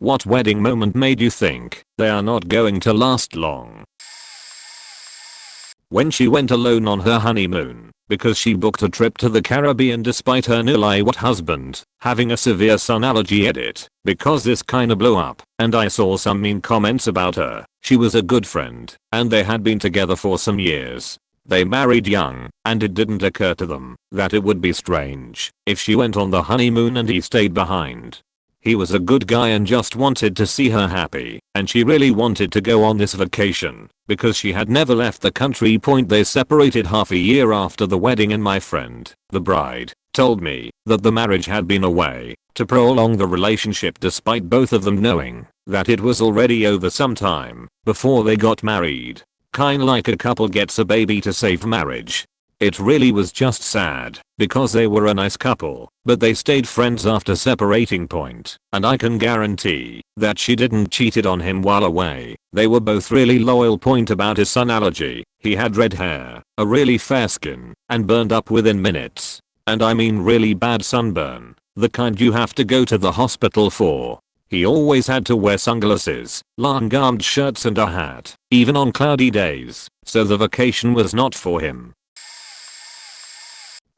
What wedding moment made you think they are not going to last long? When she went alone on her honeymoon because she booked a trip to the Caribbean despite her newlywed husband having a severe sun allergy. Edit. Because this kinda blew up and I saw some mean comments about her. She was a good friend and they had been together for some years. They married young and it didn't occur to them that it would be strange if she went on the honeymoon and he stayed behind. He was a good guy and just wanted to see her happy, and she really wanted to go on this vacation because she had never left the country. They separated half a year after the wedding and my friend, the bride, told me that the marriage had been a way to prolong the relationship despite both of them knowing that it was already over some time before they got married. Kinda like a couple gets a baby to save marriage. It really was just sad because they were a nice couple, but they stayed friends after separating. And I can guarantee that she didn't cheated on him while away. They were both really loyal. About his sun allergy, he had red hair, a really fair skin, and burned up within minutes. And I mean really bad sunburn, the kind you have to go to the hospital for. He always had to wear sunglasses, long-armed shirts and a hat, even on cloudy days, so the vacation was not for him.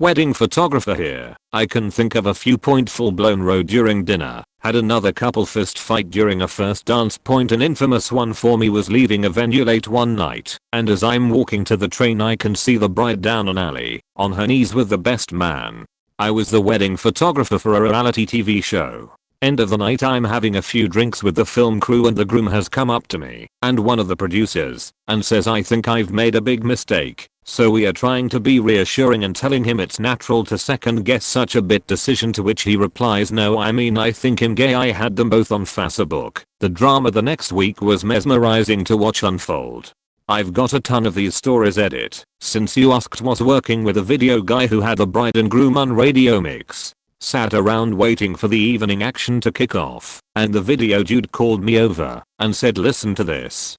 Wedding photographer here. I can think of a few. Full-blown row during dinner. Had another couple fist fight during a first dance. An infamous one for me was leaving a venue late one night, and as I'm walking to the train I can see the bride down an alley, on her knees with the best man. I was the wedding photographer for a reality TV show. End of the night I'm having a few drinks with the film crew and the groom has come up to me and one of the producers and says I think I've made a big mistake. So we are trying to be reassuring and telling him it's natural to second guess such a bit decision, to which he replies, no, I mean I think him gay. I had them both on Facebook. The drama the next week was mesmerizing to watch unfold. I've got a ton of these stories. Edit. Since you asked, was working with a video guy who had the bride and groom on radio mix. Sat around waiting for the evening action to kick off, and the video dude called me over and said, listen to this.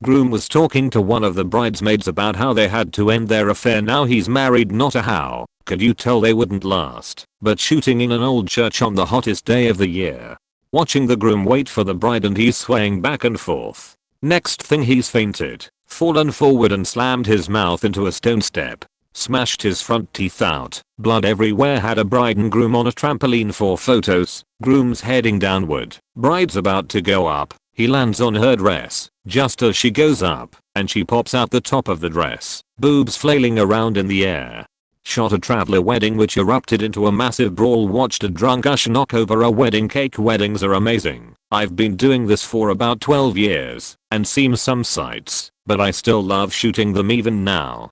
Groom was talking to one of the bridesmaids about how they had to end their affair. Now he's married, not a how could you tell they wouldn't last, but shooting in an old church on the hottest day of the year. Watching the groom wait for the bride and he's swaying back and forth. Next thing he's fainted, fallen forward and slammed his mouth into a stone step. Smashed his front teeth out, blood everywhere. Had a bride and groom on a trampoline for photos. Groom's heading downward, bride's about to go up. He lands on her dress just as she goes up, and she pops out the top of the dress, boobs flailing around in the air. Shot a traveler wedding which erupted into a massive brawl. Watched a drunk usher knock over a wedding cake. Weddings are amazing. I've been doing this for about 12 years and seen some sights, but I still love shooting them even now.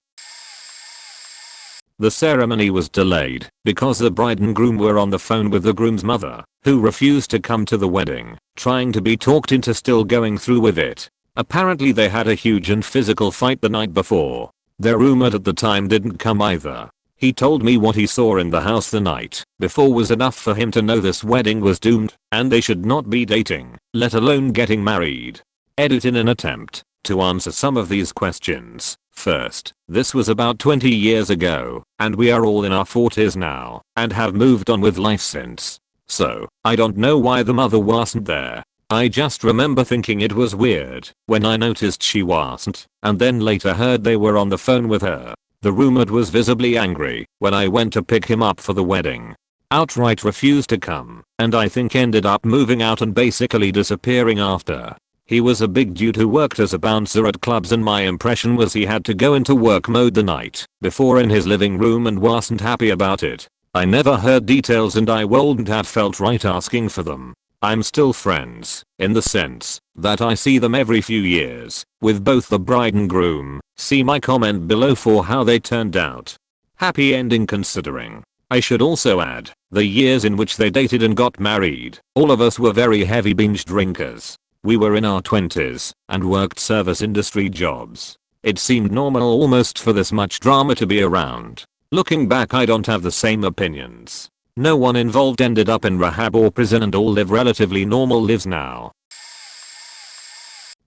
The ceremony was delayed because the bride and groom were on the phone with the groom's mother, who refused to come to the wedding, trying to be talked into still going through with it. Apparently they had a huge and physical fight the night before. Their roommate at the time didn't come either. He told me what he saw in the house the night before was enough for him to know this wedding was doomed and they should not be dating, let alone getting married. Edit. In an attempt to answer some of these questions. First, this was about 20 years ago, and we are all in our 40s now, and have moved on with life since. So, I don't know why the mother wasn't there. I just remember thinking it was weird when I noticed she wasn't, and then later heard they were on the phone with her. The roommate was visibly angry when I went to pick him up for the wedding. Outright refused to come, and I think ended up moving out and basically disappearing after. He was a big dude who worked as a bouncer at clubs, and my impression was he had to go into work mode the night before in his living room and wasn't happy about it. I never heard details and I wouldn't have felt right asking for them. I'm still friends, in the sense that I see them every few years, with both the bride and groom. See my comment below for how they turned out. Happy ending considering. I should also add, the years in which they dated and got married, all of us were very heavy binge drinkers. We were in our 20s and worked service industry jobs. It seemed normal almost for this much drama to be around. Looking back, I don't have the same opinions. No one involved ended up in rehab or prison and all live relatively normal lives now.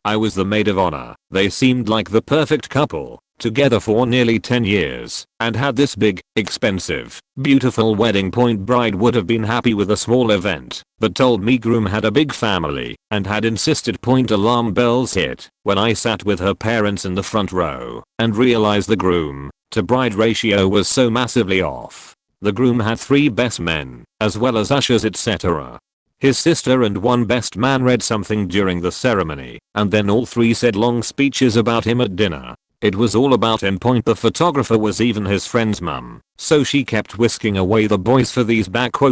I was the maid of honor. They seemed like the perfect couple together for nearly 10 years, and had this big, expensive, beautiful wedding. Bride would have been happy with a small event, but told me groom had a big family and had insisted. Alarm bells hit when I sat with her parents in the front row and realized the groom to bride ratio was so massively off. The groom had 3 best men, as well as ushers, etc. His sister and one best man read something during the ceremony, and then all 3 said long speeches about him at dinner. It was all about him. The photographer was even his friend's mum, so she kept whisking away the boys for these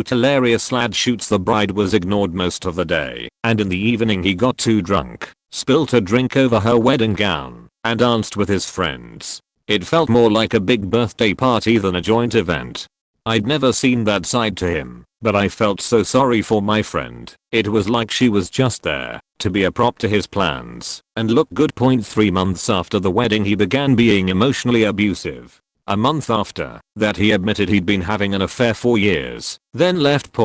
hilarious lad shoots. The bride was ignored most of the day, and in the evening he got too drunk, spilt a drink over her wedding gown, and danced with his friends. It felt more like a big birthday party than a joint event. I'd never seen that side to him, but I felt so sorry for my friend. It was like she was just there to be a prop to his plans and look good. 3 months after the wedding he began being emotionally abusive. A month after that he admitted he'd been having an affair for years, then left.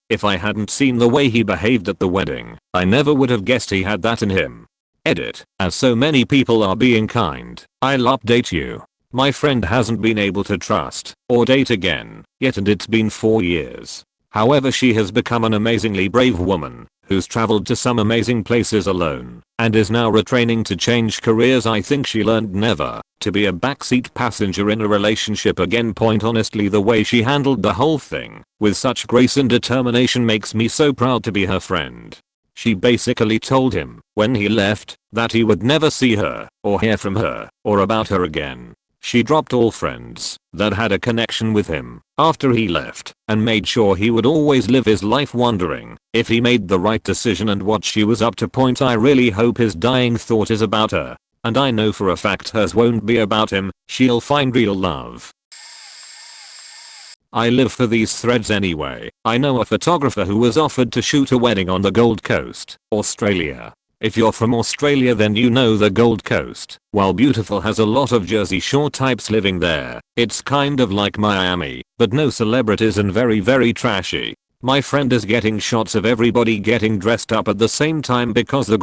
If I hadn't seen the way he behaved at the wedding, I never would have guessed he had that in him. Edit. As so many people are being kind, I'll update you. My friend hasn't been able to trust or date again yet, and it's been 4 years. However, she has become an amazingly brave woman who's traveled to some amazing places alone and is now retraining to change careers. I think she learned never to be a backseat passenger in a relationship again. Honestly, the way she handled the whole thing with such grace and determination makes me so proud to be her friend. She basically told him when he left that he would never see her or hear from her or about her again. She dropped all friends that had a connection with him after he left and made sure he would always live his life wondering if he made the right decision and what she was up to. I really hope his dying thought is about her, and I know for a fact hers won't be about him. She'll find real love. I live for these threads anyway. I know a photographer who was offered to shoot a wedding on the Gold Coast, Australia. If you're from Australia, then you know the Gold Coast, while beautiful, has a lot of Jersey Shore types living there. It's kind of like Miami, but no celebrities and very trashy. My friend is getting shots of everybody getting dressed up at the same time because the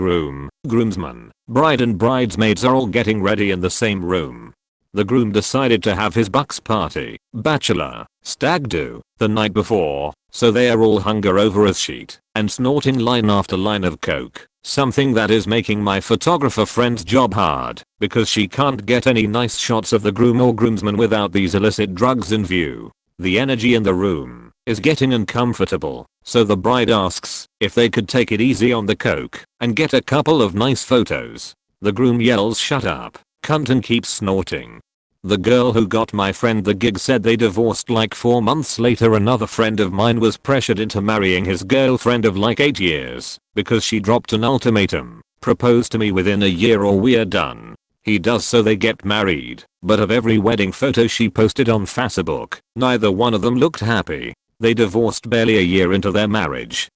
groomsman, bride and bridesmaids are all getting ready in the same room. The groom decided to have his bucks party, bachelor, stag do, the night before, so they are all hunger over a sheet and snorting line after line of coke. Something that is making my photographer friend's job hard because she can't get any nice shots of the groom or groomsman without these illicit drugs in view. The energy in the room is getting uncomfortable, so the bride asks if they could take it easy on the coke and get a couple of nice photos. The groom yells, "Shut up, cunt," and keeps snorting. The girl who got my friend the gig said they divorced like 4 months later. Another friend of mine was pressured into marrying his girlfriend of like 8 years because she dropped an ultimatum: propose to me within a year or we're done. He does, so they get married, but of every wedding photo she posted on Facebook, neither one of them looked happy. They divorced barely a year into their marriage.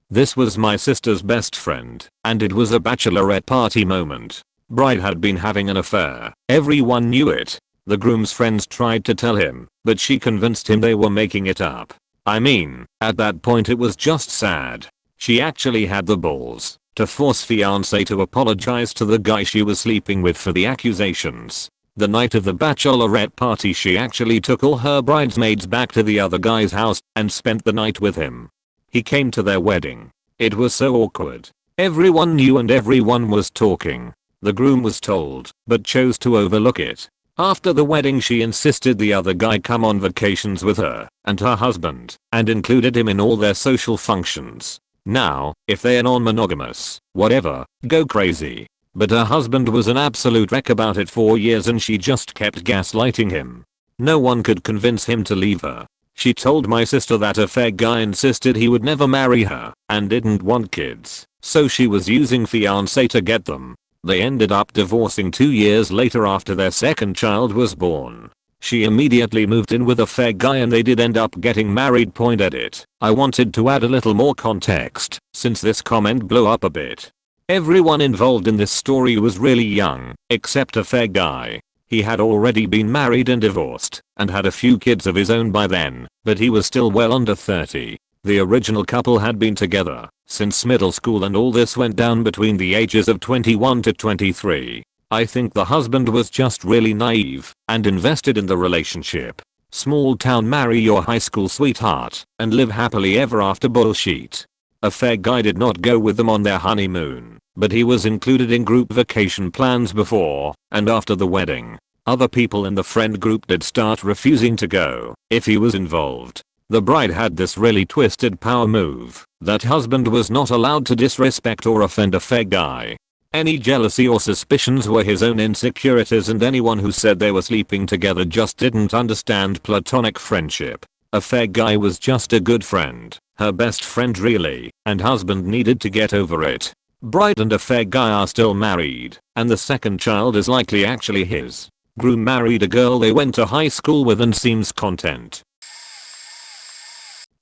This was my sister's best friend, and it was a bachelorette party moment. Bride had been having an affair. Everyone knew it. The groom's friends tried to tell him, but she convinced him they were making it up. I mean, at that point it was just sad. She actually had the balls to force fiancé to apologize to the guy she was sleeping with for the accusations. The night of the bachelorette party she actually took all her bridesmaids back to the other guy's house and spent the night with him. He came to their wedding. It was so awkward. Everyone knew and everyone was talking. The groom was told, but chose to overlook it. After the wedding she insisted the other guy come on vacations with her and her husband and included him in all their social functions. Now, if they are non-monogamous, whatever, go crazy. But her husband was an absolute wreck about it for years and she just kept gaslighting him. No one could convince him to leave her. She told my sister that a fair guy insisted he would never marry her and didn't want kids, so she was using fiancé to get them. They ended up divorcing 2 years later after their second child was born. She immediately moved in with a fair guy and they did end up getting married. Edit. I wanted to add a little more context since this comment blew up a bit. Everyone involved in this story was really young, except a fair guy. He had already been married and divorced and had a few kids of his own by then, but he was still well under 30. The original couple had been together since middle school and all this went down between the ages of 21 to 23. I think the husband was just really naive and invested in the relationship. Small town marry your high school sweetheart and live happily ever after bullshit. Affair guy did not go with them on their honeymoon, but he was included in group vacation plans before and after the wedding. Other people in the friend group did start refusing to go if he was involved. The bride had this really twisted power move that husband was not allowed to disrespect or offend affair guy. Any jealousy or suspicions were his own insecurities, and anyone who said they were sleeping together just didn't understand platonic friendship. Affair guy was just a good friend, her best friend really, and husband needed to get over it. Bride and affair guy are still married, and the second child is likely actually his. Groom married a girl they went to high school with and seems content.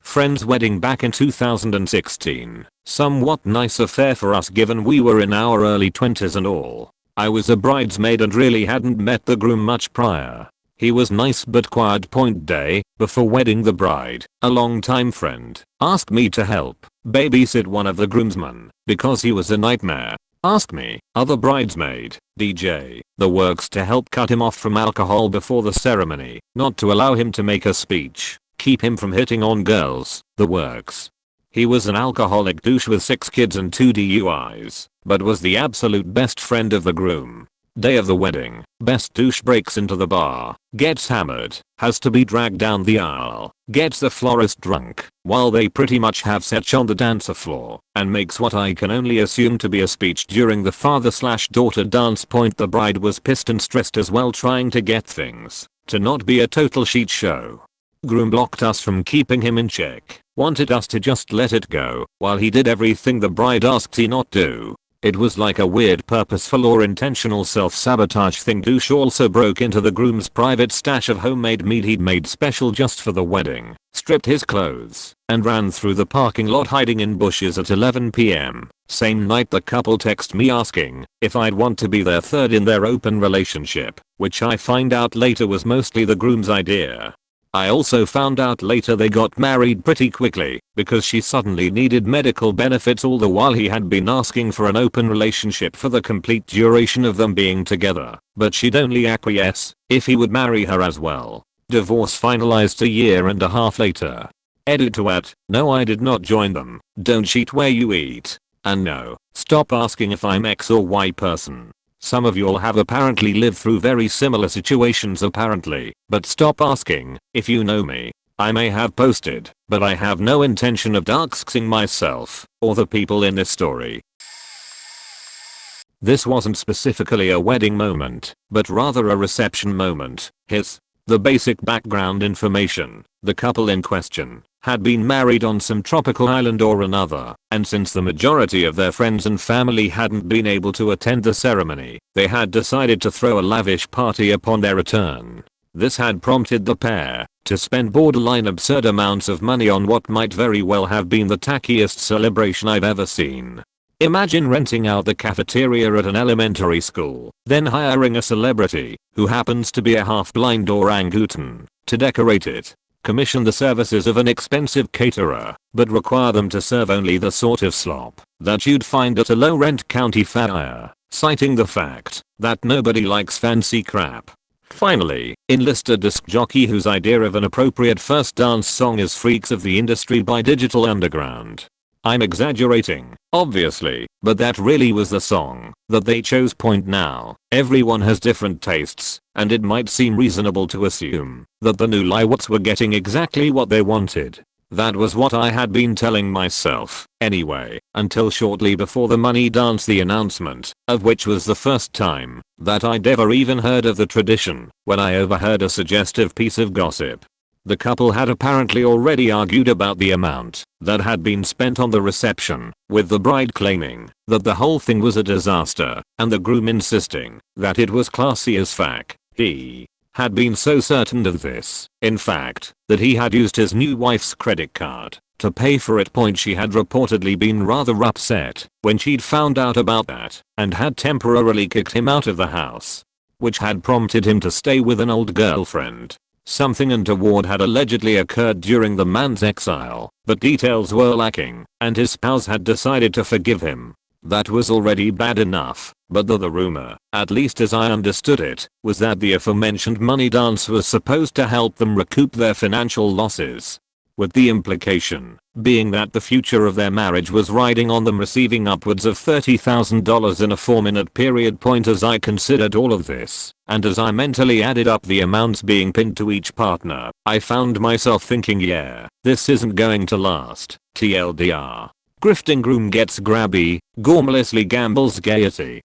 Friend's wedding back in 2016. Somewhat nice affair for us given we were in our early 20s and all. I was a bridesmaid and really hadn't met the groom much prior. He was nice but quiet. Point day, before wedding, the bride, a longtime friend, asked me to help babysit one of the groomsmen because he was a nightmare. Ask me, other bridesmaid, DJ, the works, to help cut him off from alcohol before the ceremony, not to allow him to make a speech, keep him from hitting on girls, the works. He was an alcoholic douche with 6 kids and 2 DUIs, but was the absolute best friend of the groom. Day of the wedding, best douche breaks into the bar, gets hammered, has to be dragged down the aisle, gets the florist drunk, while they pretty much have sex on the dancer floor, and makes what I can only assume to be a speech during the father/daughter dance. Point the bride was pissed and stressed as well, trying to get things to not be a total shit show. Groom blocked us from keeping him in check, wanted us to just let it go, while he did everything the bride asked he not do. It was like a weird purposeful or intentional self-sabotage thing. Douche also broke into the groom's private stash of homemade meat he'd made special just for the wedding, stripped his clothes, and ran through the parking lot hiding in bushes at 11 p.m. Same night the couple texted me asking if I'd want to be their third in their open relationship, which I find out later was mostly the groom's idea. I also found out later they got married pretty quickly because she suddenly needed medical benefits, all the while he had been asking for an open relationship for the complete duration of them being together, but she'd only acquiesce if he would marry her as well. Divorce finalized 1.5 years later. Edit to at, no, I did not join them, don't cheat where you eat, and no, stop asking if I'm X or Y person. Some of y'all have apparently lived through very similar situations apparently, but stop asking if you know me. I may have posted, but I have no intention of doxing myself or the people in this story. This wasn't specifically a wedding moment, but rather a reception moment. Here's the basic background information. The couple in question had been married on some tropical island or another, and since the majority of their friends and family hadn't been able to attend the ceremony, they had decided to throw a lavish party upon their return. This had prompted the pair to spend borderline absurd amounts of money on what might very well have been the tackiest celebration I've ever seen. Imagine renting out the cafeteria at an elementary school, then hiring a celebrity, who happens to be a half-blind orangutan, to decorate it. Commission the services of an expensive caterer, but require them to serve only the sort of slop that you'd find at a low-rent county fair, citing the fact that nobody likes fancy crap. Finally, enlist a disc jockey whose idea of an appropriate first dance song is Freaks of the Industry by Digital Underground. I'm exaggerating, obviously, but that really was the song that they chose. Point now, everyone has different tastes, and it might seem reasonable to assume that the new Liwats were getting exactly what they wanted. That was what I had been telling myself, anyway, until shortly before the money dance, the announcement of which was the first time that I'd ever even heard of the tradition, when I overheard a suggestive piece of gossip. The couple had apparently already argued about the amount that had been spent on the reception, with the bride claiming that the whole thing was a disaster, and the groom insisting that it was classy as fuck. He had been so certain of this, in fact, that he had used his new wife's credit card to pay for it. Point she had reportedly been rather upset when she'd found out about that, and had temporarily kicked him out of the house, which had prompted him to stay with an old girlfriend. Something untoward had allegedly occurred during the man's exile, but details were lacking, and his spouse had decided to forgive him. That was already bad enough, but the rumor, at least as I understood it, was that the aforementioned money dance was supposed to help them recoup their financial losses. With the implication being that the future of their marriage was riding on them receiving upwards of $30,000 in a 4-minute period. As I considered all of this, and as I mentally added up the amounts being pinned to each partner, I found myself thinking, yeah, this isn't going to last. TLDR. Grifting groom gets grabby, gormlessly gambles gaiety.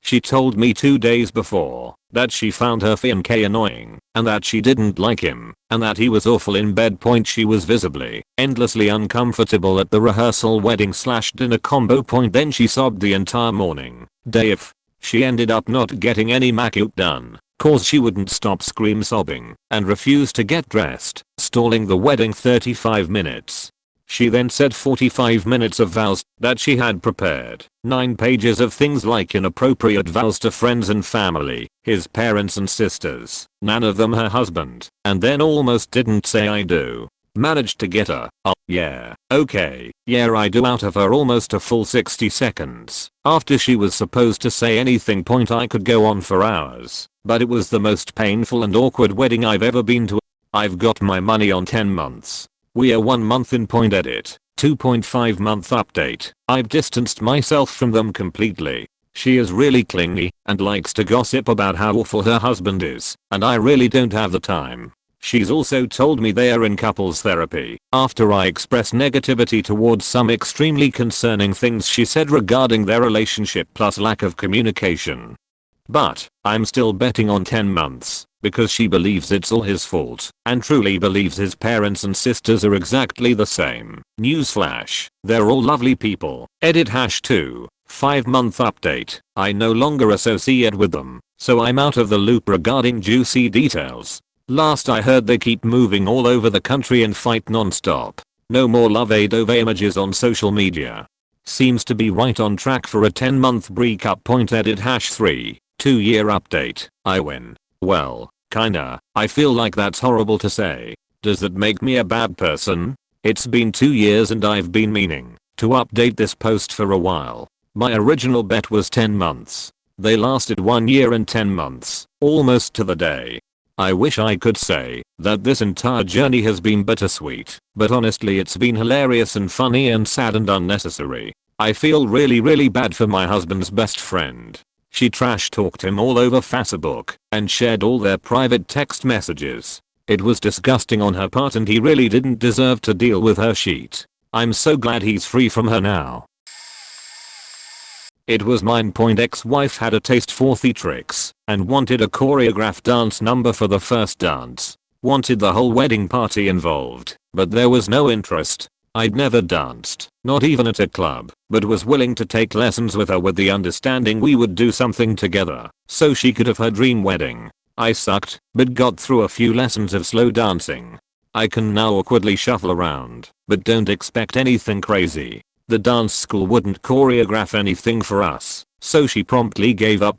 She told me 2 days before that she found her fiancé annoying and that she didn't like him and that he was awful in bed. She was visibly, endlessly uncomfortable at the rehearsal wedding/dinner combo. Then she sobbed the entire morning. Dave. She ended up not getting any makeup done cause she wouldn't stop scream sobbing and refused to get dressed, stalling the wedding 35 minutes. She then said 45 minutes of vows that she had prepared, 9 pages of things like inappropriate vows to friends and family, his parents and sisters, none of them her husband, and then almost didn't say I do. Managed to get a, "Oh, yeah, okay, yeah I do" out of her almost a full 60 seconds after she was supposed to say anything. I could go on for hours, but it was the most painful and awkward wedding I've ever been to. I've got my money on 10 months. We are 1 month in. Edit. 2.5 month update. I've distanced myself from them completely. She is really clingy and likes to gossip about how awful her husband is, and I really don't have the time. She's also told me they are in couples therapy after I expressed negativity towards some extremely concerning things she said regarding their relationship plus lack of communication. But I'm still betting on 10 months. Because she believes it's all his fault and truly believes his parents and sisters are exactly the same. Newsflash, they're all lovely people. Edit #2. 5-month update. I no longer associate with them, so I'm out of the loop regarding juicy details. Last I heard they keep moving all over the country and fight non-stop. No more Love Adove images on social media. Seems to be right on track for a 10-month breakup. Edit #3. 2-year update. I win. Well, kinda. I feel like that's horrible to say. Does that make me a bad person? It's been 2 years and I've been meaning to update this post for a while. My original bet was 10 months. They lasted 1 year and 10 months, almost to the day. I wish I could say that this entire journey has been bittersweet, but honestly it's been hilarious and funny and sad and unnecessary. I feel really bad for my husband's best friend. She trash talked him all over Facebook and shared all their private text messages. It was disgusting on her part and he really didn't deserve to deal with her shit. I'm so glad he's free from her now. It was mine. Ex-wife had a taste for theatrics and wanted a choreographed dance number for the first dance. Wanted the whole wedding party involved, but there was no interest. I'd never danced, not even at a club, but was willing to take lessons with her with the understanding we would do something together, so she could have her dream wedding. I sucked, but got through a few lessons of slow dancing. I can now awkwardly shuffle around, but don't expect anything crazy. The dance school wouldn't choreograph anything for us, so she promptly gave up.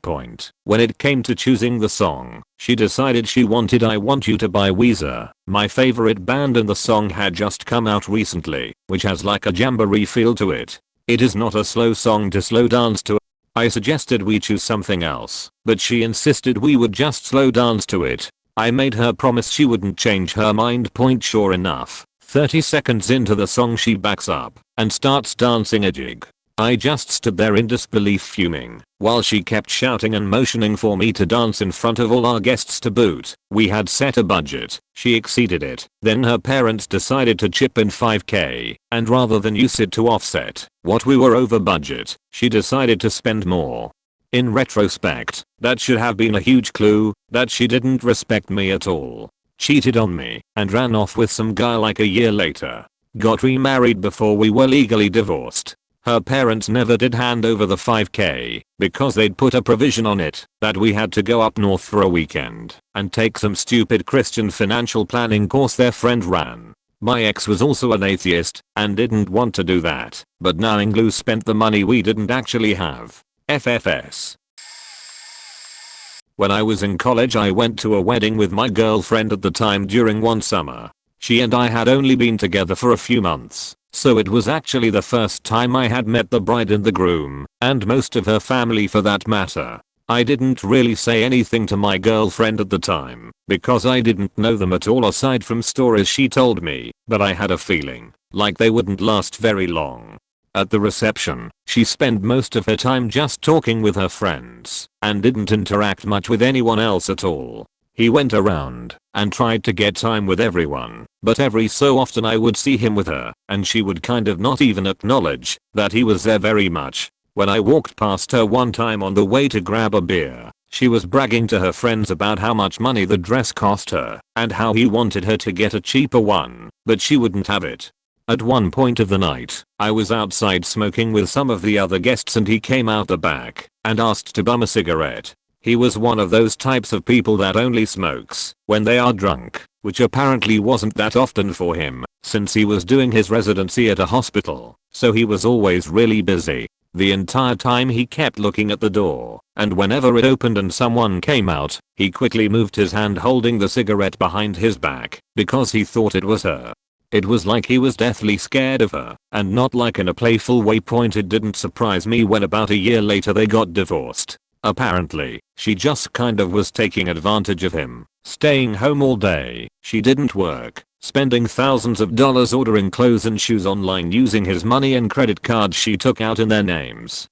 When it came to choosing the song, she decided she wanted I Want You to by Weezer, my favorite band, and the song had just come out recently, which has like a jamboree feel to it. It is not a slow song to slow dance to. I suggested we choose something else, but she insisted we would just slow dance to it. I made her promise she wouldn't change her mind. Sure enough, 30 seconds into the song she backs up and starts dancing a jig. I just stood there in disbelief fuming, while she kept shouting and motioning for me to dance in front of all our guests to boot. We had set a budget, she exceeded it, then her parents decided to chip in $5,000, and rather than use it to offset what we were over budget, she decided to spend more. In retrospect, that should have been a huge clue that she didn't respect me at all. Cheated on me and ran off with some guy like a year later. Got remarried before we were legally divorced. Her parents never did hand over the $5,000 because they'd put a provision on it that we had to go up north for a weekend and take some stupid Christian financial planning course their friend ran. My ex was also an atheist and didn't want to do that, but knowing Lou spent the money we didn't actually have. FFS. When I was in college I went to a wedding with my girlfriend at the time during one summer. She and I had only been together for a few months. So it was actually the first time I had met the bride and the groom, and most of her family for that matter. I didn't really say anything to my girlfriend at the time, because I didn't know them at all aside from stories she told me, but I had a feeling like they wouldn't last very long. At the reception, she spent most of her time just talking with her friends, and didn't interact much with anyone else at all. He went around and tried to get time with everyone, but every so often I would see him with her, and she would kind of not even acknowledge that he was there very much. When I walked past her one time on the way to grab a beer, she was bragging to her friends about how much money the dress cost her, and how he wanted her to get a cheaper one, but she wouldn't have it. At one point of the night, I was outside smoking with some of the other guests and he came out the back and asked to bum a cigarette. He was one of those types of people that only smokes when they are drunk, which apparently wasn't that often for him, since he was doing his residency at a hospital, so he was always really busy. The entire time he kept looking at the door, and whenever it opened and someone came out, he quickly moved his hand holding the cigarette behind his back, because he thought it was her. It was like he was deathly scared of her, and not like in a playful way. It didn't surprise me when about a year later they got divorced. Apparently, she just kind of was taking advantage of him, staying home all day, she didn't work, spending thousands of dollars ordering clothes and shoes online using his money and credit cards she took out in their names.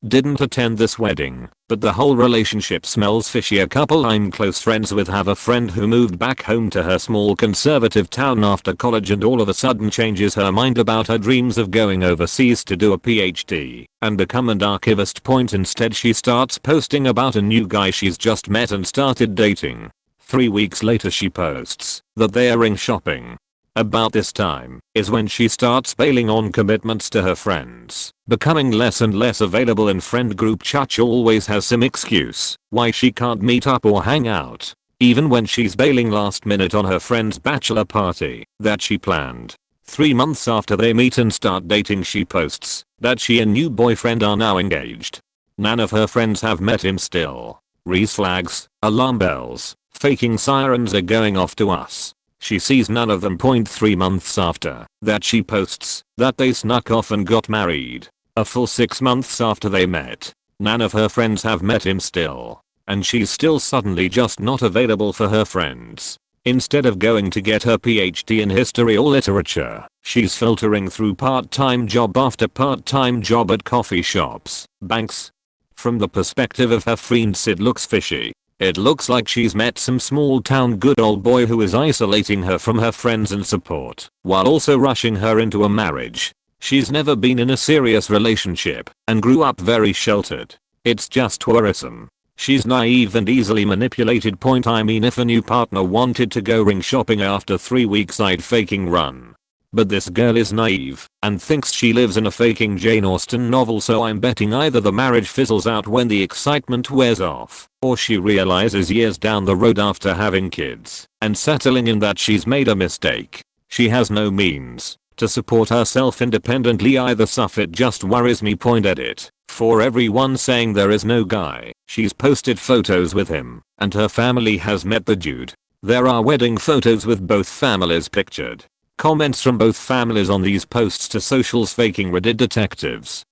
Didn't attend this wedding, but the whole relationship smells fishy. A couple I'm close friends with have a friend who moved back home to her small conservative town after college and all of a sudden changes her mind about her dreams of going overseas to do a PhD and become an archivist. Instead she starts posting about a new guy she's just met and started dating. 3 weeks later she posts that they are ring shopping. About this time is when she starts bailing on commitments to her friends, becoming less and less available in friend group chat. She always has some excuse why she can't meet up or hang out, even when she's bailing last minute on her friend's bachelor party that she planned. 3 months after they meet and start dating, she posts that she and new boyfriend are now engaged. None of her friends have met him still. Res flags, alarm bells, faking sirens are going off to us. She sees none of them. 3 months after that she posts that they snuck off and got married. A full 6 months after they met. None of her friends have met him still. And she's still suddenly just not available for her friends. Instead of going to get her PhD in history or literature, she's filtering through part-time job after part-time job at coffee shops, banks. From the perspective of her friends it looks fishy. It looks like she's met some small town good old boy who is isolating her from her friends and support, while also rushing her into a marriage. She's never been in a serious relationship, and grew up very sheltered. It's just worrisome. She's naive and easily manipulated. I mean, if a new partner wanted to go ring shopping after 3 weeks I'd faking run. But this girl is naive and thinks she lives in a faking Jane Austen novel, so I'm betting either the marriage fizzles out when the excitement wears off, or she realizes years down the road after having kids and settling in that she's made a mistake. She has no means to support herself independently either. It just worries me. Edit. For everyone saying there is no guy, she's posted photos with him, and her family has met the dude. There are wedding photos with both families pictured. Comments from both families on these posts to socials. Faking Reddit detectives.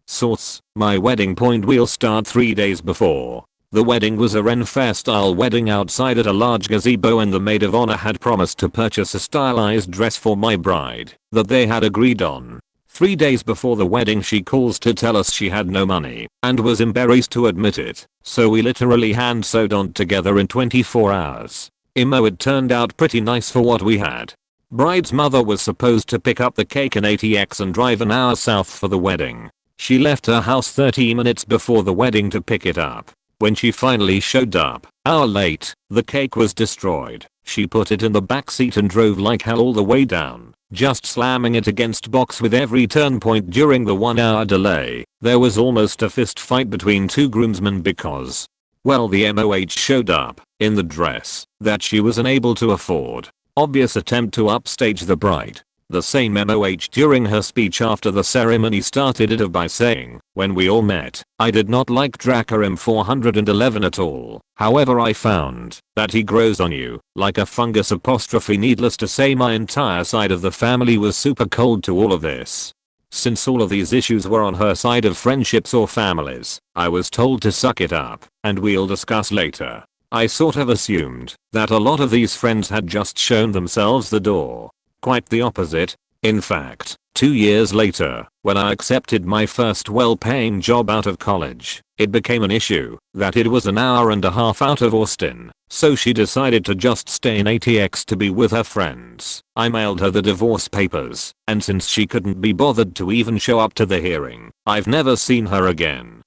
Source: my wedding. We'll start 3 days before. The wedding was a Ren Fair style wedding outside at a large gazebo, and the maid of honor had promised to purchase a stylized dress for my bride that they had agreed on. 3 days before the wedding she calls to tell us she had no money and was embarrassed to admit it, so we literally hand sewed on together in 24 hours. It turned out pretty nice for what we had. Bride's mother was supposed to pick up the cake in ATX and drive an hour south for the wedding. She left her house 30 minutes before the wedding to pick it up. When she finally showed up, hour late, the cake was destroyed. She put it in the back seat and drove like hell all the way down, just slamming it against box with every turn. During the 1-hour delay, there was almost a fist fight between 2 groomsmen because, well, the MOH showed up in the dress that she was unable to afford. Obvious attempt to upstage the bride. The same MOH during her speech after the ceremony started it off by saying, "When we all met, I did not like Dracarim 411 at all. However, I found that he grows on you like a fungus." Needless to say, my entire side of the family was super cold to all of this. Since all of these issues were on her side of friendships or families, I was told to suck it up, and we'll discuss later. I sort of assumed that a lot of these friends had just shown themselves the door. Quite the opposite. In fact, 2 years later, when I accepted my first well-paying job out of college, it became an issue that it was an hour and a half out of Austin, so she decided to just stay in ATX to be with her friends. I mailed her the divorce papers, and since she couldn't be bothered to even show up to the hearing, I've never seen her again.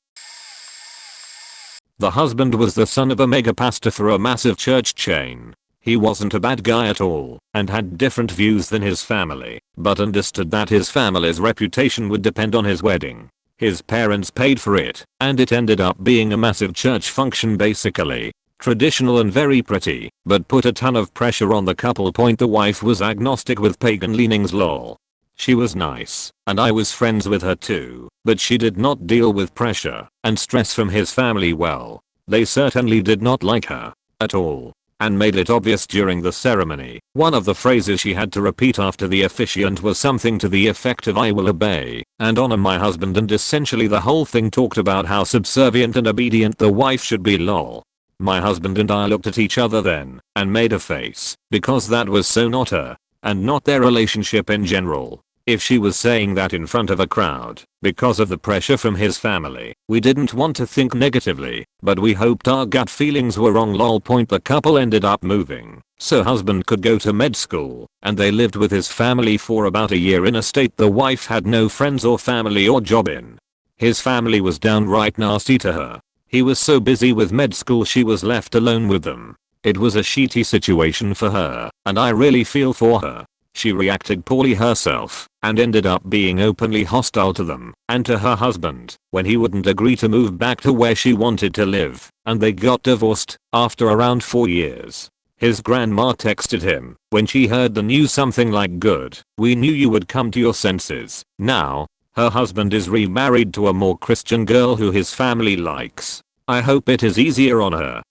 The husband was the son of a mega pastor for a massive church chain. He wasn't a bad guy at all and had different views than his family, but understood that his family's reputation would depend on his wedding. His parents paid for it, and it ended up being a massive church function basically. Traditional and very pretty, but put a ton of pressure on the couple. The wife was agnostic with pagan leanings lol. She was nice, and I was friends with her too, but she did not deal with pressure and stress from his family well. They certainly did not like her at all, and made it obvious during the ceremony. One of the phrases she had to repeat after the officiant was something to the effect of "I will obey and honor my husband," and essentially the whole thing talked about how subservient and obedient the wife should be lol. My husband and I looked at each other then and made a face because that was so not her and not their relationship in general. If she was saying that in front of a crowd because of the pressure from his family, we didn't want to think negatively, but we hoped our gut feelings were wrong lol. The couple ended up moving so husband could go to med school, and they lived with his family for about a year in a state the wife had no friends or family or job in. His family was downright nasty to her. He was so busy with med school she was left alone with them. It was a shitty situation for her, and I really feel for her. She reacted poorly herself and ended up being openly hostile to them and to her husband when he wouldn't agree to move back to where she wanted to live, and they got divorced after around 4 years. His grandma texted him when she heard the news something like, "Good, we knew you would come to your senses." Now, her husband is remarried to a more Christian girl who his family likes. I hope it is easier on her.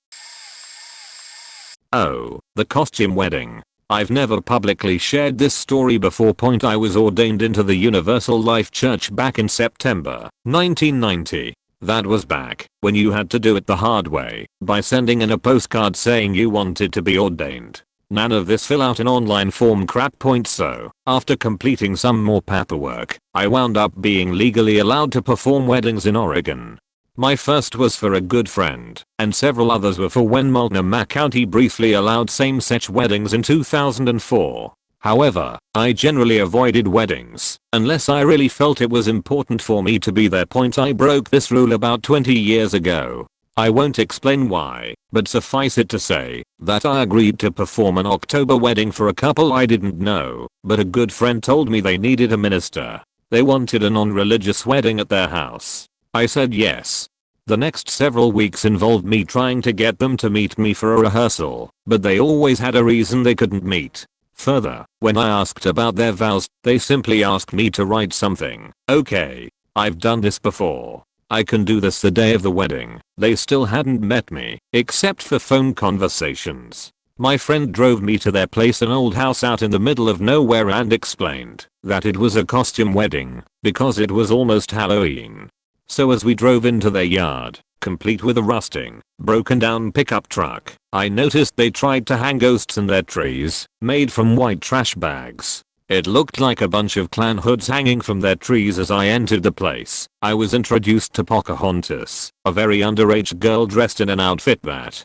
Oh, the costume wedding. I've never publicly shared this story before. I was ordained into the Universal Life Church back in September 1990. That was back when you had to do it the hard way by sending in a postcard saying you wanted to be ordained. None of this fill out an online form crap. So, after completing some more paperwork, I wound up being legally allowed to perform weddings in Oregon. My first was for a good friend, and several others were for when Multnomah County briefly allowed same-sex weddings in 2004. However, I generally avoided weddings unless I really felt it was important for me to be there. I broke this rule about 20 years ago. I won't explain why, but suffice it to say that I agreed to perform an October wedding for a couple I didn't know, but a good friend told me they needed a minister. They wanted a non-religious wedding at their house. I said yes. The next several weeks involved me trying to get them to meet me for a rehearsal, but they always had a reason they couldn't meet. Further, when I asked about their vows, they simply asked me to write something. Okay, I've done this before. I can do this the day of the wedding. They still hadn't met me, except for phone conversations. My friend drove me to their place, an old house out in the middle of nowhere, and explained that it was a costume wedding because it was almost Halloween. So as we drove into their yard, complete with a rusting, broken down pickup truck, I noticed they tried to hang ghosts in their trees, made from white trash bags. It looked like a bunch of clan hoods hanging from their trees. As I entered the place, I was introduced to Pocahontas, a very underage girl dressed in an outfit that,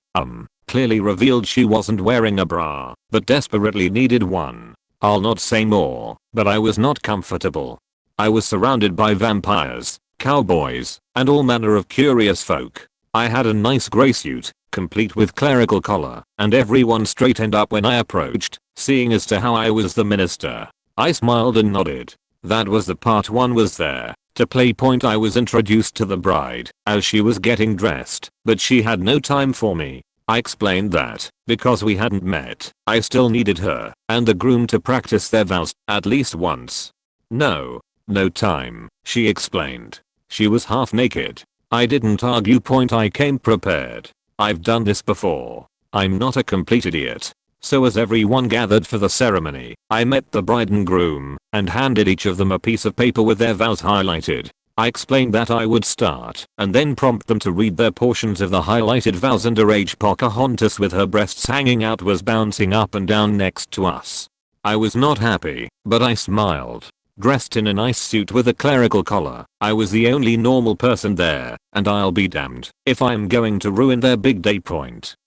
clearly revealed she wasn't wearing a bra, but desperately needed one. I'll not say more, but I was not comfortable. I was surrounded by vampires, cowboys, and all manner of curious folk. I had a nice gray suit, complete with clerical collar, and everyone straightened up when I approached, seeing as to how I was the minister. I smiled and nodded. That was the part one was there to play. I was introduced to the bride as she was getting dressed, but she had no time for me. I explained that, because we hadn't met, I still needed her and the groom to practice their vows at least once. No time, she explained. She was half naked. I didn't argue. I came prepared. I've done this before. I'm not a complete idiot. So as everyone gathered for the ceremony, I met the bride and groom and handed each of them a piece of paper with their vows highlighted. I explained that I would start and then prompt them to read their portions of the highlighted vows. Underage Pocahontas with her breasts hanging out was bouncing up and down next to us. I was not happy, but I smiled. Dressed in a nice suit with a clerical collar, I was the only normal person there, and I'll be damned if I'm going to ruin their big day.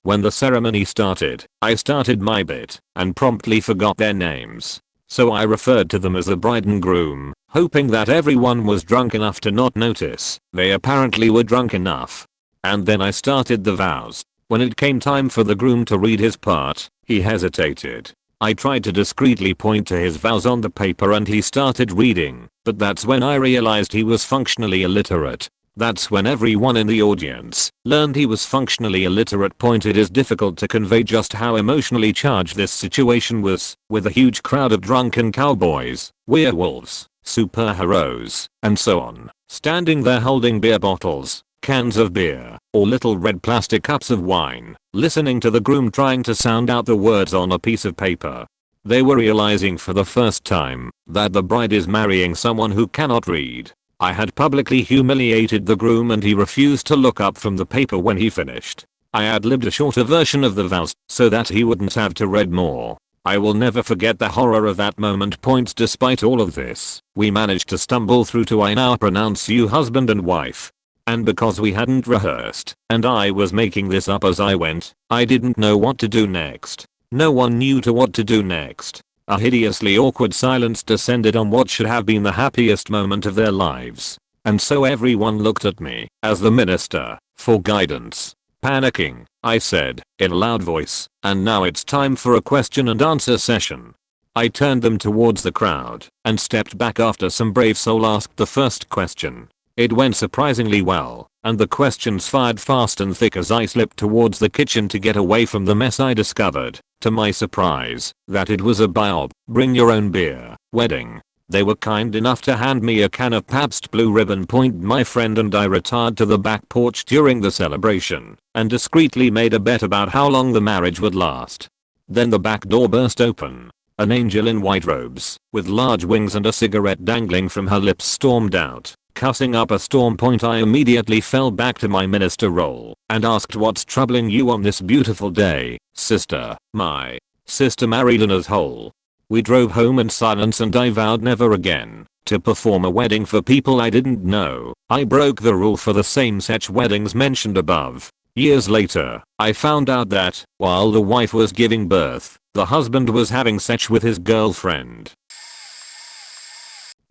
When the ceremony started, I started my bit and promptly forgot their names. So I referred to them as the bride and groom, hoping that everyone was drunk enough to not notice. They apparently were drunk enough. And then I started the vows. When it came time for the groom to read his part, he hesitated. I tried to discreetly point to his vows on the paper and he started reading, but that's when I realized he was functionally illiterate. That's when everyone in the audience learned he was functionally illiterate. It is difficult to convey just how emotionally charged this situation was, with a huge crowd of drunken cowboys, werewolves, superheroes, and so on, standing there holding beer bottles, cans of beer, or little red plastic cups of wine, listening to the groom trying to sound out the words on a piece of paper. They were realizing for the first time that the bride is marrying someone who cannot read. I had publicly humiliated the groom and he refused to look up from the paper when he finished. I ad-libbed a shorter version of the vows so that he wouldn't have to read more. I will never forget the horror of that moment. Despite all of this, we managed to stumble through to "I now pronounce you husband and wife." And because we hadn't rehearsed, and I was making this up as I went, I didn't know what to do next. No one knew what to do next. A hideously awkward silence descended on what should have been the happiest moment of their lives. And so everyone looked at me, as the minister, for guidance. Panicking, I said, in a loud voice, "And now it's time for a question and answer session." I turned them towards the crowd, and stepped back after some brave soul asked the first question. It went surprisingly well, and the questions fired fast and thick as I slipped towards the kitchen to get away from the mess. I discovered, to my surprise, that it was a Bob, bring your own beer, wedding. They were kind enough to hand me a can of Pabst Blue Ribbon. My friend and I retired to the back porch during the celebration, and discreetly made a bet about how long the marriage would last. Then the back door burst open. An angel in white robes, with large wings and a cigarette dangling from her lips, stormed out, cussing up a storm. I immediately fell back to my minister role and asked, "What's troubling you on this beautiful day, sister?" My sister married an asshole. We drove home in silence and I vowed never again to perform a wedding for people I didn't know. I broke the rule for the same-sex weddings mentioned above. Years later, I found out that, while the wife was giving birth, the husband was having sex with his girlfriend.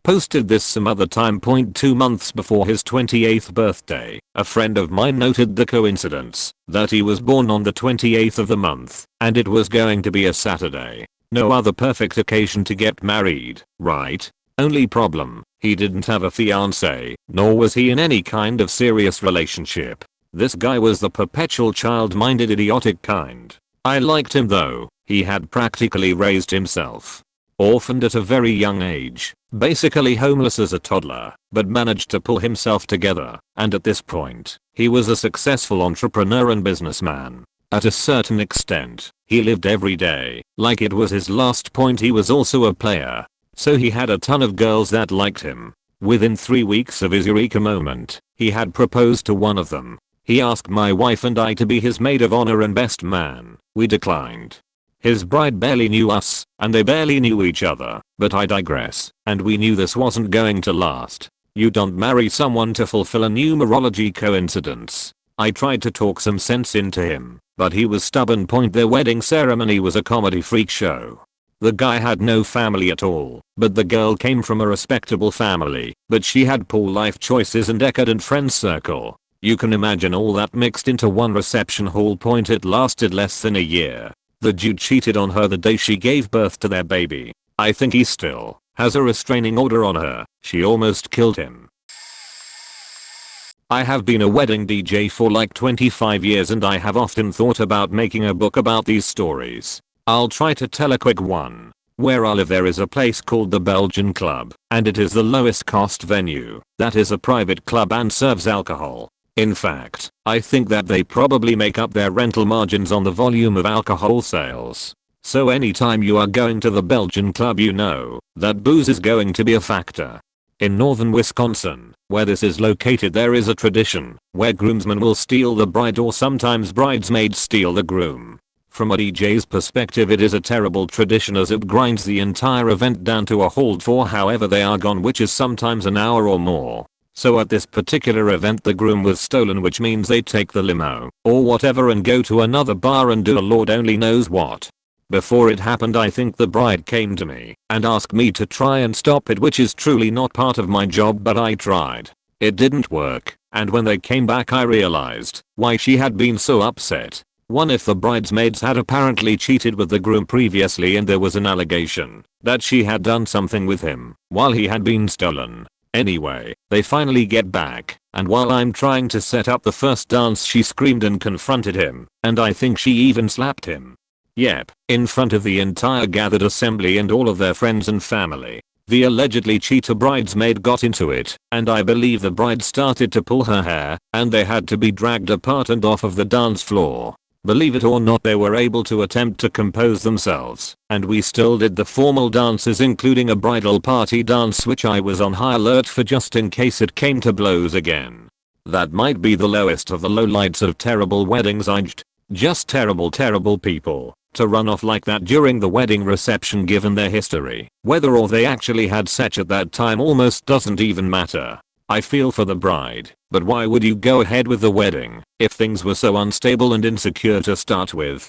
Posted this some other time. 2 months before his 28th birthday, a friend of mine noted the coincidence that he was born on the 28th of the month, and it was going to be a Saturday. No other perfect occasion to get married, right? Only problem, he didn't have a fiancé, nor was he in any kind of serious relationship. This guy was the perpetual child-minded idiotic kind. I liked him though. He had practically raised himself. Orphaned at a very young age, basically homeless as a toddler, but managed to pull himself together, and at this point, he was a successful entrepreneur and businessman. At a certain extent, he lived every day like it was his last. He was also a player, so he had a ton of girls that liked him. Within 3 weeks of his eureka moment, he had proposed to one of them. He asked my wife and I to be his maid of honor and best man. We declined. His bride barely knew us, and they barely knew each other, but I digress, and we knew this wasn't going to last. You don't marry someone to fulfill a numerology coincidence. I tried to talk some sense into him, but he was stubborn. Their wedding ceremony was a comedy freak show. The guy had no family at all, but the girl came from a respectable family, but she had poor life choices and decadent friend circle. You can imagine all that mixed into one reception hall. It lasted less than a year. The dude cheated on her the day she gave birth to their baby. I think he still has a restraining order on her. She almost killed him. I have been a wedding DJ for like 25 years and I have often thought about making a book about these stories. I'll try to tell a quick one. Where I live there is a place called the Belgian Club, and it is the lowest cost venue. That is a private club and serves alcohol. In fact, I think that they probably make up their rental margins on the volume of alcohol sales. So anytime you are going to the Belgian Club, you know that booze is going to be a factor. In northern Wisconsin, where this is located, there is a tradition where groomsmen will steal the bride or sometimes bridesmaids steal the groom. From a DJ's perspective, it is a terrible tradition as it grinds the entire event down to a halt for however they are gone, which is sometimes an hour or more. So at this particular event the groom was stolen, which means they take the limo or whatever and go to another bar and do a Lord only knows what. Before it happened, I think the bride came to me and asked me to try and stop it, which is truly not part of my job, but I tried. It didn't work, and when they came back I realized why she had been so upset. One, if the bridesmaids had apparently cheated with the groom previously and there was an allegation that she had done something with him while he had been stolen. Anyway, they finally get back, and while I'm trying to set up the first dance she screamed and confronted him, and I think she even slapped him. Yep, in front of the entire gathered assembly and all of their friends and family. The allegedly cheater bridesmaid got into it, and I believe the bride started to pull her hair, and they had to be dragged apart and off of the dance floor. Believe it or not, they were able to attempt to compose themselves, and we still did the formal dances, including a bridal party dance, which I was on high alert for just in case it came to blows again. That might be the lowest of the lowlights of terrible weddings. Just terrible people. To run off like that during the wedding reception, given their history. Whether or they actually had sex at that time almost doesn't even matter. I feel for the bride, but why would you go ahead with the wedding if things were so unstable and insecure to start with?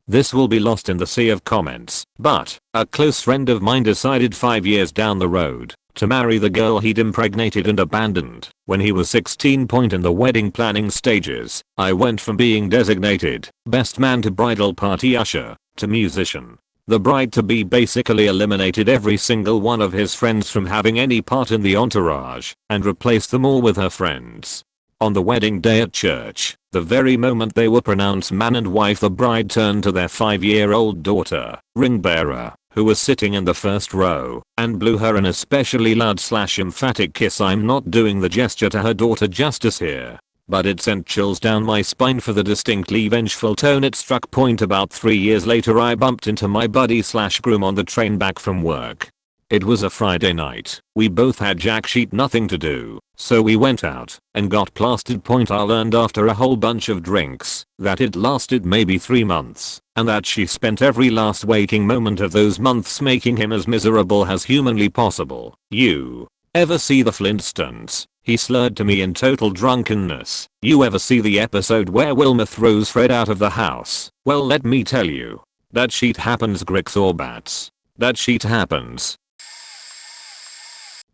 This will be lost in the sea of comments, but a close friend of mine decided 5 years down the road to marry the girl he'd impregnated and abandoned when he was 16. In the wedding planning stages, I went from being designated best man to bridal party usher to musician. The bride-to-be basically eliminated every single one of his friends from having any part in the entourage and replaced them all with her friends. On the wedding day at church, the very moment they were pronounced man and wife, the bride turned to their 5-year-old daughter, ring bearer, who was sitting in the first row, and blew her an especially loud/emphatic kiss. I'm not doing the gesture to her daughter justice here, but it sent chills down my spine for the distinctly vengeful tone it struck. About 3 years later, I bumped into my buddy/groom on the train back from work. It was a Friday night. We both had jack shit nothing to do, so we went out and got plastered. I learned after a whole bunch of drinks that it lasted maybe 3 months, and that she spent every last waking moment of those months making him as miserable as humanly possible. You ever see the Flintstones? He slurred to me in total drunkenness. You ever see the episode where Wilma throws Fred out of the house? Well, let me tell you, that shit happens, Grix or bats. That shit happens.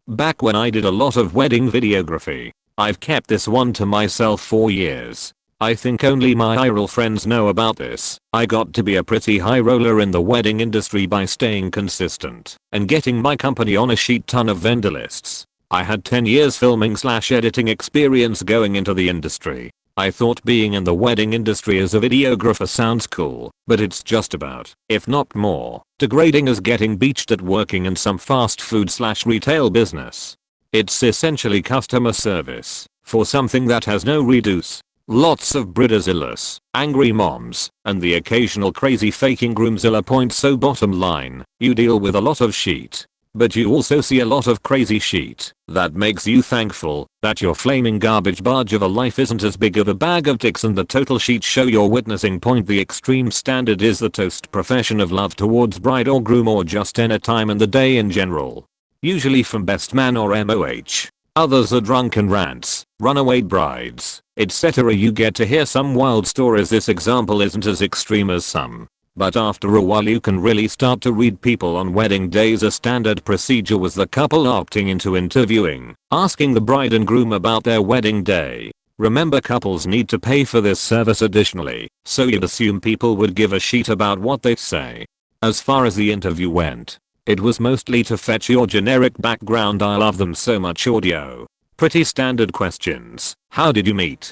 Back when I did a lot of wedding videography, I've kept this one to myself for years. I think only my IRL friends know about this. I got to be a pretty high roller in the wedding industry by staying consistent and getting my company on a shit ton of vendor lists. I had 10 years filming/editing experience going into the industry. I thought being in the wedding industry as a videographer sounds cool, but it's just about, if not more, degrading as getting beached at working in some fast food/retail business. It's essentially customer service for something that has no reduce. Lots of bridezillas, angry moms, and the occasional crazy faking groomzilla. So bottom line, you deal with a lot of shit. But you also see a lot of crazy shit that makes you thankful that your flaming garbage barge of a life isn't as big of a bag of dicks and the total shit show you're witnessing. The extreme standard is the toast profession of love towards bride or groom, or just any time in the day in general. Usually from best man or MOH. Others are drunken rants, runaway brides, etc. You get to hear some wild stories. This example isn't as extreme as some, but after a while you can really start to read people on wedding days. A standard procedure was the couple opting into interviewing, asking the bride and groom about their wedding day. Remember, couples need to pay for this service additionally, so you'd assume people would give a shit about what they say. As far as the interview went, it was mostly to fetch your generic background "I love them so much" audio. Pretty standard questions. How did you meet?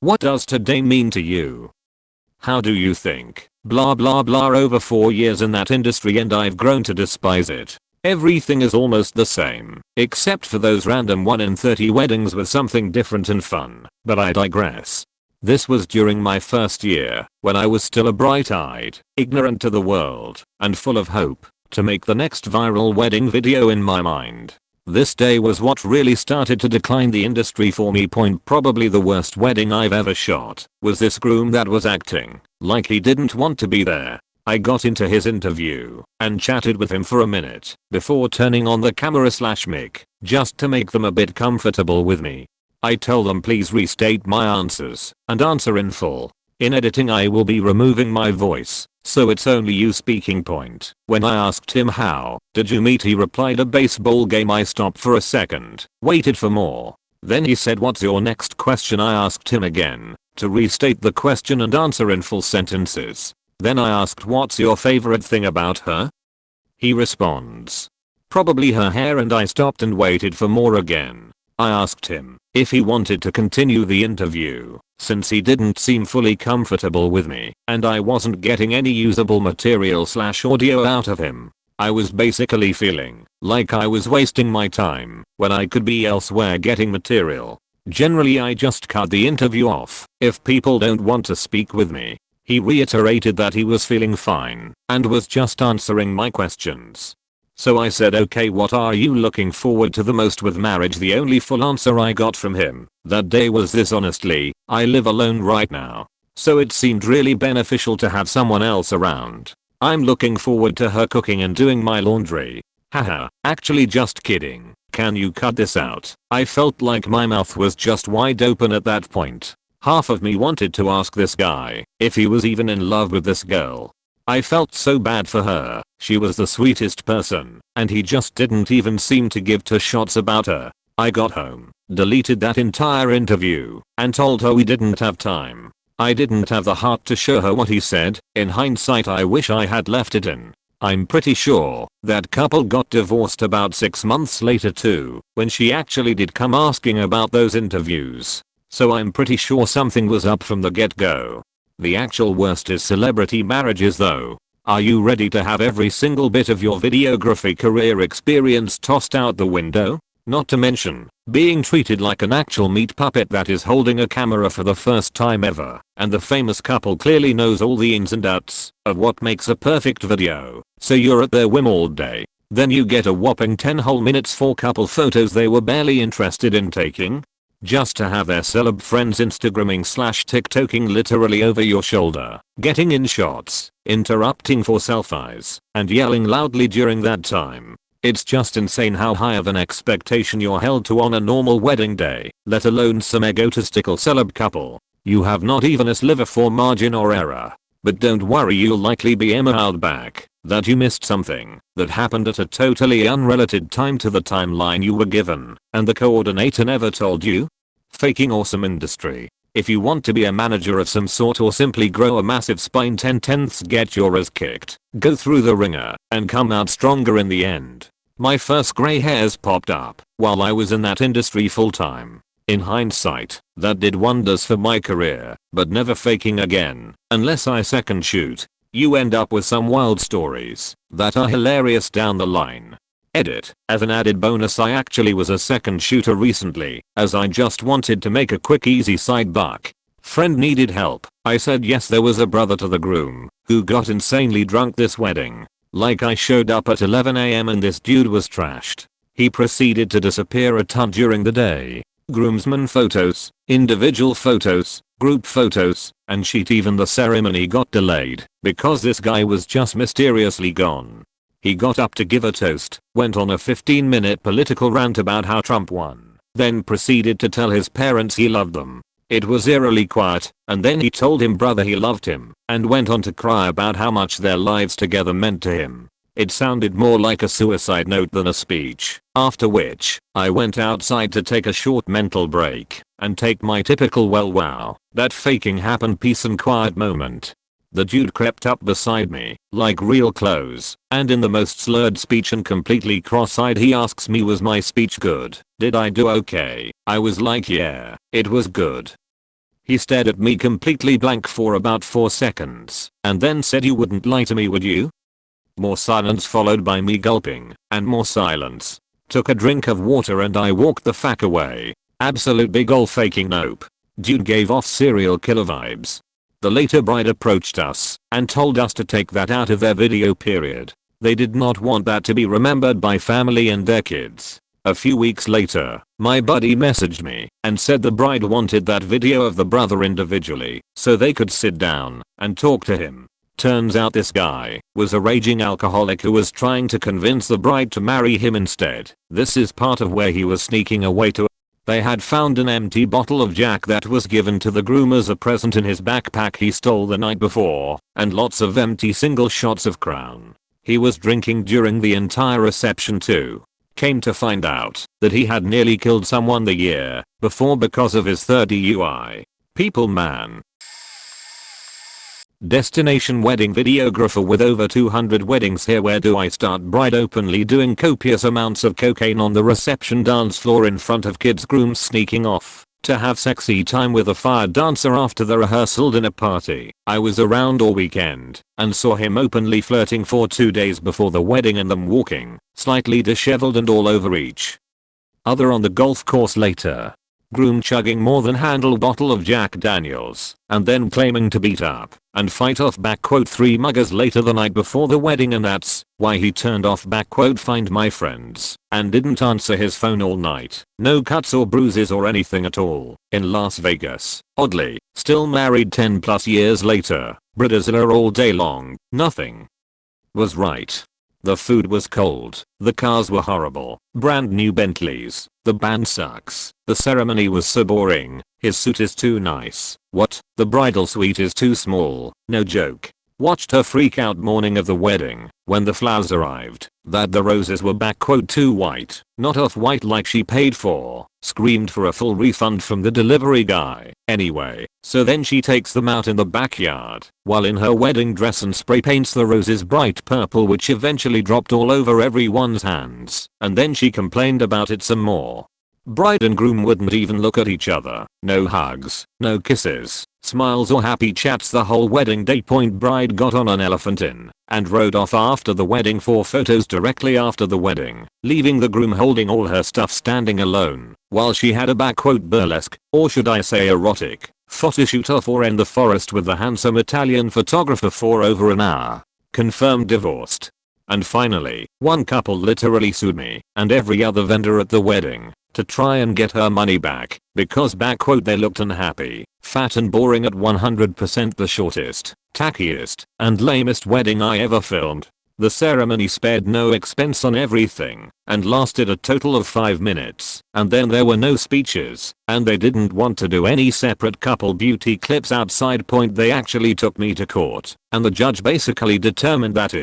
What does today mean to you? How do you think? Blah blah blah. Over 4 years in that industry and I've grown to despise it. Everything is almost the same, except for those random 1 in 30 weddings with something different and fun, but I digress. This was during my first year, when I was still a bright-eyed, ignorant to the world, and full of hope to make the next viral wedding video in my mind. This day was what really started to decline the industry for me. Probably the worst wedding I've ever shot was this groom that was acting like he didn't want to be there. I got into his interview and chatted with him for a minute before turning on the camera/mic just to make them a bit comfortable with me. I told them please restate my answers and answer in full. In editing I will be removing my voice, so it's only you speaking. When I asked him how did you meet, he replied a baseball game. I stopped for a second, waited for more. Then he said what's your next question? I asked him again to restate the question and answer in full sentences. Then I asked what's your favorite thing about her? He responds probably her hair, and I stopped and waited for more again. I asked him if he wanted to continue the interview since he didn't seem fully comfortable with me and I wasn't getting any usable material/audio out of him. I was basically feeling like I was wasting my time when I could be elsewhere getting material. Generally I just cut the interview off if people don't want to speak with me. He reiterated that he was feeling fine and was just answering my questions. So I said okay, what are you looking forward to the most with marriage? The only full answer I got from him that day was this: honestly, I live alone right now, so it seemed really beneficial to have someone else around. I'm looking forward to her cooking and doing my laundry. Haha, actually just kidding. Can you cut this out? I felt like my mouth was just wide open at that point. Half of me wanted to ask this guy if he was even in love with this girl. I felt so bad for her. She was the sweetest person, and he just didn't even seem to give two shots about her. I got home, deleted that entire interview, and told her we didn't have time. I didn't have the heart to show her what he said. In hindsight I wish I had left it in. I'm pretty sure that couple got divorced about 6 months later too, when she actually did come asking about those interviews. So I'm pretty sure something was up from the get-go. The actual worst is celebrity marriages though. Are you ready to have every single bit of your videography career experience tossed out the window? Not to mention being treated like an actual meat puppet that is holding a camera for the first time ever, and the famous couple clearly knows all the ins and outs of what makes a perfect video, so you're at their whim all day. Then you get a whopping 10 whole minutes for couple photos they were barely interested in taking, just to have their celeb friends Instagramming/TikToking literally over your shoulder, getting in shots, interrupting for selfies, and yelling loudly during that time. It's just insane how high of an expectation you're held to on a normal wedding day, let alone some egotistical celeb couple. You have not even a sliver for margin or error. But don't worry, you'll likely be emailed back that you missed something that happened at a totally unrelated time to the timeline you were given, and the coordinator never told you. Faking awesome industry. If you want to be a manager of some sort or simply grow a massive spine 10/10ths, get your ass kicked, go through the ringer, and come out stronger in the end. My first grey hairs popped up while I was in that industry full time. In hindsight, that did wonders for my career, but never faking again, unless I second shoot. You end up with some wild stories that are hilarious down the line. Edit. As an added bonus, I actually was a second shooter recently, as I just wanted to make a quick easy side buck. Friend needed help. I said yes. There was a brother to the groom who got insanely drunk this wedding. Like I showed up at 11 AM and this dude was trashed. He proceeded to disappear a ton during the day. Groomsmen photos, individual photos, group photos, and shit, even the ceremony got delayed because this guy was just mysteriously gone. He got up to give a toast, went on a 15-minute political rant about how Trump won, then proceeded to tell his parents he loved them. It was eerily quiet, and then he told him brother he loved him, and went on to cry about how much their lives together meant to him. It sounded more like a suicide note than a speech, after which I went outside to take a short mental break and take my typical well wow, that faking happened peace and quiet moment. The dude crept up beside me, like real close, and in the most slurred speech and completely cross-eyed he asks me, was my speech good? Did I do okay? I was like, yeah, it was good. He stared at me completely blank for about 4 seconds, and then said, you wouldn't lie to me, would you? More silence followed by me gulping, and more silence. Took a drink of water and I walked the fuck away. Absolute big ol' faking nope. Dude gave off serial killer vibes. The later bride approached us and told us to take that out of their video period. They did not want that to be remembered by family and their kids. A few weeks later, my buddy messaged me and said the bride wanted that video of the brother individually so they could sit down and talk to him. Turns out this guy was a raging alcoholic who was trying to convince the bride to marry him instead. This is part of where he was sneaking away to. They had found an empty bottle of Jack that was given to the groom as a present in his backpack he stole the night before, and lots of empty single shots of Crown. He was drinking during the entire reception too. Came to find out that he had nearly killed someone the year before because of his third DUI. People, man. Destination wedding videographer with over 200 weddings here. Where do I start? Bride openly doing copious amounts of cocaine on the reception dance floor in front of kids. Grooms sneaking off to have sexy time with a fire dancer after the rehearsal dinner party. I was around all weekend and saw him openly flirting for 2 days before the wedding and them walking, slightly disheveled and all over each other on the golf course later. Groom chugging more than handle bottle of Jack Daniels and then claiming to beat up and fight off "3 muggers" later the night before the wedding, and that's why he turned off "find my friends" and didn't answer his phone all night. No cuts or bruises or anything at all in Las Vegas. Oddly, still married 10 plus years later. Bridezilla all day long. Nothing was right. The food was cold. The cars were horrible. Brand new Bentleys. The band sucks. The ceremony was so boring. His suit is too nice. What? The bridal suite is too small. No joke. Watched her freak out morning of the wedding when the flowers arrived that the roses were "too white, not off-white like she paid for." Screamed for a full refund from the delivery guy. Anyway, so then she takes them out in the backyard while in her wedding dress and spray paints the roses bright purple, which eventually dropped all over everyone's hands, and then she complained about it some more. Bride and groom wouldn't even look at each other. No hugs, no kisses, smiles or happy chats the whole wedding day. Bride got on an Elephant Inn and rode off after the wedding for photos directly after the wedding, leaving the groom holding all her stuff standing alone while she had a burlesque, or should I say erotic, photo shoot off or in the forest with the handsome Italian photographer for over an hour. Confirmed divorced. And finally, one couple literally sued me and every other vendor at the wedding to try and get her money back because they looked unhappy, fat and boring at 100%. The shortest, tackiest, and lamest wedding I ever filmed. The ceremony spared no expense on everything and lasted a total of 5 minutes, and then there were no speeches, and they didn't want to do any separate couple beauty clips outside. They actually took me to court, and the judge basically determined that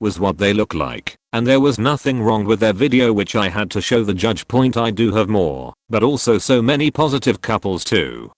was what they look like, and there was nothing wrong with their video, which I had to show the judge. I do have more, but also so many positive couples too.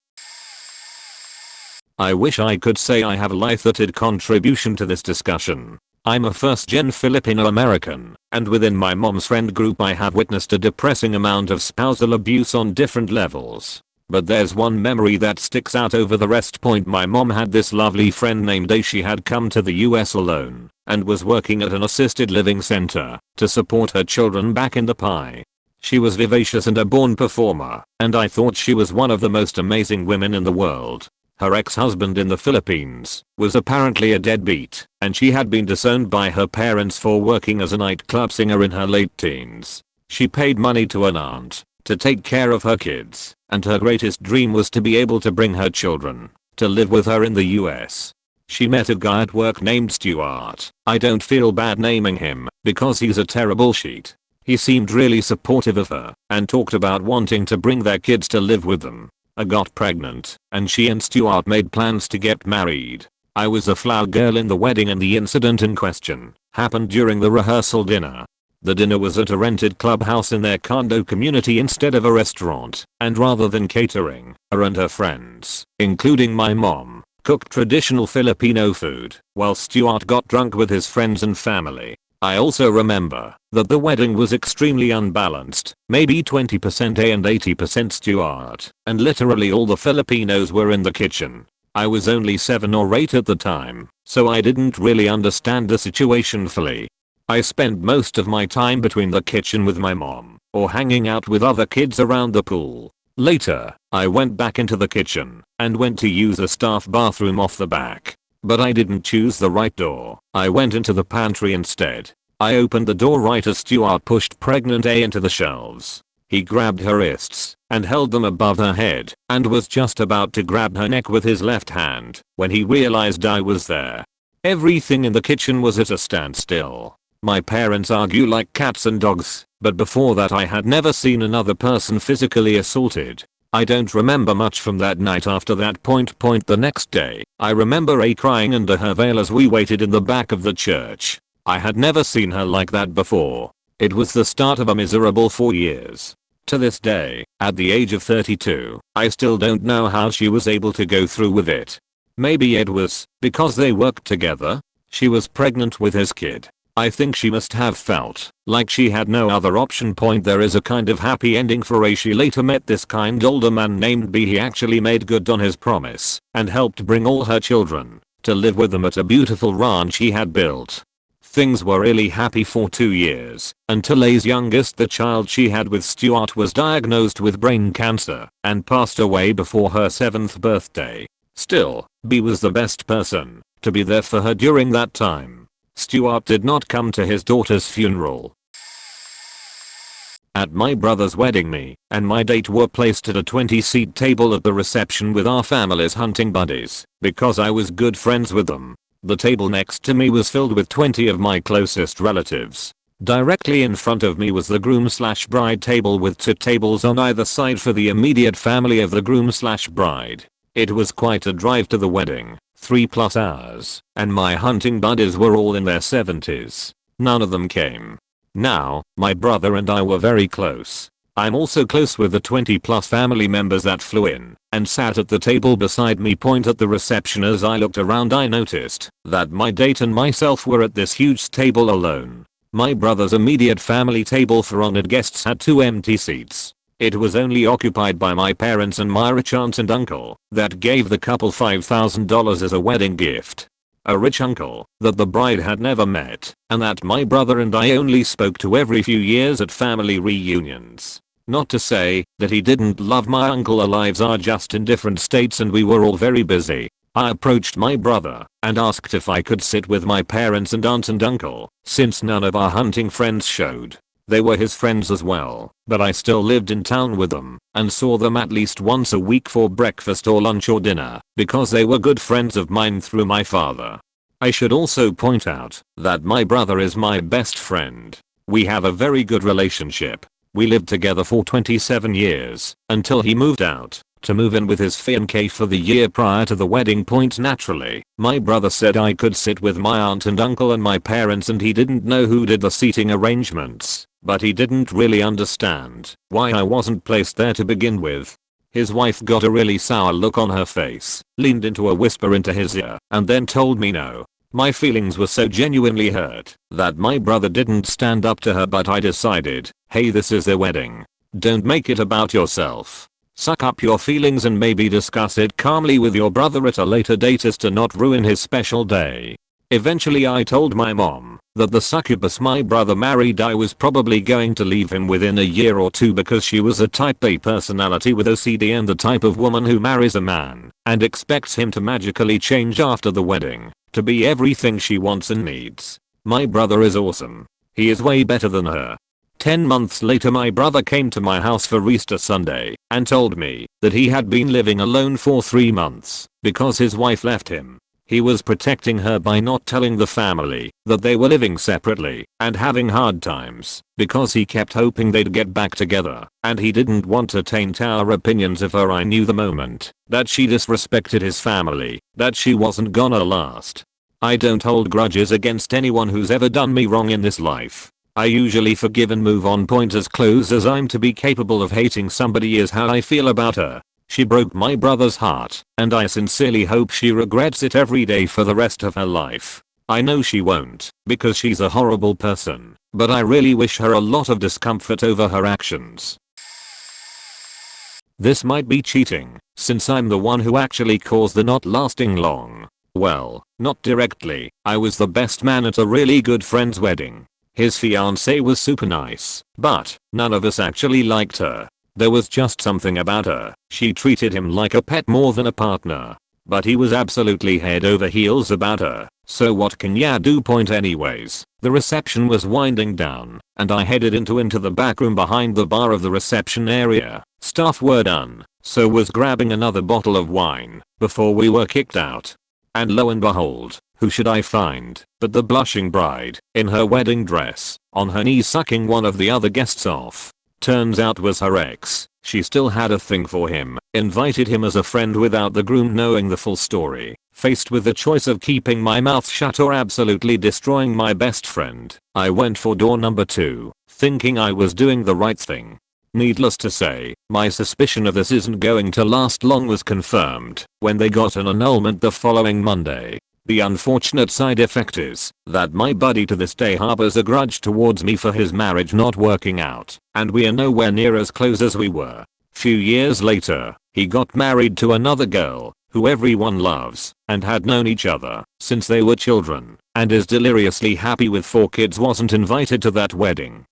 I wish I could say I have a light-hearted contribution to this discussion. I'm a first-gen Filipino American, and within my mom's friend group I have witnessed a depressing amount of spousal abuse on different levels. But there's one memory that sticks out over the rest. My mom had this lovely friend named A. She had come to the US alone and was working at an assisted living center to support her children back in the pie. She was vivacious and a born performer, and I thought she was one of the most amazing women in the world. Her ex-husband in the Philippines was apparently a deadbeat, and she had been disowned by her parents for working as a nightclub singer in her late teens. She paid money to an aunt to take care of her kids, and her greatest dream was to be able to bring her children to live with her in the US. She met a guy at work named Stuart. I don't feel bad naming him because he's a terrible sheet. He seemed really supportive of her and talked about wanting to bring their kids to live with them. I got pregnant, and she and Stuart made plans to get married. I was a flower girl in the wedding, and the incident in question happened during the rehearsal dinner. The dinner was at a rented clubhouse in their condo community instead of a restaurant, and rather than catering, her and her friends, including my mom, cooked traditional Filipino food, while Stuart got drunk with his friends and family. I also remember that the wedding was extremely unbalanced, maybe 20% A and 80% Stuart, and literally all the Filipinos were in the kitchen. I was only 7 or 8 at the time, so I didn't really understand the situation fully. I spent most of my time between the kitchen with my mom, or hanging out with other kids around the pool. Later, I went back into the kitchen and went to use a staff bathroom off the back. But I didn't choose the right door. I went into the pantry instead. I opened the door right as Stuart pushed pregnant A into the shelves. He grabbed her wrists and held them above her head and was just about to grab her neck with his left hand when he realized I was there. Everything in the kitchen was at a standstill. My parents argue like cats and dogs, but before that I had never seen another person physically assaulted. I don't remember much from that night after that point. The next day, I remember A crying under her veil as we waited in the back of the church. I had never seen her like that before. It was the start of a miserable 4 years. To this day, at the age of 32, I still don't know how she was able to go through with it. Maybe it was because they worked together. She was pregnant with his kid. I think she must have felt like she had no other option. There is a kind of happy ending for A. She later met this kind older man named B. He actually made good on his promise and helped bring all her children to live with them at a beautiful ranch he had built. Things were really happy for 2 years until A's youngest, the child she had with Stuart, was diagnosed with brain cancer and passed away before her 7th birthday. Still, B was the best person to be there for her during that time. Stuart did not come to his daughter's funeral. At my brother's wedding, me and my date were placed at a 20-seat table at the reception with our family's hunting buddies because I was good friends with them. The table next to me was filled with 20 of my closest relatives. Directly in front of me was the groom/bride table with 2 tables on either side for the immediate family of the groom/bride. It was quite a drive to the wedding, 3+ hours, and my hunting buddies were all in their 70s. None of them came. Now, my brother and I were very close. I'm also close with the 20+ family members that flew in and sat at the table beside me. At the reception, as I looked around, I noticed that my date and myself were at this huge table alone. My brother's immediate family table for honored guests had 2 empty seats. It was only occupied by my parents and my rich aunt and uncle that gave the couple $5,000 as a wedding gift. A rich uncle that the bride had never met and that my brother and I only spoke to every few years at family reunions. Not to say that he didn't love my uncle, our lives are just in different states and we were all very busy. I approached my brother and asked if I could sit with my parents and aunt and uncle, since none of our hunting friends showed. They were his friends as well, but I still lived in town with them and saw them at least once a week for breakfast or lunch or dinner because they were good friends of mine through my father. I should also point out that my brother is my best friend. We have a very good relationship. We lived together for 27 years until he moved out to move in with his fiancée for the year prior to the wedding. Naturally, my brother said I could sit with my aunt and uncle and my parents, and he didn't know who did the seating arrangements, but he didn't really understand why I wasn't placed there to begin with. His wife got a really sour look on her face, leaned into a whisper into his ear, and then told me no. My feelings were so genuinely hurt that my brother didn't stand up to her, but I decided, hey, this is their wedding. Don't make it about yourself. Suck up your feelings and maybe discuss it calmly with your brother at a later date as to not ruin his special day. Eventually I told my mom that the succubus my brother married, I was probably going to leave him within a year or 2 because she was a type A personality with OCD and the type of woman who marries a man and expects him to magically change after the wedding to be everything she wants and needs. My brother is awesome. He is way better than her. 10 months later, my brother came to my house for Easter Sunday and told me that he had been living alone for 3 months because his wife left him. He was protecting her by not telling the family that they were living separately and having hard times because he kept hoping they'd get back together, and he didn't want to taint our opinions of her. I knew the moment that she disrespected his family that she wasn't gonna last. I don't hold grudges against anyone who's ever done me wrong in this life. I usually forgive and move on. As close as I'm to be capable of hating somebody is how I feel about her. She broke my brother's heart, and I sincerely hope she regrets it every day for the rest of her life. I know she won't, because she's a horrible person, but I really wish her a lot of discomfort over her actions. This might be cheating, since I'm the one who actually caused the not lasting long. Well, not directly. I was the best man at a really good friend's wedding. His fiancée was super nice, but none of us actually liked her. There was just something about her. She treated him like a pet more than a partner. But he was absolutely head over heels about her. So what can ya do? Point anyways. The reception was winding down, and I headed into the back room behind the bar of the reception area. Stuff were done, so was grabbing another bottle of wine before we were kicked out. And lo and behold, who should I find but the blushing bride, in her wedding dress, on her knees sucking one of the other guests off. Turns out was her ex. She still had a thing for him, invited him as a friend without the groom knowing the full story. Faced with the choice of keeping my mouth shut or absolutely destroying my best friend, I went for door number 2, thinking I was doing the right thing. Needless to say, my suspicion of this isn't going to last long was confirmed when they got an annulment the following Monday. The unfortunate side effect is that my buddy to this day harbors a grudge towards me for his marriage not working out, and we are nowhere near as close as we were. Few years later, he got married to another girl, who everyone loves, and had known each other since they were children, and is deliriously happy with 4 kids. Wasn't invited to that wedding.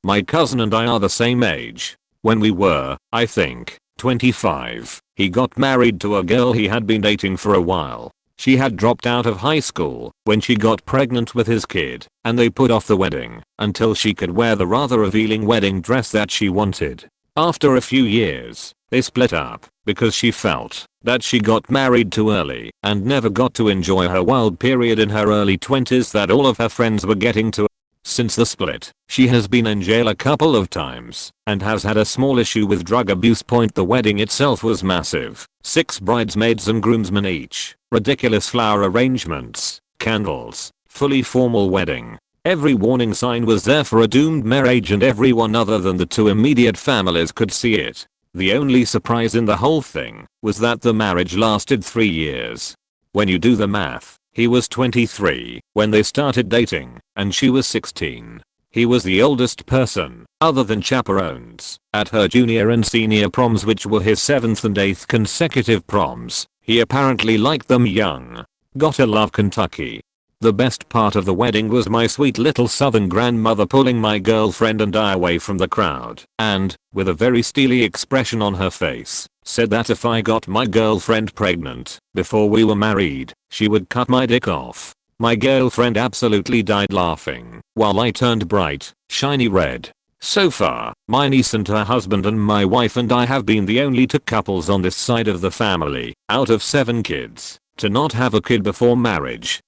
My cousin and I are the same age. When we were, I think, 25, he got married to a girl he had been dating for a while. She had dropped out of high school when she got pregnant with his kid, and they put off the wedding until she could wear the rather revealing wedding dress that she wanted. After a few years, they split up because she felt that she got married too early and never got to enjoy her wild period in her early 20s that all of her friends were getting to. Since the split, she has been in jail a couple of times and has had a small issue with drug abuse. The wedding itself was massive. 6 bridesmaids and groomsmen each, ridiculous flower arrangements, candles, fully formal wedding. Every warning sign was there for a doomed marriage and everyone other than the 2 immediate families could see it. The only surprise in the whole thing was that the marriage lasted 3 years. When you do the math, he was 23 when they started dating, and she was 16. He was the oldest person, other than chaperones, at her junior and senior proms, which were his 7th and 8th consecutive proms. He apparently liked them young. Gotta love Kentucky. The best part of the wedding was my sweet little southern grandmother pulling my girlfriend and I away from the crowd, and, with a very steely expression on her face, said that if I got my girlfriend pregnant before we were married, she would cut my dick off. My girlfriend absolutely died laughing, while I turned bright, shiny red. So far, my niece and her husband and my wife and I have been the only 2 couples on this side of the family, out of 7 kids, to not have a kid before marriage.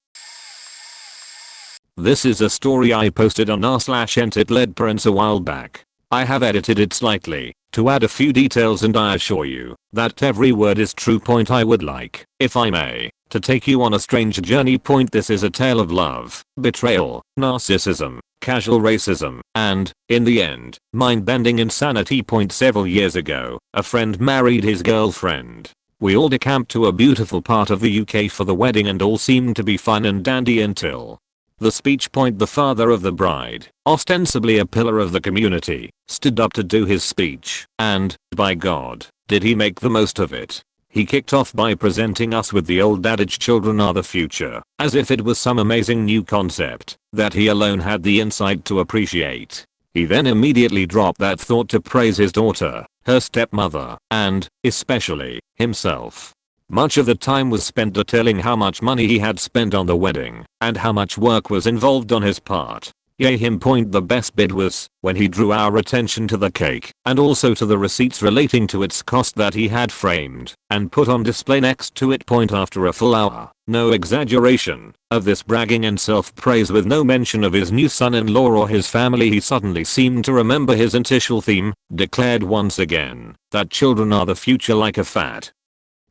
This is a story I posted on r/entitledparents a while back. I have edited it slightly to add a few details, and I assure you that every word is true. I would like, if I may, to take you on a strange journey. This is a tale of love, betrayal, narcissism, casual racism, and, in the end, mind-bending insanity. Several years ago, a friend married his girlfriend. We all decamped to a beautiful part of the UK for the wedding and all seemed to be fine and dandy until the speech. The father of the bride, ostensibly a pillar of the community, stood up to do his speech, and, by God, did he make the most of it. He kicked off by presenting us with the old adage children are the future, as if it was some amazing new concept that he alone had the insight to appreciate. He then immediately dropped that thought to praise his daughter, her stepmother, and, especially, himself. Much of the time was spent detailing how much money he had spent on the wedding, and how much work was involved on his part. Yay him. The best bit was when he drew our attention to the cake, and also to the receipts relating to its cost that he had framed and put on display next to it. After a full hour, no exaggeration, of this bragging and self-praise with no mention of his new son-in-law or his family, he suddenly seemed to remember his initial theme, declared once again that children are the future like a fat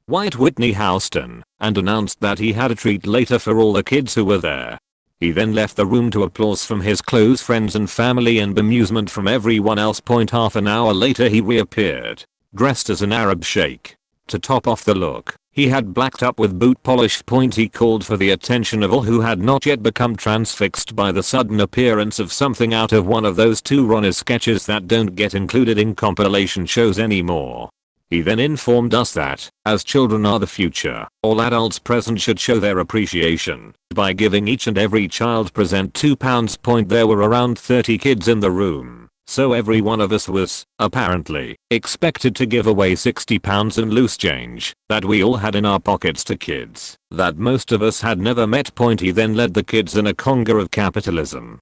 white Whitney Houston, and announced that he had a treat later for all the kids who were there. He then left the room to applause from his close friends and family and bemusement from everyone else. Half an hour later he reappeared dressed as an Arab sheikh. To top off the look, he had blacked up with boot polish. He called for the attention of all who had not yet become transfixed by the sudden appearance of something out of one of those two Ronnie sketches that don't get included in compilation shows anymore. He then informed us that, as children are the future, all adults present should show their appreciation by giving each and every child present £2. There were around 30 kids in the room, so every one of us was, apparently, expected to give away £60 in loose change that we all had in our pockets to kids that most of us had never met. He then led the kids in a conga of capitalism,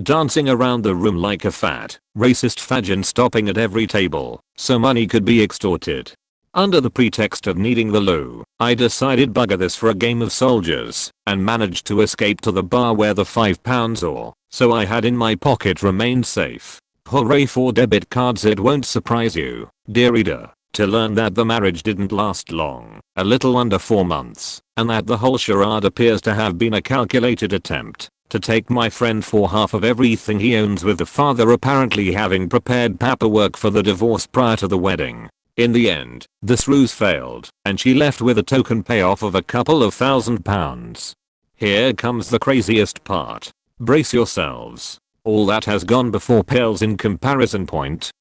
dancing around the room like a fat, racist fagin, stopping at every table so money could be extorted. Under the pretext of needing the loo, I decided bugger this for a game of soldiers and managed to escape to the bar where the £5 or so I had in my pocket remained safe. Hooray for debit cards. It won't surprise you, dear reader, to learn that the marriage didn't last long, a little under 4 months, and that the whole charade appears to have been a calculated attempt to take my friend for half of everything he owns, with the father apparently having prepared paperwork for the divorce prior to the wedding. In the end, this ruse failed, and she left with a token payoff of a couple of £1,000s. Here comes the craziest part. Brace yourselves. All that has gone before pales in comparison.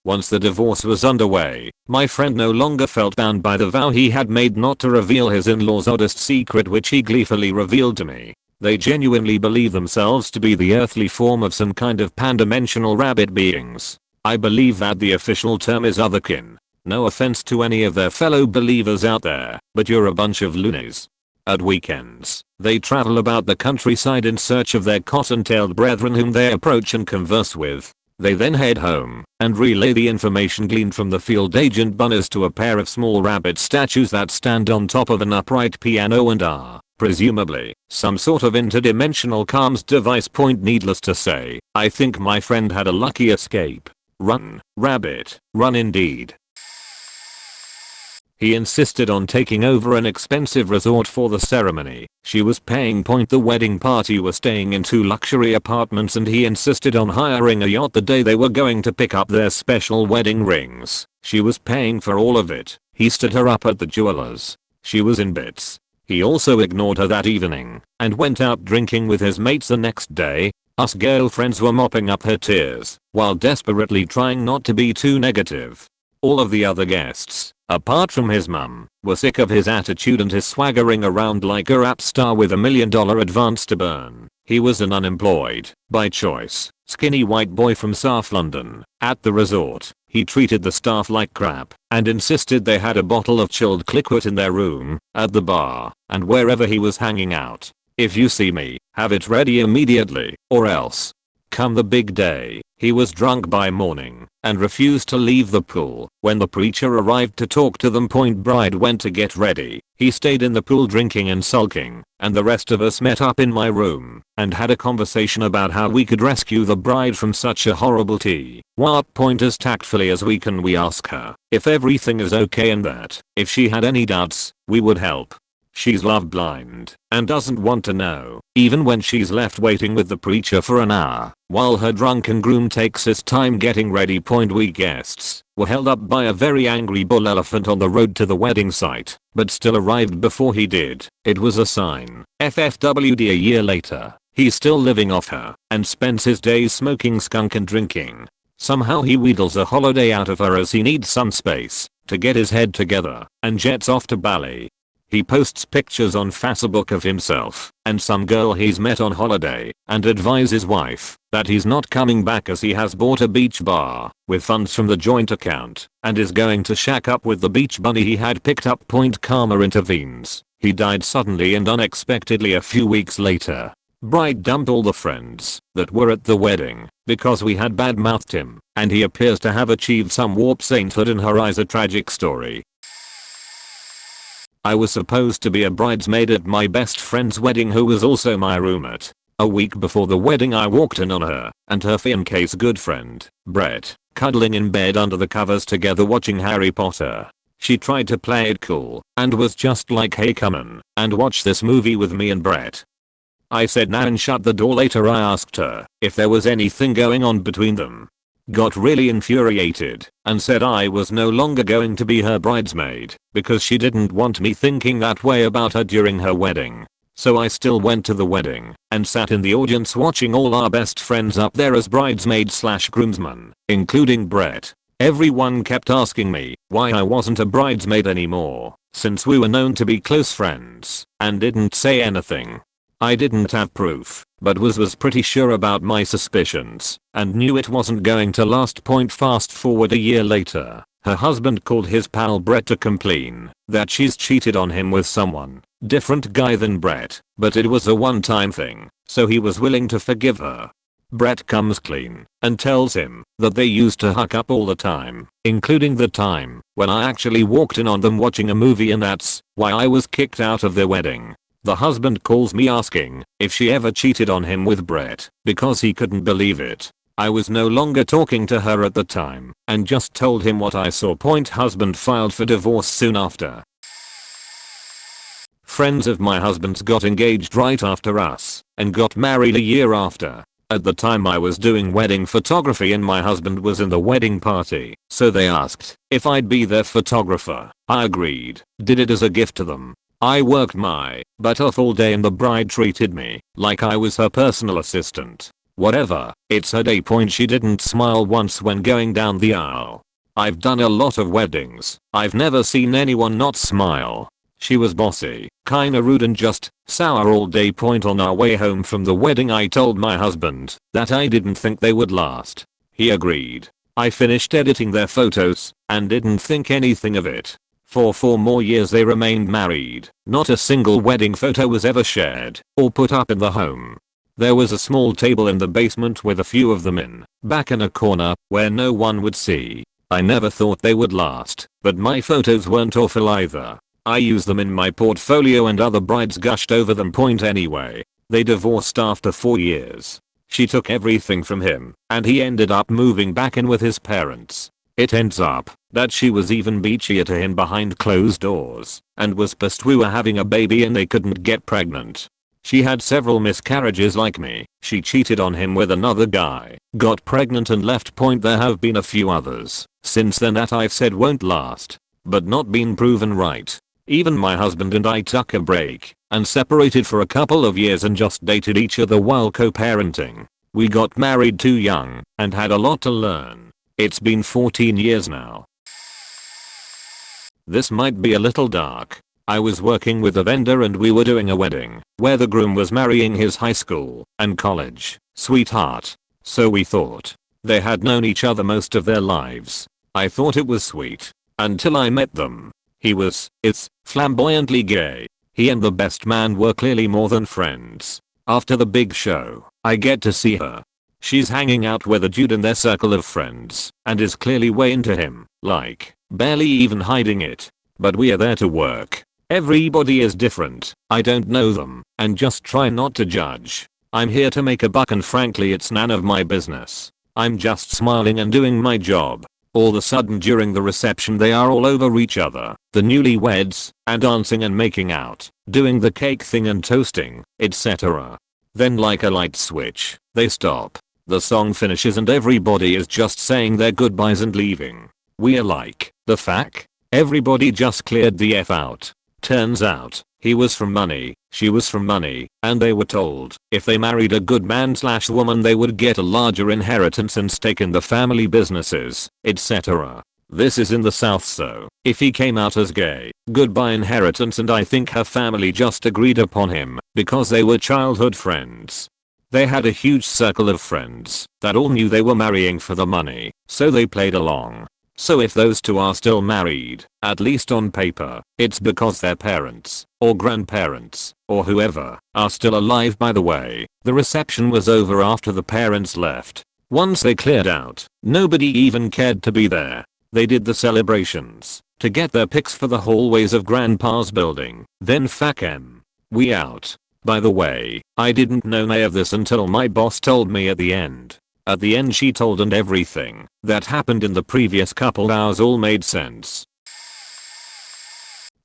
Once the divorce was underway, my friend no longer felt bound by the vow he had made not to reveal his in-laws' oddest secret, which he gleefully revealed to me. They genuinely believe themselves to be the earthly form of some kind of pan-dimensional rabbit beings. I believe that the official term is otherkin. No offense to any of their fellow believers out there, but you're a bunch of loonies. At weekends, they travel about the countryside in search of their cotton-tailed brethren whom they approach and converse with. They then head home and relay the information gleaned from the field agent bunners to a pair of small rabbit statues that stand on top of an upright piano and are, presumably, some sort of interdimensional comms device. Needless to say, I think my friend had a lucky escape. Run, rabbit, run indeed. He insisted on taking over an expensive resort for the ceremony. She was paying. The wedding party was staying in 2 luxury apartments, and he insisted on hiring a yacht the day they were going to pick up their special wedding rings. She was paying for all of it. He stood her up at the jewelers. She was in bits. He also ignored her that evening and went out drinking with his mates the next day. Us girlfriends were mopping up her tears while desperately trying not to be too negative. All of the other guests, apart from his mum, were sick of his attitude and his swaggering around like a rap star with $1 million advance to burn. He was an unemployed, by choice, skinny white boy from South London. At the resort, he treated the staff like crap and insisted they had a bottle of chilled liquid in their room, at the bar, and wherever he was hanging out. If you see me, have it ready immediately, or else. Come the big day, he was drunk by morning and refused to leave the pool. When the preacher arrived to talk to them, bride went to get ready. He stayed in the pool drinking and sulking, and the rest of us met up in my room and had a conversation about how we could rescue the bride from such a horrible tea. What as tactfully as we can, we ask her if everything is okay and that if she had any doubts, we would help. She's love blind and doesn't want to know, even when she's left waiting with the preacher for an hour while her drunken groom takes his time getting ready. We guests were held up by a very angry bull elephant on the road to the wedding site, but still arrived before he did. It was a sign. FFWD. A year later, he's still living off her and spends his days smoking skunk and drinking. Somehow he wheedles a holiday out of her as he needs some space to get his head together and jets off to Bali. He posts pictures on Facebook of himself and some girl he's met on holiday and advises his wife that he's not coming back as he has bought a beach bar with funds from the joint account and is going to shack up with the beach bunny he had picked up. Karma intervenes. He died suddenly and unexpectedly a few weeks later. Bride dumped all the friends that were at the wedding because we had badmouthed him, and he appears to have achieved some warped sainthood in her eyes. A tragic story. I was supposed to be a bridesmaid at my best friend's wedding, who was also my roommate. A week before the wedding, I walked in on her and her fiance's good friend, Brett, cuddling in bed under the covers together watching Harry Potter. She tried to play it cool and was just like, hey, come on and watch this movie with me and Brett. I said nah and shut the door. Later I asked her if there was anything going on between them. got really infuriated and said I was no longer going to be her bridesmaid because she didn't want me thinking that way about her during her wedding. So I still went to the wedding and sat in the audience watching all our best friends up there as bridesmaids/groomsmen, including Brett. Everyone kept asking me why I wasn't a bridesmaid anymore, since we were known to be close friends, and didn't say anything. I didn't have proof, but was pretty sure about my suspicions, and knew it wasn't going to last. Fast forward a year later, her husband called his pal Brett to complain that she's cheated on him with someone, different guy than Brett, but it was a one-time thing, so he was willing to forgive her. Brett comes clean and tells him that they used to hook up all the time, including the time when I actually walked in on them watching a movie, and that's why I was kicked out of their wedding. The husband calls me asking if she ever cheated on him with Brett because he couldn't believe it. I was no longer talking to her at the time and just told him what I saw. Husband filed for divorce soon after. Friends of my husband's got engaged right after us and got married a year after. At the time I was doing wedding photography and my husband was in the wedding party, so they asked if I'd be their photographer. I agreed, did it as a gift to them. I worked my butt off all day and the bride treated me like I was her personal assistant. Whatever, it's her day. She didn't smile once when going down the aisle. I've done a lot of weddings. I've never seen anyone not smile. She was bossy, kinda rude and just sour all day. On our way home from the wedding I told my husband that I didn't think they would last. He agreed. I finished editing their photos and didn't think anything of it. For 4 more years they remained married. Not a single wedding photo was ever shared or put up in the home. There was a small table in the basement with a few of them back in a corner where no one would see. I never thought they would last, but my photos weren't awful either. I used them in my portfolio and other brides gushed over them. Anyway, they divorced after 4 years. She took everything from him and he ended up moving back in with his parents. It ends up that she was even beachier to him behind closed doors and was pissed we were having a baby and they couldn't get pregnant. She had several miscarriages like me. She cheated on him with another guy, got pregnant and left. There have been a few others since then that I've said won't last, but not been proven right. Even my husband and I took a break and separated for a couple of years and just dated each other while co-parenting. We got married too young and had a lot to learn. It's been 14 years now. This might be a little dark. I was working with a vendor and we were doing a wedding where the groom was marrying his high school and college sweetheart. So we thought they had known each other most of their lives. I thought it was sweet until I met them. It's flamboyantly gay. He and the best man were clearly more than friends. After the big show, I get to see her. She's hanging out with a dude in their circle of friends and is clearly way into him, like, barely even hiding it. But we are there to work. Everybody is different. I don't know them and just try not to judge. I'm here to make a buck and frankly it's none of my business. I'm just smiling and doing my job. All of a sudden during the reception they are all over each other, the newlyweds, and dancing and making out, doing the cake thing and toasting, etc. Then like a light switch, they stop. The song finishes and everybody is just saying their goodbyes and leaving. We're like, the fuck? Everybody just cleared the F out. Turns out, he was from money, she was from money, and they were told if they married a good man/woman they would get a larger inheritance and stake in the family businesses, etc. This is in the South, so if he came out as gay, goodbye inheritance. And I think her family just agreed upon him because they were childhood friends. They had a huge circle of friends that all knew they were marrying for the money, so they played along. So if those two are still married, at least on paper, it's because their parents, or grandparents, or whoever, are still alive. By the way, the reception was over after the parents left. Once they cleared out, nobody even cared to be there. They did the celebrations to get their pics for the hallways of grandpa's building, then fuck 'em. We out. By the way, I didn't know any of this until my boss told me at the end. At the end she told and everything that happened in the previous couple hours all made sense.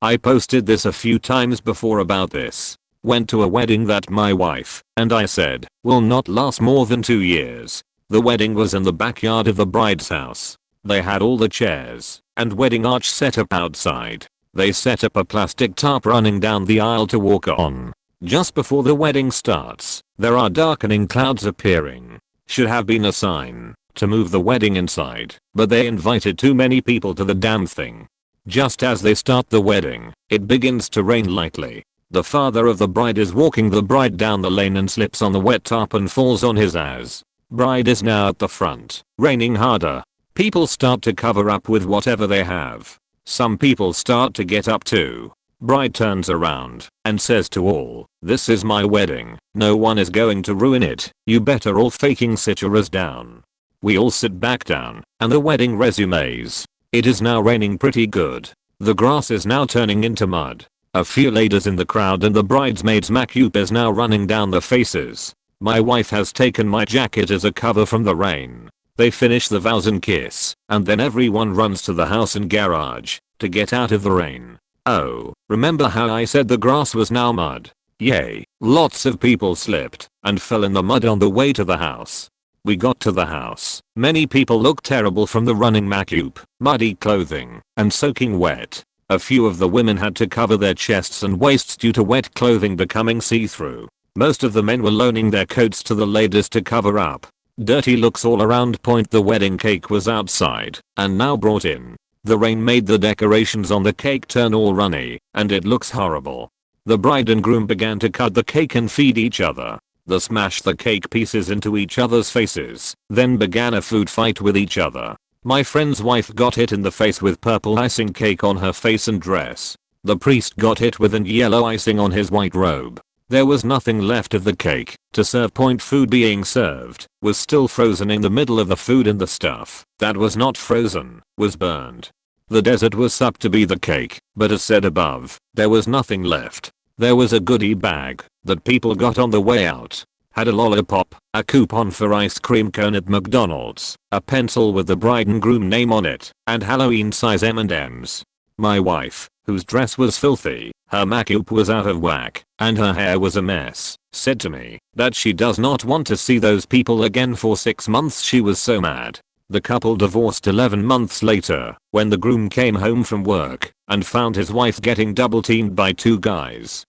I posted this a few times before about this. Went to a wedding that my wife and I said will not last more than 2 years. The wedding was in the backyard of the bride's house. They had all the chairs and wedding arch set up outside. They set up a plastic tarp running down the aisle to walk on. Just before the wedding starts, there are darkening clouds appearing. Should have been a sign to move the wedding inside, but they invited too many people to the damn thing. Just as they start the wedding, it begins to rain lightly. The father of the bride is walking the bride down the lane and slips on the wet tarp and falls on his ass. Bride is now at the front, raining harder. People start to cover up with whatever they have. Some people start to get up too. Bride turns around and says to all, "This is my wedding. No one is going to ruin it. You better all faking sit your ass down." We all sit back down and the wedding resumes. It is now raining pretty good. The grass is now turning into mud. A few ladies in the crowd and the bridesmaids' makeup is now running down their faces. My wife has taken my jacket as a cover from the rain. They finish the vows and kiss, and then everyone runs to the house and garage to get out of the rain. Oh, remember how I said the grass was now mud? Yay, lots of people slipped and fell in the mud on the way to the house. We got to the house. Many people looked terrible from the running makeup, muddy clothing, and soaking wet. A few of the women had to cover their chests and waists due to wet clothing becoming see-through. Most of the men were loaning their coats to the ladies to cover up. Dirty looks all around. The wedding cake was outside and now brought in. The rain made the decorations on the cake turn all runny, and it looks horrible. The bride and groom began to cut the cake and feed each other. They smashed the cake pieces into each other's faces, then began a food fight with each other. My friend's wife got hit in the face with purple icing cake on her face and dress. The priest got hit with yellow icing on his white robe. There was nothing left of the cake to serve. Food being served was still frozen in the middle of the food, and the stuff that was not frozen was burned. The dessert was supposed to be the cake, but as said above, there was nothing left. There was a goodie bag that people got on the way out. Had a lollipop, a coupon for ice cream cone at McDonald's, a pencil with the bride and groom name on it, and Halloween size M&Ms. My wife, whose dress was filthy, her makeup was out of whack, and her hair was a mess, said to me that she does not want to see those people again for 6 months. She was so mad. The couple divorced 11 months later when the groom came home from work and found his wife getting double teamed by 2 guys.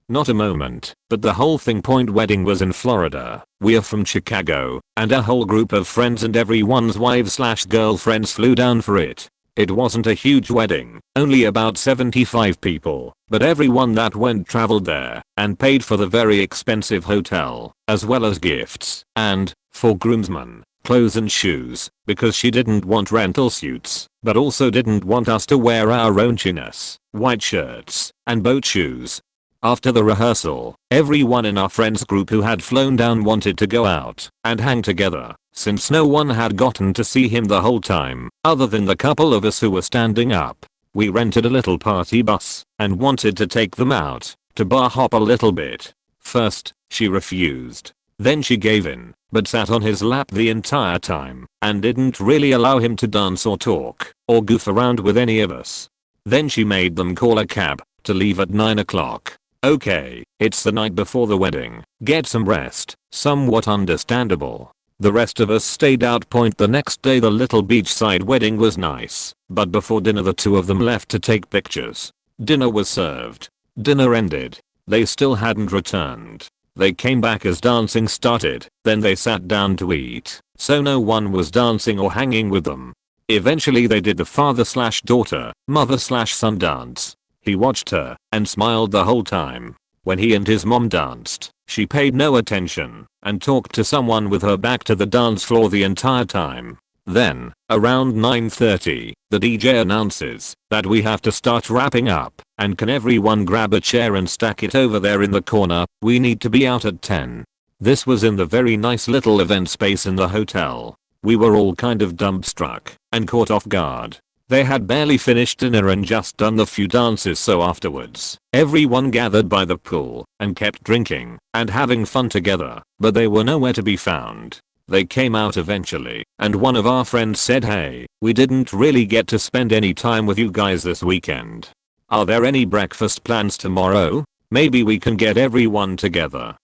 Not a moment, but the whole thing. Wedding was in Florida. We are from Chicago, and a whole group of friends and everyone's wives/girlfriends flew down for it. It wasn't a huge wedding, only about 75 people, but everyone that went traveled there and paid for the very expensive hotel, as well as gifts, and, for groomsmen, clothes and shoes, because she didn't want rental suits, but also didn't want us to wear our own chinos, white shirts, and boat shoes. After the rehearsal, everyone in our friends group who had flown down wanted to go out and hang together, since no one had gotten to see him the whole time, other than the couple of us who were standing up. We rented a little party bus and wanted to take them out to bar hop a little bit. First, she refused. Then she gave in, but sat on his lap the entire time and didn't really allow him to dance or talk or goof around with any of us. Then she made them call a cab to leave at 9 o'clock. Okay, it's the night before the wedding. Get some rest. Somewhat understandable. The rest of us stayed out. The next day the little beachside wedding was nice, but before dinner the 2 of them left to take pictures. Dinner was served. Dinner ended. They still hadn't returned. They came back as dancing started, then they sat down to eat, so no one was dancing or hanging with them. Eventually they did the father/daughter, mother/son dance. He watched her and smiled the whole time. When he and his mom danced, she paid no attention and talked to someone with her back to the dance floor the entire time. Then, around 9:30, the DJ announces that we have to start wrapping up, and can everyone grab a chair and stack it over there in the corner, we need to be out at 10. This was in the very nice little event space in the hotel. We were all kind of dumbstruck and caught off guard. They had barely finished dinner and just done the few dances, so afterwards, everyone gathered by the pool and kept drinking and having fun together, but they were nowhere to be found. They came out eventually, and one of our friends said, "Hey, we didn't really get to spend any time with you guys this weekend. Are there any breakfast plans tomorrow? Maybe we can get everyone together."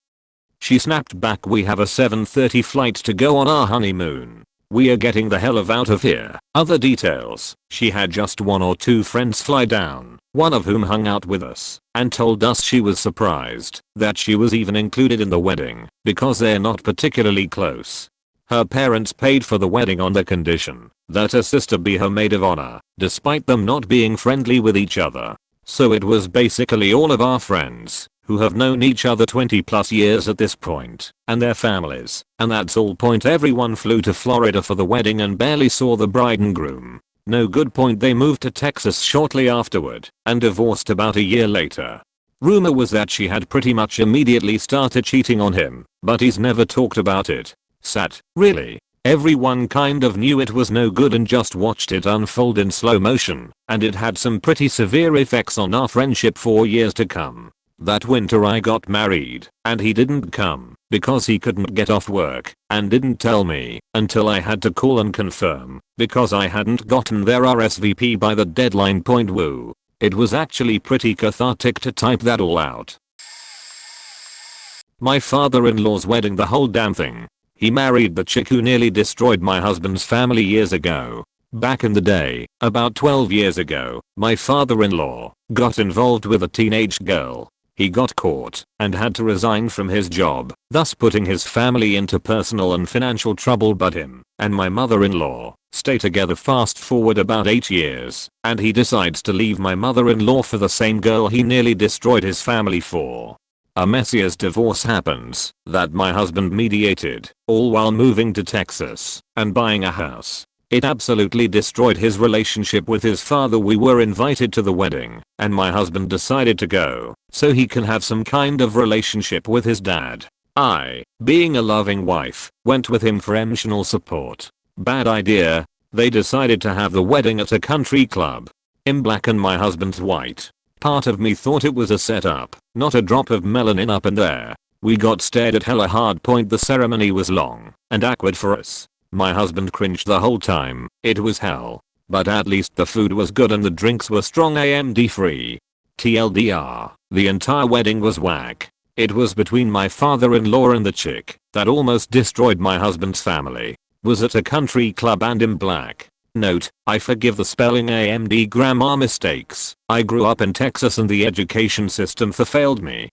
She snapped back, "We have a 7:30 flight to go on our honeymoon. We are getting the hell out of here." Other details: she had just 1 or 2 friends fly down, one of whom hung out with us and told us she was surprised that she was even included in the wedding because they're not particularly close. Her parents paid for the wedding on the condition that her sister be her maid of honor, despite them not being friendly with each other. So it was basically all of our friends, who have known each other 20 plus years at this point, and their families, and that's all. Point everyone flew to Florida for the wedding and barely saw the bride and groom. No good. Point they moved to Texas shortly afterward and divorced about a year later. Rumor was that she had pretty much immediately started cheating on him, but he's never talked about it. Sad, really. Everyone kind of knew it was no good and just watched it unfold in slow motion, and it had some pretty severe effects on our friendship for years to come. That winter I got married, and he didn't come because he couldn't get off work and didn't tell me until I had to call and confirm because I hadn't gotten their RSVP by the deadline. Woo. It was actually pretty cathartic to type that all out. My father-in-law's wedding, the whole damn thing. He married the chick who nearly destroyed my husband's family years ago. Back in the day, about 12 years ago, my father-in-law got involved with a teenage girl. He got caught and had to resign from his job, thus putting his family into personal and financial trouble. But him and my mother-in-law stay together. Fast forward about 8 years, and he decides to leave my mother-in-law for the same girl he nearly destroyed his family for. A messy as divorce happens that my husband mediated, all while moving to Texas and buying a house. It absolutely destroyed his relationship with his father. We were invited to the wedding, and my husband decided to go so he can have some kind of relationship with his dad. I, being a loving wife, went with him for emotional support. Bad idea. They decided to have the wedding at a country club. I'm black and my husband's white. Part of me thought it was a setup, not a drop of melanin up in there. We got stared at hella hard. The ceremony was long and awkward for us. My husband cringed the whole time. It was hell. But at least the food was good and the drinks were strong AMD free. TLDR, the entire wedding was whack. It was between my father-in-law and the chick that almost destroyed my husband's family. Was at a country club and in black. Note, I forgive the spelling AMD grammar mistakes. I grew up in Texas and the education system failed me.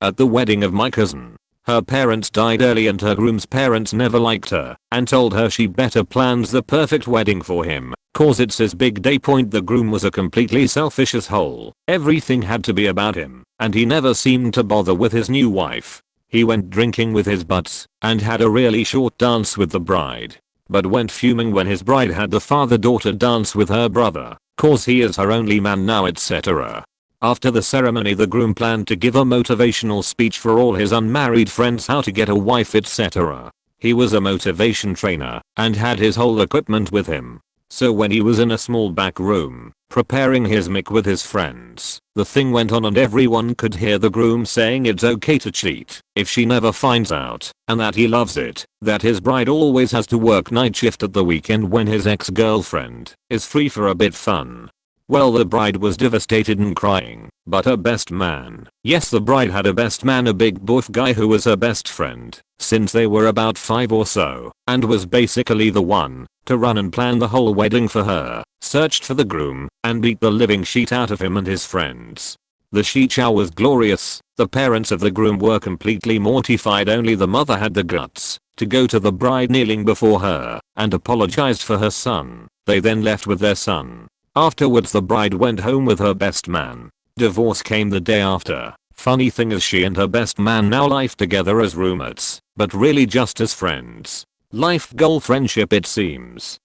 At the wedding of my cousin, her parents died early and her groom's parents never liked her and told her she better plans the perfect wedding for him, cause it's his big day. The groom was a completely selfish asshole. Everything had to be about him, and he never seemed to bother with his new wife. He went drinking with his butts and had a really short dance with the bride, but went fuming when his bride had the father-daughter dance with her brother, cause he is her only man now, etc. After the ceremony, the groom planned to give a motivational speech for all his unmarried friends how to get a wife, etc. He was a motivation trainer and had his whole equipment with him. So when he was in a small back room preparing his mic with his friends, the thing went on and everyone could hear the groom saying it's okay to cheat if she never finds out, and that he loves it, that his bride always has to work night shift at the weekend when his ex-girlfriend is free for a bit fun. Well, the bride was devastated and crying, but her best man, yes, the bride had a best man, a big buff guy who was her best friend since they were about 5 or so, and was basically the one to run and plan the whole wedding for her, searched for the groom and beat the living shit out of him and his friends. The shit show was glorious. The parents of the groom were completely mortified. Only the mother had the guts to go to the bride kneeling before her and apologized for her son. They then left with their son. Afterwards, the bride went home with her best man. Divorce came the day after. Funny thing is, she and her best man now live together as roommates, but really just as friends. Life goal friendship, it seems.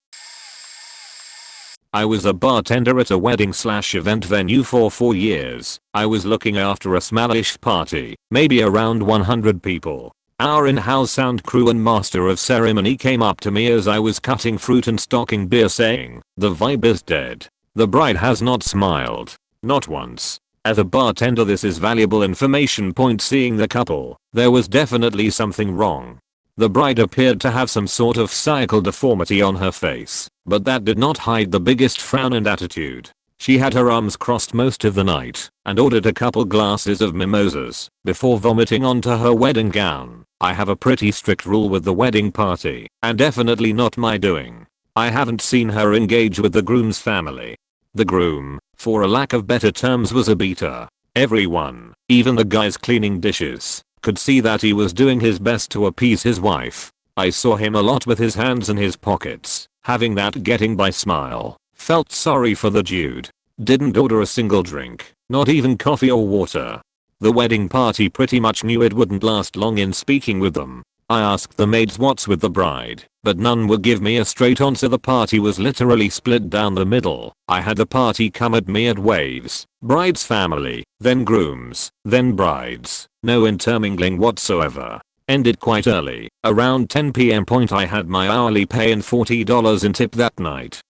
I was a bartender at a wedding/event venue for 4 years. I was looking after a smallish party, maybe around 100 people. Our in-house sound crew and master of ceremony came up to me as I was cutting fruit and stocking beer saying, "The vibe is dead. The bride has not smiled. Not once." As a bartender, this is valuable information. Seeing the couple, there was definitely something wrong. The bride appeared to have some sort of cycle deformity on her face, but that did not hide the biggest frown and attitude. She had her arms crossed most of the night and ordered a couple glasses of mimosas before vomiting onto her wedding gown. I have a pretty strict rule with the wedding party, and definitely not my doing. I haven't seen her engage with the groom's family. The groom, for a lack of better terms, was a beater. Everyone, even the guys cleaning dishes, could see that he was doing his best to appease his wife. I saw him a lot with his hands in his pockets, having that getting by smile. Felt sorry for the dude. Didn't order a single drink, not even coffee or water. The wedding party pretty much knew it wouldn't last long in speaking with them. I asked the maids what's with the bride, but none would give me a straight answer. The party was literally split down the middle. I had the party come at me at waves. Bride's family, then grooms, then brides. No intermingling whatsoever. Ended quite early. Around 10 p.m. I had my hourly pay and $40 in tip that night.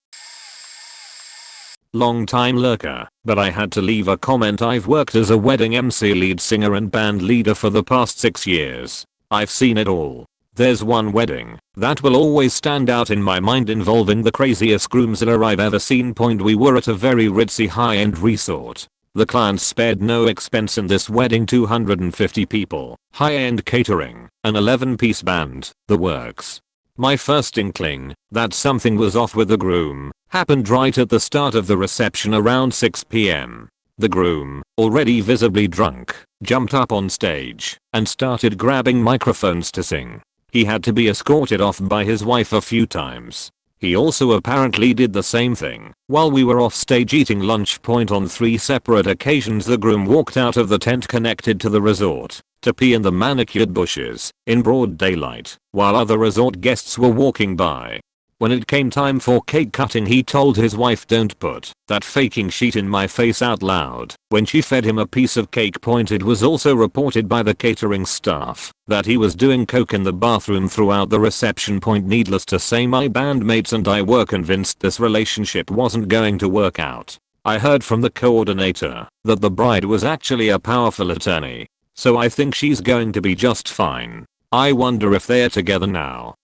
Long time lurker, but I had to leave a comment. I've worked as a wedding MC, lead singer and band leader for the past 6 years. I've seen it all. There's one wedding that will always stand out in my mind involving the craziest groomzilla I've ever seen. We were at a very ritzy high-end resort. The client spared no expense in this wedding. 250 people, high-end catering, an 11-piece band, the works. My first inkling that something was off with the groom happened right at the start of the reception around 6 p.m. The groom, already visibly drunk, jumped up on stage and started grabbing microphones to sing. He had to be escorted off by his wife a few times. He also apparently did the same thing while we were off stage eating lunch. On 3 separate occasions the groom walked out of the tent connected to the resort to pee in the manicured bushes in broad daylight while other resort guests were walking by. When it came time for cake cutting, he told his wife, "Don't put that faking sheet in my face," out loud when she fed him a piece of cake. It was also reported by the catering staff that he was doing coke in the bathroom throughout the reception. Needless to say, my bandmates and I were convinced this relationship wasn't going to work out. I heard from the coordinator that the bride was actually a powerful attorney, so I think she's going to be just fine. I wonder if they're together now.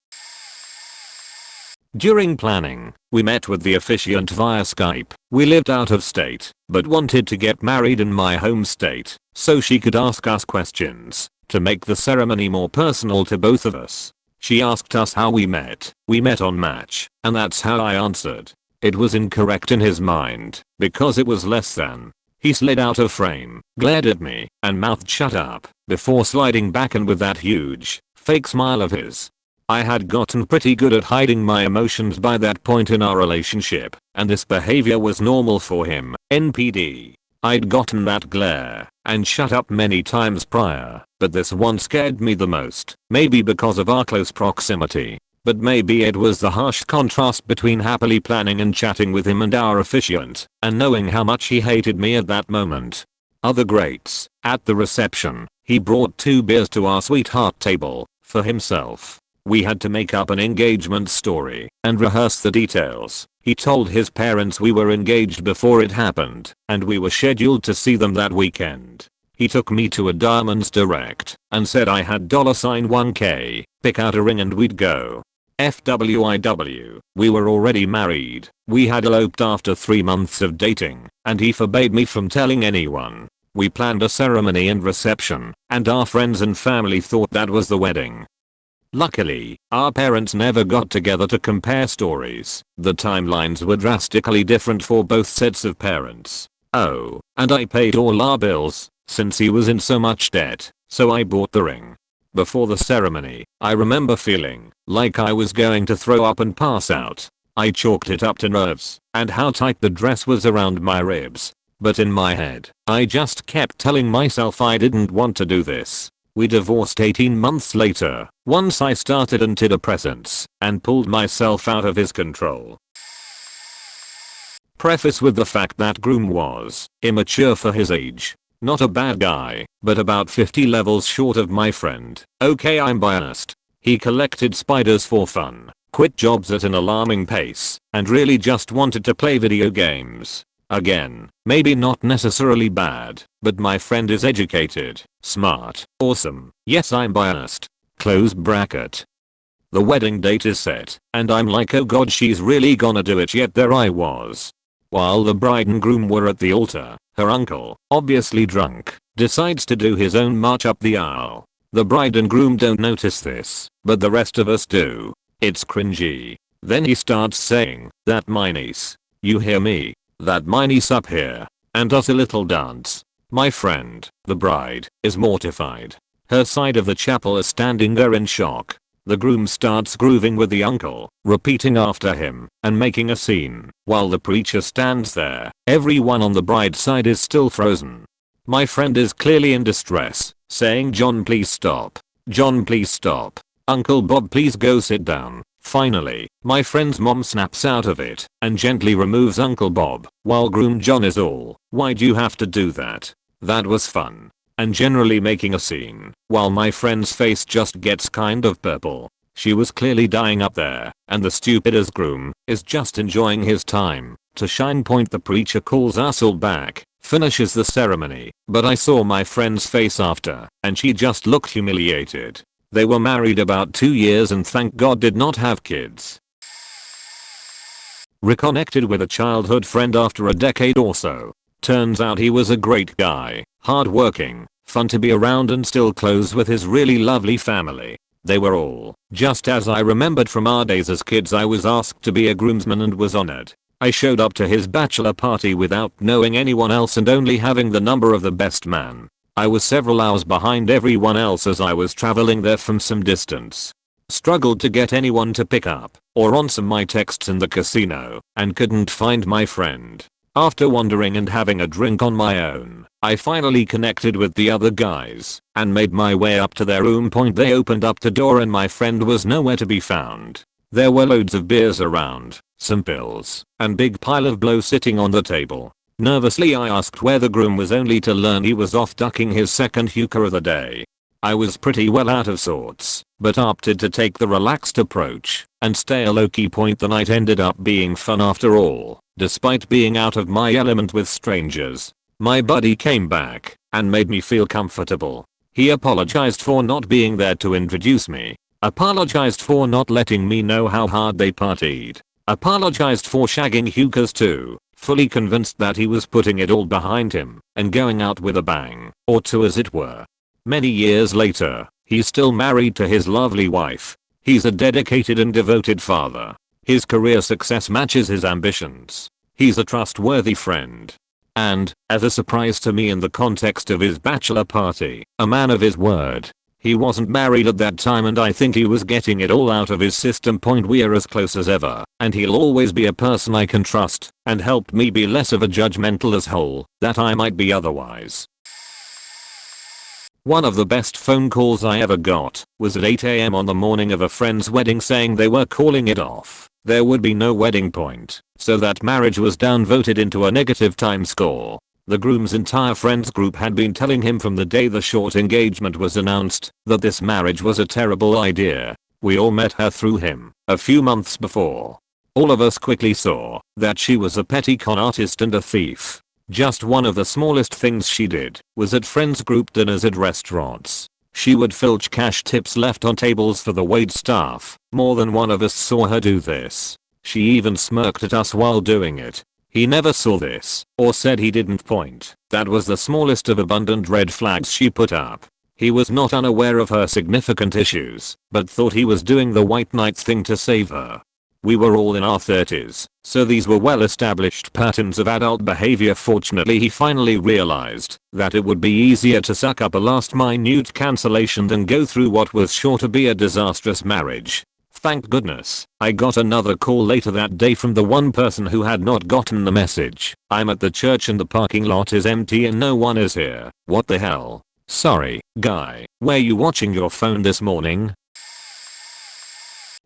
During planning, we met with the officiant via Skype. We lived out of state, but wanted to get married in my home state, so she could ask us questions to make the ceremony more personal to both of us. She asked us how we met. We met on Match, and that's how I answered. It was incorrect in his mind, because it was less than. He slid out of frame, glared at me, and mouthed "shut up," before sliding back in with that huge, fake smile of his. I had gotten pretty good at hiding my emotions by that point in our relationship, and this behavior was normal for him. NPD. I'd gotten that glare and shut up many times prior, but this one scared me the most, maybe because of our close proximity. But maybe it was the harsh contrast between happily planning and chatting with him and our officiant, and knowing how much he hated me at that moment. Other greats. At the reception, he brought 2 beers to our sweetheart table for himself. We had to make up an engagement story and rehearse the details. He told his parents we were engaged before it happened, and we were scheduled to see them that weekend. He took me to a Diamonds Direct and said I had $1K, pick out a ring and we'd go. FWIW, we were already married. We had eloped after 3 months of dating, and he forbade me from telling anyone. We planned a ceremony and reception, and our friends and family thought that was the wedding. Luckily, our parents never got together to compare stories. The timelines were drastically different for both sets of parents. Oh, and I paid all our bills, since he was in so much debt, so I bought the ring. Before the ceremony, I remember feeling like I was going to throw up and pass out. I chalked it up to nerves and how tight the dress was around my ribs. But in my head, I just kept telling myself I didn't want to do this. We divorced 18 months later, once I started antidepressants and pulled myself out of his control. Preface with the fact that groom was immature for his age. Not a bad guy, but about 50 levels short of my friend. Okay, I'm biased. He collected spiders for fun, quit jobs at an alarming pace, and really just wanted to play video games. Again, maybe not necessarily bad, but my friend is educated, smart, awesome. Yes, I'm biased. Close bracket. The wedding date is set, and I'm like, oh god, she's really gonna do it, yet there I was. While the bride and groom were at the altar, her uncle, obviously drunk, decides to do his own march up the aisle. The bride and groom don't notice this, but the rest of us do. It's cringy. Then he starts saying, "That my niece. You hear me? That my niece up here," and does a little dance. My friend, the bride, is mortified. Her side of the chapel is standing there in shock. The groom starts grooving with the uncle, repeating after him, and making a scene, while the preacher stands there. Everyone on the bride's side is still frozen. My friend is clearly in distress, saying, "John, please stop. John, please stop. Uncle Bob, please go sit down." Finally, my friend's mom snaps out of it and gently removes Uncle Bob, while groom John is all, "Why'd you have to do that? That was fun," and generally making a scene, while my friend's face just gets kind of purple. She was clearly dying up there, and the stupid as groom is just enjoying his time. To shine point, the preacher calls us all back, finishes the ceremony, but I saw my friend's face after, and she just looked humiliated. They were married about 2 years and thank God did not have kids. Reconnected with a childhood friend after a decade or so. Turns out he was a great guy, hardworking, fun to be around, and still close with his really lovely family. They were all just as I remembered from our days as kids. I was asked to be a groomsman and was honored. I showed up to his bachelor party without knowing anyone else and only having the number of the best man. I was several hours behind everyone else as I was traveling there from some distance. Struggled to get anyone to pick up or answer my texts in the casino, and couldn't find my friend. After wandering and having a drink on my own, I finally connected with the other guys and made my way up to their room point. They opened up the door and my friend was nowhere to be found. There were loads of beers around, some pills, and big pile of blow sitting on the table. Nervously I asked where the groom was, only to learn he was off ducking his second hookah of the day. I was pretty well out of sorts, but opted to take the relaxed approach and stay a low-key point. The night ended up being fun after all, despite being out of my element with strangers. My buddy came back and made me feel comfortable. He apologized for not being there to introduce me, apologized for not letting me know how hard they partied, apologized for shagging hookahs too, fully convinced that he was putting it all behind him and going out with a bang, or two as it were. Many years later, he's still married to his lovely wife. He's a dedicated and devoted father. His career success matches his ambitions. He's a trustworthy friend. And, as a surprise to me in the context of his bachelor party, a man of his word. He wasn't married at that time and I think he was getting it all out of his system. Point, we're as close as ever, and he'll always be a person I can trust and helped me be less of a judgmental asshole that I might be otherwise. One of the best phone calls I ever got was at 8 AM on the morning of a friend's wedding, saying they were calling it off. There would be no wedding point, so that marriage was downvoted into a negative time score. The groom's entire friends group had been telling him from the day the short engagement was announced that this marriage was a terrible idea. We all met her through him a few months before. All of us quickly saw that she was a petty con artist and a thief. Just one of the smallest things she did was at friends group dinners at restaurants. She would filch cash tips left on tables for the wait staff. More than one of us saw her do this. She even smirked at us while doing it. He never saw this or said he didn't point. That was the smallest of abundant red flags she put up. He was not unaware of her significant issues, but thought he was doing the white knight thing to save her. We were all in our 30s, so these were well-established patterns of adult behavior. Fortunately, he finally realized that it would be easier to suck up a last-minute cancellation than go through what was sure to be a disastrous marriage. Thank goodness, I got another call later that day from the one person who had not gotten the message. "I'm at the church and the parking lot is empty and no one is here. What the hell? Sorry, guy, were you watching your phone this morning?"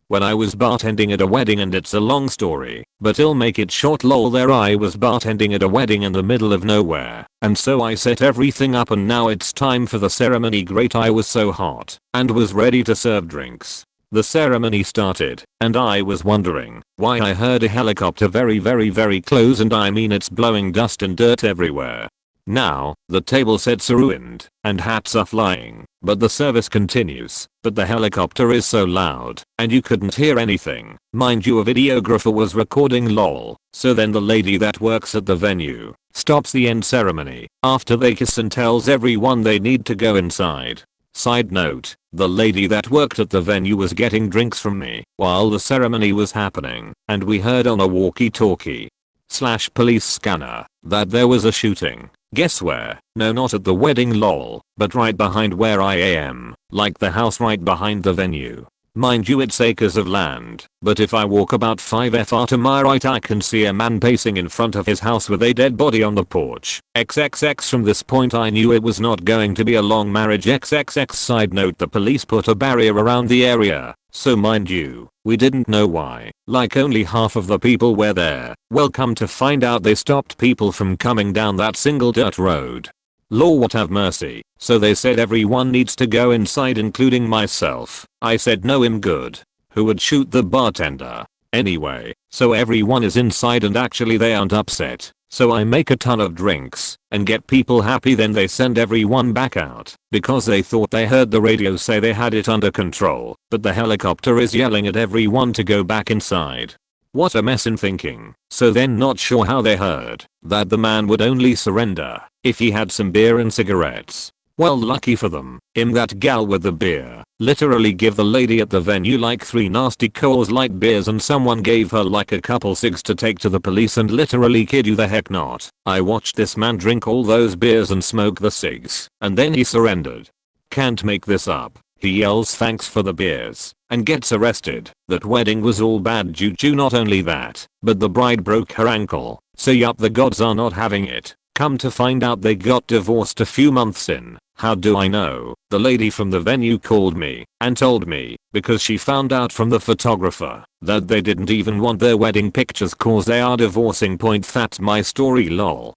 When I was bartending at a wedding, and it's a long story, but I'll make it short. Lol, there I was bartending at a wedding in the middle of nowhere, and so I set everything up and now it's time for the ceremony. Great, I was so hot and was ready to serve drinks. The ceremony started, and I was wondering why I heard a helicopter very close, and I mean it's blowing dust and dirt everywhere. Now, the table sets are ruined, and hats are flying, but the service continues. But the helicopter is so loud, and you couldn't hear anything. Mind you, a videographer was recording lol. So then the lady that works at the venue stops the end ceremony after they kiss and tells everyone they need to go inside. Side note, the lady that worked at the venue was getting drinks from me while the ceremony was happening, and we heard on a walkie-talkie / police scanner that there was a shooting. Guess where? No, not at the wedding lol, but right behind where I am, like the house right behind the venue. Mind you, it's acres of land, but if I walk about 5 to my right I can see a man pacing in front of his house with a dead body on the porch. XXX. From this point I knew it was not going to be a long marriage. XXX. Side note, the police put a barrier around the area, so mind you, we didn't know why, like only half of the people were there. Well, come to find out they stopped people from coming down that single dirt road. Lord have mercy. So they said everyone needs to go inside, including myself. I said no, I'm good. Who would shoot the bartender? Anyway, so everyone is inside and actually they aren't upset. So I make a ton of drinks and get people happy, then they send everyone back out because they thought they heard the radio say they had it under control, but the helicopter is yelling at everyone to go back inside. What a mess in thinking. So then, not sure how they heard that the man would only surrender if he had some beer and cigarettes. Well, lucky for them, that gal with the beer literally give the lady at the venue like 3 nasty Coors Light beers, and someone gave her like a couple cigs to take to the police, and literally, kid you the heck not, I watched this man drink all those beers and smoke the cigs, and then he surrendered. Can't make this up. He yells thanks for the beers and gets arrested. That wedding was all bad juju. Not only that, but the bride broke her ankle, so yup, the gods are not having it. Come to find out they got divorced a few months in. How do I know? The lady from the venue called me and told me because she found out from the photographer that they didn't even want their wedding pictures cause they are divorcing. That's my story lol.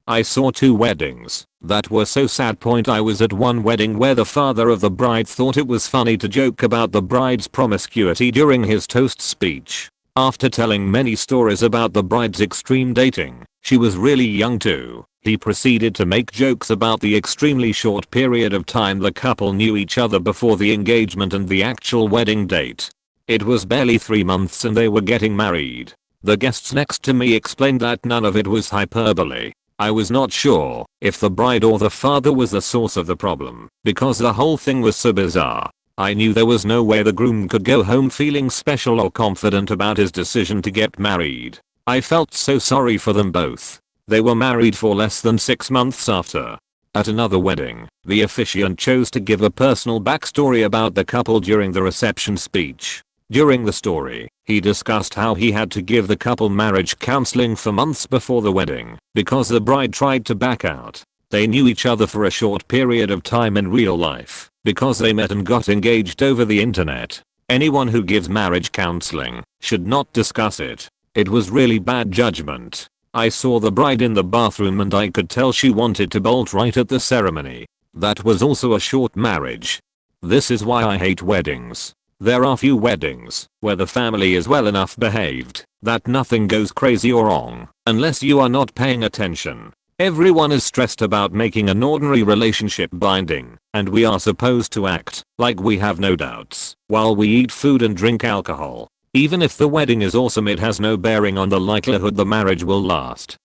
I saw 2 weddings that were so sad. I was at one wedding where the father of the bride thought it was funny to joke about the bride's promiscuity during his toast speech. After telling many stories about the bride's extreme dating, she was really young too, he proceeded to make jokes about the extremely short period of time the couple knew each other before the engagement and the actual wedding date. It was barely 3 months and they were getting married. The guests next to me explained that none of it was hyperbole. I was not sure if the bride or the father was the source of the problem because the whole thing was so bizarre. I knew there was no way the groom could go home feeling special or confident about his decision to get married. I felt so sorry for them both. They were married for less than 6 months after. At another wedding, the officiant chose to give a personal backstory about the couple during the reception speech. During the story, he discussed how he had to give the couple marriage counseling for months before the wedding because the bride tried to back out. They knew each other for a short period of time in real life because they met and got engaged over the internet. Anyone who gives marriage counseling should not discuss it. It was really bad judgment. I saw the bride in the bathroom and I could tell she wanted to bolt right at the ceremony. That was also a short marriage. This is why I hate weddings. There are few weddings where the family is well enough behaved that nothing goes crazy or wrong unless you are not paying attention. Everyone is stressed about making an ordinary relationship binding, and we are supposed to act like we have no doubts while we eat food and drink alcohol. Even if the wedding is awesome, it has no bearing on the likelihood the marriage will last.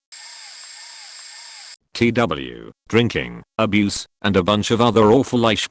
TW, drinking, abuse, and a bunch of other awful ish.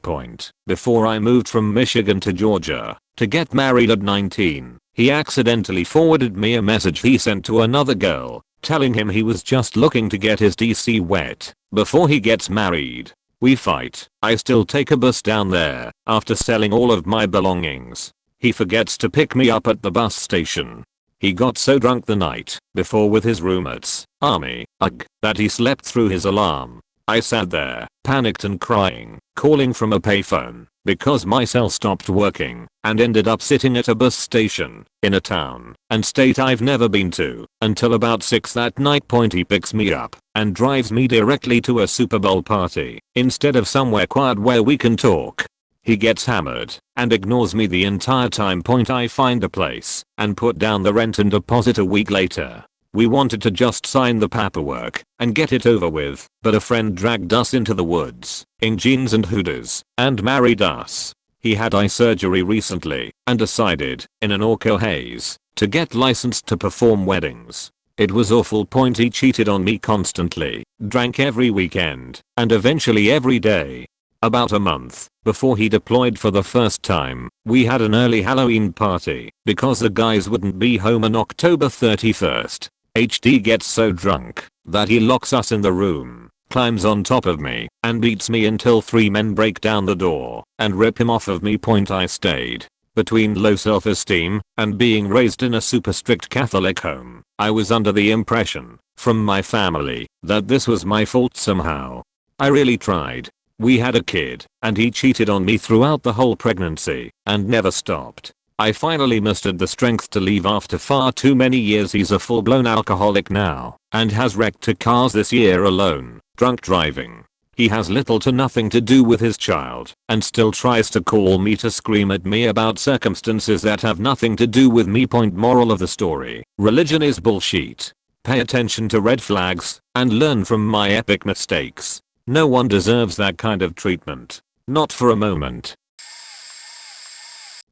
Before I moved from Michigan to Georgia to get married at 19, he accidentally forwarded me a message he sent to another girl telling him he was just looking to get his DC wet before he gets married. We fight. I still take a bus down there after selling all of my belongings. He forgets to pick me up at the bus station. He got so drunk the night before with his roommates, that he slept through his alarm. I sat there, panicked and crying, calling from a payphone because my cell stopped working, and ended up sitting at a bus station in a town and state I've never been to until about 6 that night. He picks me up and drives me directly to a Super Bowl party instead of somewhere quiet where we can talk. He gets hammered and ignores me the entire time. I find a place and put down the rent and deposit a week later. We wanted to just sign the paperwork and get it over with, but a friend dragged us into the woods in jeans and hoodies and married us. He had eye surgery recently and decided, in an orco haze, to get licensed to perform weddings. It was awful. He cheated on me constantly, drank every weekend, and eventually every day. About a month before he deployed for the first time, we had an early Halloween party because the guys wouldn't be home on October 31st. HD gets so drunk that he locks us in the room, climbs on top of me, and beats me until 3 men break down the door and rip him off of me. I stayed between low self-esteem and being raised in a super strict Catholic home. I was under the impression from my family that this was my fault somehow. I really tried. We had a kid, and he cheated on me throughout the whole pregnancy and never stopped. I finally mustered the strength to leave after far too many years. He's a full-blown alcoholic now and has wrecked 2 cars this year alone, drunk driving. He has little to nothing to do with his child and still tries to call me to scream at me about circumstances that have nothing to do with me. Moral of the story: religion is bullshit. Pay attention to red flags and learn from my epic mistakes. No one deserves that kind of treatment. Not for a moment.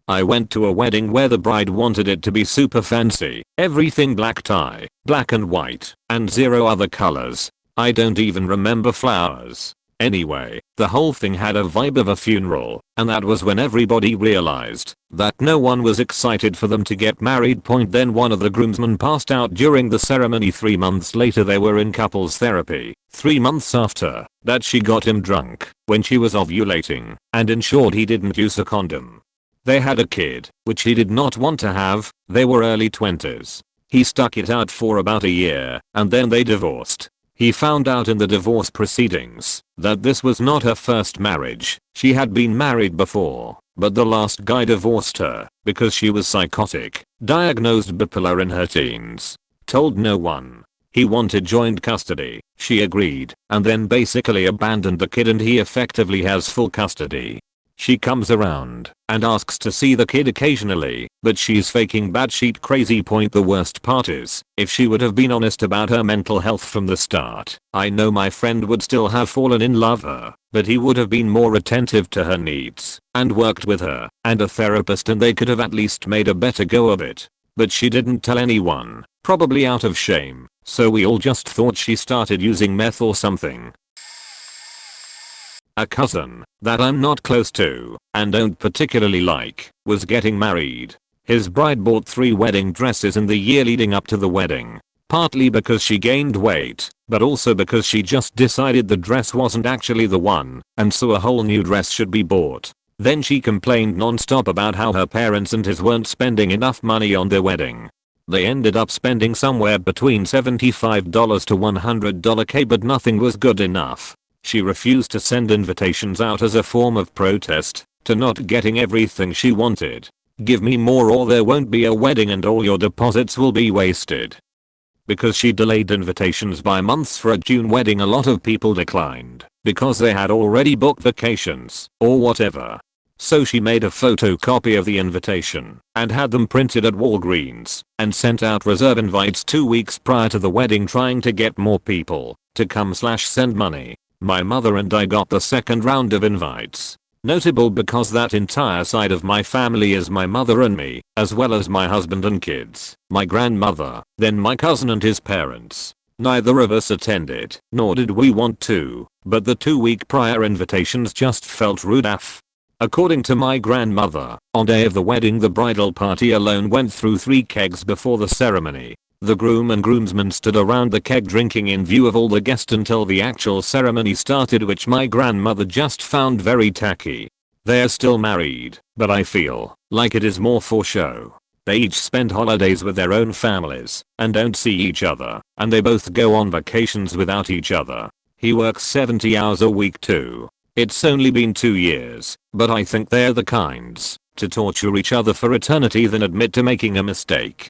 I went to a wedding where the bride wanted it to be super fancy, everything black tie, black and white, and 0 other colors. I don't even remember flowers. Anyway, the whole thing had a vibe of a funeral, and that was when everybody realized that no one was excited for them to get married. Then one of the groomsmen passed out during the ceremony. 3 months later they were in couples therapy. 3 months after that she got him drunk when she was ovulating and ensured he didn't use a condom. They had a kid, which he did not want to have. They were early 20s. He stuck it out for about a year and then they divorced. He found out in the divorce proceedings that this was not her first marriage. She had been married before, but the last guy divorced her because she was psychotic, diagnosed bipolar in her teens. Told no one. He wanted joint custody. She agreed and then basically abandoned the kid, and he effectively has full custody. She comes around and asks to see the kid occasionally, but she's faking batshit crazy. The worst part is, if she would have been honest about her mental health from the start, I know my friend would still have fallen in love with her, but he would have been more attentive to her needs and worked with her and a therapist, and they could have at least made a better go of it. But she didn't tell anyone, probably out of shame, so we all just thought she started using meth or something. A cousin that I'm not close to and don't particularly like was getting married. His bride bought 3 wedding dresses in the year leading up to the wedding, partly because she gained weight, but also because she just decided the dress wasn't actually the one and so a whole new dress should be bought. Then she complained non-stop about how her parents and his weren't spending enough money on their wedding. They ended up spending somewhere between $75 to $100k, but nothing was good enough. She refused to send invitations out as a form of protest to not getting everything she wanted. Give me more or there won't be a wedding and all your deposits will be wasted. Because she delayed invitations by months for a June wedding, a lot of people declined because they had already booked vacations or whatever. So she made a photocopy of the invitation and had them printed at Walgreens and sent out reserve invites 2 weeks prior to the wedding, trying to get more people to come/send money. My mother and I got the second round of invites. Notable because that entire side of my family is my mother and me, as well as my husband and kids, my grandmother, then my cousin and his parents. Neither of us attended, nor did we want to, but the 2-week prior invitations just felt rude AF. According to my grandmother, on day of the wedding the bridal party alone went through 3 kegs before the ceremony. The groom and groomsmen stood around the keg drinking in view of all the guests until the actual ceremony started, which my grandmother just found very tacky. They are still married, but I feel like it is more for show. They each spend holidays with their own families and don't see each other, and they both go on vacations without each other. He works 70 hours a week too. It's only been 2 years, but I think they're the kinds to torture each other for eternity than admit to making a mistake.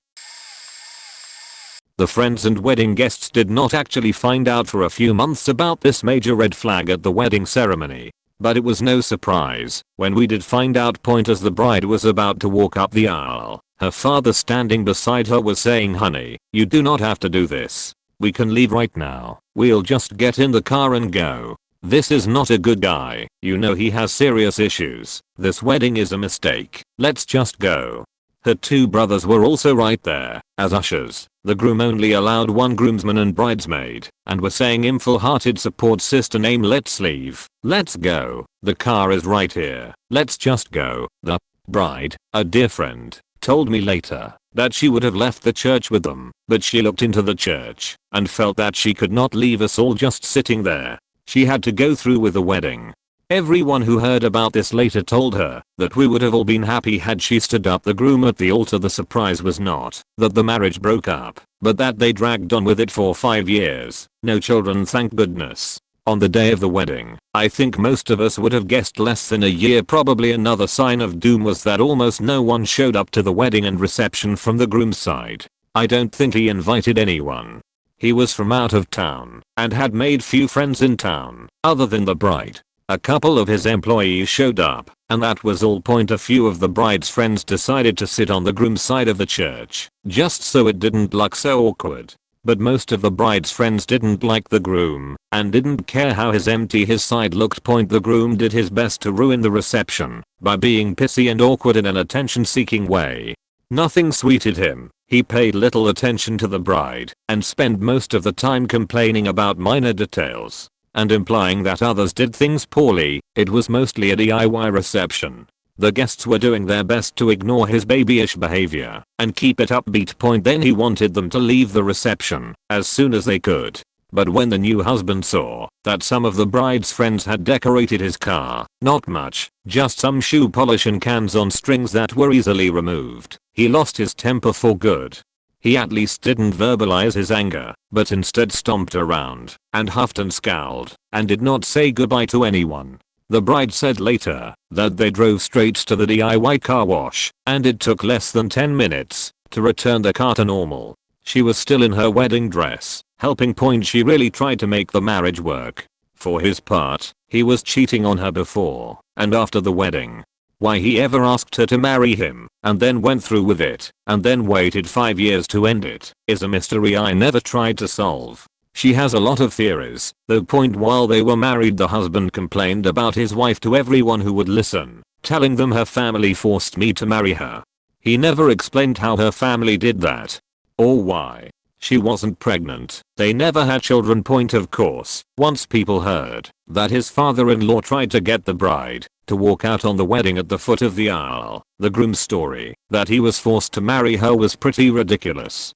The friends and wedding guests did not actually find out for a few months about this major red flag at the wedding ceremony, but it was no surprise when we did find out. As the bride was about to walk up the aisle, Her father standing beside her was saying, "Honey, you do not have to do this. We can leave right now. We'll just get in the car and go. This is not a good guy. You know he has serious issues. This wedding is a mistake. Let's just go." Her two brothers were also right there. As ushers, the groom only allowed one groomsman and bridesmaid, and were saying in full-hearted support, "Sister name, let's leave. Let's go. The car is right here. Let's just go." The bride, a dear friend, told me later that she would have left the church with them, but she looked into the church and felt that she could not leave us all just sitting there. She had to go through with the wedding. Everyone who heard about this later told her that we would have all been happy had she stood up the groom at the altar. The surprise was not that the marriage broke up, but that they dragged on with it for 5 years. No children, thank goodness. On the day of the wedding, I think most of us would have guessed less than a year. Probably another sign of doom was that almost no one showed up to the wedding and reception from the groom's side. I don't think he invited anyone. He was from out of town and had made few friends in town other than the bride. A couple of his employees showed up, and that was all. A few of the bride's friends decided to sit on the groom's side of the church, just so it didn't look so awkward. But most of the bride's friends didn't like the groom and didn't care how empty his side looked. The groom did his best to ruin the reception by being pissy and awkward in an attention-seeking way. Nothing sweeted him. He paid little attention to the bride and spent most of the time complaining about minor details and implying that others did things poorly. It was mostly a DIY reception. The guests were doing their best to ignore his babyish behavior and keep it upbeat. Then he wanted them to leave the reception as soon as they could. But when the new husband saw that some of the bride's friends had decorated his car, not much, just some shoe polish and cans on strings that were easily removed, he lost his temper for good. He at least didn't verbalize his anger, but instead stomped around and huffed and scowled and did not say goodbye to anyone. The bride said later that they drove straight to the DIY car wash and it took less than 10 minutes to return the car to normal. She was still in her wedding dress, helping. She really tried to make the marriage work. For his part, he was cheating on her before and after the wedding. Why he ever asked her to marry him and then went through with it and then waited 5 years to end it is a mystery I never tried to solve. She has a lot of theories, though. While they were married, the husband complained about his wife to everyone who would listen, telling them her family forced me to marry her. He never explained how her family did that or why. She wasn't pregnant. They never had children. Of course, once people heard that his father-in-law tried to get the bride to walk out on the wedding at the foot of the aisle, the groom's story that he was forced to marry her was pretty ridiculous.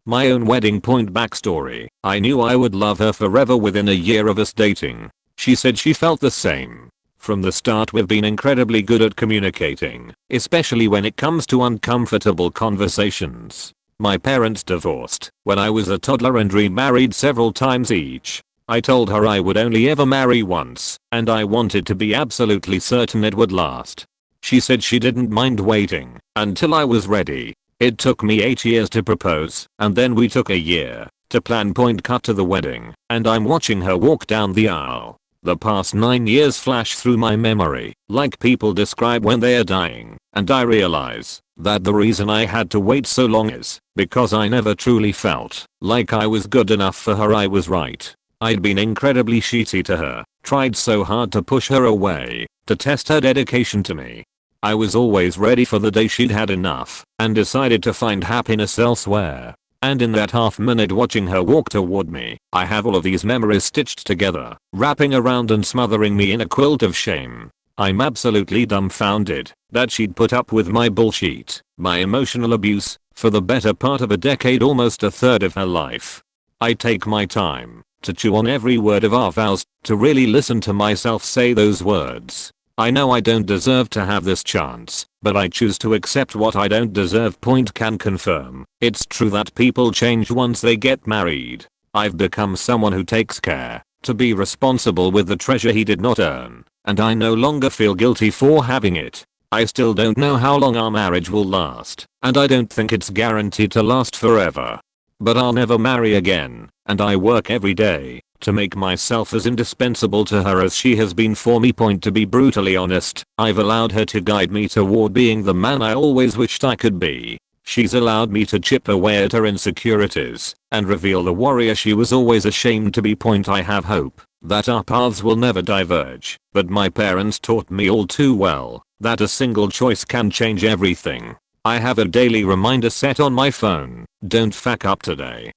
My own wedding. Backstory: I knew I would love her forever within a year of us dating. She said she felt the same. From the start we've been incredibly good at communicating, especially when it comes to uncomfortable conversations. My parents divorced when I was a toddler and remarried several times each. I told her I would only ever marry once, and I wanted to be absolutely certain it would last. She said she didn't mind waiting until I was ready. It took me 8 years to propose, and then we took a year to plan. Cut to the wedding, and I'm watching her walk down the aisle. The past 9 years flash through my memory like people describe when they are dying, and I realize that the reason I had to wait so long is because I never truly felt like I was good enough for her. I was right. I'd been incredibly shitty to her, tried so hard to push her away, to test her dedication to me. I was always ready for the day she'd had enough and decided to find happiness elsewhere. And in that half minute watching her walk toward me, I have all of these memories stitched together, wrapping around and smothering me in a quilt of shame. I'm absolutely dumbfounded that she'd put up with my bullshit, my emotional abuse, for the better part of a decade, almost a third of her life. I take my time to chew on every word of our vows, to really listen to myself say those words. I know I don't deserve to have this chance, but I choose to accept what I don't deserve. Can confirm, it's true that people change once they get married. I've become someone who takes care to be responsible with the treasure he did not earn, and I no longer feel guilty for having it. I still don't know how long our marriage will last, and I don't think it's guaranteed to last forever. but I'll never marry again, and I work every day to make myself as indispensable to her as she has been for me. To be brutally honest, I've allowed her to guide me toward being the man I always wished I could be. She's allowed me to chip away at her insecurities and reveal the warrior she was always ashamed to be. I have hope that our paths will never diverge, but my parents taught me all too well that a single choice can change everything. I have a daily reminder set on my phone: don't fuck up today.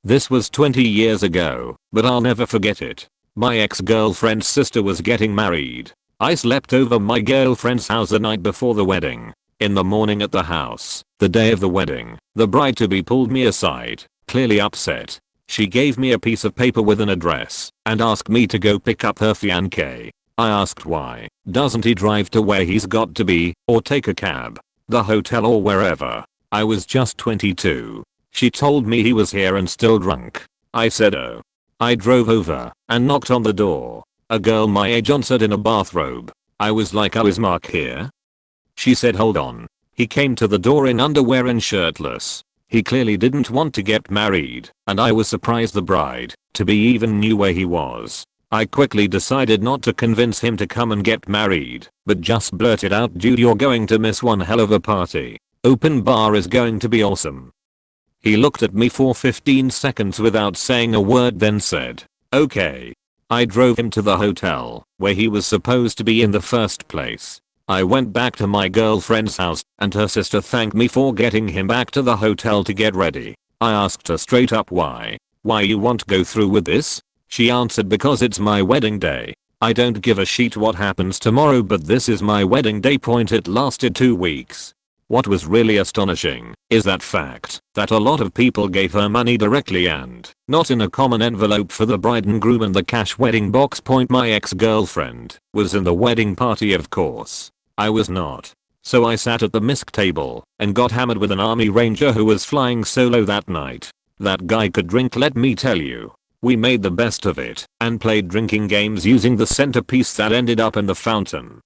This was 20 years ago, but I'll never forget it. My ex-girlfriend's sister was getting married. I slept over my girlfriend's house the night before the wedding. In the morning at the house, the day of the wedding, the bride-to-be pulled me aside, clearly upset. She gave me a piece of paper with an address and asked me to go pick up her fiancé. I asked why. Doesn't he drive to where he's got to be, or take a cab? The hotel or wherever? I was just 22. She told me he was here and still drunk. I said oh. I drove over and knocked on the door. A girl my age answered in a bathrobe. I was like, oh, is Mark here? She said hold on. He came to the door in underwear and shirtless. He clearly didn't want to get married, and I was surprised the bride-to-be even knew where he was. I quickly decided not to convince him to come and get married, but just blurted out, dude, you're going to miss one hell of a party. Open bar is going to be awesome. He looked at me for 15 seconds without saying a word, then said, okay. I drove him to the hotel, where he was supposed to be in the first place. I went back to my girlfriend's house, and her sister thanked me for getting him back to the hotel to get ready. I asked her straight up why you want to go through with this? She answered, because it's my wedding day. I don't give a shit what happens tomorrow, but this is my wedding day. It lasted 2 weeks. What was really astonishing is that fact that a lot of people gave her money directly and not in a common envelope for the bride and groom and the cash wedding box. My ex-girlfriend was in the wedding party, of course. I was not. So I sat at the misc table and got hammered with an army ranger who was flying solo that night. That guy could drink, let me tell you. We made the best of it and played drinking games using the centerpiece that ended up in the fountain.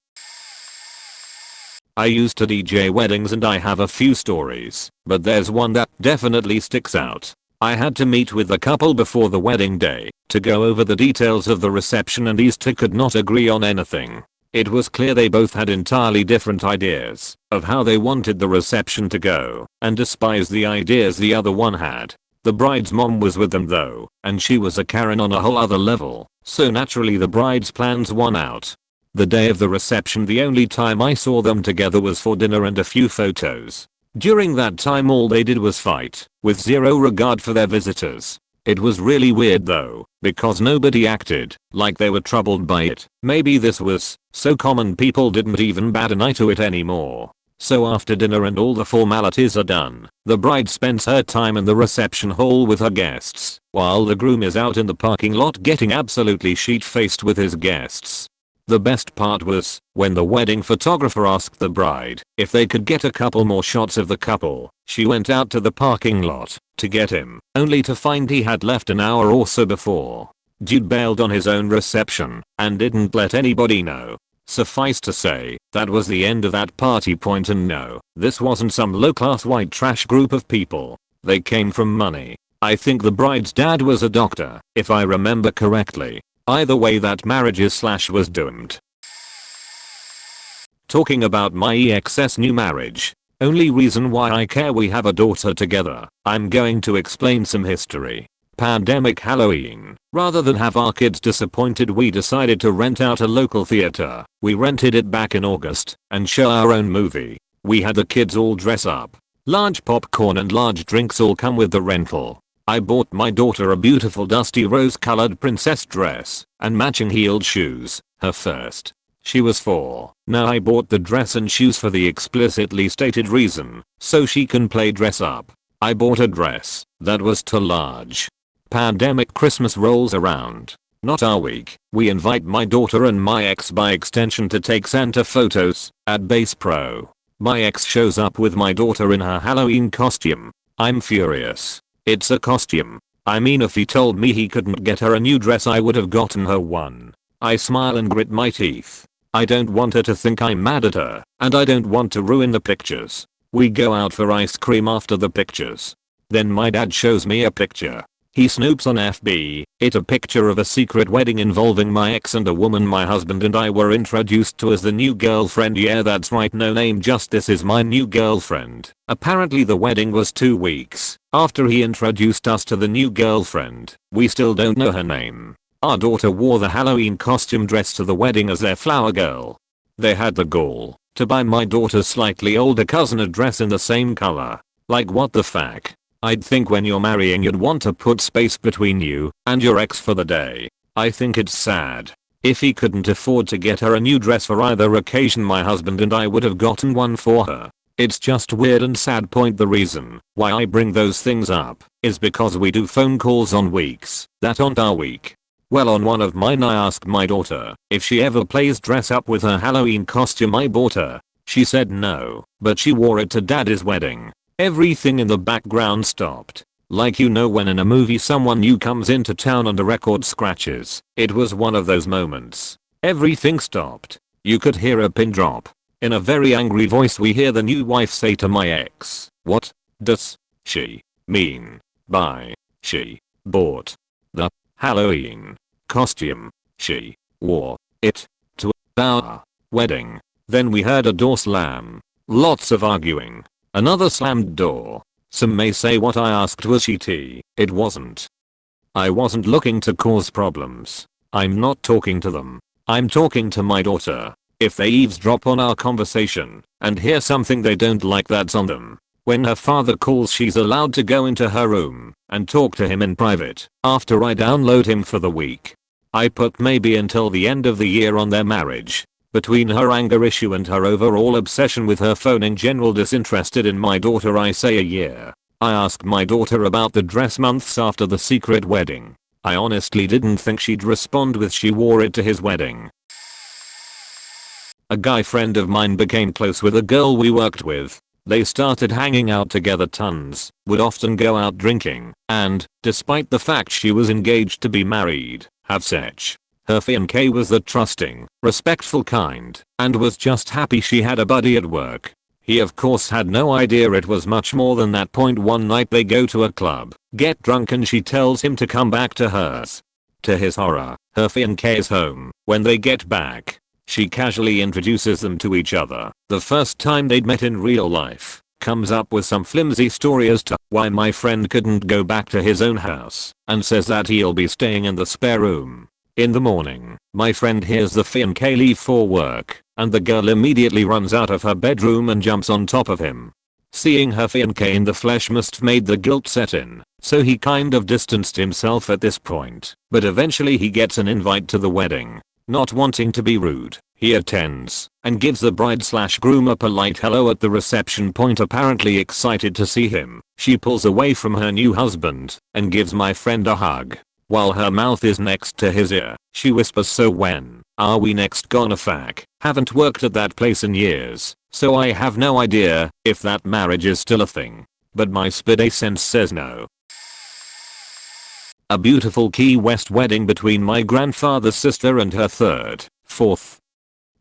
I used to DJ weddings and I have a few stories, but there's one that definitely sticks out. I had to meet with the couple before the wedding day to go over the details of the reception, and these two could not agree on anything. It was clear they both had entirely different ideas of how they wanted the reception to go and despised the ideas the other one had. The bride's mom was with them though, and she was a Karen on a whole other level, so naturally the bride's plans won out. The day of the reception, the only time I saw them together was for dinner and a few photos. During that time all they did was fight, with zero regard for their visitors. It was really weird though, because nobody acted like they were troubled by it. Maybe this was so common people didn't even bat an eye to it anymore. So after dinner and all the formalities are done, the bride spends her time in the reception hall with her guests, while the groom is out in the parking lot getting absolutely sheet-faced with his guests. The best part was when the wedding photographer asked the bride if they could get a couple more shots of the couple. She went out to the parking lot to get him, only to find he had left an hour or so before. Dude bailed on his own reception and didn't let anybody know. Suffice to say, that was the end of that party. And no, this wasn't some low-class white trash group of people. They came from money. I think the bride's dad was a doctor, if I remember correctly. Either way, that marriage was doomed. Talking about my ex's new marriage. Only reason why I care, we have a daughter together. I'm going to explain some history. Pandemic Halloween. Rather than have our kids disappointed, we decided to rent out a local theater. We rented it back in August and show our own movie. We had the kids all dress up. Large popcorn and large drinks all come with the rental. I bought my daughter a beautiful dusty rose-colored princess dress and matching heeled shoes, her first. She was 4. Now I bought the dress and shoes for the explicitly stated reason, so she can play dress up. I bought a dress that was too large. Pandemic Christmas rolls around. Not our week. We invite my daughter and my ex by extension to take Santa photos at Base Pro. My ex shows up with my daughter in her Halloween costume. I'm furious. It's a costume. I mean, if he told me he couldn't get her a new dress, I would have gotten her one. I smile and grit my teeth. I don't want her to think I'm mad at her, and I don't want to ruin the pictures. We go out for ice cream after the pictures. Then my dad shows me a picture. He snoops on FB, it's a picture of a secret wedding involving my ex and a woman my husband and I were introduced to as the new girlfriend. Yeah, that's right, no name, just this is my new girlfriend. Apparently the wedding was 2 weeks after he introduced us to the new girlfriend. We still don't know her name. Our daughter wore the Halloween costume dress to the wedding as their flower girl. They had the gall to buy my daughter's slightly older cousin a dress in the same color. Like, what the fuck? I'd think when you're marrying you'd want to put space between you and your ex for the day. I think it's sad. If he couldn't afford to get her a new dress for either occasion, my husband and I would have gotten one for her. It's just weird and sad. The reason why I bring those things up is because we do phone calls on weeks that aren't our week. Well, on one of mine I asked my daughter if she ever plays dress up with her Halloween costume I bought her. She said no, but she wore it to daddy's wedding. Everything in the background stopped. Like, you know when in a movie someone new comes into town and a record scratches. It was one of those moments. Everything stopped. You could hear a pin drop. In a very angry voice we hear the new wife say to my ex, "What does she mean by she bought the Halloween costume? She wore it to our wedding." Then we heard a door slam. Lots of arguing. Another slammed door. Some may say what I asked was she tea. It wasn't. I wasn't looking to cause problems. I'm not talking to them. I'm talking to my daughter. If they eavesdrop on our conversation and hear something they don't like, that's on them. When her father calls, she's allowed to go into her room and talk to him in private after I download him for the week. I put maybe until the end of the year on their marriage. Between her anger issue and her overall obsession with her phone in general, disinterested in my daughter, I say a year. I asked my daughter about the dress months after the secret wedding. I honestly didn't think she'd respond with she wore it to his wedding. A guy friend of mine became close with a girl we worked with. They started hanging out together tons, would often go out drinking, and, despite the fact she was engaged to be married, have sex. Her fiancé was the trusting, respectful kind, and was just happy she had a buddy at work. He of course had no idea it was much more than that. One night they go to a club, get drunk, and she tells him to come back to hers. To his horror, her fiancé is home. When they get back, she casually introduces them to each other. The first time they'd met in real life. Comes up with some flimsy story as to why my friend couldn't go back to his own house, and says that he'll be staying in the spare room. In the morning, my friend hears the fiancé leave for work, and the girl immediately runs out of her bedroom and jumps on top of him. Seeing her fiancé in the flesh must have made the guilt set in, so he kind of distanced himself at this point, but eventually he gets an invite to the wedding. Not wanting to be rude, he attends, and gives the bride/groom a polite hello at the reception point. Apparently excited to see him, she pulls away from her new husband, and gives my friend a hug. While her mouth is next to his ear, she whispers, "So when are we next gonna fuck?" Haven't worked at that place in years, so I have no idea if that marriage is still a thing. But my spidey sense says no. A beautiful Key West wedding between my grandfather's sister and her fourth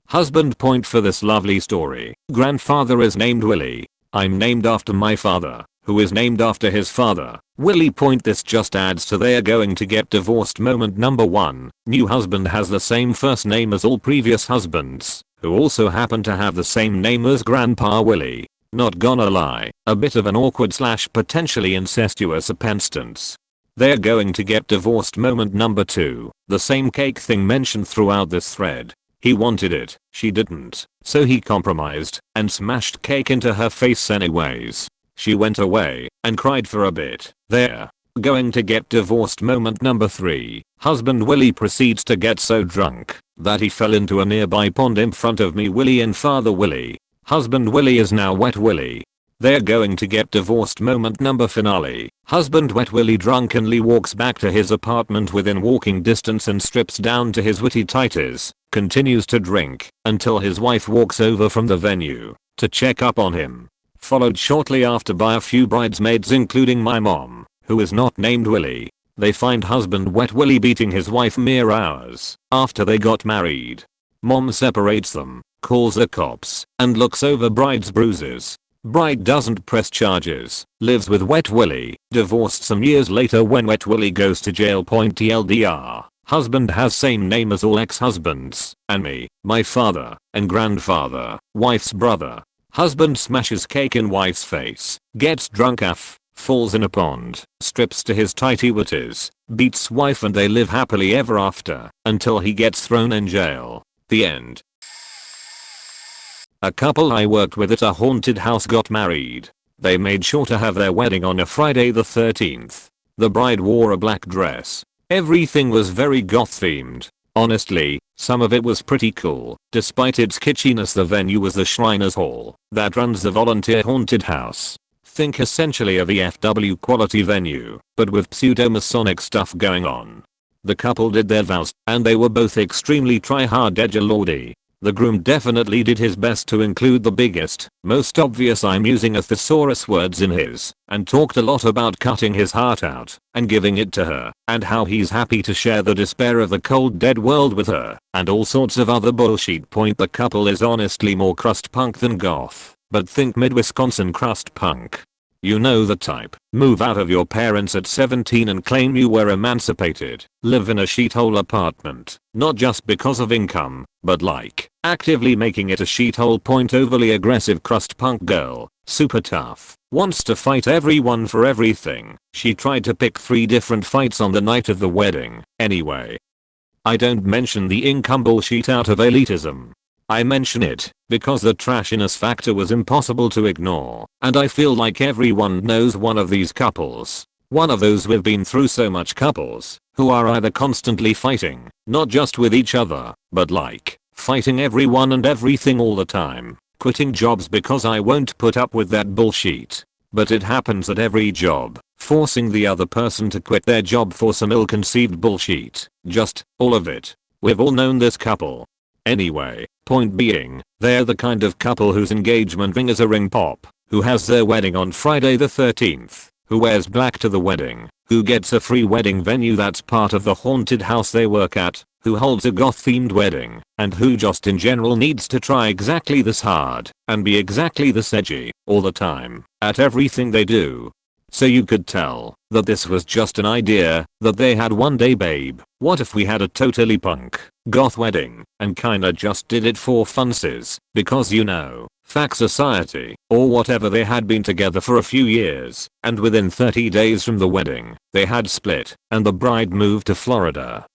husband. For this lovely story, grandfather is named Willie. I'm named after my father, who is named after his father, Willie. This just adds to their going to get divorced moment. Number 1, new husband has the same first name as all previous husbands, who also happen to have the same name as Grandpa Willie. Not gonna lie, a bit of an awkward / potentially incestuous appendstance. They're going to get divorced moment. Number 2, the same cake thing mentioned throughout this thread. He wanted it, she didn't, so he compromised and smashed cake into her face anyways. She went away and cried for a bit. They're going to get divorced moment. Number 3, husband Willie proceeds to get so drunk that he fell into a nearby pond in front of me, Willie, and father Willie. Husband Willie is now wet Willie. They're going to get divorced moment. Number finale, husband wet Willie drunkenly walks back to his apartment within walking distance and strips down to his witty tighties, continues to drink until his wife walks over from the venue to check up on him. Followed shortly after by a few bridesmaids including my mom, who is not named Willie. They find husband wet Willie beating his wife mere hours after they got married. Mom separates them, calls the cops, and looks over bride's bruises. Bride doesn't press charges, lives with Wet Willie, divorced some years later when Wet Willie goes to jail. TLDR. Husband has same name as all ex-husbands, and me, my father, and grandfather, wife's brother. Husband smashes cake in wife's face, gets drunk AF, falls in a pond, strips to his tighty whities, beats wife and they live happily ever after, until he gets thrown in jail. The end. A couple I worked with at a haunted house got married. They made sure to have their wedding on a Friday the 13th. The bride wore a black dress. Everything was very goth themed. Honestly, some of it was pretty cool. Despite its kitschiness, the venue was the Shriners Hall that runs the volunteer haunted house. Think essentially a VFW quality venue, but with pseudo-Masonic stuff going on. The couple did their vows, and they were both extremely try-hard edgelordy. The groom definitely did his best to include the biggest, most obvious I'm using a thesaurus words in his, and talked a lot about cutting his heart out and giving it to her, and how he's happy to share the despair of the cold dead world with her, and all sorts of other bullshit. The couple is honestly more crust punk than goth, but think mid-Wisconsin crust punk. You know the type. Move out of your parents at 17 and claim you were emancipated. Live in a shithole apartment. Not just because of income, but like, actively making it a shithole. Overly aggressive crust punk girl. Super tough. Wants to fight everyone for everything. She tried to pick 3 different fights on the night of the wedding. Anyway. I don't mention the income bullshit out of elitism. I mention it because the trashiness factor was impossible to ignore, and I feel like everyone knows one of these couples. One of those we've been through so much couples who are either constantly fighting, not just with each other, but like fighting everyone and everything all the time. Quitting jobs because I won't put up with that bullshit. But it happens at every job, forcing the other person to quit their job for some ill-conceived bullshit. Just all of it. We've all known this couple. Anyway, point being, they're the kind of couple whose engagement ring is a ring pop, who has their wedding on Friday the 13th, who wears black to the wedding, who gets a free wedding venue that's part of the haunted house they work at, who holds a goth themed wedding, and who just in general needs to try exactly this hard and be exactly this edgy all the time at everything they do. So you could tell that this was just an idea that they had one day. Babe, what if we had a totally punk, goth wedding and kinda just did it for funsies because you know, fact society or whatever. They had been together for a few years and within 30 days from the wedding, they had split and the bride moved to Florida.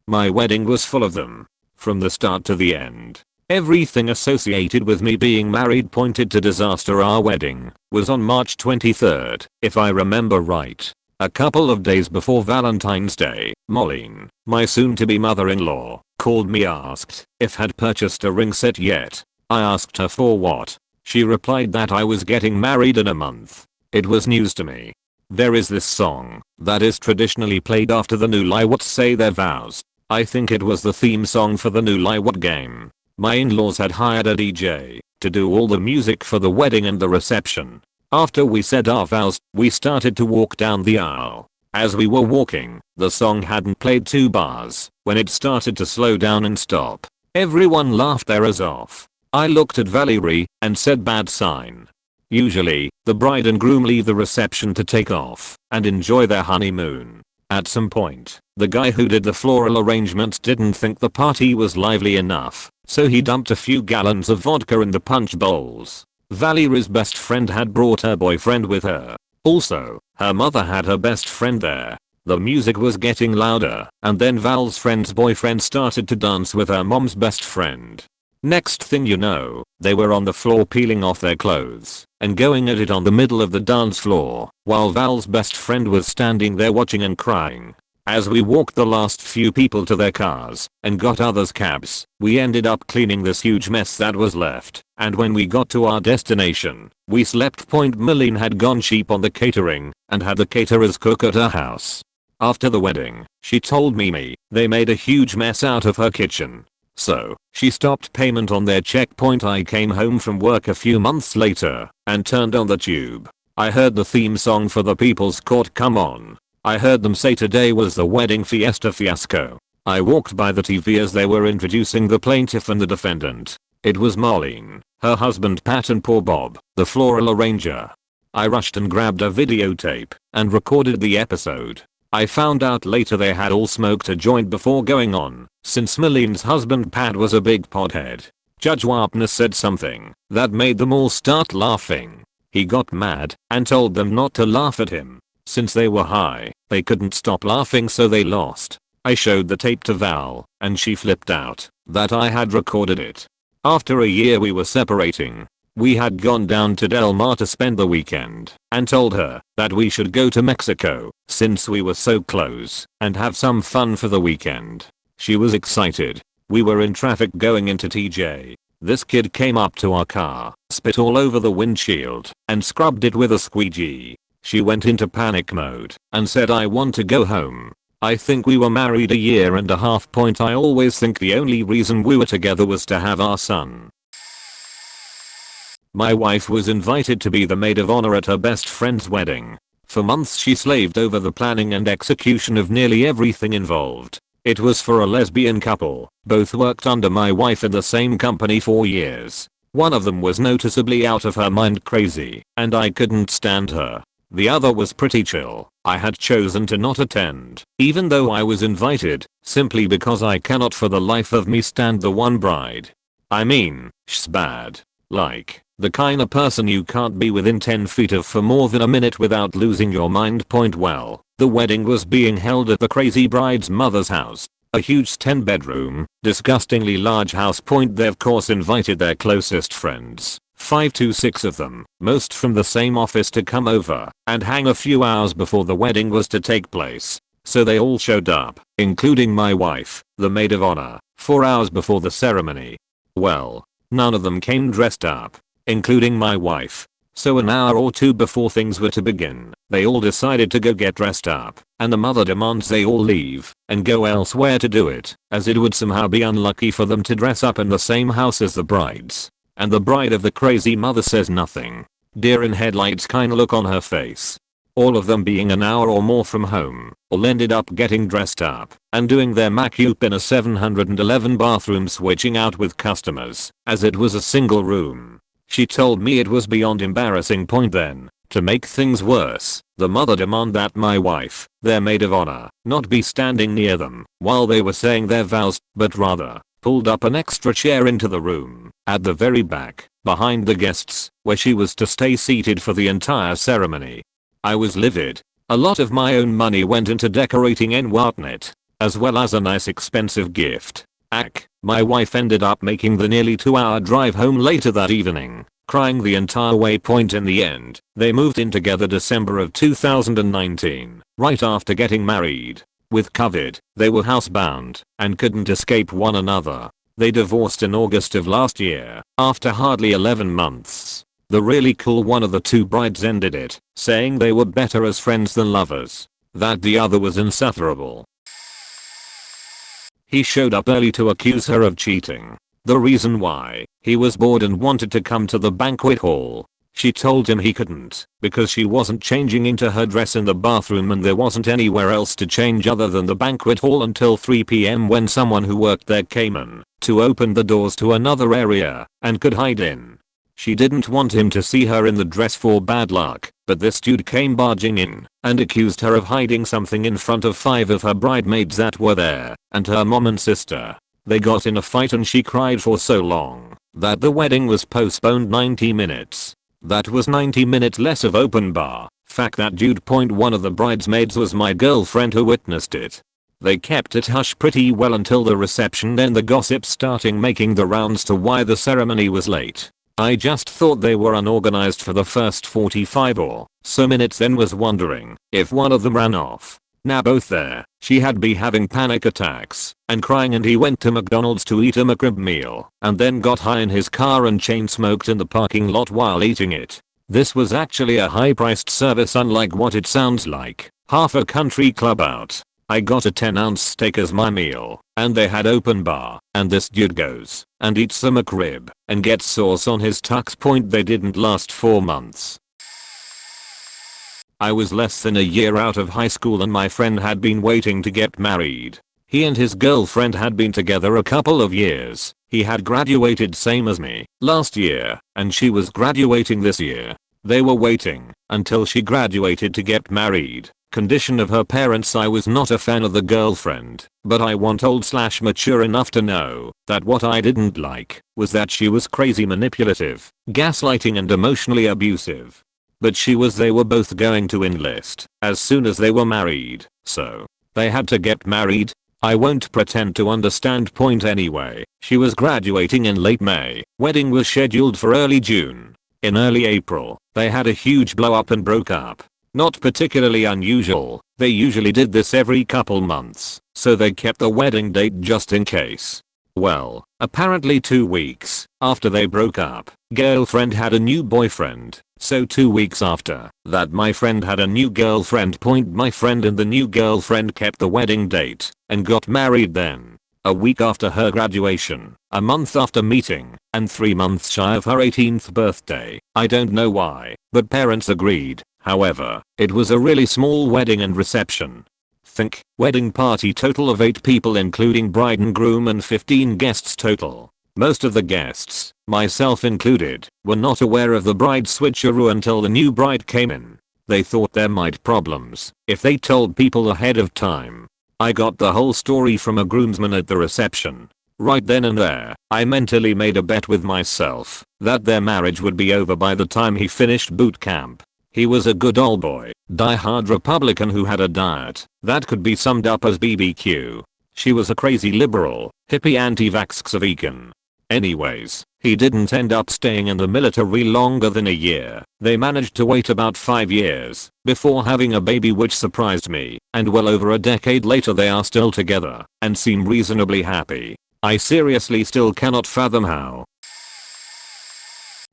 My wedding was full of them. From the start to the end. Everything associated with me being married pointed to disaster. Our wedding was on March 23rd, if I remember right. A couple of days before Valentine's Day, Moline, my soon-to-be mother-in-law, called me, asked if had purchased a ring set yet. I asked her for what. She replied that I was getting married in a month. It was news to me. There is this song that is traditionally played after the newlyweds say their vows. I think it was the theme song for the newlywed game. My in-laws had hired a DJ to do all the music for the wedding and the reception. After we said our vows, we started to walk down the aisle. As we were walking, the song hadn't played 2 bars when it started to slow down and stop. Everyone laughed their ass off. I looked at Valerie and said, bad sign. Usually, the bride and groom leave the reception to take off and enjoy their honeymoon. At some point, the guy who did the floral arrangements didn't think the party was lively enough, so he dumped a few gallons of vodka in the punch bowls. Valerie's best friend had brought her boyfriend with her. Also, her mother had her best friend there. The music was getting louder, and then Val's friend's boyfriend started to dance with her mom's best friend. Next thing you know, they were on the floor peeling off their clothes and going at it on the middle of the dance floor, while Val's best friend was standing there watching and crying. As we walked the last few people to their cars and got others cabs, we ended up cleaning this huge mess that was left, and when we got to our destination, we slept. Milleen had gone cheap on the catering and had the caterers cook at her house. After the wedding, she told me they made a huge mess out of her kitchen. So, she stopped payment on their check. I came home from work a few months later and turned on the tube. I heard the theme song for the People's Court come on. I heard them say today was the wedding fiesta fiasco. I walked by the TV as they were introducing the plaintiff and the defendant. It was Marlene, her husband Pat and poor Bob, the floral arranger. I rushed and grabbed a videotape and recorded the episode. I found out later they had all smoked a joint before going on, since Marlene's husband Pat was a big pothead. Judge Wapner said something that made them all start laughing. He got mad and told them not to laugh at him. Since they were high, they couldn't stop laughing, so they lost. I showed the tape to Val, and she flipped out that I had recorded it. After a year we were separating. We had gone down to Del Mar to spend the weekend and told her that we should go to Mexico since we were so close and have some fun for the weekend. She was excited. We were in traffic going into TJ. This kid came up to our car, spit all over the windshield, and scrubbed it with a squeegee. She went into panic mode and said, "I want to go home." I think we were married a year and a half. I always think the only reason we were together was to have our son. My wife was invited to be the maid of honor at her best friend's wedding. For months she slaved over the planning and execution of nearly everything involved. It was for a lesbian couple. Both worked under my wife in the same company for years. One of them was noticeably out of her mind crazy, and I couldn't stand her. The other was pretty chill. I had chosen to not attend, even though I was invited, simply because I cannot for the life of me stand the one bride. I mean, she's bad. Like, the kinda person you can't be within 10 feet of for more than a minute without losing your mind. Well, the wedding was being held at the crazy bride's mother's house. A huge 10-bedroom, disgustingly large house. They of course invited their closest friends, 5 to 6 of them, most from the same office, to come over and hang a few hours before the wedding was to take place. So they all showed up, including my wife, the maid of honor, 4 hours before the ceremony. Well, none of them came dressed up, including my wife. So an hour or two before things were to begin, they all decided to go get dressed up, and the mother demands they all leave and go elsewhere to do it, as it would somehow be unlucky for them to dress up in the same house as the brides. And the bride of the crazy mother says nothing. Deer in headlights kinda look on her face. All of them being an hour or more from home, all ended up getting dressed up and doing their makeoop in a 711 bathroom, switching out with customers, as it was a single room. She told me it was beyond embarrassing. Then, to make things worse, the mother demanded that my wife, their maid of honor, not be standing near them while they were saying their vows, but rather pulled up an extra chair into the room, at the very back, behind the guests, where she was to stay seated for the entire ceremony. I was livid. A lot of my own money went into decorating and whatnot, as well as a nice expensive gift. My wife ended up making the nearly 2-hour drive home later that evening, crying the entire way. In the end, they moved in together December of 2019, right after getting married. With COVID, they were housebound and couldn't escape one another. They divorced in August of last year, after hardly 11 months. The really cool one of the two brides ended it, saying they were better as friends than lovers. That the other was insufferable. He showed up early to accuse her of cheating. The reason why, he was bored and wanted to come to the banquet hall. She told him he couldn't, because she wasn't changing into her dress in the bathroom and there wasn't anywhere else to change other than the banquet hall until 3 p.m. when someone who worked there came in to open the doors to another area and could hide in. She didn't want him to see her in the dress for bad luck, but this dude came barging in and accused her of hiding something in front of 5 of her bridesmaids that were there, and her mom and sister. They got in a fight and she cried for so long that the wedding was postponed 90 minutes. That was 90 minutes less of open bar. Fact that dude. One of the bridesmaids was my girlfriend who witnessed it. They kept it hush pretty well until the reception, then the gossip starting making the rounds to why the ceremony was late. I just thought they were unorganized for the first 45 or so minutes, then was wondering if one of them ran off. Now both there, she had been having panic attacks and crying, and he went to McDonald's to eat a McRib meal and then got high in his car and chain smoked in the parking lot while eating it. This was actually a high-priced service, unlike what it sounds like. Half a country club out. I got a 10-ounce steak as my meal, and they had open bar, and this dude goes and eats the McRib and gets sauce on his tux. They didn't last 4 months. I was less than a year out of high school and my friend had been waiting to get married. He and his girlfriend had been together a couple of years. He had graduated same as me last year, and she was graduating this year. They were waiting until she graduated to get married. Condition of her parents: I was not a fan of the girlfriend, but I want old/mature enough to know that what I didn't like was that she was crazy manipulative, gaslighting and emotionally abusive. But they were both going to enlist as soon as they were married, so they had to get married. I won't pretend to understand point anyway. She was graduating in late May, wedding was scheduled for early June. In early April, they had a huge blow up and broke up. Not particularly unusual, they usually did this every couple months, so they kept the wedding date just in case. Well, apparently 2 weeks after they broke up, girlfriend had a new boyfriend, so 2 weeks after that my friend had a new girlfriend. My friend and the new girlfriend kept the wedding date and got married then. A week after her graduation, a month after meeting, and 3 months shy of her 18th birthday. I don't know why, but parents agreed. However, it was a really small wedding and reception. Think, wedding party total of 8 people including bride and groom and 15 guests total. Most of the guests, myself included, were not aware of the bride switcheroo until the new bride came in. They thought there might be problems if they told people ahead of time. I got the whole story from a groomsman at the reception. Right then and there, I mentally made a bet with myself that their marriage would be over by the time he finished boot camp. He was a good old boy, die-hard Republican who had a diet that could be summed up as BBQ. She was a crazy liberal, hippie anti-vax vegan. Anyways, he didn't end up staying in the military longer than a year. They managed to wait about 5 years before having a baby, which surprised me, and well over a decade later they are still together and seem reasonably happy. I seriously still cannot fathom how.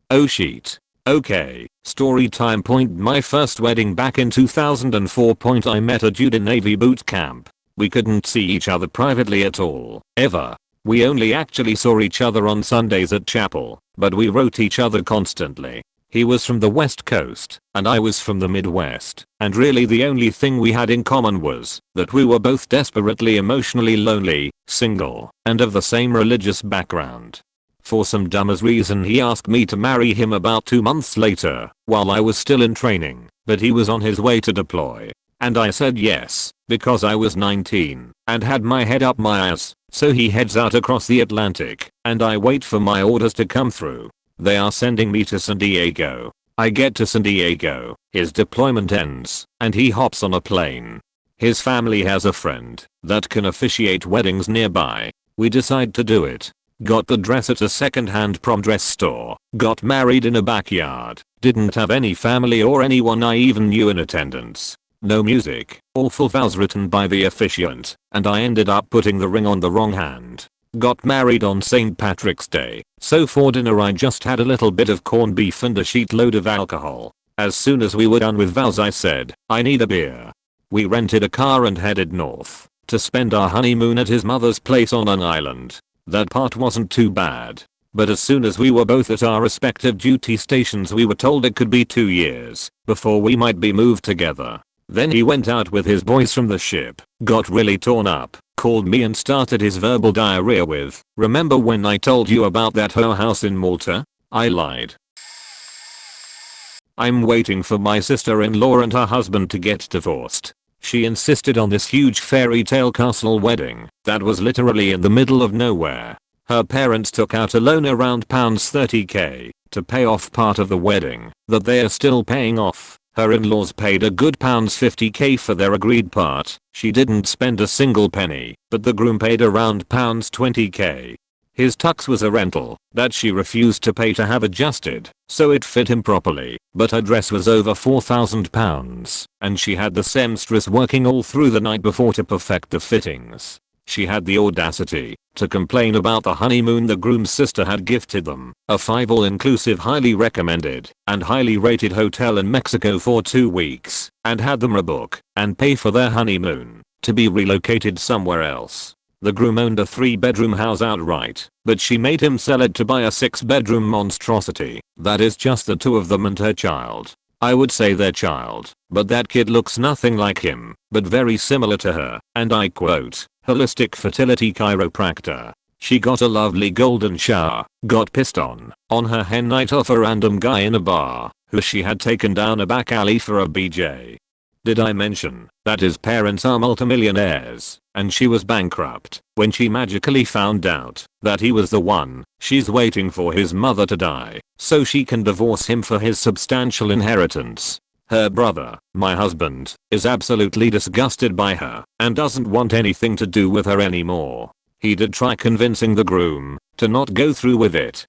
Oh shit. Okay, story time. My first wedding back in 2004. I met a dude in Navy boot camp. We couldn't see each other privately at all, ever. We only actually saw each other on Sundays at chapel, but we wrote each other constantly. He was from the West Coast, and I was from the Midwest, and really the only thing we had in common was that we were both desperately emotionally lonely, single, and of the same religious background. For some dumb reason he asked me to marry him about 2 months later, while I was still in training, but he was on his way to deploy. And I said yes, because I was 19 and had my head up my ass. So he heads out across the Atlantic, and I wait for my orders to come through. They are sending me to San Diego. I get to San Diego, his deployment ends, and he hops on a plane. His family has a friend that can officiate weddings nearby. We decide to do it. Got the dress at a second-hand prom dress store. Got married in a backyard. Didn't have any family or anyone I even knew in attendance. No music, awful vows written by the officiant, and I ended up putting the ring on the wrong hand. Got married on St. Patrick's Day, so for dinner I just had a little bit of corned beef and a sheet load of alcohol. As soon as we were done with vows I said, I need a beer. We rented a car and headed north to spend our honeymoon at his mother's place on an island. That part wasn't too bad. But as soon as we were both at our respective duty stations we were told it could be 2 years before we might be moved together. Then he went out with his boys from the ship, got really torn up, called me and started his verbal diarrhea with, "Remember when I told you about that hoe house in Malta?" I lied. I'm waiting for my sister-in-law and her husband to get divorced. She insisted on this huge fairy tale castle wedding that was literally in the middle of nowhere. Her parents took out a loan around £30k to pay off part of the wedding that they are still paying off. Her in-laws paid a good £50k for their agreed part. She didn't spend a single penny, but the groom paid around £20k. His tux was a rental that she refused to pay to have adjusted, so it fit him properly, but her dress was over £4,000, and she had the seamstress working all through the night before to perfect the fittings. She had the audacity to complain about the honeymoon the groom's sister had gifted them, a 5 all-inclusive highly recommended and highly rated hotel in Mexico for 2 weeks, and had them rebook and pay for their honeymoon to be relocated somewhere else. The groom owned a 3-bedroom house outright, but she made him sell it to buy a 6-bedroom monstrosity that is just the two of them and her child. I would say their child, but that kid looks nothing like him, but very similar to her, and I quote, holistic fertility chiropractor. She got a lovely golden shower, got pissed on her hen night off a random guy in a bar, who she had taken down a back alley for a BJ. Did I mention that his parents are multimillionaires, and she was bankrupt when she magically found out that he was the one she's waiting for his mother to die, so she can divorce him for his substantial inheritance. Her brother, my husband, is absolutely disgusted by her and doesn't want anything to do with her anymore. He did try convincing the groom to not go through with it.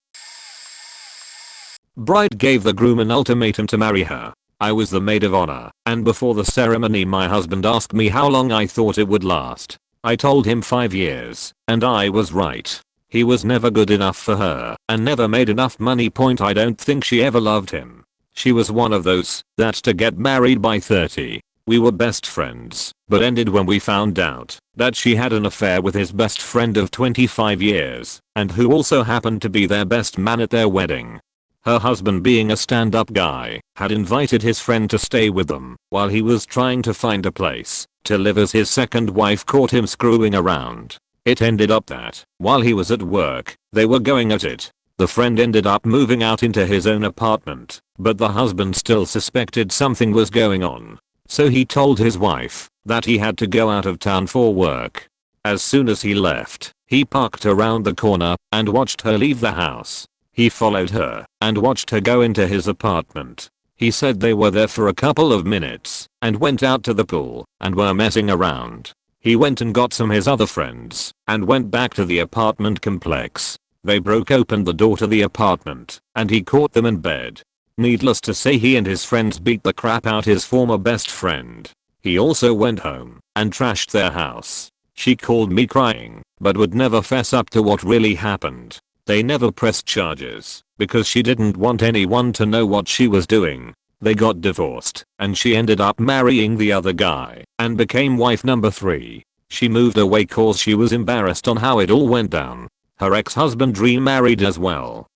Bride gave the groom an ultimatum to marry her. I was the maid of honor, and before the ceremony my husband asked me how long I thought it would last. I told him 5 years, and I was right. He was never good enough for her, and never made enough money. I don't think she ever loved him. She was one of those that to get married by 30. We were best friends, but ended when we found out that she had an affair with his best friend of 25 years, and who also happened to be their best man at their wedding. Her husband, being a stand-up guy, had invited his friend to stay with them while he was trying to find a place to live, as his second wife caught him screwing around. It ended up that, while he was at work, they were going at it. The friend ended up moving out into his own apartment, but the husband still suspected something was going on. So he told his wife that he had to go out of town for work. As soon as he left, he parked around the corner and watched her leave the house. He followed her and watched her go into his apartment. He said they were there for a couple of minutes and went out to the pool and were messing around. He went and got some his other friends and went back to the apartment complex. They broke open the door to the apartment and he caught them in bed. Needless to say, he and his friends beat the crap out his former best friend. He also went home and trashed their house. She called me crying, but would never fess up to what really happened. They never pressed charges because she didn't want anyone to know what she was doing. They got divorced and she ended up marrying the other guy and became wife number 3. She moved away cause she was embarrassed on how it all went down. Her ex-husband remarried as well.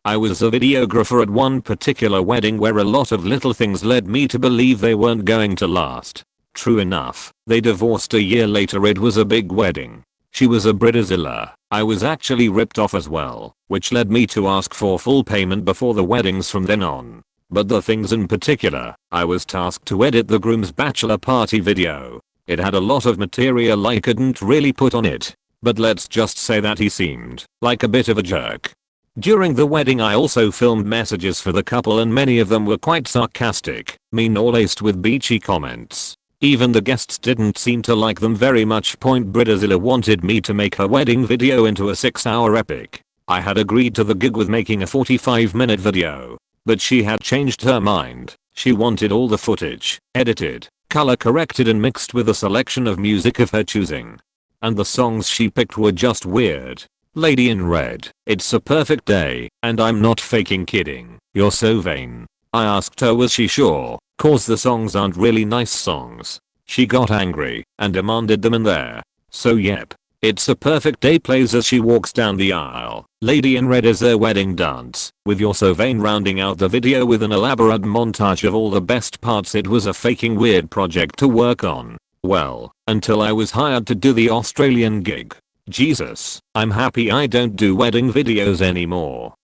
I was a videographer at one particular wedding where a lot of little things led me to believe they weren't going to last. True enough, they divorced a year later. It was a big wedding. She was a Bridezilla. I was actually ripped off as well, which led me to ask for full payment before the weddings from then on. But the things in particular, I was tasked to edit the groom's bachelor party video. It had a lot of material I couldn't really put on it, but let's just say that he seemed like a bit of a jerk. During the wedding I also filmed messages for the couple, and many of them were quite sarcastic, mean, or laced with beachy comments. Even the guests didn't seem to like them very much. Bridezilla wanted me to make her wedding video into a 6-hour epic. I had agreed to the gig with making a 45-minute video, but she had changed her mind. She wanted all the footage edited, color corrected and mixed with a selection of music of her choosing. And the songs she picked were just weird. Lady in Red, It's a Perfect Day, and I'm Not Faking Kidding, You're So Vain. I asked her was she sure, cause the songs aren't really nice songs. She got angry and demanded them in there. So yep. It's a Perfect Day plays as she walks down the aisle. Lady in Red is their wedding dance, with You're So Vain rounding out the video with an elaborate montage of all the best parts. It was a faking weird project to work on. Well, until I was hired to do the Australian gig. Jesus, I'm happy I don't do wedding videos anymore.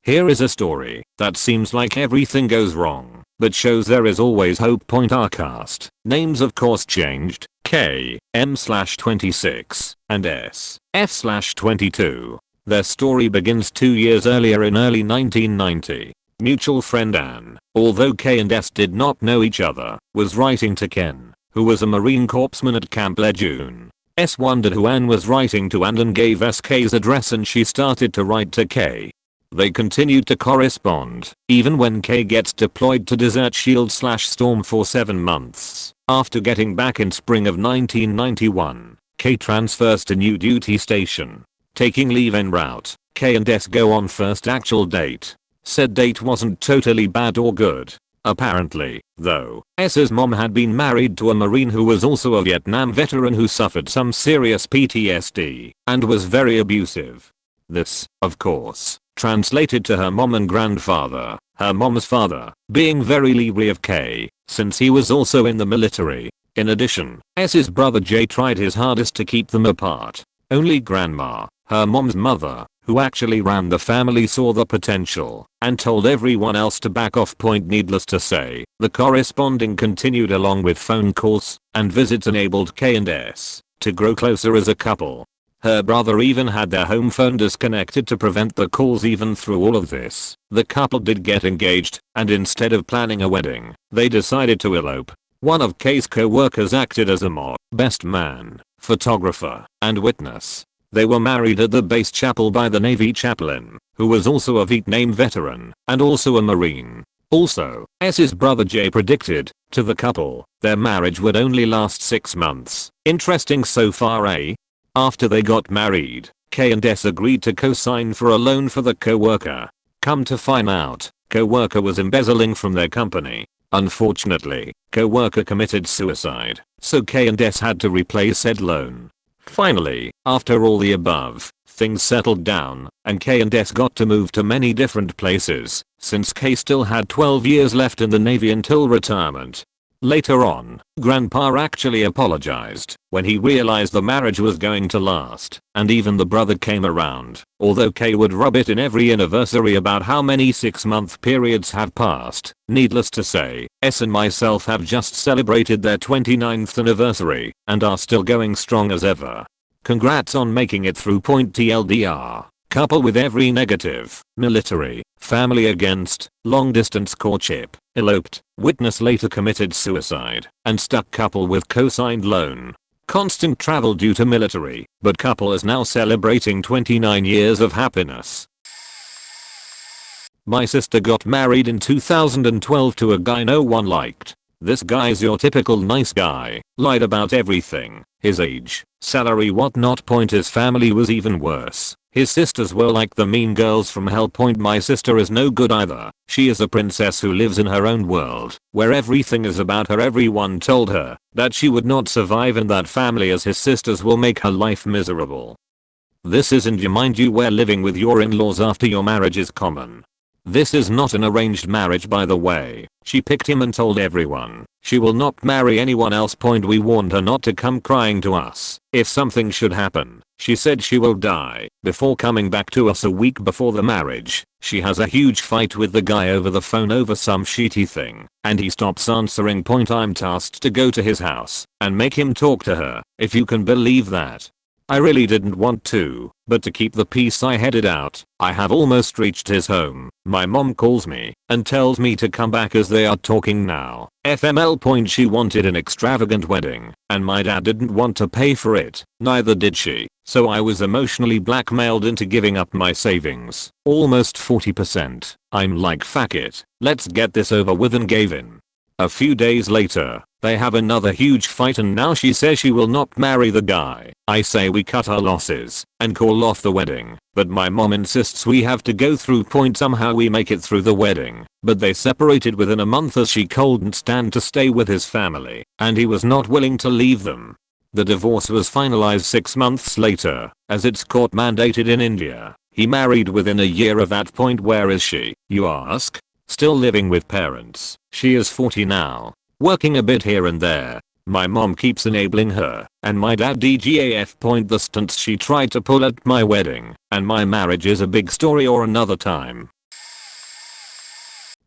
Here is a story that seems like everything goes wrong, but shows there is always hope. Our cast names of course changed: K, M/26, and S, F/22. Their story begins 2 years earlier in early 1990. Mutual friend Anne, although K and S did not know each other, was writing to Ken, who was a Marine Corpsman at Camp Lejeune. S wondered who Anne was writing to and gave S K's address, and she started to write to K. They continued to correspond, even when K gets deployed to Desert Shield/Storm for 7 months. After getting back in spring of 1991, K transfers to new duty station. Taking leave en route, K and S go on first actual date. Said date wasn't totally bad or good. Apparently, though, S's mom had been married to a Marine who was also a Vietnam veteran who suffered some serious PTSD and was very abusive. This, of course, translated to her mom and grandfather, her mom's father, being very leery of K, since he was also in the military. In addition, S's brother Jay tried his hardest to keep them apart. Only grandma, her mom's mother, who actually ran the family, saw the potential and told everyone else to back off. Needless to say, the corresponding continued along with phone calls and visits enabled K and S to grow closer as a couple. Her brother even had their home phone disconnected to prevent the calls. Even through all of this, the couple did get engaged, and instead of planning a wedding, they decided to elope. One of K's co-workers acted as a best man, photographer, and witness. They were married at the base chapel by the Navy chaplain, who was also a Vietnam veteran and also a Marine. Also, S's brother Jay predicted to the couple their marriage would only last 6 months. Interesting so far, eh? After they got married, K and S agreed to co-sign for a loan for the co-worker. Come to find out, co-worker was embezzling from their company. Unfortunately, co-worker committed suicide, so K and S had to repay said loan. Finally, after all the above, things settled down, and K and S got to move to many different places, since K still had 12 years left in the Navy until retirement. Later on, Grandpa actually apologized when he realized the marriage was going to last, and even the brother came around, although K would rub it in every anniversary about how many 6-month periods have passed. Needless to say, S and myself have just celebrated their 29th anniversary and are still going strong as ever. Congrats on making it through. TLDR. Couple with every negative: military, family against, long distance courtship, eloped, witness later committed suicide, and stuck couple with co-signed loan. Constant travel due to military, but couple is now celebrating 29 years of happiness. My sister got married in 2012 to a guy no one liked. This guy's your typical nice guy, lied about everything, his age, salary, whatnot. His family was even worse. His sisters were like the mean girls from hell. My sister is no good either. She is a princess who lives in her own world, where everything is about her. Everyone told her that she would not survive in that family as his sisters will make her life miserable. This is India, mind you, where living with your in-laws after your marriage is common. This is not an arranged marriage, by the way. She picked him and told everyone she will not marry anyone else. We warned her not to come crying to us if something should happen. She said she will die before coming back to us. A week before the marriage, she has a huge fight with the guy over the phone over some shitty thing, and he stops answering. I'm tasked to go to his house and make him talk to her, if you can believe that. I really didn't want to, but to keep the peace I headed out. I have almost reached his home. My mom calls me and tells me to come back as they are talking now. FML. She wanted an extravagant wedding, and my dad didn't want to pay for it, neither did she. So I was emotionally blackmailed into giving up my savings, almost 40%. I'm like, fuck it, let's get this over with, and gave in. A few days later, they have another huge fight, and now she says she will not marry the guy. I say we cut our losses and call off the wedding, but my mom insists we have to go through. Somehow we make it through the wedding, but they separated within a month as she couldn't stand to stay with his family, and he was not willing to leave them. The divorce was finalized 6 months later, as it's court mandated in India. He married within a year of that point. Where is she, you ask? Still living with parents. She is 40 now, working a bit here and there. My mom keeps enabling her, and my dad DGAF. The stunts she tried to pull at my wedding and my marriage is a big story or another time.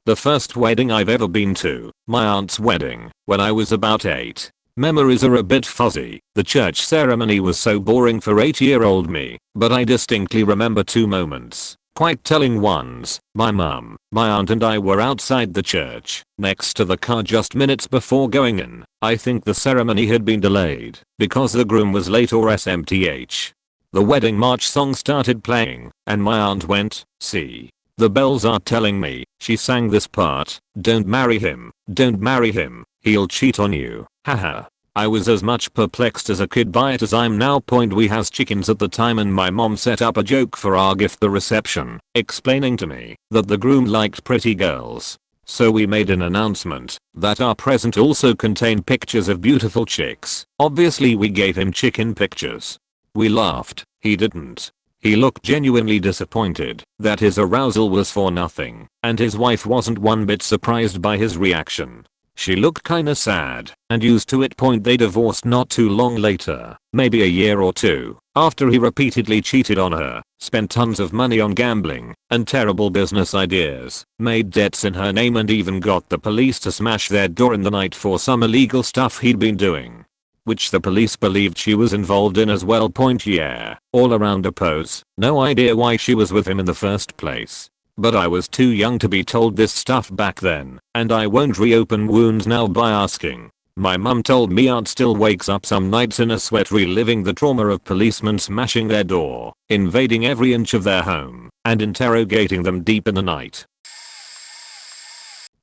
The first wedding I've ever been to, my aunt's wedding, when I was about 8. Memories are a bit fuzzy. The church ceremony was so boring for 8-year-old me, but I distinctly remember 2 moments, quite telling ones. My mum, my aunt and I were outside the church, next to the car just minutes before going in. I think the ceremony had been delayed because the groom was late or SMTH. The wedding march song started playing, and my aunt went, "See, the bells are telling me." She sang this part: "Don't marry him, don't marry him, he'll cheat on you." Haha. I was as much perplexed as a kid by it as I'm now. We has chickens at the time, and my mom set up a joke for our gift, the reception, explaining to me that the groom liked pretty girls. So we made an announcement that our present also contained pictures of beautiful chicks. Obviously we gave him chicken pictures. We laughed. He didn't. He looked genuinely disappointed that his arousal was for nothing, and his wife wasn't one bit surprised by his reaction. She looked kinda sad and used to it. They divorced not too long later, maybe a year or two, after he repeatedly cheated on her, spent tons of money on gambling and terrible business ideas, made debts in her name, and even got the police to smash their door in the night for some illegal stuff he'd been doing, which the police believed she was involved in as well. Yeah, all around a pose. No idea why she was with him in the first place. But I was too young to be told this stuff back then, and I won't reopen wounds now by asking. My mum told me Aunt still wakes up some nights in a sweat reliving the trauma of policemen smashing their door, invading every inch of their home, and interrogating them deep in the night.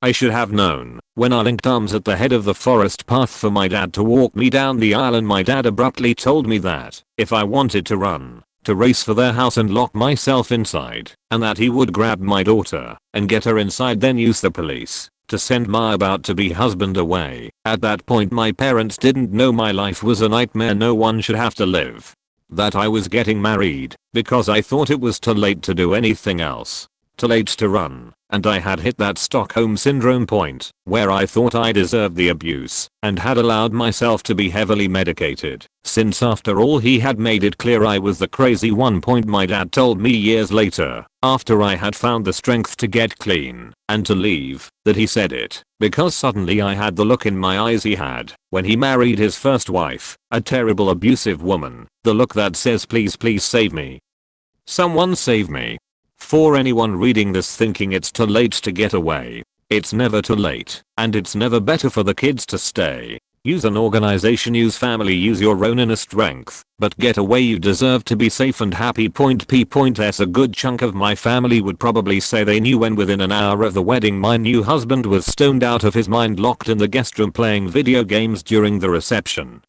I should have known. When I linked arms at the head of the forest path for my dad to walk me down the aisle, and my dad abruptly told me that if I wanted to run, to race for their house and lock myself inside, and that he would grab my daughter and get her inside, then use the police to send my about-to-be husband away. At that point my parents didn't know my life was a nightmare no one should have to live. That I was getting married because I thought it was too late to do anything else. Too late to run, and I had hit that Stockholm syndrome point where I thought I deserved the abuse and had allowed myself to be heavily medicated, since after all he had made it clear I was the crazy one. My dad told me years later, after I had found the strength to get clean and to leave, that he said it because suddenly I had the look in my eyes he had when he married his first wife, a terrible abusive woman, the look that says please save me. Someone save me. For anyone reading this thinking it's too late to get away, it's never too late, and it's never better for the kids to stay. Use an organization, use family, use your own inner strength, but get away. You deserve to be safe and happy. P.S. A good chunk of my family would probably say they knew when within an hour of the wedding my new husband was stoned out of his mind, locked in the guest room playing video games during the reception.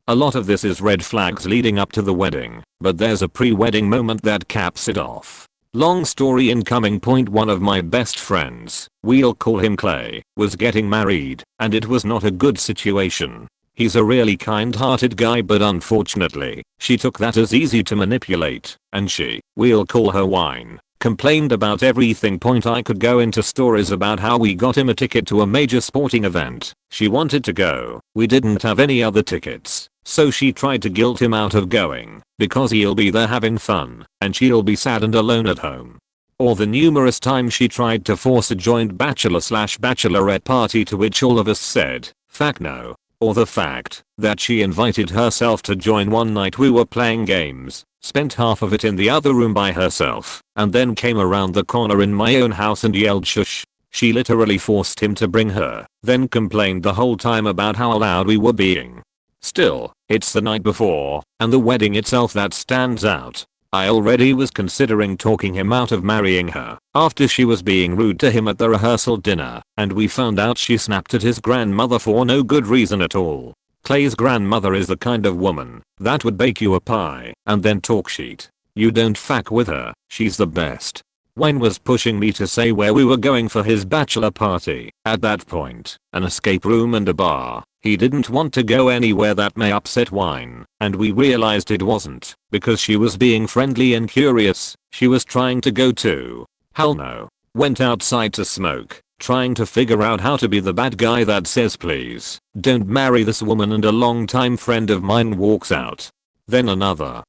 A lot of this is red flags leading up to the wedding, but there's a pre-wedding moment that caps it off. Long story incoming. One of my best friends, we'll call him Clay, was getting married, and it was not a good situation. He's a really kind-hearted guy, but unfortunately, she took that as easy to manipulate, and she, we'll call her Wine, complained about everything. I could go into stories about how we got him a ticket to a major sporting event she wanted to go. We didn't have any other tickets, so she tried to guilt him out of going because he'll be there having fun and she'll be sad and alone at home. Or the numerous times she tried to force a joint bachelor/bachelorette party, to which all of us said, "Fuck no." Or the fact that she invited herself to join one night we were playing games, spent half of it in the other room by herself, and then came around the corner in my own house and yelled shush. She literally forced him to bring her, then complained the whole time about how loud we were being. Still, it's the night before, and the wedding itself that stands out. I already was considering talking him out of marrying her after she was being rude to him at the rehearsal dinner, and we found out she snapped at his grandmother for no good reason at all. Clay's grandmother is the kind of woman that would bake you a pie and then talk shit. You don't fuck with her, she's the best. Wayne was pushing me to say where we were going for his bachelor party. At that point, an escape room and a bar. He didn't want to go anywhere that may upset Wine, and we realized it wasn't because she was being friendly and curious. She was trying to go to. Hell no. Went outside to smoke, trying to figure out how to be the bad guy that says please don't marry this woman, and a longtime friend of mine walks out. Then another.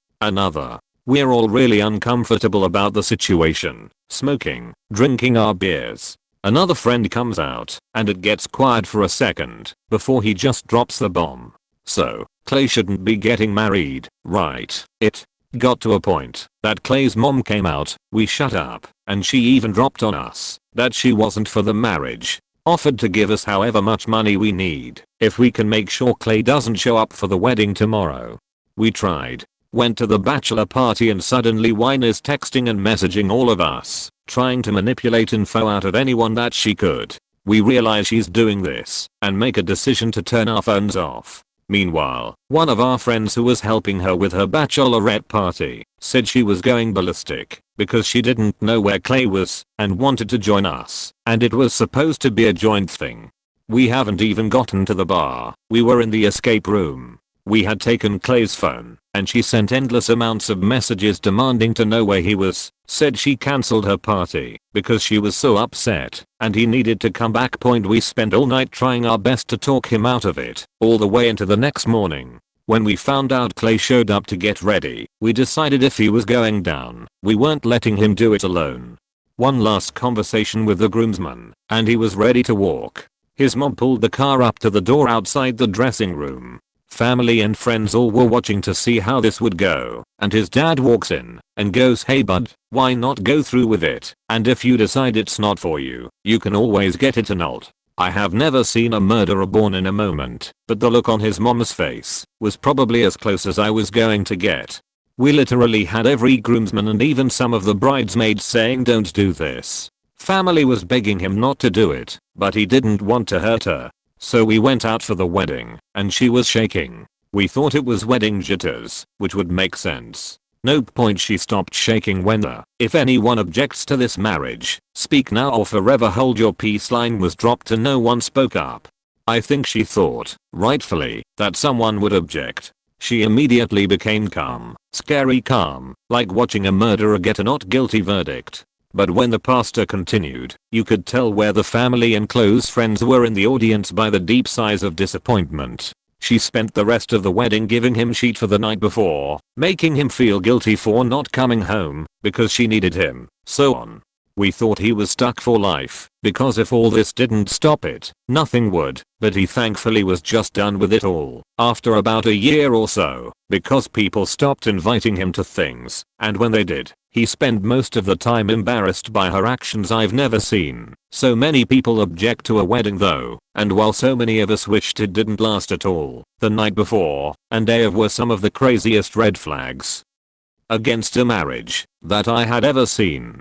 We're all really uncomfortable about the situation, smoking, drinking our beers. Another friend comes out, and it gets quiet for a second before he just drops the bomb. So, Clay shouldn't be getting married, right? It got to a point that Clay's mom came out, we shut up, and she even dropped on us that she wasn't for the marriage. Offered to give us however much money we need if we can make sure Clay doesn't show up for the wedding tomorrow. We tried. Went to the bachelor party, and suddenly Wine is texting and messaging all of us, trying to manipulate info out of anyone that she could. We realize she's doing this and make a decision to turn our phones off. Meanwhile, one of our friends who was helping her with her bachelorette party said she was going ballistic because she didn't know where Clay was and wanted to join us, and it was supposed to be a joint thing. We haven't even gotten to the bar. We were in the escape room. We had taken Clay's phone, and she sent endless amounts of messages demanding to know where he was, said she cancelled her party because she was so upset and he needed to come back. We spent all night trying our best to talk him out of it, all the way into the next morning. When we found out Clay showed up to get ready, we decided if he was going down, we weren't letting him do it alone. One last conversation with the groomsman, and he was ready to walk. His mom pulled the car up to the door outside the dressing room. Family and friends all were watching to see how this would go, and his dad walks in and goes, "Hey bud, why not go through with it, and if you decide it's not for you, you can always get it annulled." I have never seen a murderer born in a moment, but the look on his mom's face was probably as close as I was going to get. We literally had every groomsman and even some of the bridesmaids saying don't do this. Family was begging him not to do it, but he didn't want to hurt her. So we went out for the wedding, and she was shaking. We thought it was wedding jitters, which would make sense. Nope. She stopped shaking when the "if anyone objects to this marriage, speak now or forever hold your peace" line was dropped and no one spoke up. I think she thought, rightfully, that someone would object. She immediately became calm, scary calm, like watching a murderer get a not guilty verdict. But when the pastor continued, you could tell where the family and close friends were in the audience by the deep sighs of disappointment. She spent the rest of the wedding giving him shit for the night before, making him feel guilty for not coming home because she needed him, so on. We thought he was stuck for life, because if all this didn't stop it, nothing would, but he thankfully was just done with it all after about a year or so, because people stopped inviting him to things, and when they did, he spent most of the time embarrassed by her actions. I've never seen so many people object to a wedding though, and while so many of us wished it didn't last at all, the night before and day of were some of the craziest red flags against a marriage that I had ever seen.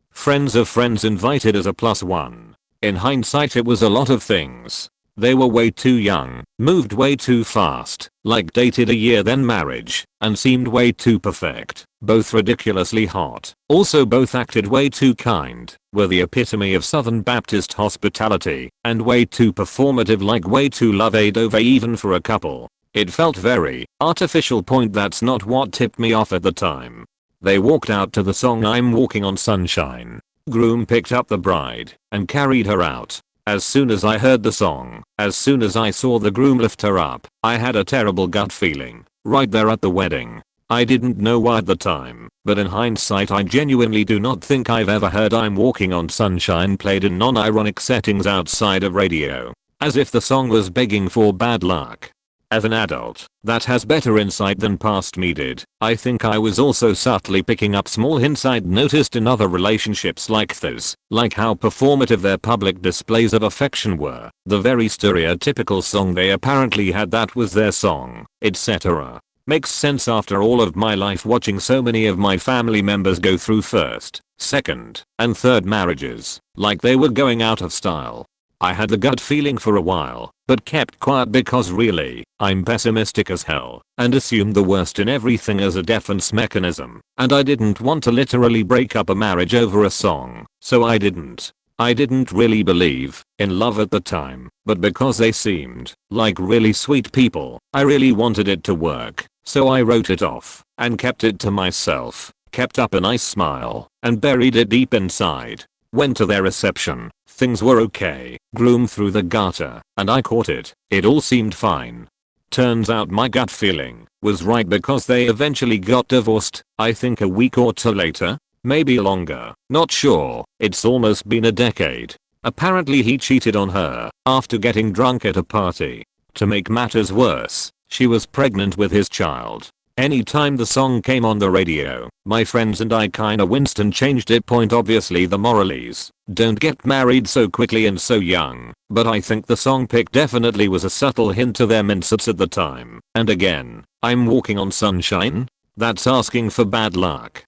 Friends of friends invited as a +1. In hindsight it was a lot of things. They were way too young, moved way too fast, like dated a year then marriage, and seemed way too perfect, both ridiculously hot. Also both acted way too kind, were the epitome of Southern Baptist hospitality, and way too performative, like way too love-a-dove even for a couple. It felt very artificial. That's not what tipped me off at the time. They walked out to the song "I'm Walking on Sunshine." Groom picked up the bride and carried her out. As soon as I heard the song, as soon as I saw the groom lift her up, I had a terrible gut feeling, right there at the wedding. I didn't know why at the time, but in hindsight I genuinely do not think I've ever heard "I'm Walking on Sunshine" played in non-ironic settings outside of radio. As if the song was begging for bad luck. As an adult that has better insight than past me did, I think I was also subtly picking up small hints I'd noticed in other relationships like this, like how performative their public displays of affection were, the very stereotypical song they apparently had that was their song, etc. Makes sense after all of my life watching so many of my family members go through first, second, and third marriages, like they were going out of style. I had the gut feeling for a while, but kept quiet because really, I'm pessimistic as hell, and assumed the worst in everything as a defense mechanism, and I didn't want to literally break up a marriage over a song, so I didn't. I didn't really believe in love at the time, but because they seemed like really sweet people, I really wanted it to work, so I wrote it off, and kept it to myself, kept up a nice smile, and buried it deep inside. Went to their reception, things were okay, groom threw the garter, and I caught it, it all seemed fine. Turns out my gut feeling was right because they eventually got divorced, I think a week or two later, maybe longer, not sure, it's almost been a decade. Apparently he cheated on her after getting drunk at a party. To make matters worse, she was pregnant with his child. Anytime the song came on the radio, my friends and I kinda winced and changed it. Obviously the moralies, don't get married so quickly and so young, but I think the song pick definitely was a subtle hint to their mindsets at the time. And again, "I'm Walking on Sunshine"? That's asking for bad luck.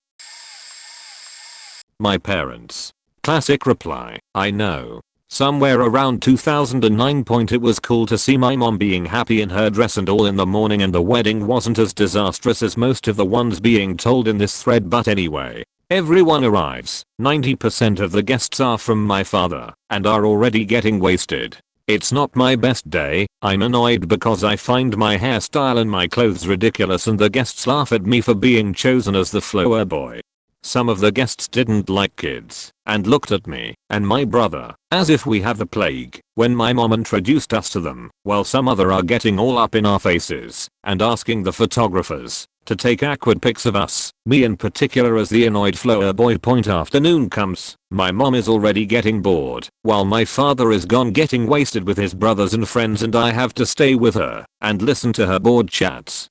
My parents. Classic reply, I know. Somewhere around 2009. It was cool to see my mom being happy in her dress and all in the morning, and the wedding wasn't as disastrous as most of the ones being told in this thread, but anyway. Everyone arrives, 90% of the guests are from my father, and are already getting wasted. It's not my best day. I'm annoyed because I find my hairstyle and my clothes ridiculous and the guests laugh at me for being chosen as the flower boy. Some of the guests didn't like kids and looked at me and my brother as if we have the plague when my mom introduced us to them, while some other are getting all up in our faces and asking the photographers to take awkward pics of us, me in particular. As the annoyed flower boy point afternoon comes, my mom is already getting bored while my father is gone getting wasted with his brothers and friends, and I have to stay with her and listen to her bored chats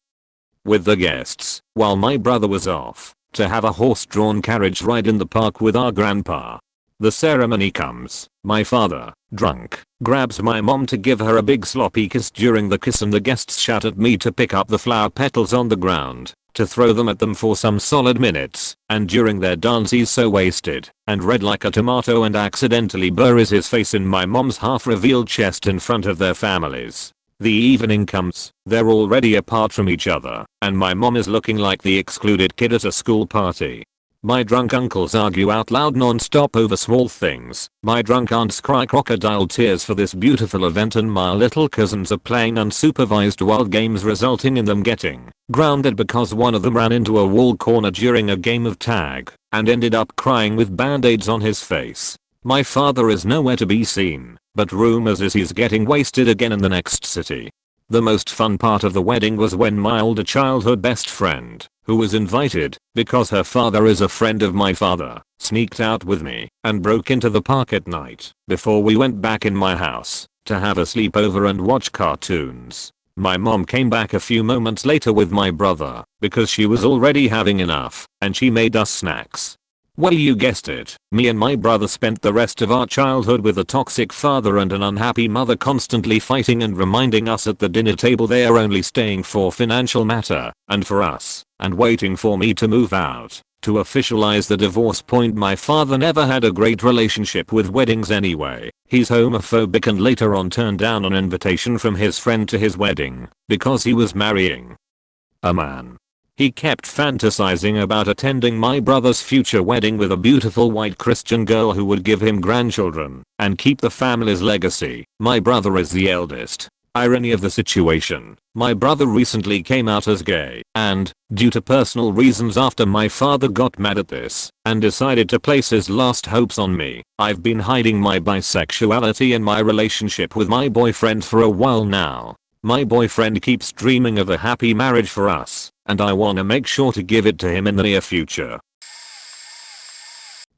with the guests while my brother was off to have a horse-drawn carriage ride in the park with our grandpa. The ceremony comes, my father, drunk, grabs my mom to give her a big sloppy kiss during the kiss, and the guests shout at me to pick up the flower petals on the ground, to throw them at them for some solid minutes, and during their dance he's so wasted and red like a tomato and accidentally buries his face in my mom's half-revealed chest in front of their families. The evening comes, they're already apart from each other, and my mom is looking like the excluded kid at a school party. My drunk uncles argue out loud non-stop over small things. My drunk aunts cry crocodile tears for this beautiful event, and my little cousins are playing unsupervised wild games, resulting in them getting grounded because one of them ran into a wall corner during a game of tag and ended up crying with band-aids on his face. My father is nowhere to be seen, but rumors is he's getting wasted again in the next city. The most fun part of the wedding was when my older childhood best friend, who was invited because her father is a friend of my father, sneaked out with me and broke into the park at night before we went back in my house to have a sleepover and watch cartoons. My mom came back a few moments later with my brother because she was already having enough, and she made us snacks. Well, you guessed it, me and my brother spent the rest of our childhood with a toxic father and an unhappy mother, constantly fighting and reminding us at the dinner table they are only staying for financial matter and for us, and waiting for me to move out to officialize the divorce. Point: my father never had a great relationship with weddings anyway. He's homophobic and later on turned down an invitation from his friend to his wedding because he was marrying a man. He kept fantasizing about attending my brother's future wedding with a beautiful white Christian girl who would give him grandchildren and keep the family's legacy. My brother is the eldest. Irony of the situation, my brother recently came out as gay, and, due to personal reasons after my father got mad at this and decided to place his last hopes on me, I've been hiding my bisexuality and my relationship with my boyfriend for a while now. My boyfriend keeps dreaming of a happy marriage for us, and I wanna make sure to give it to him in the near future.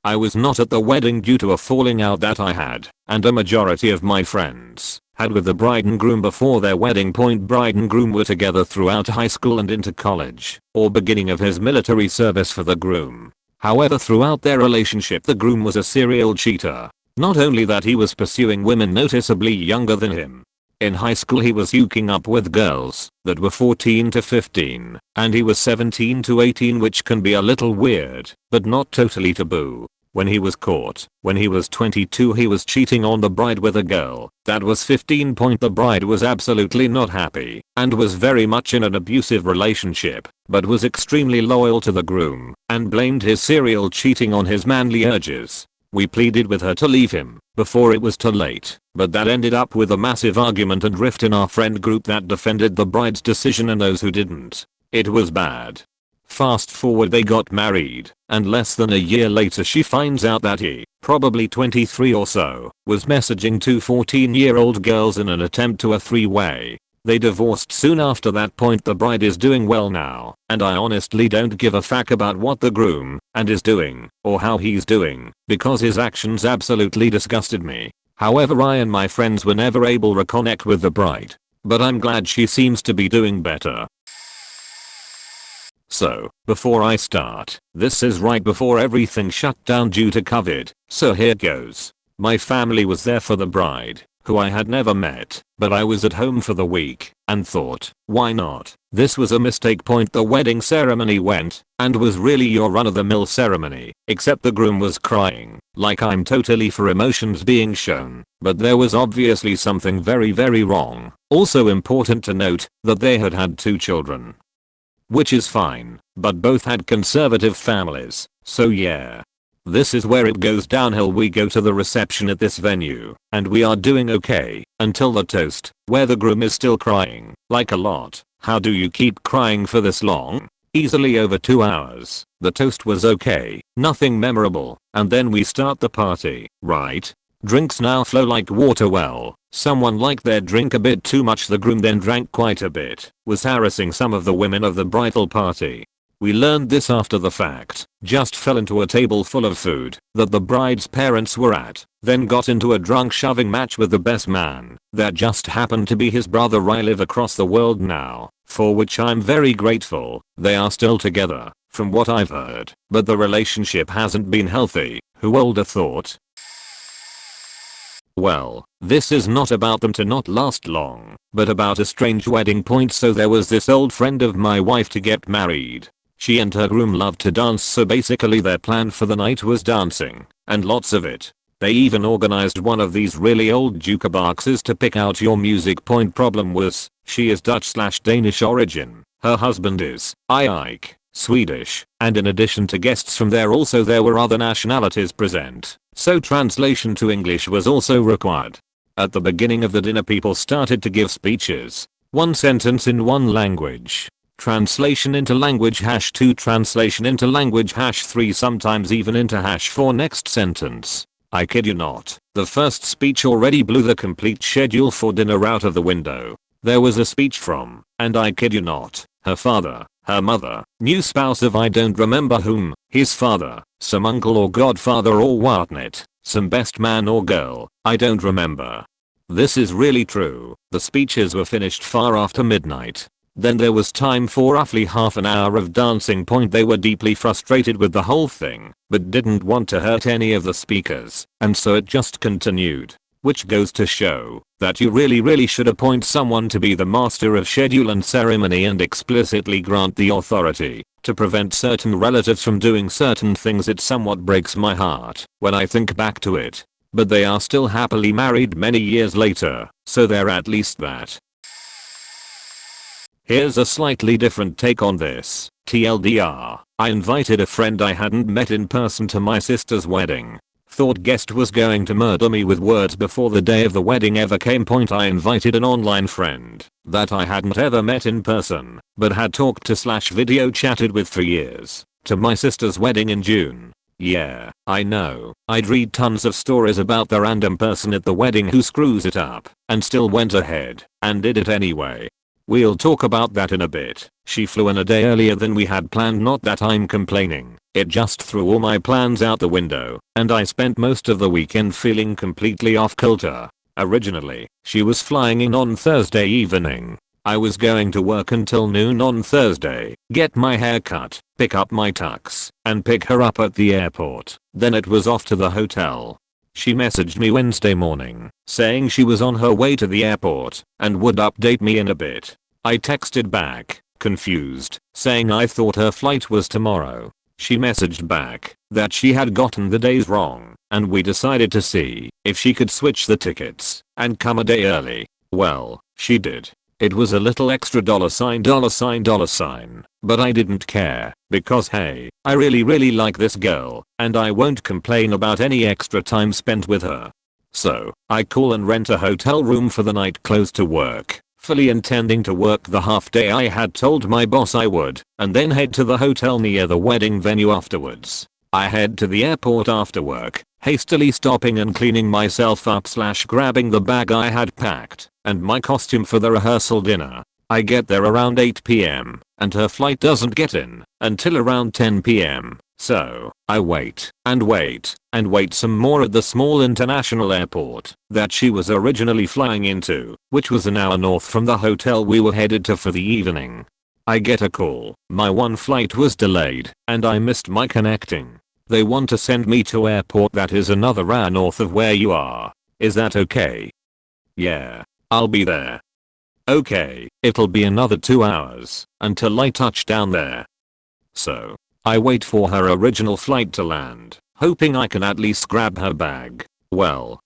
I was not at the wedding due to a falling out that I had, and a majority of my friends had with the bride and groom before their wedding. Point: bride and groom were together throughout high school and into college, or beginning of his military service for the groom. However, throughout their relationship the groom was a serial cheater. Not only that, he was pursuing women noticeably younger than him. In high school he was hooking up with girls that were 14 to 15, and he was 17 to 18, which can be a little weird, but not totally taboo. When he was caught, when he was 22, he was cheating on the bride with a girl that was 15. The bride was absolutely not happy and was very much in an abusive relationship, but was extremely loyal to the groom and blamed his serial cheating on his manly urges. We pleaded with her to leave him before it was too late, but that ended up with a massive argument and rift in our friend group that defended the bride's decision and those who didn't. It was bad. Fast forward, they got married, and less than a year later she finds out that he, probably 23 or so, was messaging two 14-year-old girls in an attempt to a three-way. They divorced soon after that. Point: the bride is doing well now, and I honestly don't give a fuck about what the groom and is doing or how he's doing, because his actions absolutely disgusted me. However, I and my friends were never able to reconnect with the bride, but I'm glad she seems to be doing better. So, before I start, this is right before everything shut down due to COVID, so here goes. My family was there for the bride, who I had never met, but I was at home for the week and thought, why not? This was a mistake. Point: the wedding ceremony went and was really your run-of-the-mill ceremony, except the groom was crying like I'm totally for emotions being shown, but there was obviously something very wrong. Also important to note that they had had 2 children, which is fine, but both had conservative families, so yeah. This is where it goes downhill. We go to the reception at this venue, and we are doing okay, until the toast, where the groom is still crying, like a lot. How do you keep crying for this long? Easily over 2 hours. The toast was okay, nothing memorable, and then we start the party, right? Drinks now flow like water. Well, someone liked their drink a bit too much. The groom then drank quite a bit, was harassing some of the women of the bridal party. We learned this after the fact, just fell into a table full of food that the bride's parents were at, then got into a drunk shoving match with the best man that just happened to be his brother. I live across the world now, for which I'm very grateful. They are still together, from what I've heard, but the relationship hasn't been healthy. Who would have thought? Well, this is not about them to not last long, but about a strange wedding point. So there was this old friend of my wife to get married. She and her groom loved to dance, so basically their plan for the night was dancing, and lots of it. They even organized one of these really old jukeboxes to pick out your music. Point problem was, she is Dutch/Danish origin, her husband is Ike, Swedish, and in addition to guests from there also there were other nationalities present, so translation to English was also required. At the beginning of the dinner people started to give speeches, one sentence in one language. Translation into language #2, translation into language #3, sometimes even into #4 next sentence. I kid you not, the first speech already blew the complete schedule for dinner out of the window. There was a speech from, and I kid you not, her father, her mother, new spouse of I don't remember whom, his father, some uncle or godfather or whatnot, some best man or girl, I don't remember. This is really true. The speeches were finished far after midnight. Then there was time for roughly half an hour of dancing. Point they were deeply frustrated with the whole thing, but didn't want to hurt any of the speakers, and so it just continued. Which goes to show that you really should appoint someone to be the master of schedule and ceremony and explicitly grant the authority to prevent certain relatives from doing certain things. It somewhat breaks my heart when I think back to it. But they are still happily married many years later, so they're at least that. Here's a slightly different take on this. TLDR, I invited a friend I hadn't met in person to my sister's wedding. Thought guest was going to murder me with words before the day of the wedding ever came. Point I invited an online friend that I hadn't ever met in person, but had talked to / video chatted with for years, to my sister's wedding in June. Yeah, I know, I'd read tons of stories about the random person at the wedding who screws it up, and still went ahead and did it anyway. We'll talk about that in a bit. She flew in a day earlier than we had planned. Not that I'm complaining, it just threw all my plans out the window, and I spent most of the weekend feeling completely off kilter. Originally, she was flying in on Thursday evening. I was going to work until noon on Thursday, get my hair cut, pick up my tux, and pick her up at the airport. Then it was off to the hotel. She messaged me Wednesday morning, saying she was on her way to the airport and would update me in a bit. I texted back, confused, saying I thought her flight was tomorrow. She messaged back that she had gotten the days wrong, and we decided to see if she could switch the tickets and come a day early. Well, she did. It was a little extra $$, but I didn't care, because hey, I really like this girl, and I won't complain about any extra time spent with her. So, I call and rent a hotel room for the night close to work, fully intending to work the half day I had told my boss I would, and then head to the hotel near the wedding venue afterwards. I head to the airport after work, hastily stopping and cleaning myself up / grabbing the bag I had packed and my costume for the rehearsal dinner. I get there around 8 PM, and her flight doesn't get in until around 10 PM. So, I wait, and wait, and wait some more at the small international airport that she was originally flying into, which was an hour north from the hotel we were headed to for the evening. I get a call, my one flight was delayed, and I missed my connecting. They want to send me to airport that is another hour north of where you are. Is that okay? Yeah, I'll be there. Okay, it'll be another 2 hours until I touch down there. So, I wait for her original flight to land, hoping I can at least grab her bag. Well,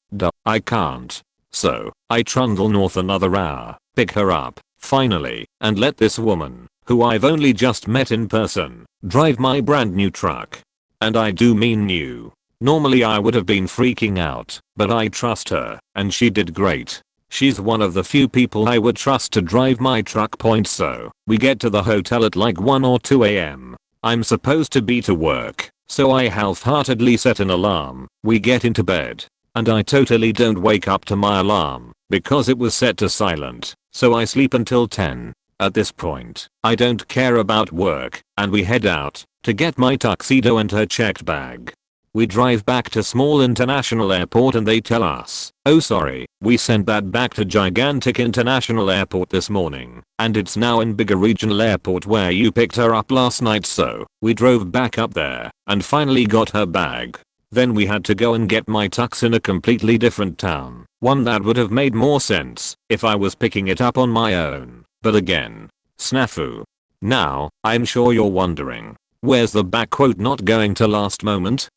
I can't. So, I trundle north another hour, pick her up, finally, and let this woman, who I've only just met in person, drive my brand new truck. And I do mean new. Normally I would have been freaking out, but I trust her, and she did great. She's one of the few people I would trust to drive my truck. So, we get to the hotel at like 1 or 2 am. I'm supposed to be to work, so I half-heartedly set an alarm. We get into bed. And I totally don't wake up to my alarm, because it was set to silent, so I sleep until 10. At this point, I don't care about work, and we head out to get my tuxedo and her checked bag. We drive back to small international airport and they tell us, oh sorry, we sent that back to gigantic international airport this morning, and it's now in bigger regional airport where you picked her up last night. So, we drove back up there, and finally got her bag. Then we had to go and get my tux in a completely different town, one that would have made more sense if I was picking it up on my own, but again, snafu. Now, I'm sure you're wondering, where's the back quote not going to last moment?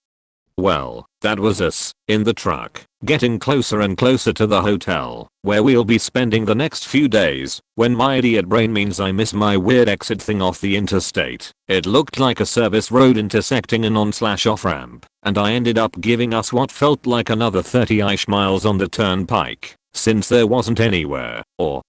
Well, that was us, in the truck, getting closer and closer to the hotel, where we'll be spending the next few days, when my idiot brain means I miss my weird exit thing off the interstate. It looked like a service road intersecting an on/off ramp, and I ended up giving us what felt like another 30-ish miles on the turnpike, since there wasn't anywhere, or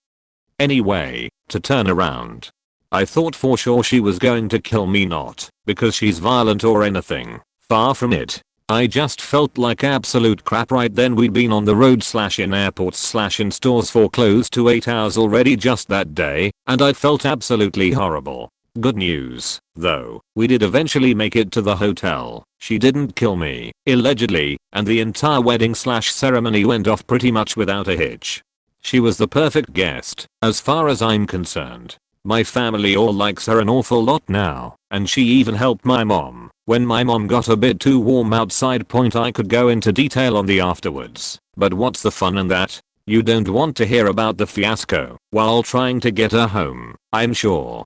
any way, to turn around. I thought for sure she was going to kill me, not because she's violent or anything, far from it. I just felt like absolute crap right then. We'd been on the road / in airports / in stores for close to 8 hours already just that day, and I felt absolutely horrible. Good news, though, we did eventually make it to the hotel. She didn't kill me, allegedly, and the entire wedding / ceremony went off pretty much without a hitch. She was the perfect guest, as far as I'm concerned. My family all likes her an awful lot now, and she even helped my mom when my mom got a bit too warm outside. I could go into detail on the afterwards, but what's the fun in that? You don't want to hear about the fiasco while trying to get her home, I'm sure.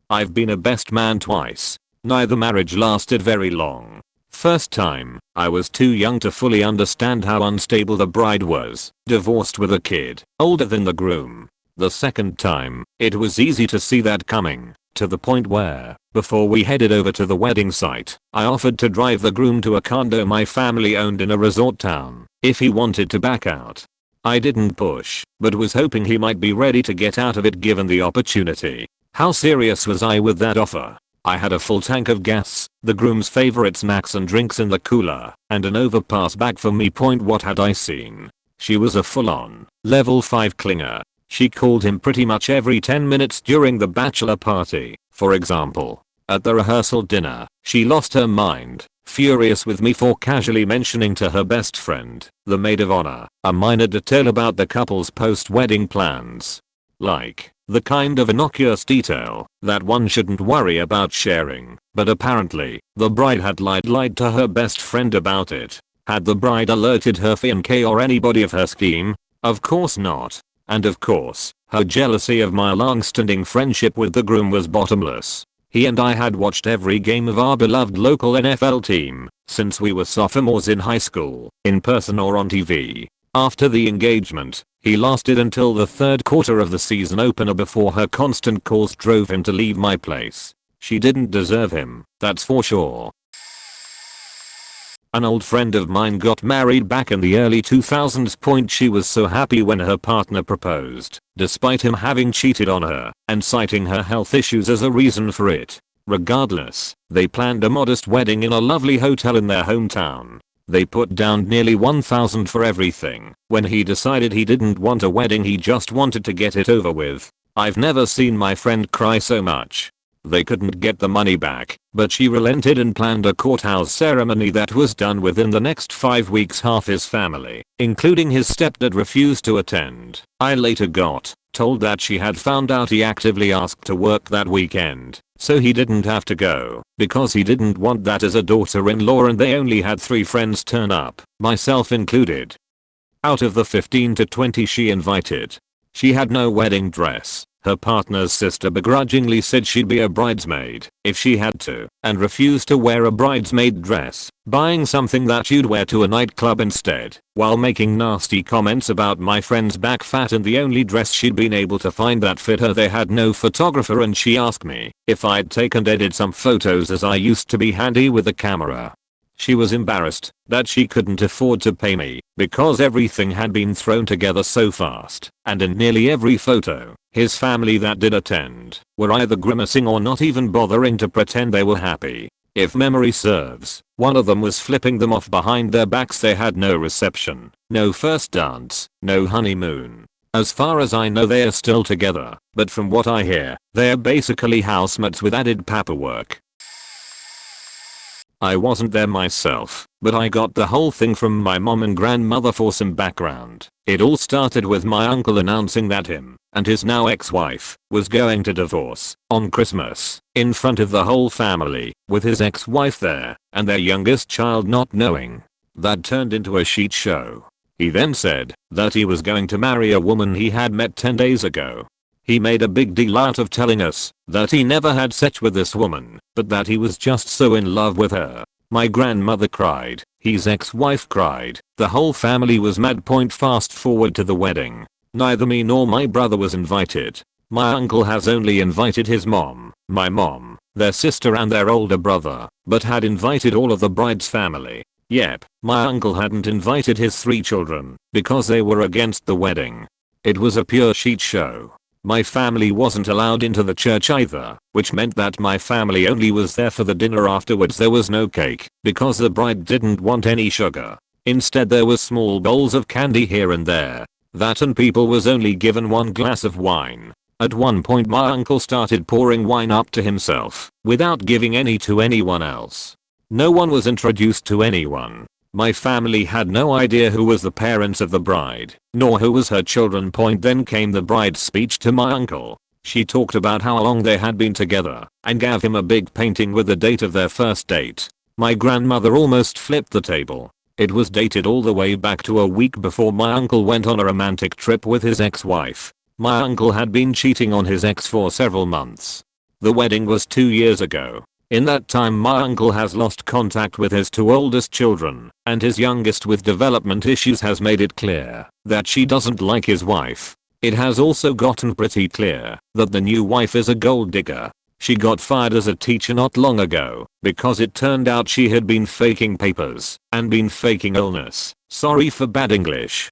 I've been a best man twice. Neither marriage lasted very long. First time, I was too young to fully understand how unstable the bride was, divorced with a kid, older than the groom. The second time, it was easy to see that coming, to the point where, before we headed over to the wedding site, I offered to drive the groom to a condo my family owned in a resort town, if he wanted to back out. I didn't push, but was hoping he might be ready to get out of it given the opportunity. How serious was I with that offer? I had a full tank of gas, the groom's favorite snacks and drinks in the cooler, and an overpass bag for me. What had I seen? She was a full-on, level 5 clinger. She called him pretty much every 10 minutes during the bachelor party, for example. At the rehearsal dinner, she lost her mind, furious with me for casually mentioning to her best friend, the maid of honor, a minor detail about the couple's post-wedding plans. Like, the kind of innocuous detail that one shouldn't worry about sharing, but apparently, the bride had lied to her best friend about it. Had the bride alerted her fiancé or anybody of her scheme? Of course not. And of course, her jealousy of my long-standing friendship with the groom was bottomless. He and I had watched every game of our beloved local NFL team since we were sophomores in high school, in person or on TV. After the engagement, he lasted until the third quarter of the season opener before her constant calls drove him to leave my place. She didn't deserve him, that's for sure. An old friend of mine got married back in the early 2000s. She was so happy when her partner proposed, despite him having cheated on her and citing her health issues as a reason for it. Regardless, they planned a modest wedding in a lovely hotel in their hometown. They put down nearly $1,000 for everything. When he decided he didn't want a wedding, he just wanted to get it over with. I've never seen my friend cry so much. They couldn't get the money back, but she relented and planned a courthouse ceremony that was done within the next 5 weeks. Half his family, including his stepdad, refused to attend. I later got told that she had found out he actively asked to work that weekend, so he didn't have to go, because he didn't want that as a daughter-in-law, and they only had 3 friends turn up, myself included. Out of the 15 to 20 she invited, she had no wedding dress, Her partner's sister begrudgingly said she'd be a bridesmaid if she had to, and refused to wear a bridesmaid dress, buying something that she'd wear to a nightclub instead, while making nasty comments about my friend's back fat and the only dress she'd been able to find that fit her. They had no photographer and she asked me if I'd take and edit some photos as I used to be handy with the camera. She was embarrassed that she couldn't afford to pay me because everything had been thrown together so fast, and in nearly every photo, his family that did attend were either grimacing or not even bothering to pretend they were happy. If memory serves, one of them was flipping them off behind their backs. They had no reception, no first dance, no honeymoon. As far as I know they are still together, but from what I hear, they are basically housemates with added paperwork. I wasn't there myself, but I got the whole thing from my mom and grandmother for some background. It all started with my uncle announcing that him and his now ex-wife was going to divorce on Christmas in front of the whole family, with his ex-wife there and their youngest child not knowing. That turned into a shit show. He then said that he was going to marry a woman he had met 10 days ago. He made a big deal out of telling us that he never had sex with this woman, but that he was just so in love with her. My grandmother cried, his ex-wife cried, the whole family was mad. Fast forward to the wedding. Neither me nor my brother was invited. My uncle has only invited his mom, my mom, their sister and their older brother, but had invited all of the bride's family. Yep, my uncle hadn't invited his 3 children because they were against the wedding. It was a pure shit show. My family wasn't allowed into the church either, which meant that my family only was there for the dinner afterwards. There was no cake because the bride didn't want any sugar. Instead there was small bowls of candy here and there. That and people was only given 1 glass of wine. At one point my uncle started pouring wine up to himself without giving any to anyone else. No one was introduced to anyone. My family had no idea who was the parents of the bride, nor who was her children. Then came the bride's speech to my uncle. She talked about how long they had been together and gave him a big painting with the date of their first date. My grandmother almost flipped the table. It was dated all the way back to a week before my uncle went on a romantic trip with his ex-wife. My uncle had been cheating on his ex for several months. The wedding was 2 years ago. In that time my uncle has lost contact with his 2 oldest children, and his youngest with development issues has made it clear that she doesn't like his wife. It has also gotten pretty clear that the new wife is a gold digger. She got fired as a teacher not long ago because it turned out she had been faking papers and been faking illness. Sorry for bad English.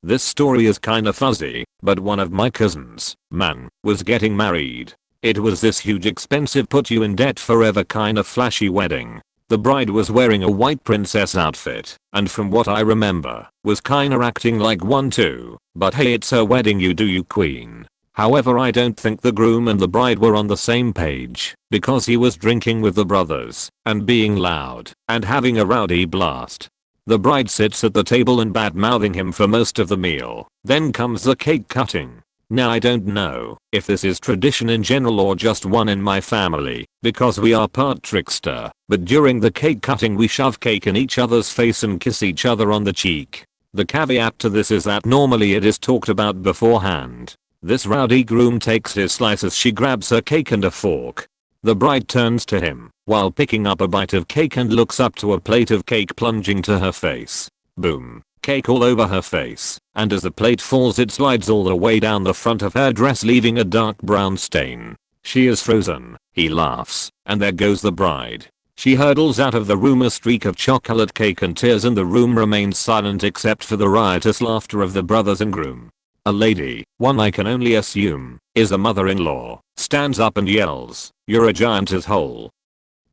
This story is kinda fuzzy, but one of my cousins, man, was getting married. It was this huge expensive put you in debt forever kinda flashy wedding. The bride was wearing a white princess outfit, and from what I remember, was kinda acting like one too, but hey, it's her wedding, you do you queen. However, I don't think the groom and the bride were on the same page, because he was drinking with the brothers, and being loud, and having a rowdy blast. The bride sits at the table and bad-mouthing him for most of the meal. Then comes the cake cutting. Now I don't know if this is tradition in general or just one in my family, because we are part trickster, but during the cake cutting we shove cake in each other's face and kiss each other on the cheek. The caveat to this is that normally it is talked about beforehand. This rowdy groom takes his slice as she grabs her cake and a fork. The bride turns to him while picking up a bite of cake and looks up to a plate of cake plunging to her face. Boom. Cake all over her face, and as the plate falls it slides all the way down the front of her dress, leaving a dark brown stain. She is frozen. He laughs, and there goes the bride. She hurtles out of the room, a streak of chocolate cake and tears, and the room remains silent except for the riotous laughter of the brothers and groom. A lady, one I can only assume is a mother-in-law, stands up and yells, "You're a giant asshole,"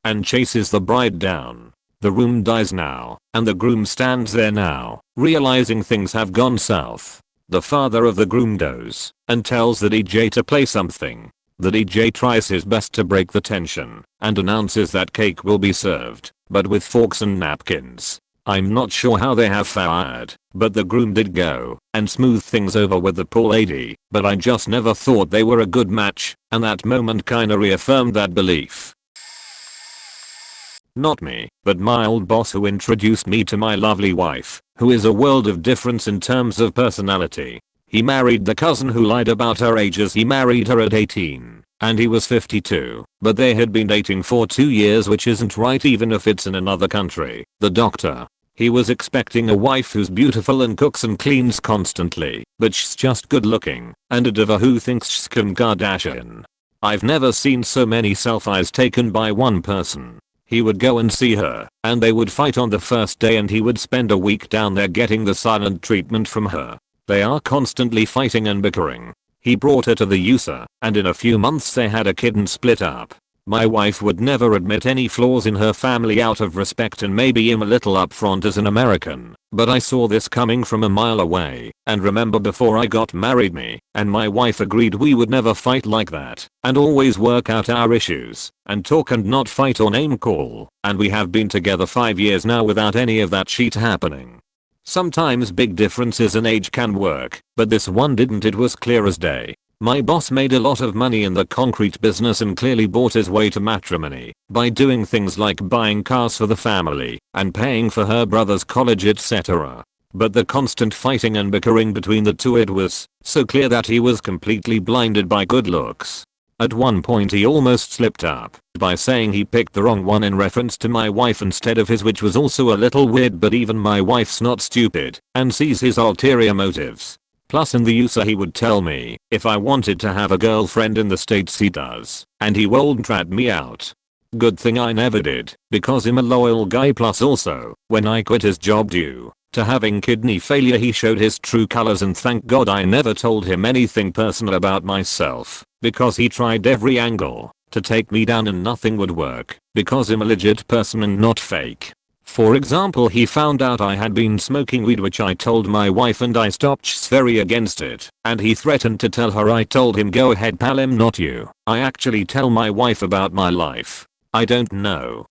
and chases the bride down. The room dies now, and the groom stands there now, realizing things have gone south. The father of the groom goes and tells the DJ to play something. The DJ tries his best to break the tension and announces that cake will be served, but with forks and napkins. I'm not sure how they have fared, but the groom did go and smooth things over with the poor lady, but I just never thought they were a good match, and that moment kinda reaffirmed that belief. Not me, but my old boss who introduced me to my lovely wife, who is a world of difference in terms of personality. He married the cousin who lied about her age as he married her at 18. And he was 52, but they had been dating for 2 years, which isn't right even if it's in another country. The doctor. He was expecting a wife who's beautiful and cooks and cleans constantly, but she's just good looking, and a diva who thinks she's Kim Kardashian. I've never seen so many selfies taken by one person. He would go and see her, and they would fight on the first day and he would spend a week down there getting the silent treatment from her. They are constantly fighting and bickering. He brought her to the USA, and in a few months they had a kid and split up. My wife would never admit any flaws in her family out of respect and maybe I'm a little upfront as an American, but I saw this coming from a mile away, and remember before I got married me and my wife agreed we would never fight like that, and always work out our issues, and talk and not fight or name call, and we have been together 5 years now without any of that shit happening. Sometimes big differences in age can work, but this one didn't. It was clear as day. My boss made a lot of money in the concrete business and clearly bought his way to matrimony by doing things like buying cars for the family and paying for her brother's college, etc. But the constant fighting and bickering between the two, it was so clear that he was completely blinded by good looks. At one point he almost slipped up by saying he picked the wrong one in reference to my wife instead of his, which was also a little weird, but even my wife's not stupid and sees his ulterior motives. Plus in the USA he would tell me if I wanted to have a girlfriend in the States he does, and he won't rat me out. Good thing I never did, because I'm a loyal guy. Plus also, when I quit his job due to having kidney failure, he showed his true colors, and thank God I never told him anything personal about myself, because he tried every angle to take me down and nothing would work, because I'm a legit person and not fake. For example, he found out I had been smoking weed, which I told my wife and I stopped. She's very against it, and he threatened to tell her. I told him, go ahead pal, I'm not you. I actually tell my wife about my life. I don't know.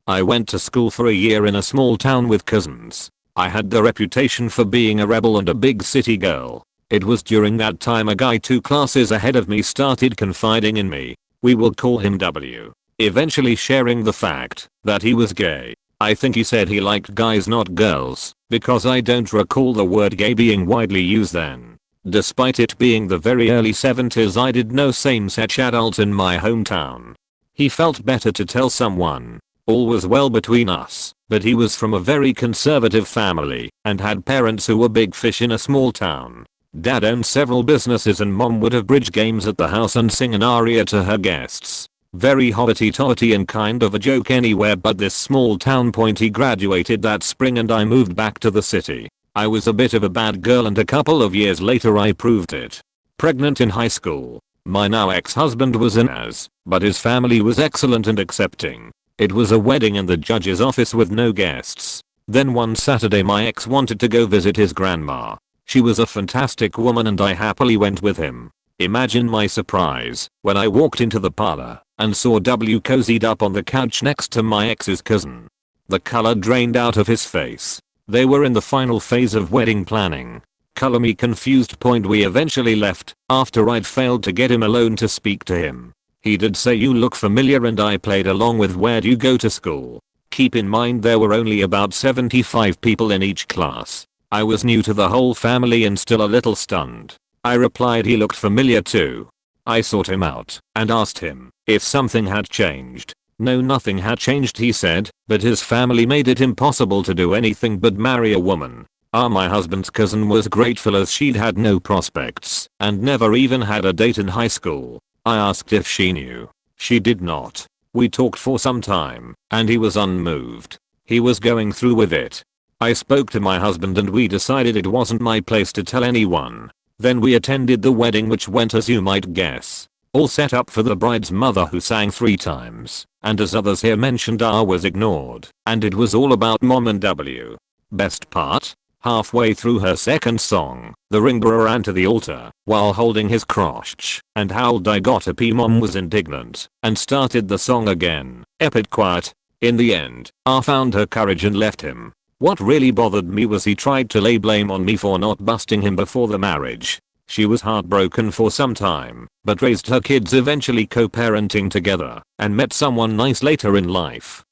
I went to school for a year in a small town with cousins. I had the reputation for being a rebel and a big city girl. It was during that time a guy 2 classes ahead of me started confiding in me. We will call him W. Eventually sharing the fact that he was gay. I think he said he liked guys not girls, because I don't recall the word gay being widely used then. Despite it being the very early 70s, I did no same-sex adult in my hometown. He felt better to tell someone. All was well between us, but he was from a very conservative family and had parents who were big fish in a small town. Dad owned several businesses and mom would have bridge games at the house and sing an aria to her guests. Very hoity-toity and kind of a joke anywhere but this small town point. He graduated that spring and I moved back to the city. I was a bit of a bad girl and a couple of years later I proved it. Pregnant in high school. My now ex-husband was in as, but his family was excellent and accepting. It was a wedding in the judge's office with no guests. Then one Saturday my ex wanted to go visit his grandma. She was a fantastic woman and I happily went with him. Imagine my surprise when I walked into the parlor and saw W cozied up on the couch next to my ex's cousin. The color drained out of his face. They were in the final phase of wedding planning. Color me confused. We eventually left after I'd failed to get him alone to speak to him. He did say, you look familiar, and I played along with, where do you go to school? Keep in mind there were only about 75 people in each class. I was new to the whole family and still a little stunned. I replied he looked familiar too. I sought him out and asked him if something had changed. No, nothing had changed, he said, but his family made it impossible to do anything but marry a woman. My husband's cousin was grateful as she'd had no prospects and never even had a date in high school. I asked if she knew. She did not. We talked for some time and he was unmoved. He was going through with it. I spoke to my husband and we decided it wasn't my place to tell anyone. Then we attended the wedding, which went as you might guess. All set up for the bride's mother, who sang 3 times, and as others here mentioned, was ignored, and it was all about mom and W. Best part? Halfway through her second song, the ring bearer ran to the altar while holding his crotch and howled, I gotta pee. Mom was indignant and started the song again. Epic quiet. In the end, found her courage and left him. What really bothered me was he tried to lay blame on me for not busting him before the marriage. She was heartbroken for some time, but raised her kids, eventually co-parenting together, and met someone nice later in life.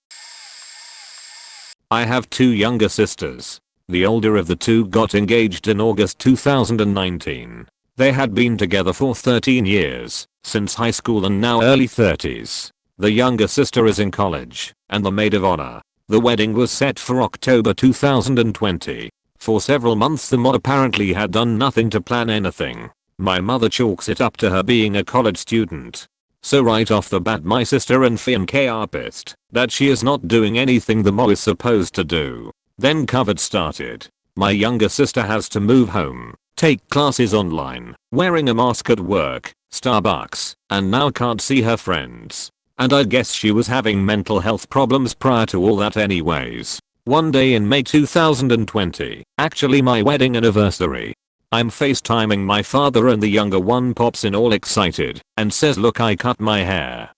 I have 2 younger sisters. The older of the two got engaged in August 2019. They had been together for 13 years, since high school and now early 30s. The younger sister is in college, and the maid of honor. The wedding was set for October 2020. For several months the mod apparently had done nothing to plan anything. My mother chalks it up to her being a college student. So right off the bat my sister and Fiancé are pissed that she is not doing anything the mo is supposed to do. Then COVID started. My younger sister has to move home, take classes online, wearing a mask at work, Starbucks, and now can't see her friends. And I guess she was having mental health problems prior to all that anyways. One day in May 2020, actually my wedding anniversary, I'm FaceTiming my father and the younger one pops in all excited and says look I cut my hair.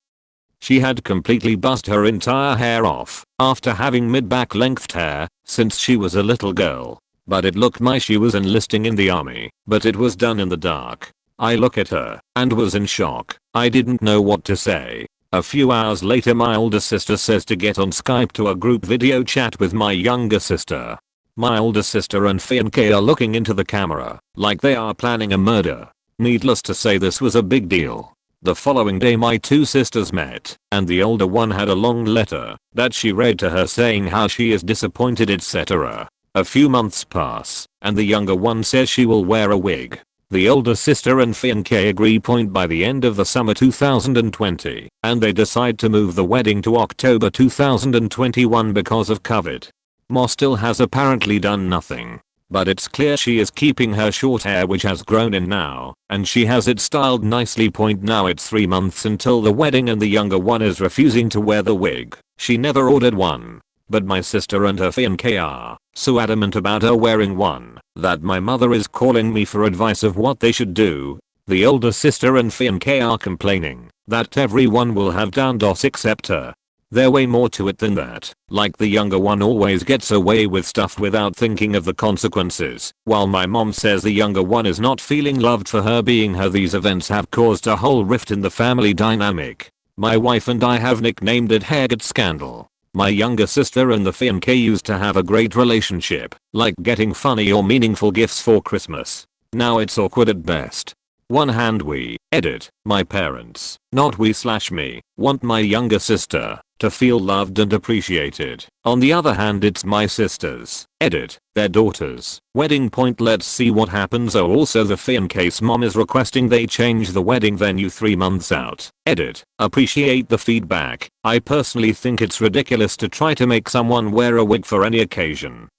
She had completely buzzed her entire hair off after having mid-back length hair since she was a little girl. But it looked like she was enlisting in the army, but it was done in the dark. I look at her and was in shock. I didn't know what to say. A few hours later my older sister says to get on Skype to a group video chat with my younger sister. My older sister and Fiancé are looking into the camera like they are planning a murder. Needless to say this was a big deal. The following day my two sisters met and the older one had a long letter that she read to her saying how she is disappointed etc. A few months pass and the younger one says she will wear a wig. The older sister and Fiancé agree point by the end of the summer 2020 and they decide to move the wedding to October 2021 because of COVID. Ma still has apparently done nothing. But it's clear she is keeping her short hair which has grown in now and she has it styled nicely. Point now it's 3 months until the wedding and the younger one is refusing to wear the wig. She never ordered one. But my sister and her Fiancé are so adamant about her wearing one that my mother is calling me for advice of what they should do. The older sister and Fiancé are complaining that everyone will have down DOS except her. There's way more to it than that, like the younger one always gets away with stuff without thinking of the consequences, while my mom says the younger one is not feeling loved for her being her. These events have caused a whole rift in the family dynamic. My wife and I have nicknamed it Haircut Scandal. My younger sister and the Fiancé used to have a great relationship, like getting funny or meaningful gifts for Christmas. Now it's awkward at best. One hand we, edit, my parents, not we/me, want my younger sister to feel loved and appreciated. On the other hand it's my sisters, edit, their daughters. Wedding point let's see what happens. Oh also the Fiancé's mom is requesting they change the wedding venue 3 months out, edit, appreciate the feedback. I personally think it's ridiculous to try to make someone wear a wig for any occasion.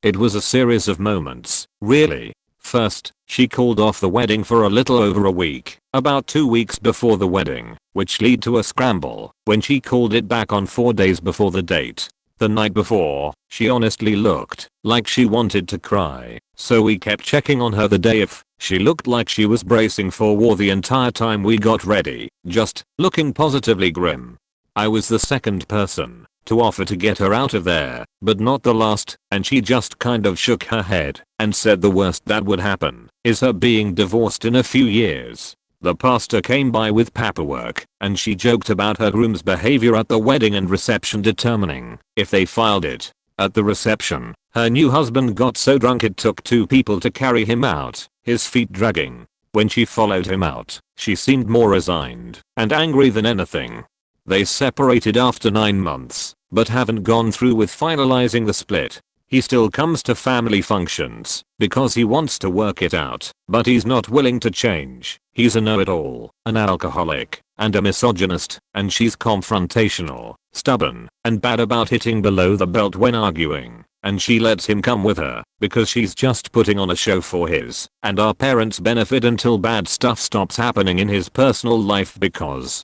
It was a series of moments, really. First, she called off the wedding for a little over a week, about 2 weeks before the wedding, which led to a scramble when she called it back on 4 days before the date. The night before, she honestly looked like she wanted to cry, so we kept checking on her the day if she looked like she was bracing for war the entire time we got ready, just looking positively grim. I was the second person to offer to get her out of there, but not the last, and she just kind of shook her head and said the worst that would happen is her being divorced in a few years. The pastor came by with paperwork and she joked about her groom's behavior at the wedding and reception determining if they filed it. At the reception, her new husband got so drunk it took 2 people to carry him out, his feet dragging. When she followed him out, she seemed more resigned and angry than anything. They separated after 9 months, but haven't gone through with finalizing the split. He still comes to family functions because he wants to work it out, but he's not willing to change. He's a know-it-all, an alcoholic, and a misogynist, and she's confrontational, stubborn, and bad about hitting below the belt when arguing, and she lets him come with her because she's just putting on a show for his and our parents' benefit until bad stuff stops happening in his personal life because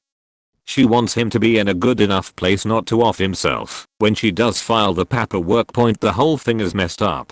she wants him to be in a good enough place not to off himself. When she does file the paperwork point the whole thing is messed up.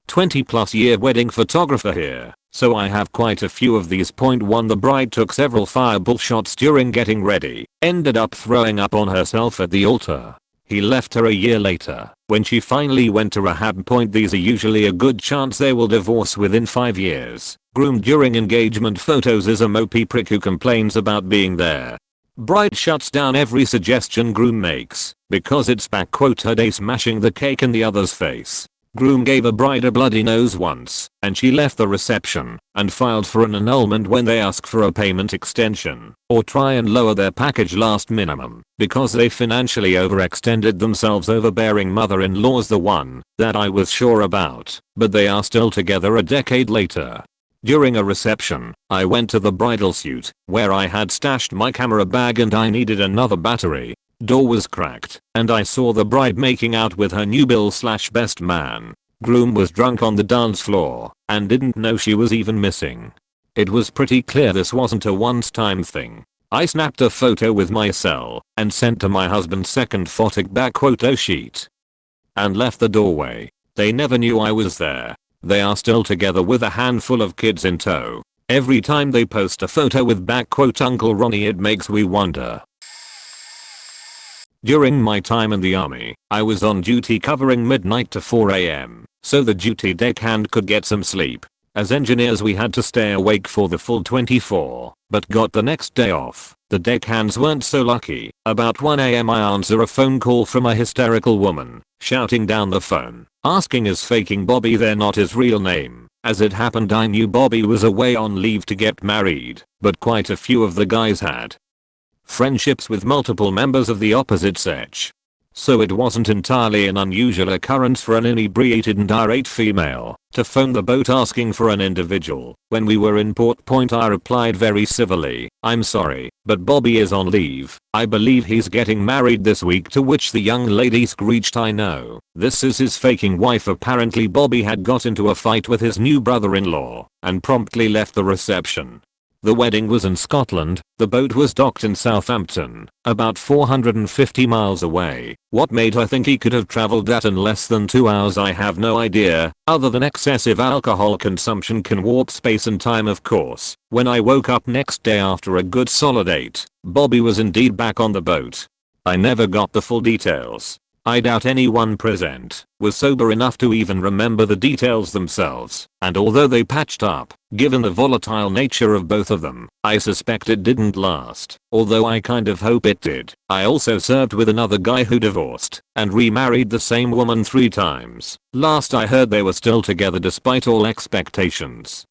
20+ year wedding photographer here, so I have quite a few of these. Point 1 The bride took several fireball shots during getting ready, ended up throwing up on herself at the altar. He left her a year later when she finally went to rehab. Point these are usually a good chance they will divorce within 5 years. Groomed during engagement photos is a mopey prick who complains about being there. Bride shuts down every suggestion groom makes. because it's her day smashing the cake in the other's face. Groom gave a bride a bloody nose once, and she left the reception and filed for an annulment when they ask for a payment extension or try and lower their package last minimum because they financially overextended themselves. Overbearing mother-in-law's the one that I was sure about, but they are still together a decade later. During a reception, I went to the bridal suite where I had stashed my camera bag and I needed another battery. Door was cracked, and I saw the bride making out with her new bill/best man. Groom was drunk on the dance floor and didn't know she was even missing. It was pretty clear this wasn't a once-time thing. I snapped a photo with my cell and sent to my husband's second photo sheet and left the doorway. They never knew I was there. They are still together with a handful of kids in tow. Every time they post a photo with Uncle Ronnie, it makes me wonder. During my time in the army, I was on duty covering midnight to 4 AM, so the duty deckhand could get some sleep. As engineers we had to stay awake for the full 24, but got the next day off. The deckhands weren't so lucky. About 1 AM I answer a phone call from a hysterical woman, shouting down the phone, asking is faking Bobby there, not his real name. As it happened I knew Bobby was away on leave to get married, but quite a few of the guys had friendships with multiple members of the opposite sex. So it wasn't entirely an unusual occurrence for an inebriated and irate female to phone the boat asking for an individual. When we were in Port Point I replied very civilly, I'm sorry, but Bobby is on leave. I believe he's getting married this week, to which the young lady screeched, I know. This is his faking wife. Apparently Bobby had got into a fight with his new brother-in-law and promptly left the reception. The wedding was in Scotland. The boat was docked in Southampton, about 450 miles away. What made her think he could have traveled that in less than 2 hours I have no idea, other than excessive alcohol consumption can warp space and time of course. When I woke up next day after a good solid 8, Bobby was indeed back on the boat. I never got the full details. I doubt anyone present was sober enough to even remember the details themselves, and although they patched up, given the volatile nature of both of them, I suspect it didn't last, although I kind of hope it did. I also served with another guy who divorced and remarried the same woman 3 times. Last I heard they were still together despite all expectations.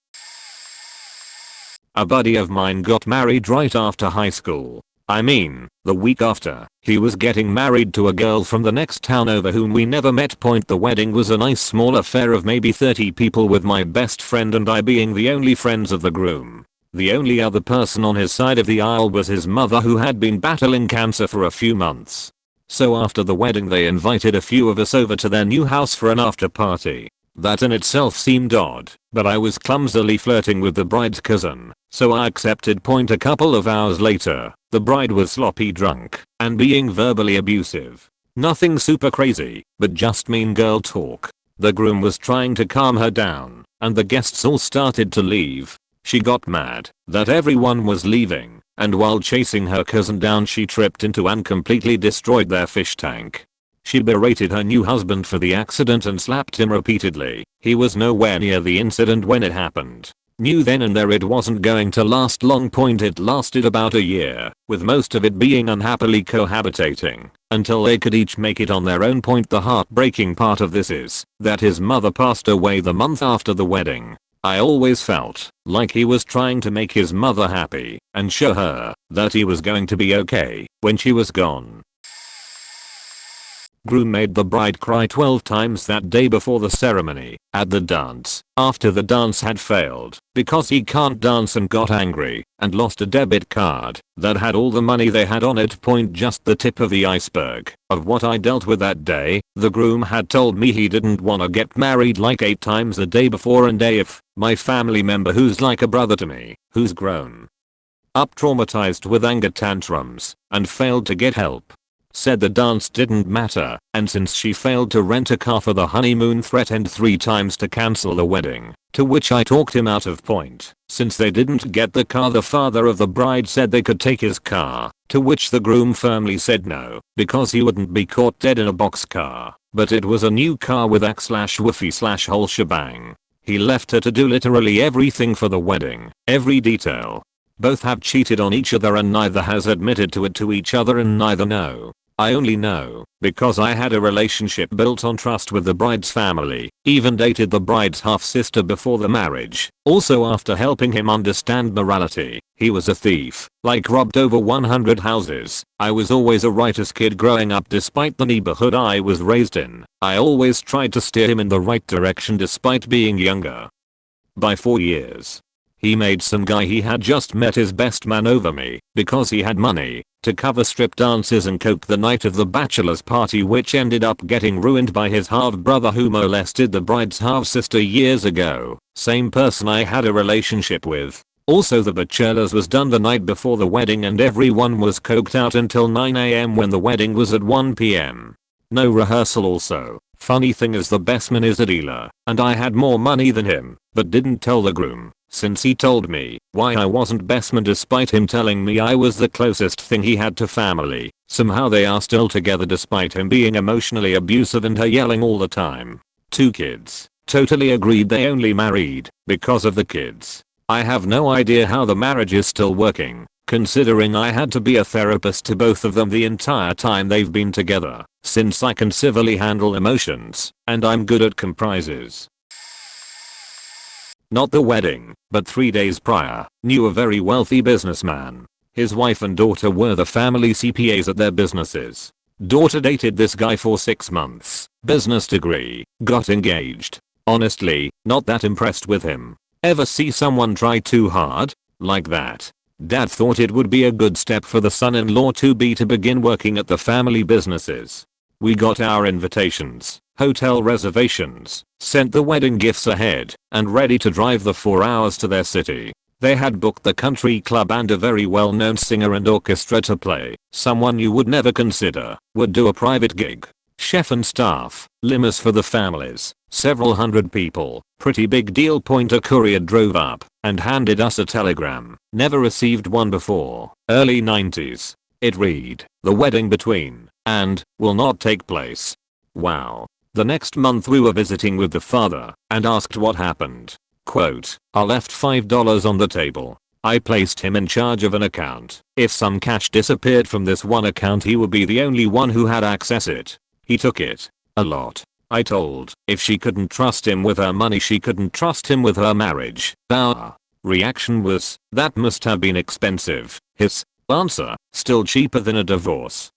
A buddy of mine got married right after high school. I mean, the week after. He was getting married to a girl from the next town over whom we never met. The wedding was a nice small affair of maybe 30 people, with my best friend and I being the only friends of the groom. The only other person on his side of the aisle was his mother, who had been battling cancer for a few months. So after the wedding they invited a few of us over to their new house for an after party. That in itself seemed odd, but I was clumsily flirting with the bride's cousin, so I accepted. A couple of hours later, the bride was sloppy drunk and being verbally abusive. Nothing super crazy, but just mean girl talk. The groom was trying to calm her down, and the guests all started to leave. She got mad that everyone was leaving, and while chasing her cousin down she tripped into and completely destroyed their fish tank. She berated her new husband for the accident and slapped him repeatedly. He was nowhere near the incident when it happened. Knew then and there it wasn't going to last long. It lasted about a year, with most of it being unhappily cohabitating, until they could each make it on their own. The heartbreaking part of this is that his mother passed away the month after the wedding. I always felt like he was trying to make his mother happy and show her that he was going to be okay when she was gone. Groom made the bride cry 12 times that day before the ceremony, at the dance, after the dance had failed, because he can't dance, and got angry, and lost a debit card that had all the money they had on it. Just the tip of the iceberg of what I dealt with that day. The groom had told me he didn't wanna get married like 8 times the day before, and if my family member, who's like a brother to me, who's grown up traumatized with anger tantrums and failed to get help, said the dance didn't matter, and since she failed to rent a car for the honeymoon, threatened 3 times to cancel the wedding, to which I talked him out of. Since they didn't get the car, the father of the bride said they could take his car, to which the groom firmly said no, because he wouldn't be caught dead in a boxcar, but it was a new car with AX/woofy/whole shebang. He left her to do literally everything for the wedding, every detail. Both have cheated on each other and neither has admitted to it to each other, and neither know. I only know because I had a relationship built on trust with the bride's family, even dated the bride's half-sister before the marriage. Also, after helping him understand morality, he was a thief, like robbed over 100 houses. I was always a righteous kid growing up despite the neighborhood I was raised in. I always tried to steer him in the right direction despite being younger by 4 years. He made some guy he had just met his best man over me because he had money to cover strip dances and coke the night of the bachelor's party, which ended up getting ruined by his half-brother who molested the bride's half-sister years ago. Same person I had a relationship with. Also, the bachelor's was done the night before the wedding and everyone was coked out until 9 AM when the wedding was at 1 PM. No rehearsal also. Funny thing is, the best man is a dealer and I had more money than him, but didn't tell the groom. Since he told me why I wasn't best man despite him telling me I was the closest thing he had to family, somehow they are still together despite him being emotionally abusive and her yelling all the time. 2 kids. Totally agreed they only married because of the kids. I have no idea how the marriage is still working, considering I had to be a therapist to both of them the entire time they've been together, since I can civilly handle emotions, and I'm good at compromises. Not the wedding, but 3 days prior, knew a very wealthy businessman. His wife and daughter were the family CPAs at their businesses. Daughter dated this guy for 6 months, business degree, got engaged. Honestly, not that impressed with him. Ever see someone try too hard? Like that. Dad thought it would be a good step for the son-in-law to begin working at the family businesses. We got our invitations, hotel reservations, sent the wedding gifts ahead, and ready to drive the 4 hours to their city. They had booked the country club and a very well-known singer and orchestra to play. Someone you would never consider would do a private gig. Chef and staff, limos for the families, several hundred people, pretty big deal. A courier drove up and handed us a telegram. Never received one before. Early 90s. It read, "The wedding between and will not take place." Wow. The next month we were visiting with the father and asked what happened. Quote, "I left $5 on the table. I placed him in charge of an account. If some cash disappeared from this one account, he would be the only one who had access it. He took it. A lot. I told if she couldn't trust him with her money, she couldn't trust him with her marriage." Our reaction was, "That must have been expensive." His answer, "Still cheaper than a divorce."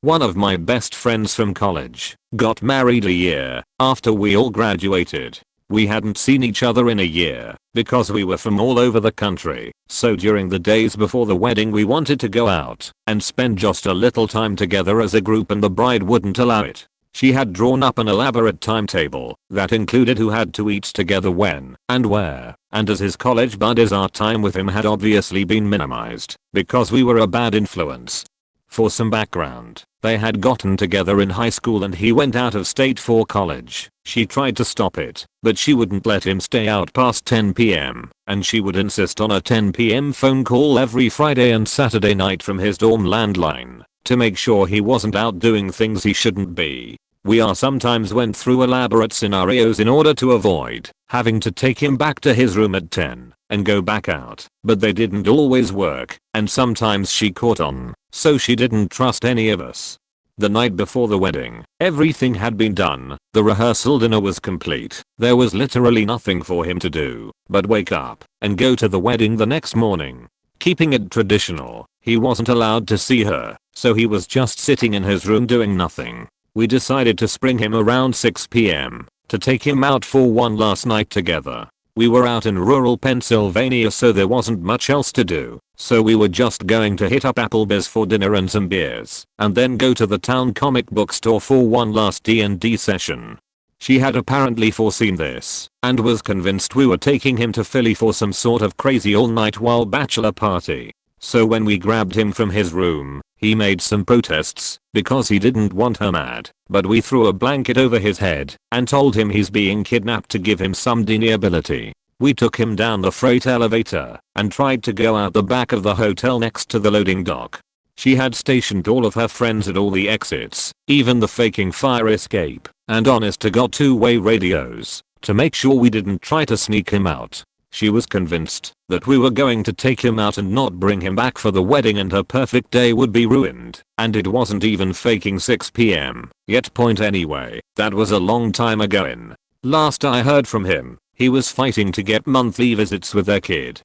One of my best friends from college got married a year after we all graduated. We hadn't seen each other in a year because we were from all over the country, so during the days before the wedding we wanted to go out and spend just a little time together as a group, and the bride wouldn't allow it. She had drawn up an elaborate timetable that included who had to eat together when and where, and as his college buddies, our time with him had obviously been minimized because we were a bad influence. For some background, they had gotten together in high school and he went out of state for college. She tried to stop it, but she wouldn't let him stay out past 10 PM, and she would insist on a 10 PM phone call every Friday and Saturday night from his dorm landline to make sure he wasn't out doing things he shouldn't be. We sometimes went through elaborate scenarios in order to avoid having to take him back to his room at 10 and go back out, but they didn't always work, and sometimes she caught on, so she didn't trust any of us. The night before the wedding, everything had been done. The rehearsal dinner was complete. There was literally nothing for him to do but wake up and go to the wedding the next morning. Keeping it traditional, he wasn't allowed to see her, so he was just sitting in his room doing nothing. We decided to spring him around 6 PM to take him out for one last night together. We were out in rural Pennsylvania, so there wasn't much else to do, so we were just going to hit up Applebee's for dinner and some beers, and then go to the town comic book store for one last D&D session. She had apparently foreseen this and was convinced we were taking him to Philly for some sort of crazy all-night wild bachelor party. So when we grabbed him from his room, he made some protests because he didn't want her mad, but we threw a blanket over his head and told him he's being kidnapped to give him some deniability. We took him down the freight elevator and tried to go out the back of the hotel next to the loading dock. She had stationed all of her friends at all the exits, even the faking fire escape, and honest to God two-way radios to make sure we didn't try to sneak him out. She was convinced that we were going to take him out and not bring him back for the wedding and her perfect day would be ruined. And it wasn't even faking 6 p.m. Yet point anyway, that was a long time ago. In last I heard from him, he was fighting to get monthly visits with their kid.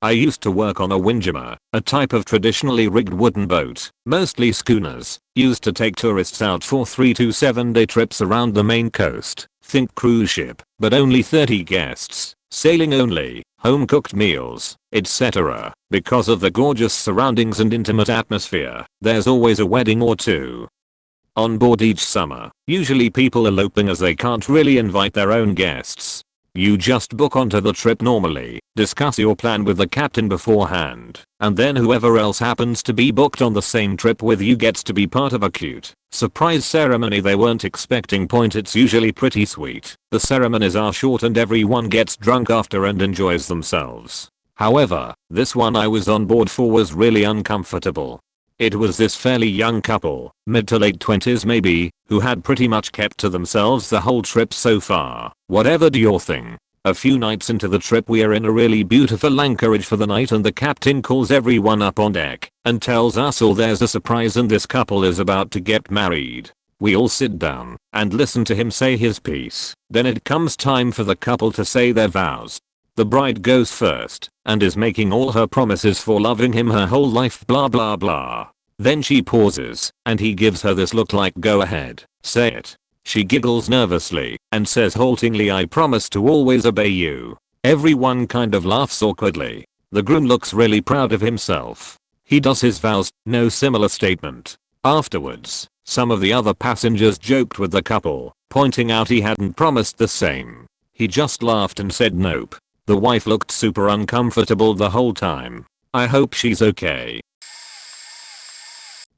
I used to work on a windjammer, a type of traditionally rigged wooden boat, mostly schooners, used to take tourists out for 3 to 7 day trips around the main coast. Think cruise ship, but only 30 guests, sailing only, home cooked meals, etc. Because of the gorgeous surroundings and intimate atmosphere, there's always a wedding or two on board each summer, usually people eloping as they can't really invite their own guests. You just book onto the trip normally, discuss your plan with the captain beforehand, and then whoever else happens to be booked on the same trip with you gets to be part of a cute surprise ceremony they weren't expecting. It's usually pretty sweet. The ceremonies are short and everyone gets drunk after and enjoys themselves. However, this one I was on board for was really uncomfortable. It was this fairly young couple, mid to late 20s maybe, who had pretty much kept to themselves the whole trip so far. Whatever do your thing. A few nights into the trip we are in a really beautiful anchorage for the night and the captain calls everyone up on deck and tells us all there's a surprise and this couple is about to get married. We all sit down and listen to him say his piece. Then it comes time for the couple to say their vows. The bride goes first and is making all her promises for loving him her whole life blah blah blah. Then she pauses and he gives her this look like go ahead, say it. She giggles nervously and says haltingly I promise to always obey you. Everyone kind of laughs awkwardly. The groom looks really proud of himself. He does his vows, no similar statement. Afterwards, some of the other passengers joked with the couple, pointing out he hadn't promised the same. He just laughed and said nope. The wife looked super uncomfortable the whole time. I hope she's okay.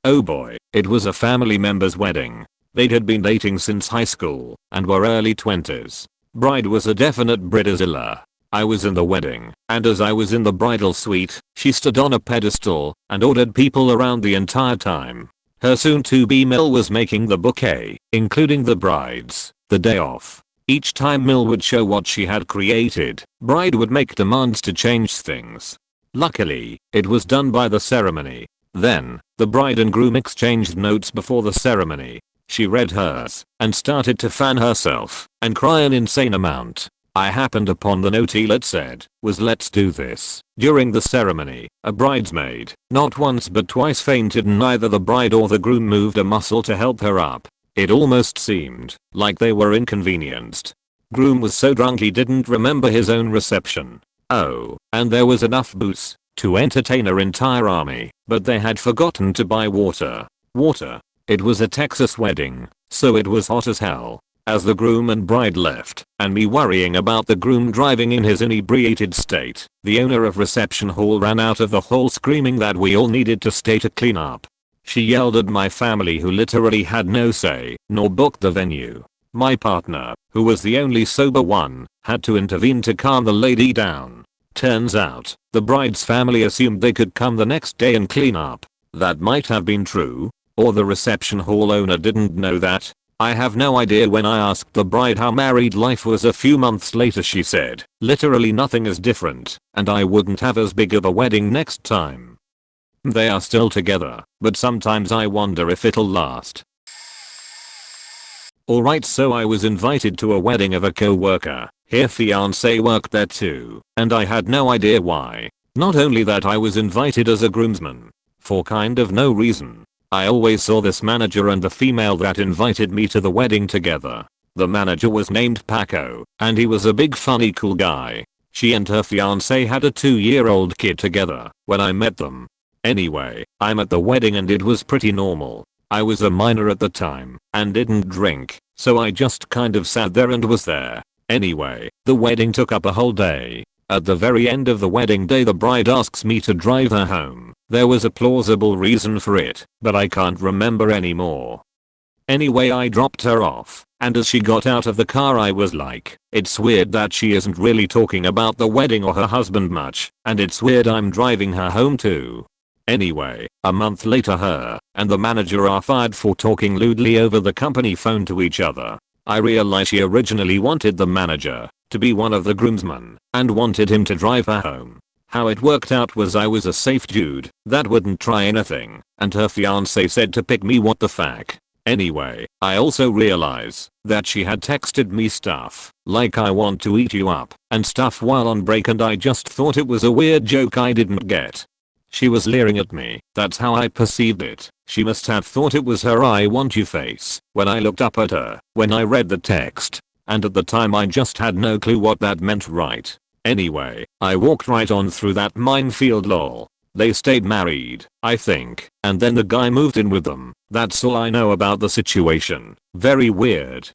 Oh boy, it was a family member's wedding. They had been dating since high school and were early 20s. Bride was a definite Bridezilla. I was in the wedding, and as I was in the bridal suite, she stood on a pedestal and ordered people around the entire time. Her soon-to-be Mill was making the bouquet, including the brides, the day off. Each time Mill would show what she had created, bride would make demands to change things. Luckily, it was done by the ceremony. Then, the bride and groom exchanged notes before the ceremony. She read hers and started to fan herself and cry an insane amount. I happened upon the note Elet said was let's do this. During the ceremony, a bridesmaid, not once but twice fainted and neither the bride or the groom moved a muscle to help her up. It almost seemed like they were inconvenienced. Groom was so drunk he didn't remember his own reception. Oh, and there was enough booze to entertain an entire army, but they had forgotten to buy water. Water. It was a Texas wedding, so it was hot as hell. As the groom and bride left, and me worrying about the groom driving in his inebriated state, the owner of reception hall ran out of the hall screaming that we all needed to stay to clean up. She yelled at my family who literally had no say, nor booked the venue. My partner, who was the only sober one, had to intervene to calm the lady down. Turns out, the bride's family assumed they could come the next day and clean up. That might have been true, or the reception hall owner didn't know that. I have no idea. When I asked the bride how married life was a few months later, she said, literally nothing is different, and I wouldn't have as big of a wedding next time. They are still together, but sometimes I wonder if it'll last. Alright, so I was invited to a wedding of a co-worker. Her fiance worked there too, and I had no idea why. Not only that, I was invited as a groomsman. For kind of no reason. I always saw this manager and the female that invited me to the wedding together. The manager was named Paco, and he was a big funny cool guy. She and her fiance had a 2-year-old kid together when I met them. Anyway, I'm at the wedding and it was pretty normal. I was a minor at the time and didn't drink, so I just kind of sat there and was there. Anyway, the wedding took up a whole day. At the very end of the wedding day, the bride asks me to drive her home. There was a plausible reason for it, but I can't remember anymore. Anyway, I dropped her off, and as she got out of the car I was like, it's weird that she isn't really talking about the wedding or her husband much, and it's weird I'm driving her home too. Anyway, a month later her and the manager are fired for talking lewdly over the company phone to each other. I realize she originally wanted the manager to be one of the groomsmen and wanted him to drive her home. How it worked out was I was a safe dude that wouldn't try anything, and her fiance said to pick me. What the fuck? Anyway, I also realize that she had texted me stuff like "I want to eat you up" and stuff while on break, and I just thought it was a weird joke I didn't get. She was leering at me. That's how I perceived it. She must have thought it was her "I want you" face when I looked up at her when I read the text. And at the time I just had no clue what that meant, right? Anyway, I walked right on through that minefield. Lol. They stayed married, I think, and then the guy moved in with them. That's all I know about the situation. Very weird.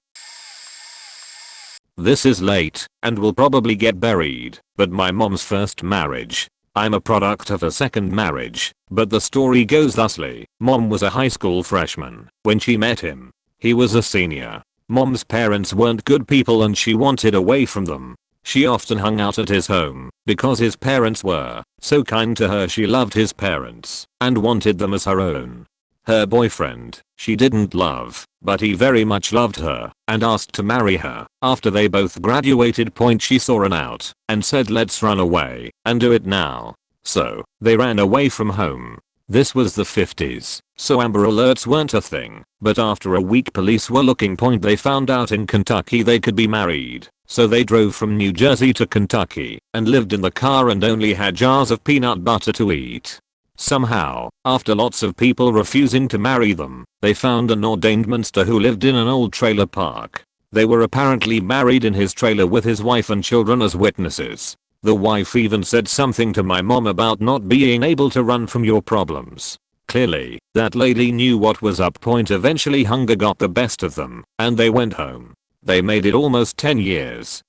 This is late and will probably get buried, but my mom's first marriage. I'm a product of a second marriage, but the story goes thusly. Mom was a high school freshman when she met him. He was a senior. Mom's parents weren't good people and she wanted away from them. She often hung out at his home because his parents were so kind to her. She loved his parents and wanted them as her own. Her boyfriend, she didn't love, but he very much loved her and asked to marry her. After they both graduated, she saw an out and said, "Let's run away and do it now." So they ran away from home. This was the 50s, so Amber Alerts weren't a thing, but after a week police were looking. They found out in Kentucky they could be married, so they drove from New Jersey to Kentucky and lived in the car and only had jars of peanut butter to eat. Somehow, after lots of people refusing to marry them, they found an ordained minister who lived in an old trailer park. They were apparently married in his trailer with his wife and children as witnesses. The wife even said something to my mom about not being able to run from your problems. Clearly, that lady knew what was up. Eventually hunger got the best of them, and they went home. They made it almost 10 years.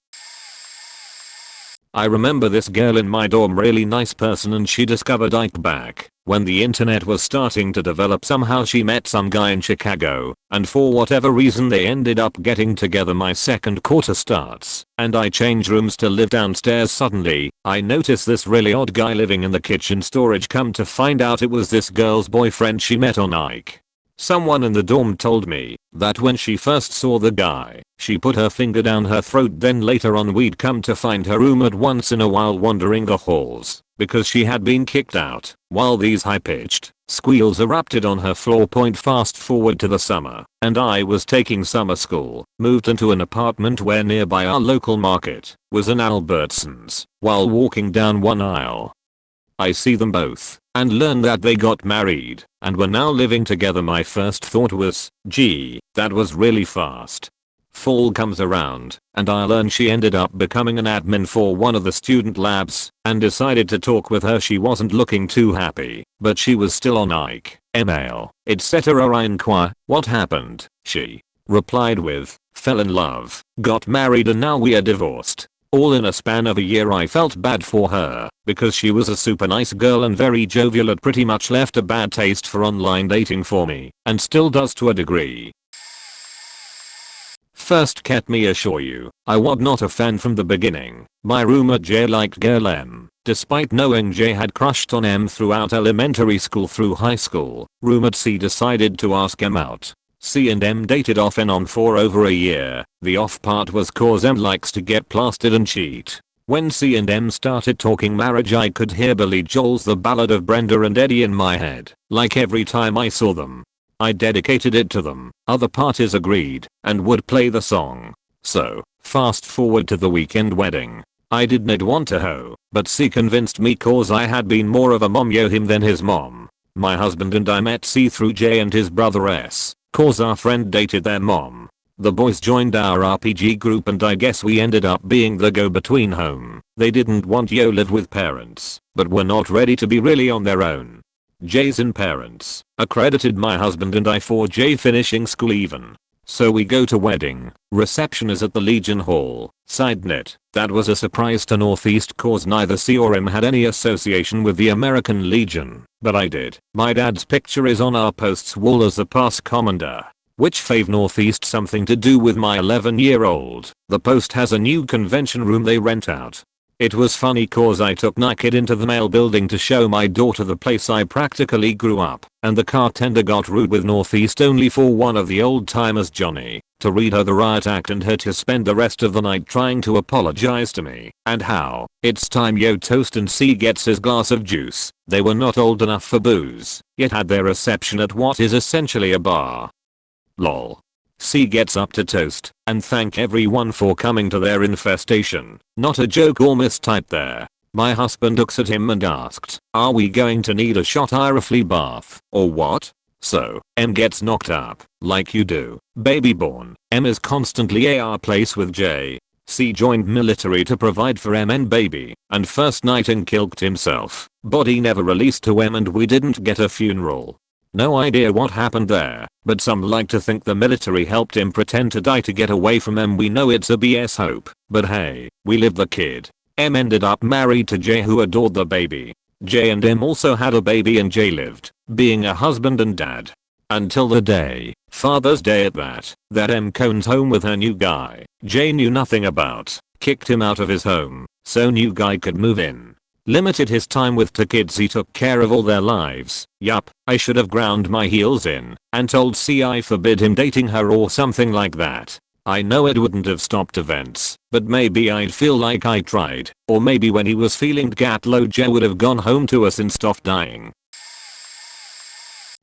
I remember this girl in my dorm, really nice person, and she discovered Ike back when the internet was starting to develop. Somehow she met some guy in Chicago, and for whatever reason they ended up getting together. My second quarter starts, and I change rooms to live downstairs. Suddenly, I notice this really odd guy living in the kitchen storage. Come to find out it was this girl's boyfriend she met on Ike. Someone in the dorm told me that when she first saw the guy, she put her finger down her throat. Then later on we'd come to find her rumored once in a while wandering the halls because she had been kicked out, while these high-pitched squeals erupted on her floor. Fast forward to the summer, and I was taking summer school, moved into an apartment where nearby our local market was an Albertsons. While walking down one aisle, I see them both and learn that they got married and were now living together. My first thought was, gee, that was really fast. Fall comes around and I learn she ended up becoming an admin for one of the student labs and decided to talk with her. She wasn't looking too happy, but she was still on Ike, email, etc. I inquire, what happened? She replied with, fell in love, got married, and now we are divorced. All in a span of a year. I felt bad for her because she was a super nice girl and very jovial. It pretty much left a bad taste for online dating for me, and still does to a degree. First, let me assure you, I was not a fan from the beginning. My roommate J liked girl M. Despite knowing J had crushed on M throughout elementary school through high school, roommate C decided to ask M out. C and M dated off and on for over a year. The off part was cause M likes to get plastered and cheat. When C and M started talking marriage, I could hear Billy Joel's The Ballad of Brenda and Eddie in my head, like every time I saw them. I dedicated it to them. Other parties agreed and would play the song. So, fast forward to the weekend wedding. I didn't want to hoe, but C convinced me cause I had been more of a mom yo him than his mom. My husband and I met C through J and his brother S. Cause our friend dated their mom. The boys joined our RPG group and I guess we ended up being the go-between home. They didn't want yo live with parents, but were not ready to be really on their own. J's and parents accredited my husband and I for J finishing school even. So we go to wedding. Reception is at the Legion Hall. Side note, that was a surprise to Northeast cause neither C or M had any association with the American Legion, but I did. My dad's picture is on our post's wall as a past commander, which fave Northeast something to do with my 11-year-old. The post has a new convention room they rent out. It was funny cause I took my kid into the mail building to show my daughter the place I practically grew up, and the car tender got rude with Northeast only for one of the old timers, Johnny, to read her the riot act and her to spend the rest of the night trying to apologize to me. And how, it's time yo toast and C gets his glass of juice. They were not old enough for booze, yet had their reception at what is essentially a bar. Lol. C gets up to toast and thank everyone for coming to their infestation. Not a joke or mistype there. My husband looks at him and asked, are we going to need a shot flea bath or what? So, M gets knocked up, like you do. Baby born. M is constantly AR place with J. C joined military to provide for M and baby, and first night in killed himself. Body never released to M and we didn't get a funeral. No idea what happened there, but some like to think the military helped him pretend to die to get away from M. We know it's a BS hope, but hey, we lived the kid. M ended up married to J who adored the baby. J and M also had a baby and J lived, being a husband and dad. Until the day, Father's Day at that M comes home with her new guy, J knew nothing about, kicked him out of his home, so new guy could move in. Limited his time with two kids, he took care of all their lives. Yup, I should have ground my heels in and told C I forbid him dating her or something like that. I know it wouldn't have stopped events, but maybe I'd feel like I tried, or maybe when he was feeling gat low J would have gone home to us and stopped dying.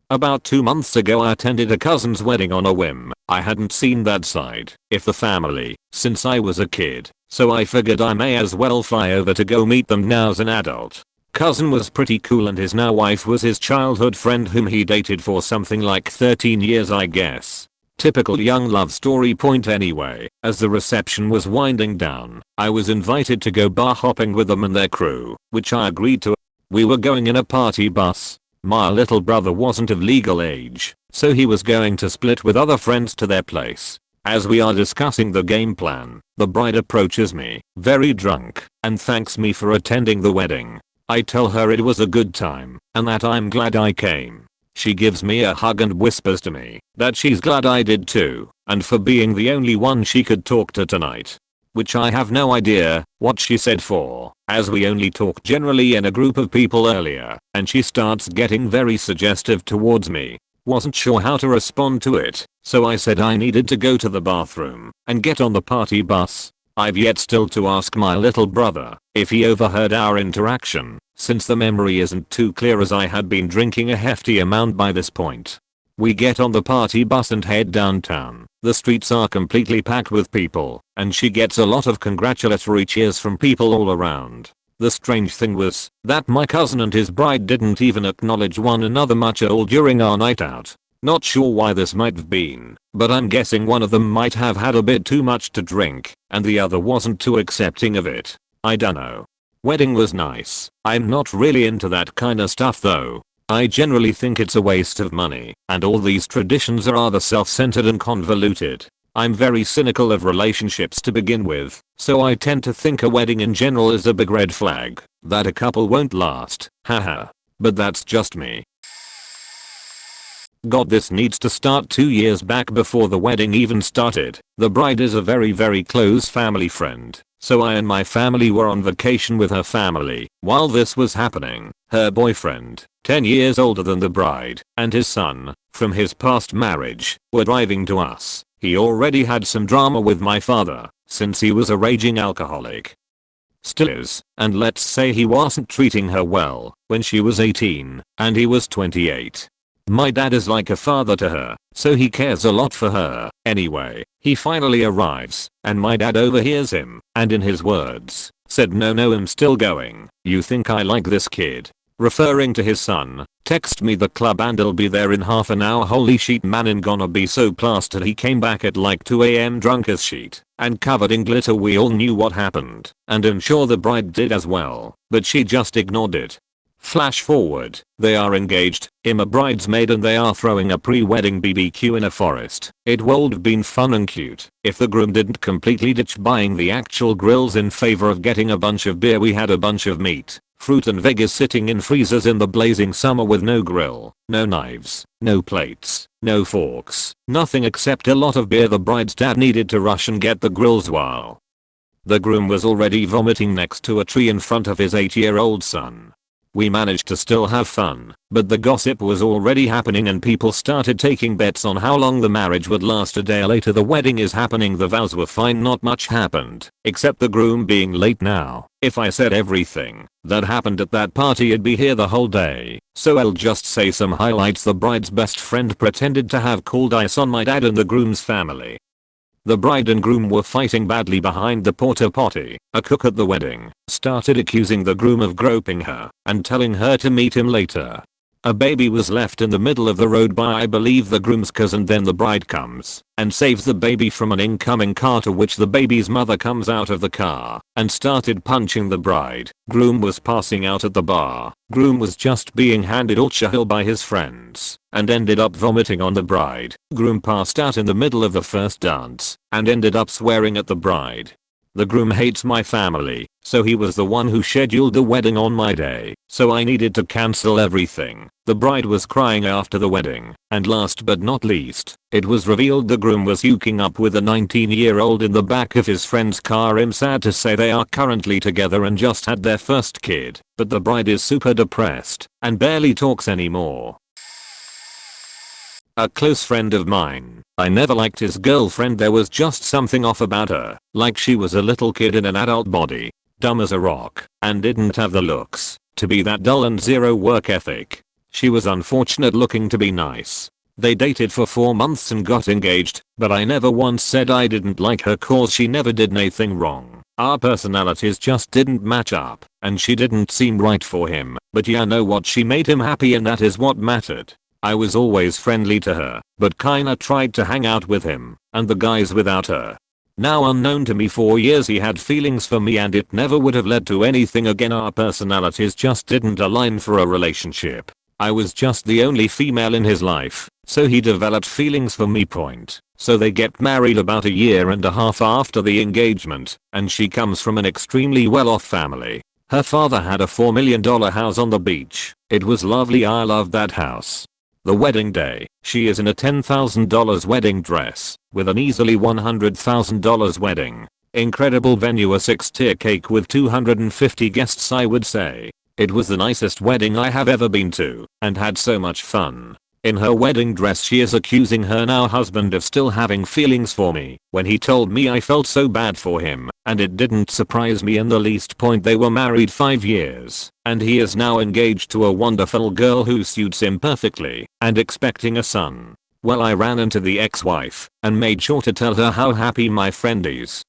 About 2 months ago I attended a cousin's wedding on a whim. I hadn't seen that side of the family since I was a kid, so I figured I may as well fly over to go meet them now as an adult. Cousin was pretty cool and his now wife was his childhood friend whom he dated for something like 13 years I guess. Typical young love story point anyway. As the reception was winding down, I was invited to go bar hopping with them and their crew, which I agreed to. We were going in a party bus. My little brother wasn't of legal age, so he was going to split with other friends to their place. As we are discussing the game plan, the bride approaches me, very drunk, and thanks me for attending the wedding. I tell her it was a good time, and that I'm glad I came. She gives me a hug and whispers to me that she's glad I did too, and for being the only one she could talk to tonight. Which I have no idea what she said for, as we only talked generally in a group of people earlier, and she starts getting very suggestive towards me. Wasn't sure how to respond to it, so I said I needed to go to the bathroom and get on the party bus. I've yet still to ask my little brother if he overheard our interaction, since the memory isn't too clear as I had been drinking a hefty amount by this point. We get on the party bus and head downtown. The streets are completely packed with people, and she gets a lot of congratulatory cheers from people all around. The strange thing was that my cousin and his bride didn't even acknowledge one another much at all during our night out. Not sure why this might have been, but I'm guessing one of them might have had a bit too much to drink, and the other wasn't too accepting of it. I dunno. Wedding was nice. I'm not really into that kinda stuff though. I generally think it's a waste of money, and all these traditions are rather self-centered and convoluted. I'm very cynical of relationships to begin with, so I tend to think a wedding in general is a big red flag that a couple won't last, haha. But that's just me. God, this needs to start 2 years back before the wedding even started. The bride is a very close family friend, so I and my family were on vacation with her family while this was happening. Her boyfriend, 10 years older than the bride, and his son, from his past marriage, were driving to us. He already had some drama with my father, since he was a raging alcoholic. Still is, and let's say he wasn't treating her well when she was 18, and he was 28. My dad is like a father to her, so he cares a lot for her. Anyway, he finally arrives, and my dad overhears him, and in his words, said no I'm still going. You think I like this kid? Referring to his son. Text me the club and I'll be there in half an hour. Holy shit man, I'm gonna be so plastered. He came back at like 2 AM drunk as shit and covered in glitter. We all knew what happened, and I'm sure the bride did as well, but she just ignored it. Flash forward, they are engaged, him a bridesmaid, and they are throwing a pre-wedding BBQ in a forest. It would have been fun and cute if the groom didn't completely ditch buying the actual grills in favor of getting a bunch of beer. We had a bunch of meat, fruit and veggies sitting in freezers in the blazing summer with no grill, no knives, no plates, no forks, nothing except a lot of beer. The bride's dad needed to rush and get the grills while The groom was already vomiting next to a tree in front of his 8-year-old son. We managed to still have fun, but the gossip was already happening and people started taking bets on how long the marriage would last. A day later the wedding is happening. The vows were fine, not much happened, except the groom being late. Now, if I said everything that happened at that party I'd be here the whole day, so I'll just say some highlights. The bride's best friend pretended to have cold ice on my dad and the groom's family. The bride and groom were fighting badly behind the porta potty. A cook at the wedding started accusing the groom of groping her and telling her to meet him later. A baby was left in the middle of the road by I believe the groom's cousin. Then the bride comes and saves the baby from an incoming car, to which the baby's mother comes out of the car and started punching the bride. Groom was passing out at the bar. Groom was just being handed alcohol by his friends and ended up vomiting on the bride. Groom passed out in the middle of the first dance and ended up swearing at the bride. The groom hates my family, so he was the one who scheduled the wedding on my day, so I needed to cancel everything. The bride was crying after the wedding, and last but not least, it was revealed the groom was hooking up with a 19-year-old in the back of his friend's car. I'm sad to say they are currently together and just had their first kid, but the bride is super depressed and barely talks anymore. A close friend of mine. I never liked his girlfriend. There was just something off about her, like she was a little kid in an adult body, dumb as a rock, and didn't have the looks to be that dull and zero work ethic. She was unfortunate looking to be nice. They dated for 4 months and got engaged, but I never once said I didn't like her cause she never did anything wrong. Our personalities just didn't match up, and she didn't seem right for him, but yeah, know what, she made him happy and that is what mattered. I was always friendly to her, but kinda tried to hang out with him and the guys without her. Now unknown to me, for years he had feelings for me and it never would have led to anything again. Our personalities just didn't align for a relationship. I was just the only female in his life, so he developed feelings for me. So they get married about 1.5 years after the engagement, and she comes from an extremely well-off family. Her father had a $4 million house on the beach. It was lovely, I loved that house. The wedding day, she is in a $10,000 wedding dress, with an easily $100,000 wedding. Incredible venue, a 6-tier cake with 250 guests. I would say it was the nicest wedding I have ever been to, and had so much fun. In her wedding dress she is accusing her now husband of still having feelings for me. When he told me I felt so bad for him, and it didn't surprise me in the least. They were married 5 years, and he is now engaged to a wonderful girl who suits him perfectly, and expecting a son. Well, I ran into the ex-wife, and made sure to tell her how happy my friend is.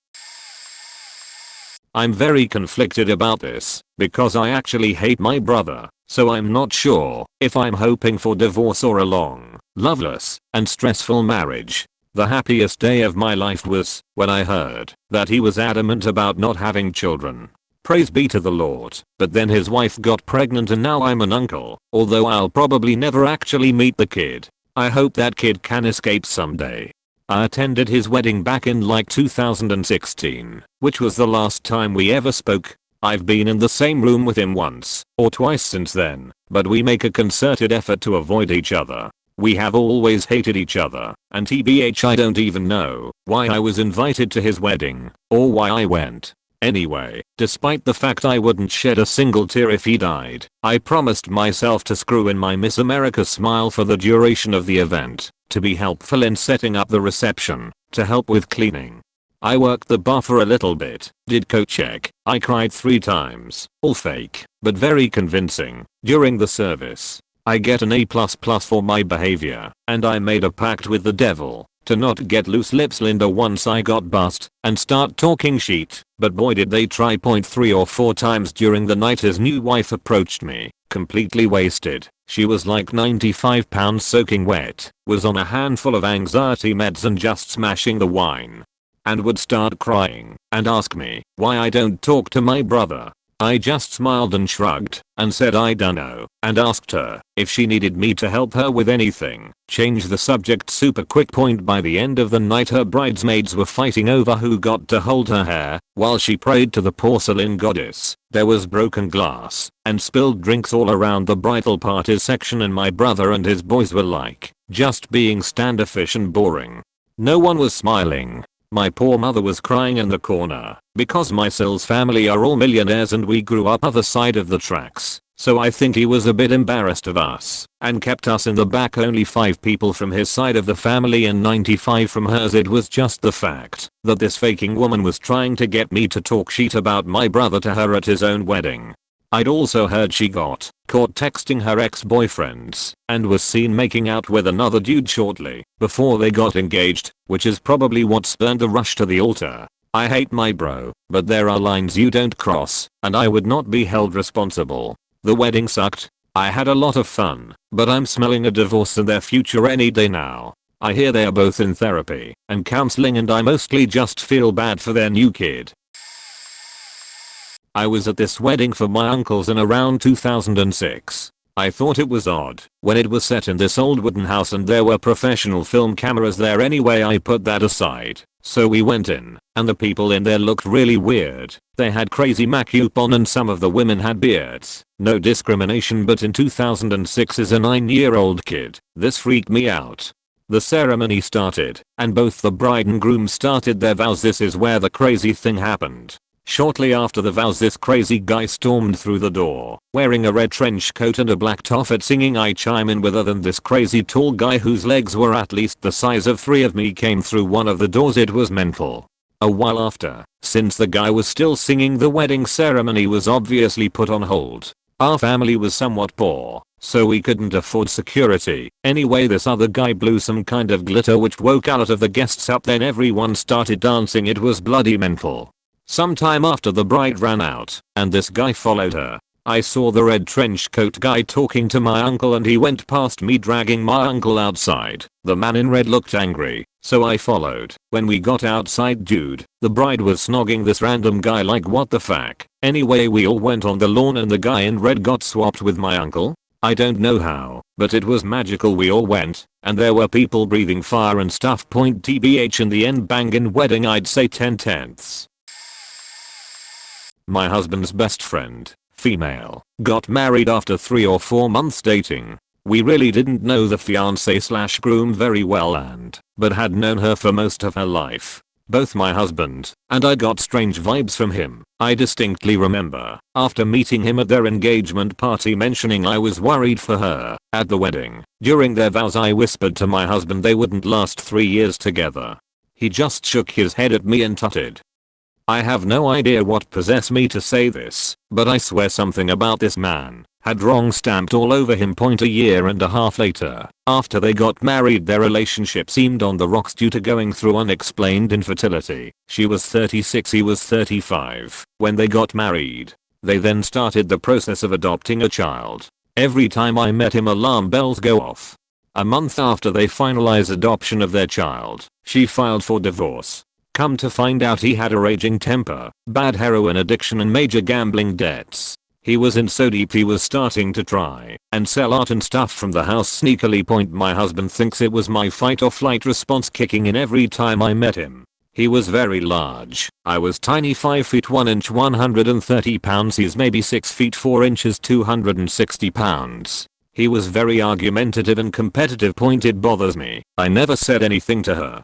I'm very conflicted about this, because I actually hate my brother. So I'm not sure if I'm hoping for divorce or a long, loveless, and stressful marriage. The happiest day of my life was when I heard that he was adamant about not having children. Praise be to the Lord. But then his wife got pregnant and now I'm an uncle, although I'll probably never actually meet the kid. I hope that kid can escape someday. I attended his wedding back in like 2016, which was the last time we ever spoke. I've been in the same room with him once or twice since then, but we make a concerted effort to avoid each other. We have always hated each other, and tbh I don't even know why I was invited to his wedding, or why I went. Anyway, despite the fact I wouldn't shed a single tear if he died, I promised myself to screw in my Miss America smile for the duration of the event, to be helpful in setting up the reception, to help with cleaning. I worked the bar for a little bit, did coat check, I cried 3 times, all fake, but very convincing, during the service. I get an A++ for my behavior, and I made a pact with the devil to not get loose lips Linda once I got buzzed and start talking shit, but boy did they try. 3 or 4 times during the night his new wife approached me, completely wasted. She was like 95 pounds soaking wet, was on a handful of anxiety meds and just smashing the wine. And would start crying and ask me why I don't talk to my brother. I just smiled and shrugged and said I dunno, and asked her if she needed me to help her with anything. Changed the subject super quick. By the end of the night her bridesmaids were fighting over who got to hold her hair while she prayed to the porcelain goddess. There was broken glass and spilled drinks all around the bridal parties section, and my brother and his boys were like just being standoffish and boring. No one was smiling. My poor mother was crying in the corner because my Sil's family are all millionaires and we grew up other side of the tracks. So I think he was a bit embarrassed of us and kept us in the back, only 5 people from his side of the family and 95 from hers. It was just the fact that this faking woman was trying to get me to talk shit about my brother to her at his own wedding. I'd also heard she got caught texting her ex-boyfriends and was seen making out with another dude shortly before they got engaged, which is probably what spurred the rush to the altar. I hate my bro, but there are lines you don't cross, and I would not be held responsible. The wedding sucked. I had a lot of fun, but I'm smelling a divorce in their future any day now. I hear they are both in therapy and counseling, and I mostly just feel bad for their new kid. I was at this wedding for my uncle's in around 2006. I thought it was odd when it was set in this old wooden house and there were professional film cameras there. Anyway, I put that aside. So we went in, and the people in there looked really weird. They had crazy makeup on and some of the women had beards. No discrimination, but in 2006 as a 9-year-old kid, this freaked me out. The ceremony started, and both the bride and groom started their vows. This is where the crazy thing happened. Shortly after the vows, this crazy guy stormed through the door, wearing a red trench coat and a black tuffet, singing "I Chime In With Her." Then this crazy tall guy whose legs were at least the size of 3 of me came through one of the doors. It was mental. A while after, since the guy was still singing, the wedding ceremony was obviously put on hold. Our family was somewhat poor, so we couldn't afford security. Anyway, this other guy blew some kind of glitter which woke a lot of the guests up. Then everyone started dancing. It was bloody mental. Sometime after, the bride ran out, and this guy followed her. I saw the red trench coat guy talking to my uncle, and he went past me dragging my uncle outside. The man in red looked angry, so I followed. When we got outside, dude, the bride was snogging this random guy. Like, what the fuck? Anyway, we all went on the lawn and the guy in red got swapped with my uncle. I don't know how, but it was magical. We all went, and there were people breathing fire and stuff. TBH, in the end, bangin' wedding, I'd say 10/10. My husband's best friend, female, got married after 3 or 4 months dating. We really didn't know the fiancé/groom very well but had known her for most of her life. Both my husband and I got strange vibes from him. I distinctly remember, after meeting him at their engagement party, mentioning I was worried for her. At the wedding, during their vows, I whispered to my husband they wouldn't last 3 years together. He just shook his head at me and tutted. I have no idea what possessed me to say this, but I swear something about this man had wrong stamped all over him. A year and a half later, after they got married, their relationship seemed on the rocks due to going through unexplained infertility. She was 36, he was 35 when they got married. They then started the process of adopting a child. Every time I met him, alarm bells go off. A month after they finalized adoption of their child, she filed for divorce. Come to find out, he had a raging temper, bad heroin addiction and major gambling debts. He was in so deep he was starting to try and sell art and stuff from the house sneakily. My husband thinks it was my fight or flight response kicking in every time I met him. He was very large. I was tiny, 5 feet 1 inch, 130 pounds. He's maybe 6 feet 4 inches, 260 pounds. He was very argumentative and competitive. It bothers me. I never said anything to her.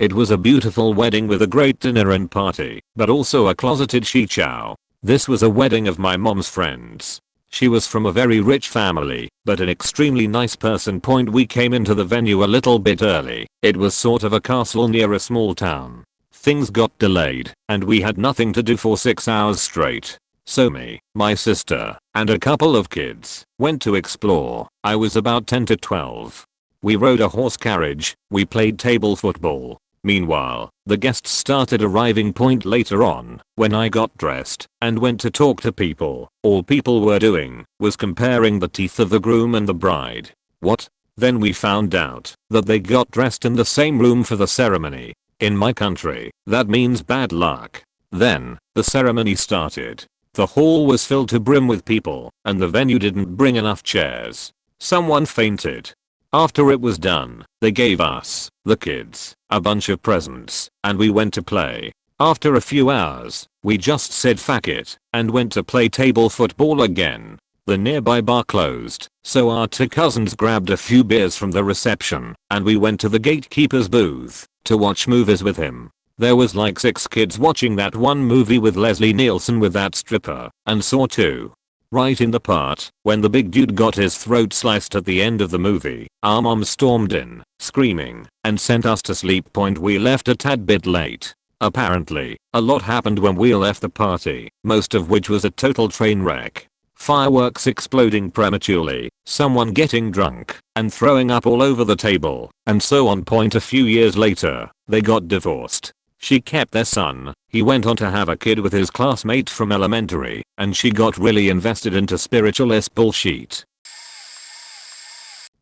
It was a beautiful wedding with a great dinner and party, but also a closeted she chow. This was a wedding of my mom's friends. She was from a very rich family, but an extremely nice person. We came into the venue a little bit early. It was sort of a castle near a small town. Things got delayed, and we had nothing to do for 6 hours straight. So me, my sister, and a couple of kids went to explore. I was about 10 to 12. We rode a horse carriage. We played table football. Meanwhile, the guests started arriving. Later on, when I got dressed and went to talk to people, all people were doing was comparing the teeth of the groom and the bride. What? Then we found out that they got dressed in the same room for the ceremony. In my country, that means bad luck. Then, the ceremony started. The hall was filled to brim with people, and the venue didn't bring enough chairs. Someone fainted. After it was done, they gave us, the kids, a bunch of presents, and we went to play. After a few hours, we just said fuck it, and went to play table football again. The nearby bar closed, so our two cousins grabbed a few beers from the reception and we went to the gatekeeper's booth to watch movies with him. There was like 6 kids watching that one movie with Leslie Nielsen with that stripper, and Saw 2. Right in the part when the big dude got his throat sliced at the end of the movie, our mom stormed in, screaming, and sent us to sleep. We left a tad bit late. Apparently, a lot happened when we left the party, most of which was a total train wreck. Fireworks exploding prematurely, someone getting drunk and throwing up all over the table, and so on. A few years later, they got divorced. She kept their son, he went on to have a kid with his classmate from elementary, and she got really invested into spiritualist bullshit.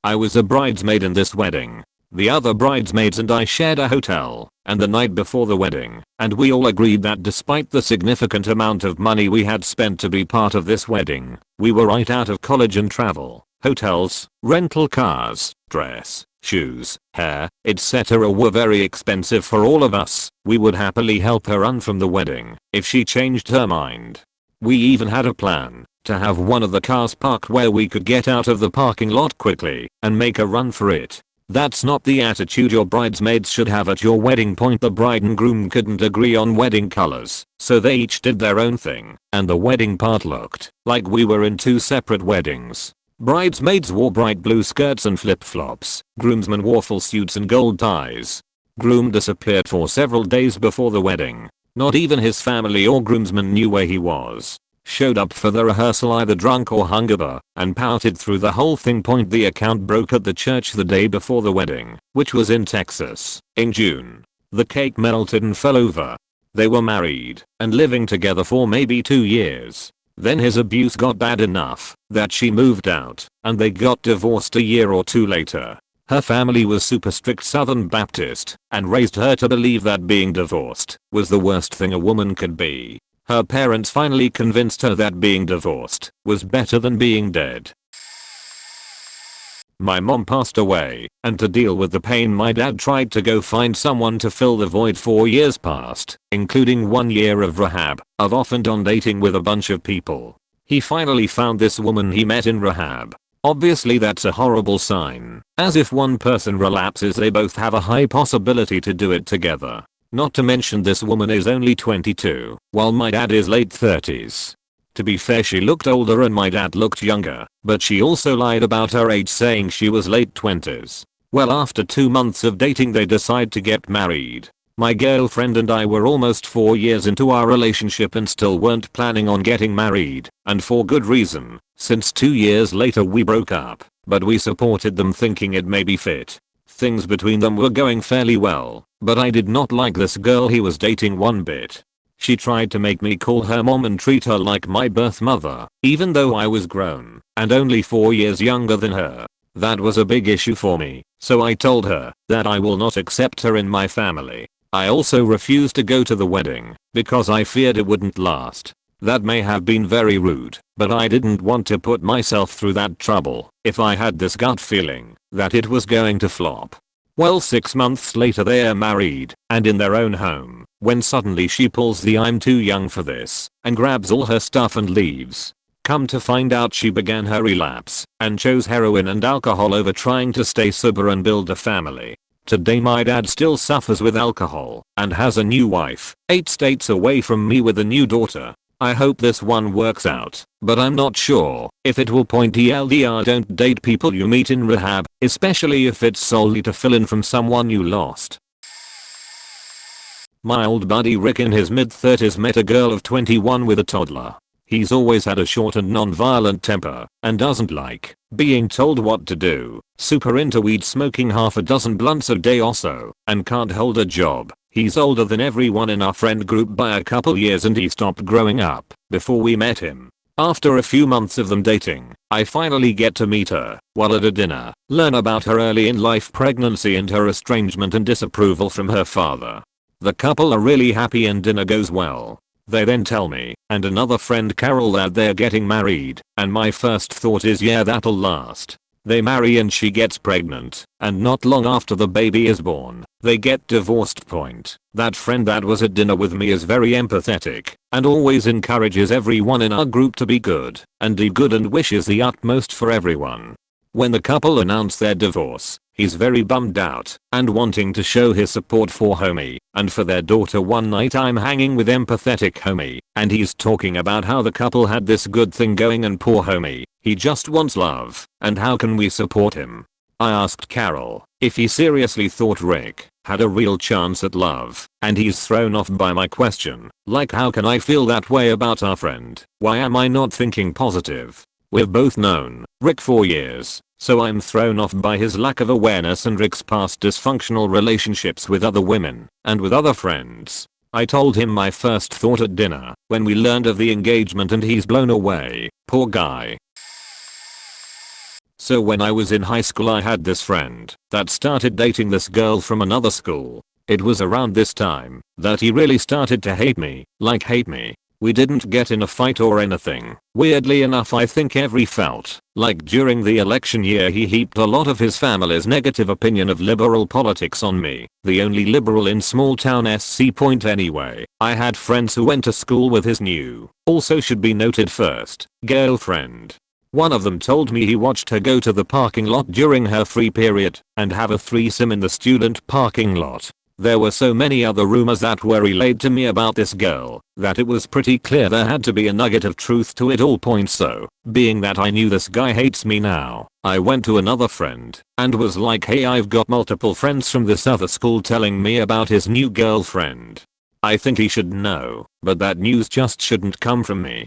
I was a bridesmaid in this wedding. The other bridesmaids and I shared a hotel, and the night before the wedding, and we all agreed that despite the significant amount of money we had spent to be part of this wedding, we were right out of college and travel, hotels, rental cars, dress, shoes, hair, etc. were very expensive for all of us. We would happily help her run from the wedding if she changed her mind. We even had a plan to have one of the cars parked where we could get out of the parking lot quickly and make a run for it. That's not the attitude your bridesmaids should have at your wedding. The bride and groom couldn't agree on wedding colors, so they each did their own thing, and the wedding part looked like we were in 2 separate weddings. Bridesmaids wore bright blue skirts and flip-flops. Groomsmen wore full suits and gold ties. Groom disappeared for several days before the wedding. Not even his family or groomsmen knew where he was. Showed up for the rehearsal either drunk or hungover, and pouted through the whole thing. The account broke at the church the day before the wedding, which was in Texas, in June. The cake melted and fell over. They were married and living together for maybe 2 years. Then his abuse got bad enough that she moved out, and they got divorced a year or 2 later. Her family was super strict Southern Baptist and raised her to believe that being divorced was the worst thing a woman could be. Her parents finally convinced her that being divorced was better than being dead. My mom passed away, and to deal with the pain my dad tried to go find someone to fill the void. 4 years passed, including 1 year of rehab, of off and on dating with a bunch of people. He finally found this woman he met in rehab. Obviously that's a horrible sign, as if one person relapses they both have a high possibility to do it together. Not to mention this woman is only 22, while my dad is late 30s. To be fair, she looked older and my dad looked younger, but she also lied about her age, saying she was late 20s. Well, after 2 months of dating they decide to get married. My girlfriend and I were almost 4 years into our relationship and still weren't planning on getting married, and for good reason, since 2 years later we broke up, but we supported them thinking it may be fit. Things between them were going fairly well, but I did not like this girl he was dating one bit. She tried to make me call her mom and treat her like my birth mother, even though I was grown and only 4 years younger than her. That was a big issue for me, so I told her that I will not accept her in my family. I also refused to go to the wedding because I feared it wouldn't last. That may have been very rude, but I didn't want to put myself through that trouble if I had this gut feeling that it was going to flop. Well, 6 months later they are married and in their own home, when suddenly she pulls the "I'm too young for this" and grabs all her stuff and leaves. Come to find out, she began her relapse and chose heroin and alcohol over trying to stay sober and build a family. Today my dad still suffers with alcohol and has a new wife, 8 states away from me with a new daughter. I hope this one works out, but I'm not sure if it will. TLDR, don't date people you meet in rehab, especially if it's solely to fill in from someone you lost. My old buddy Rick in his mid-30s met a girl of 21 with a toddler. He's always had a short and non-violent temper and doesn't like being told what to do. Super into weed, smoking half a dozen blunts a day or so, and can't hold a job. He's older than everyone in our friend group by a couple years and he stopped growing up before we met him. After a few months of them dating, I finally get to meet her while at a dinner, learn about her early in life pregnancy and her estrangement and disapproval from her father. The couple are really happy and dinner goes well. They then tell me and another friend Carol that they're getting married, and my first thought is, yeah, that'll last. They marry and she gets pregnant, and not long after the baby is born, they get divorced. That friend that was at dinner with me is very empathetic and always encourages everyone in our group to be good and do good and wishes the utmost for everyone. When the couple announce their divorce, he's very bummed out and wanting to show his support for homie and for their daughter. One night I'm hanging with empathetic homie and he's talking about how the couple had this good thing going and poor homie, he just wants love and how can we support him. I asked Carol if he seriously thought Rick had a real chance at love and he's thrown off by my question, like how can I feel that way about our friend, why am I not thinking positive? We've both known Rick for years, so I'm thrown off by his lack of awareness and Rick's past dysfunctional relationships with other women and with other friends. I told him my first thought at dinner when we learned of the engagement and he's blown away, poor guy. So when I was in high school I had this friend that started dating this girl from another school. It was around this time that he really started to hate me, like hate me. We didn't get in a fight or anything. Weirdly enough I think every felt like during the election year he heaped a lot of his family's negative opinion of liberal politics on me, the only liberal in small town SC. Anyway, I had friends who went to school with his new, also should be noted first, girlfriend. One of them told me he watched her go to the parking lot during her free period and have a threesome in the student parking lot. There were so many other rumors that were relayed to me about this girl that it was pretty clear there had to be a nugget of truth to it all. So, being that I knew this guy hates me now, I went to another friend and was like, hey, I've got multiple friends from this other school telling me about his new girlfriend. I think he should know, but that news just shouldn't come from me.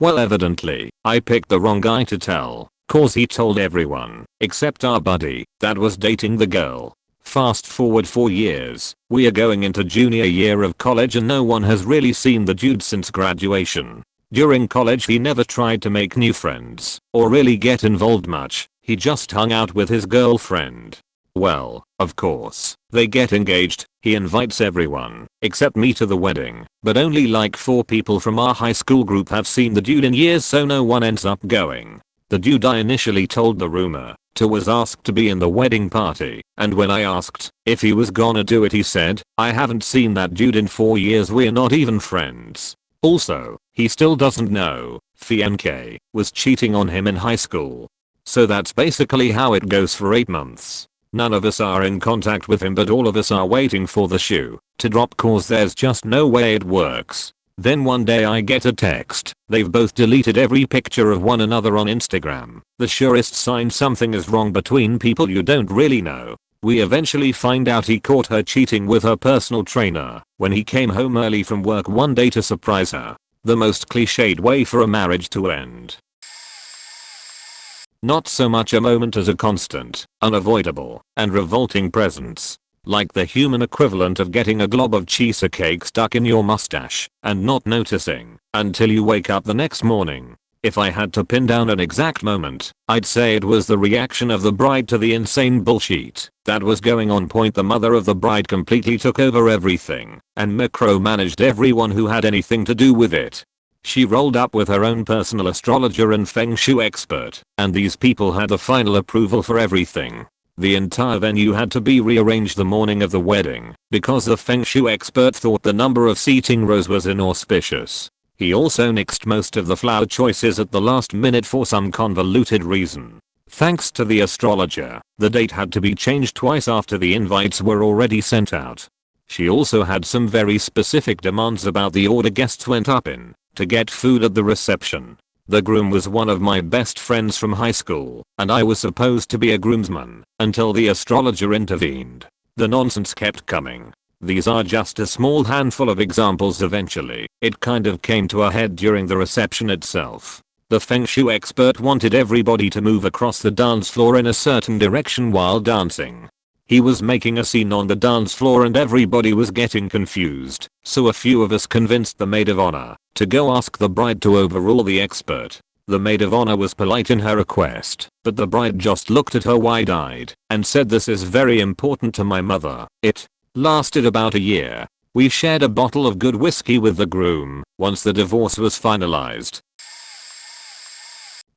Well, evidently, I picked the wrong guy to tell, cause he told everyone except our buddy that was dating the girl. Fast forward 4 years, we are going into junior year of college and no one has really seen the dude since graduation. During college he never tried to make new friends or really get involved much, he just hung out with his girlfriend. Well, of course, they get engaged, he invites everyone except me to the wedding, but only like 4 people from our high school group have seen the dude in years, so no one ends up going. The dude I initially told the rumor to was asked to be in the wedding party, and when I asked if he was gonna do it he said, I haven't seen that dude in 4 years, we're not even friends. Also, he still doesn't know Fianke was cheating on him in high school. So that's basically how it goes for 8 months. None of us are in contact with him, but all of us are waiting for the shoe to drop cause there's just no way it works. Then one day I get a text, they've both deleted every picture of one another on Instagram. The surest sign something is wrong between people you don't really know. We eventually find out he caught her cheating with her personal trainer when he came home early from work one day to surprise her. The most cliched way for a marriage to end. Not so much a moment as a constant, unavoidable, and revolting presence. Like the human equivalent of getting a glob of cheesecake stuck in your mustache and not noticing until you wake up the next morning. If I had to pin down an exact moment, I'd say it was the reaction of the bride to the insane bullshit that was going on. The mother of the bride completely took over everything and micromanaged everyone who had anything to do with it. She rolled up with her own personal astrologer and feng shui expert, and these people had the final approval for everything. The entire venue had to be rearranged the morning of the wedding because the feng shui expert thought the number of seating rows was inauspicious. He also nixed most of the flower choices at the last minute for some convoluted reason. Thanks to the astrologer, the date had to be changed twice after the invites were already sent out. She also had some very specific demands about the order guests went up in to get food at the reception. The groom was one of my best friends from high school, and I was supposed to be a groomsman until the astrologer intervened. The nonsense kept coming. These are just a small handful of examples. Eventually, it kind of came to a head during the reception itself. The feng shui expert wanted everybody to move across the dance floor in a certain direction while dancing. He was making a scene on the dance floor and everybody was getting confused, so a few of us convinced the maid of honor to go ask the bride to overrule the expert. The maid of honor was polite in her request, but the bride just looked at her wide-eyed and said, "This is very important to my mother." It lasted about a year. We shared a bottle of good whiskey with the groom once the divorce was finalized.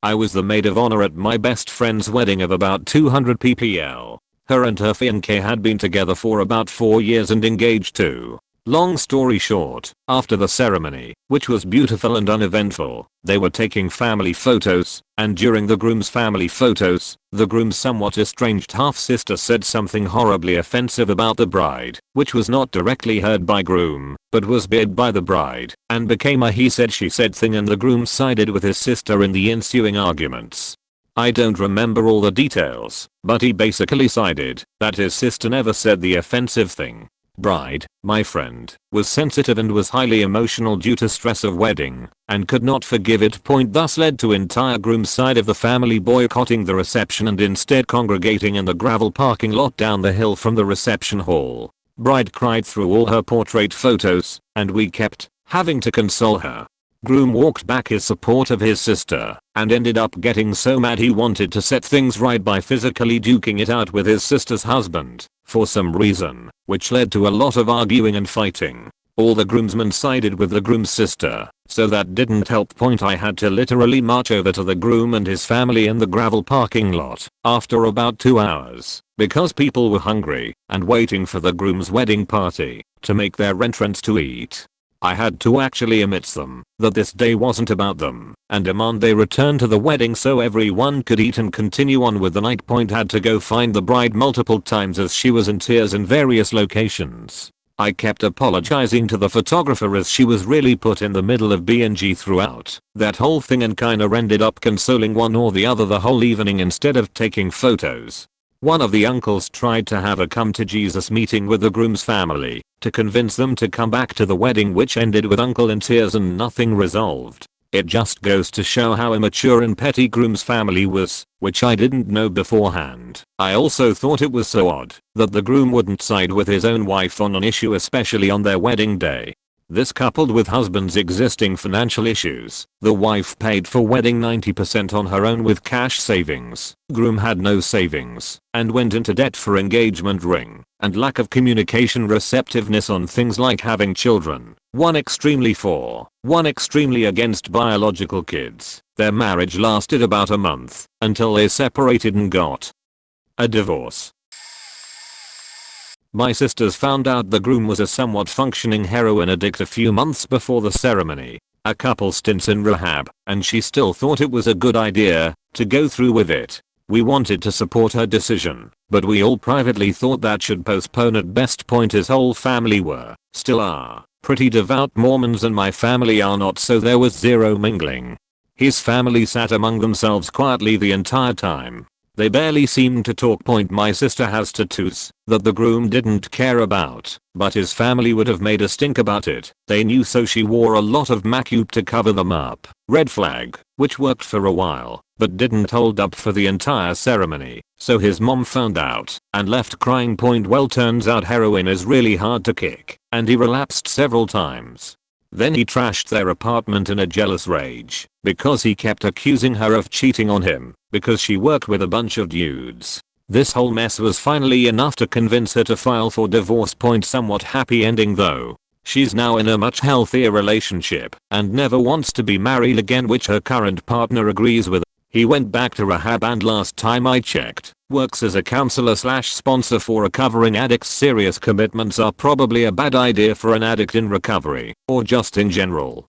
I was the maid of honor at my best friend's wedding of about 200 ppl. Her and her fiancé had been together for about 4 years and engaged too. Long story short, after the ceremony, which was beautiful and uneventful, they were taking family photos, and during the groom's family photos, the groom's somewhat estranged half-sister said something horribly offensive about the bride, which was not directly heard by groom, but was heard by the bride, and became a he said she said thing, and the groom sided with his sister in the ensuing arguments. I don't remember all the details, but he basically sided that his sister never said the offensive thing. Bride, my friend, was sensitive and was highly emotional due to stress of wedding, and could not forgive it. Thus led to entire groom's side of the family boycotting the reception and instead congregating in the gravel parking lot down the hill from the reception hall. Bride cried through all her portrait photos, and we kept having to console her. Groom walked back his support of his sister, and ended up getting so mad he wanted to set things right by physically duking it out with his sister's husband, for some reason, which led to a lot of arguing and fighting. All the groomsmen sided with the groom's sister, so that didn't help. I had to literally march over to the groom and his family in the gravel parking lot, after about 2 hours, because people were hungry, and waiting for the groom's wedding party, to make their entrance to eat. I had to actually admit them that this day wasn't about them and demand they return to the wedding so everyone could eat and continue on with the night. Had to go find the bride multiple times as she was in tears in various locations. I kept apologizing to the photographer as she was really put in the middle of B&G throughout that whole thing, and kinda ended up consoling one or the other the whole evening instead of taking photos. One of the uncles tried to have a come to Jesus meeting with the groom's family to convince them to come back to the wedding, which ended with uncle in tears and nothing resolved. It just goes to show how immature and petty groom's family was, which I didn't know beforehand. I also thought it was so odd that the groom wouldn't side with his own wife on an issue, especially on their wedding day. This coupled with husband's existing financial issues, the wife paid for wedding 90% on her own with cash savings. Groom had no savings and went into debt for engagement ring and lack of communication receptiveness on things like having children. One extremely for, one extremely against biological kids. Their marriage lasted about a month until they separated and got a divorce. My sisters found out the groom was a somewhat functioning heroin addict a few months before the ceremony, a couple stints in rehab, and she still thought it was a good idea to go through with it. We wanted to support her decision, but we all privately thought that should postpone at best. His whole family were, still are, pretty devout Mormons and my family are not, so there was zero mingling. His family sat among themselves quietly the entire time. They barely seemed to talk. My sister has tattoos that the groom didn't care about, but his family would have made a stink about it. They knew, so she wore a lot of makeup to cover them up. Red flag, which worked for a while, but didn't hold up for the entire ceremony. So his mom found out and left crying. Well, turns out heroin is really hard to kick, and he relapsed several times. Then he trashed their apartment in a jealous rage because he kept accusing her of cheating on him because she worked with a bunch of dudes. This whole mess was finally enough to convince her to file for divorce. Somewhat happy ending though. She's now in a much healthier relationship and never wants to be married again, which her current partner agrees with. He went back to rehab and last time I checked, works as a counselor/sponsor for recovering addicts. Serious commitments are probably a bad idea for an addict in recovery, or just in general.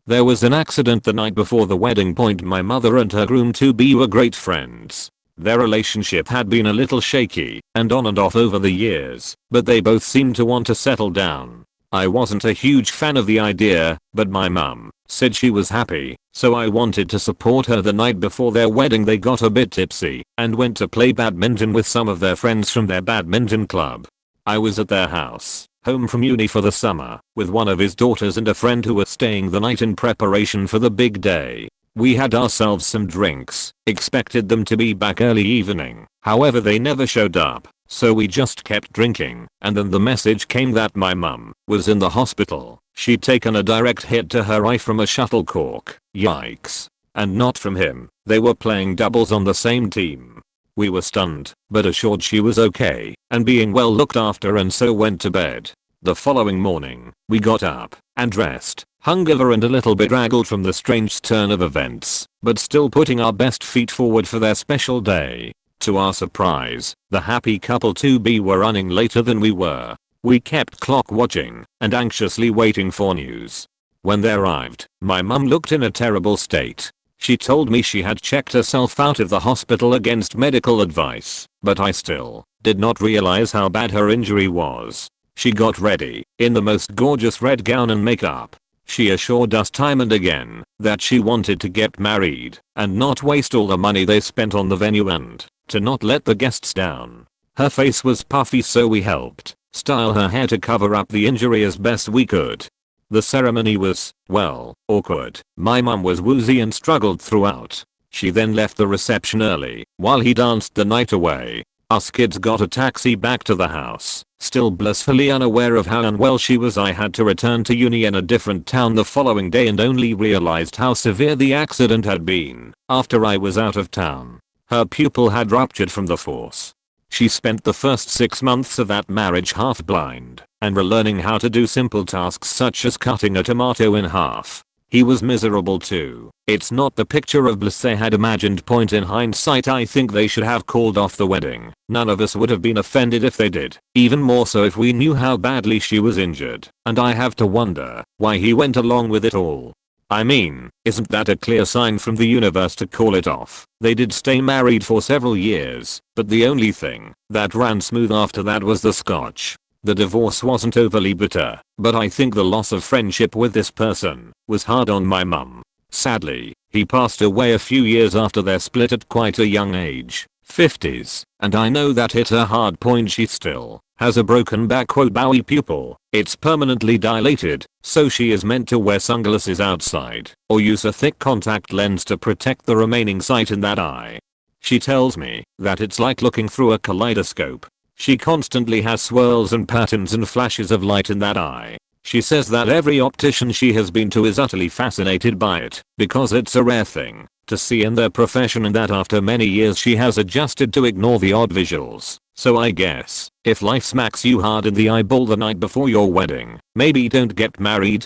There was an accident the night before the wedding. My mother and her groom-to-be were great friends. Their relationship had been a little shaky and on and off over the years, but they both seemed to want to settle down. I wasn't a huge fan of the idea, but my mum said she was happy, so I wanted to support her. The night before their wedding they got a bit tipsy and went to play badminton with some of their friends from their badminton club. I was at their house, home from uni for the summer, with one of his daughters and a friend who were staying the night in preparation for the big day. We had ourselves some drinks, expected them to be back early evening, however they never showed up. So we just kept drinking, and then the message came that my mum was in the hospital. She'd taken a direct hit to her eye from a shuttlecock. Yikes. And not from him. They were playing doubles on the same team. We were stunned, but assured she was okay and being well looked after, and so went to bed. The following morning, we got up and dressed, hungover and a little bit draggled from the strange turn of events, but still putting our best feet forward for their special day. To our surprise, the happy couple to be were running later than we were. We kept clock watching and anxiously waiting for news. When they arrived, my mum looked in a terrible state. She told me she had checked herself out of the hospital against medical advice, but I still did not realize how bad her injury was. She got ready in the most gorgeous red gown and makeup. She assured us time and again that she wanted to get married and not waste all the money they spent on the venue and to not let the guests down. Her face was puffy, so we helped style her hair to cover up the injury as best we could. The ceremony was, well, awkward. My mum was woozy and struggled throughout. She then left the reception early while he danced the night away. Us kids got a taxi back to the house. Still blissfully unaware of how unwell she was, I had to return to uni in a different town the following day and only realized how severe the accident had been after I was out of town. Her pupil had ruptured from the force. She spent the first 6 months of that marriage half blind and relearning how to do simple tasks such as cutting a tomato in half. He was miserable too. It's not the picture of bliss they had imagined. Point in hindsight, I think they should have called off the wedding. None of us would have been offended if they did. Even more so if we knew how badly she was injured. And I have to wonder why he went along with it all. I mean, isn't that a clear sign from the universe to call it off? They did stay married for several years, but the only thing that ran smooth after that was the scotch. The divorce wasn't overly bitter, but I think the loss of friendship with this person was hard on my mum. Sadly, he passed away a few years after their split at quite a young age, 50s, and I know that hit her hard. Point, she still has a broken back. Bowie pupil. It's permanently dilated, so she is meant to wear sunglasses outside or use a thick contact lens to protect the remaining sight in that eye. She tells me that it's like looking through a kaleidoscope. She constantly has swirls and patterns and flashes of light in that eye. She says that every optician she has been to is utterly fascinated by it because it's a rare thing to see in their profession, and that after many years she has adjusted to ignore the odd visuals. So I guess if life smacks you hard in the eyeball the night before your wedding, maybe don't get married.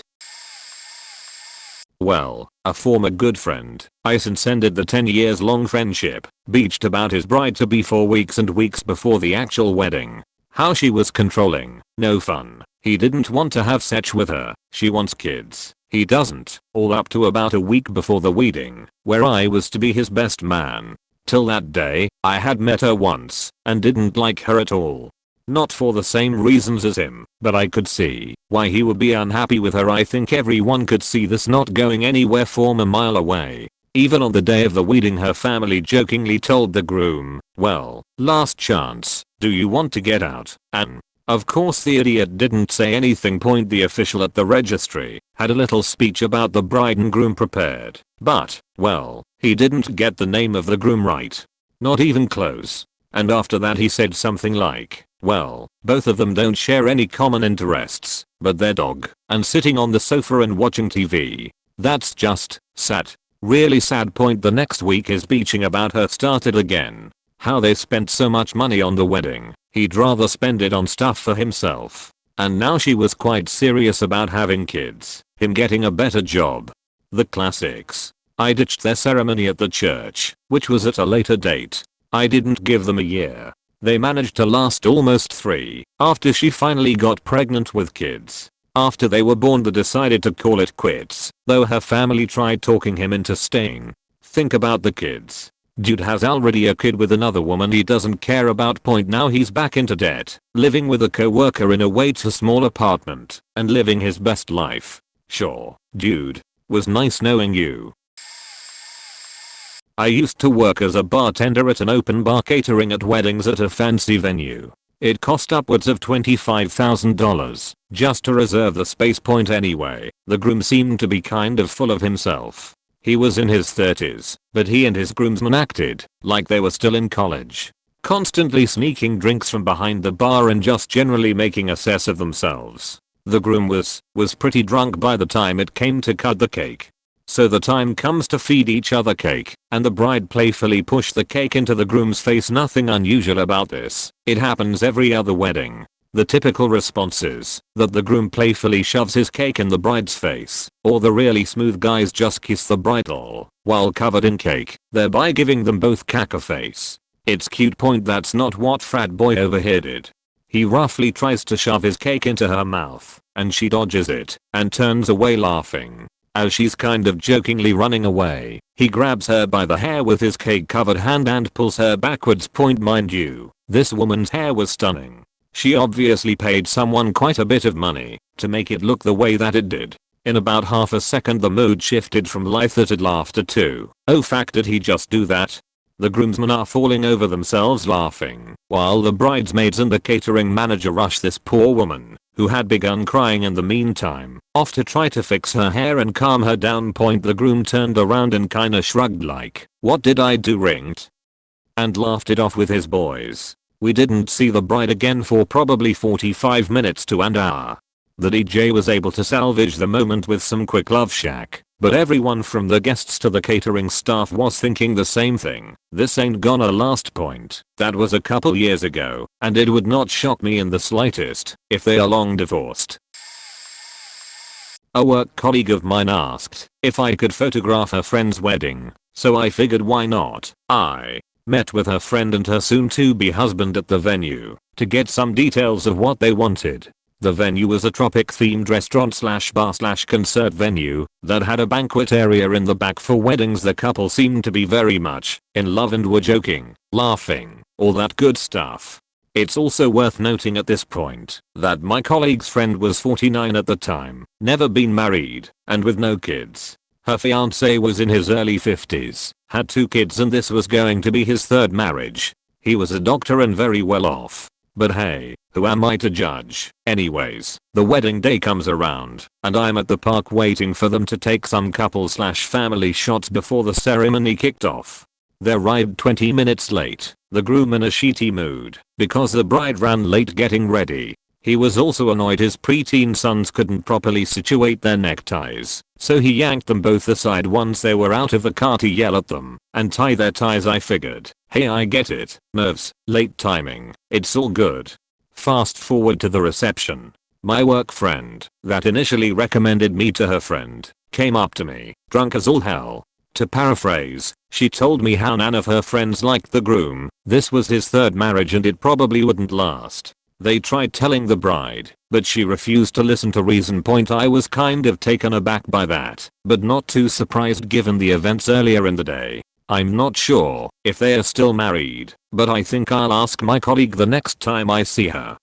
Well, a former good friend, I since ended the 10 years long friendship, beached about his bride-to-be for weeks and weeks before the actual wedding. How she was controlling, no fun. He didn't want to have sex with her, she wants kids, he doesn't, all up to about a week before the wedding, where I was to be his best man. Till that day, I had met her once, and didn't like her at all. Not for the same reasons as him, but I could see why he would be unhappy with her. I think everyone could see this not going anywhere from a mile away. Even on the day of the wedding, her family jokingly told the groom, "Well, last chance, do you want to get out?" And of course the idiot didn't say anything. Point, the official at the registry had a little speech about the bride and groom prepared, but, well, he didn't get the name of the groom right. Not even close. And after that he said something like, well, both of them don't share any common interests, but their dog, and sitting on the sofa and watching TV. That's just sad. Really sad. Point, the next week his beaching about her started again. How they spent so much money on the wedding, he'd rather spend it on stuff for himself. And now she was quite serious about having kids, him getting a better job. The classics. I ditched their ceremony at the church, which was at a later date. I didn't give them a year. They managed to last almost 3, after she finally got pregnant with kids. After they were born they decided to call it quits, though her family tried talking him into staying. Think about the kids. Dude has already a kid with another woman he doesn't care about. Point, now he's back into debt, living with a co-worker in a way too small apartment, and living his best life. Sure, dude, was nice knowing you. I used to work as a bartender at an open bar catering at weddings at a fancy venue. It cost upwards of $25,000 just to reserve the space. Point, anyway, the groom seemed to be kind of full of himself. He was in his 30s, but he and his groomsmen acted like they were still in college, constantly sneaking drinks from behind the bar and just generally making a cess of themselves. The groom was pretty drunk by the time it came to cut the cake. So the time comes to feed each other cake, and the bride playfully pushed the cake into the groom's face. Nothing unusual about this. It happens every other wedding. The typical response is that the groom playfully shoves his cake in the bride's face, or the really smooth guys just kiss the bride all while covered in cake, thereby giving them both caca face. It's cute. Point, that's not what frat boy over here did. He roughly tries to shove his cake into her mouth, and she dodges it and turns away laughing. As she's kind of jokingly running away, he grabs her by the hair with his cake-covered hand and pulls her backwards. Mind you, this woman's hair was stunning. She obviously paid someone quite a bit of money to make it look the way that it did. In about half a second the mood shifted from lighthearted to laughter to, oh fuck, did he just do that? The groomsmen are falling over themselves laughing, while the bridesmaids and the catering manager rush this poor woman, who had begun crying in the meantime, off to try to fix her hair and calm her down. The groom turned around and kinda shrugged like, what did I do ringed? And laughed it off with his boys. We didn't see the bride again for probably 45 minutes to an hour. The DJ was able to salvage the moment with some quick love shack, but everyone from the guests to the catering staff was thinking the same thing. This ain't gonna last. That was a couple years ago, and it would not shock me in the slightest if they are long divorced. A work colleague of mine asked if I could photograph her friend's wedding, so I figured why not. I met with her friend and her soon-to-be husband at the venue to get some details of what they wanted. The venue was a tropic-themed restaurant/bar/concert venue that had a banquet area in the back for weddings. The couple seemed to be very much in love and were joking, laughing, all that good stuff. It's also worth noting at this point that my colleague's friend was 49 at the time, never been married, and with no kids. Her fiancé was in his early 50s, had 2 kids, and this was going to be his 3rd marriage. He was a doctor and very well off. But hey, who am I to judge? Anyways, the wedding day comes around, and I'm at the park waiting for them to take some couple/family shots before the ceremony kicked off. They arrived 20 minutes late, the groom in a shitty mood because the bride ran late getting ready. He was also annoyed his preteen sons couldn't properly situate their neckties, so he yanked them both aside once they were out of the car to yell at them and tie their ties. I figured, hey, I get it, nerves, late timing, it's all good. Fast forward to the reception. My work friend, that initially recommended me to her friend, came up to me, drunk as all hell. To paraphrase, she told me how none of her friends liked the groom, this was his 3rd marriage and it probably wouldn't last. They tried telling the bride, but she refused to listen to reason. I was kind of taken aback by that, but not too surprised given the events earlier in the day. I'm not sure if they are still married, but I think I'll ask my colleague the next time I see her.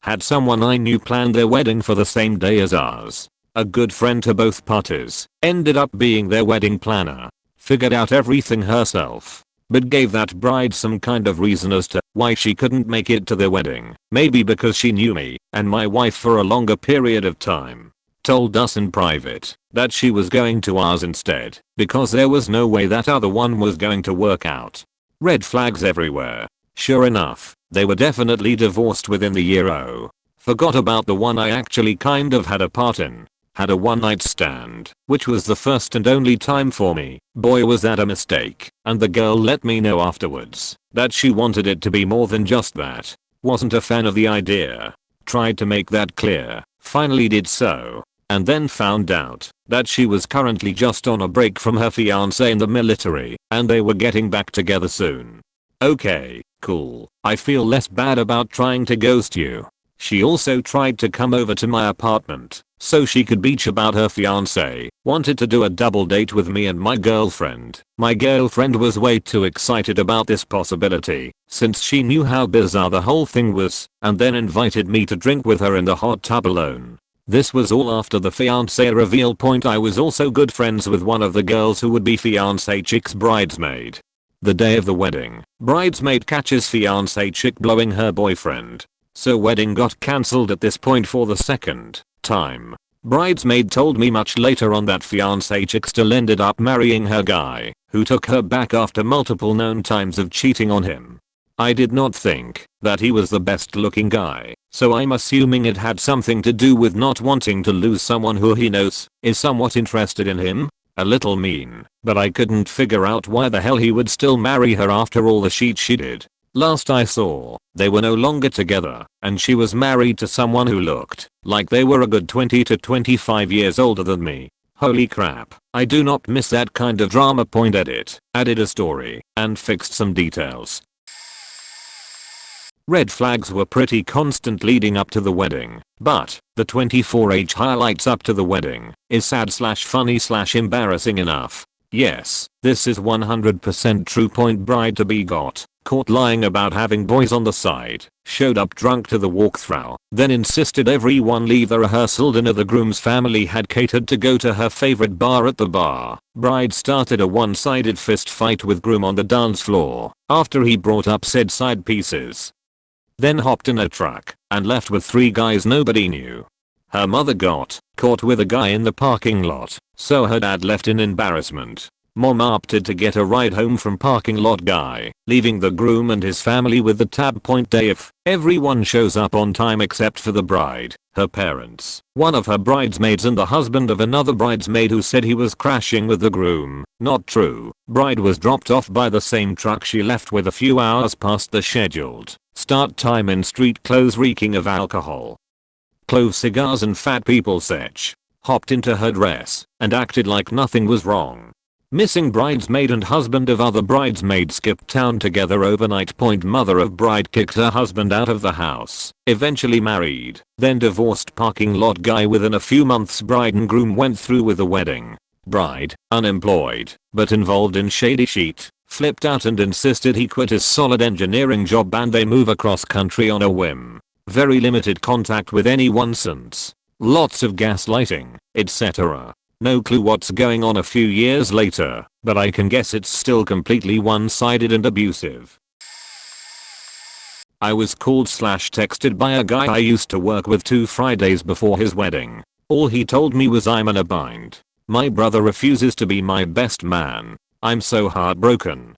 Had someone I knew planned their wedding for the same day as ours. A good friend to both parties ended up being their wedding planner. Figured out everything herself, but gave that bride some kind of reason as to why she couldn't make it to their wedding. Maybe because she knew me and my wife for a longer period of time. Told us in private that she was going to ours instead because there was no way that other one was going to work out. Red flags everywhere. Sure enough, they were definitely divorced within the year. Oh, forgot about the one I actually kind of had a part in. Had a one-night stand, which was the first and only time for me. Boy, was that a mistake, and the girl let me know afterwards that she wanted it to be more than just that. Wasn't a fan of the idea. Tried to make that clear, finally did so, and then found out that she was currently just on a break from her fiancé in the military, and they were getting back together soon. Okay, cool. I feel less bad about trying to ghost you. She also tried to come over to my apartment so she could bitch about her fiancé, wanted to do a double date with me and my girlfriend. My girlfriend was way too excited about this possibility since she knew how bizarre the whole thing was, and then invited me to drink with her in the hot tub alone. This was all after the fiancé reveal. I was also good friends with one of the girls who would be fiancé chick's bridesmaid. The day of the wedding, bridesmaid catches fiancé chick blowing her boyfriend. So wedding got cancelled at this point for the 2nd time. Bridesmaid told me much later on that fiancé chick still ended up marrying her guy, who took her back after multiple known times of cheating on him. I did not think that he was the best looking guy, so I'm assuming it had something to do with not wanting to lose someone who he knows is somewhat interested in him. A little mean, but I couldn't figure out why the hell he would still marry her after all the shit she did. Last I saw, they were no longer together, and she was married to someone who looked like they were a good 20 to 25 years older than me. Holy crap, I do not miss that kind of drama. Edit, added a story, and fixed some details. Red flags were pretty constant leading up to the wedding, but the 24H highlights up to the wedding is sad/funny/embarrassing enough. Yes, this is 100% true. Bride-to-be got caught lying about having boys on the side, showed up drunk to the walkthrough, then insisted everyone leave the rehearsal dinner the groom's family had catered to go to her favorite bar. At the bar, bride started a one-sided fist fight with groom on the dance floor after he brought up said side pieces. Then hopped in a truck and left with 3 guys nobody knew. Her mother got caught with a guy in the parking lot, so her dad left in embarrassment. Mom opted to get a ride home from parking lot guy, leaving the groom and his family with the tab. Day if everyone shows up on time except for the bride, her parents, one of her bridesmaids and the husband of another bridesmaid who said he was crashing with the groom. Not true. Bride was dropped off by the same truck she left with a few hours past the scheduled start time in street clothes reeking of alcohol, clove cigars and fat people such. Hopped into her dress and acted like nothing was wrong. Missing bridesmaid and husband of other bridesmaid skipped town together overnight. Mother of bride kicked her husband out of the house, eventually married, then divorced parking lot guy within a few months. Bride and groom went through with the wedding. Bride, unemployed, but involved in shady shit, flipped out and insisted he quit his solid engineering job and they move across country on a whim. Very limited contact with anyone since. Lots of gaslighting, etc. No clue what's going on a few years later, but I can guess it's still completely one-sided and abusive. I was called/texted by a guy I used to work with 2 Fridays before his wedding. All he told me was I'm in a bind. My brother refuses to be my best man. I'm so heartbroken.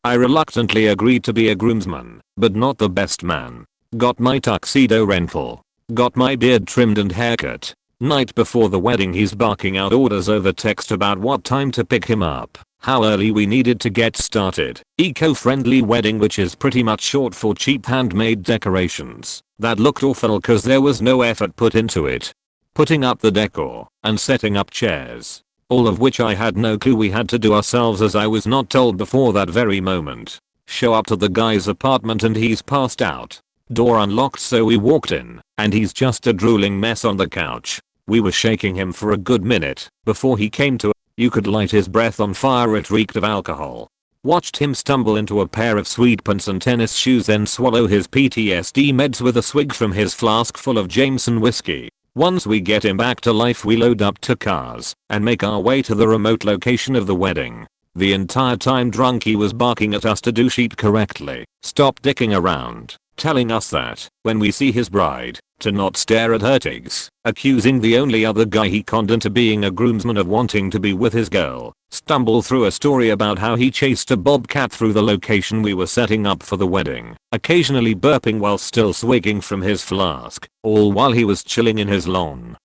I reluctantly agreed to be a groomsman, but not the best man. Got my tuxedo rental. Got my beard trimmed and haircut. Night before the wedding he's barking out orders over text about what time to pick him up, how early we needed to get started, eco-friendly wedding which is pretty much short for cheap handmade decorations that looked awful cause there was no effort put into it. Putting up the decor and setting up chairs, all of which I had no clue we had to do ourselves as I was not told before that very moment. Show up to the guy's apartment and he's passed out. Door unlocked so we walked in, and he's just a drooling mess on the couch. We were shaking him for a good minute before he came to. You could light his breath on fire, it reeked of alcohol. Watched him stumble into a pair of sweatpants and tennis shoes then swallow his PTSD meds with a swig from his flask full of Jameson whiskey. Once we get him back to life we load up 2 cars and make our way to the remote location of the wedding. The entire time drunk he was barking at us to do shit correctly, stop dicking around, telling us that, when we see his bride, to not stare at her tigs, accusing the only other guy he conned into being a groomsman of wanting to be with his girl, stumble through a story about how he chased a bobcat through the location we were setting up for the wedding, occasionally burping while still swigging from his flask, all while he was chilling in his lawn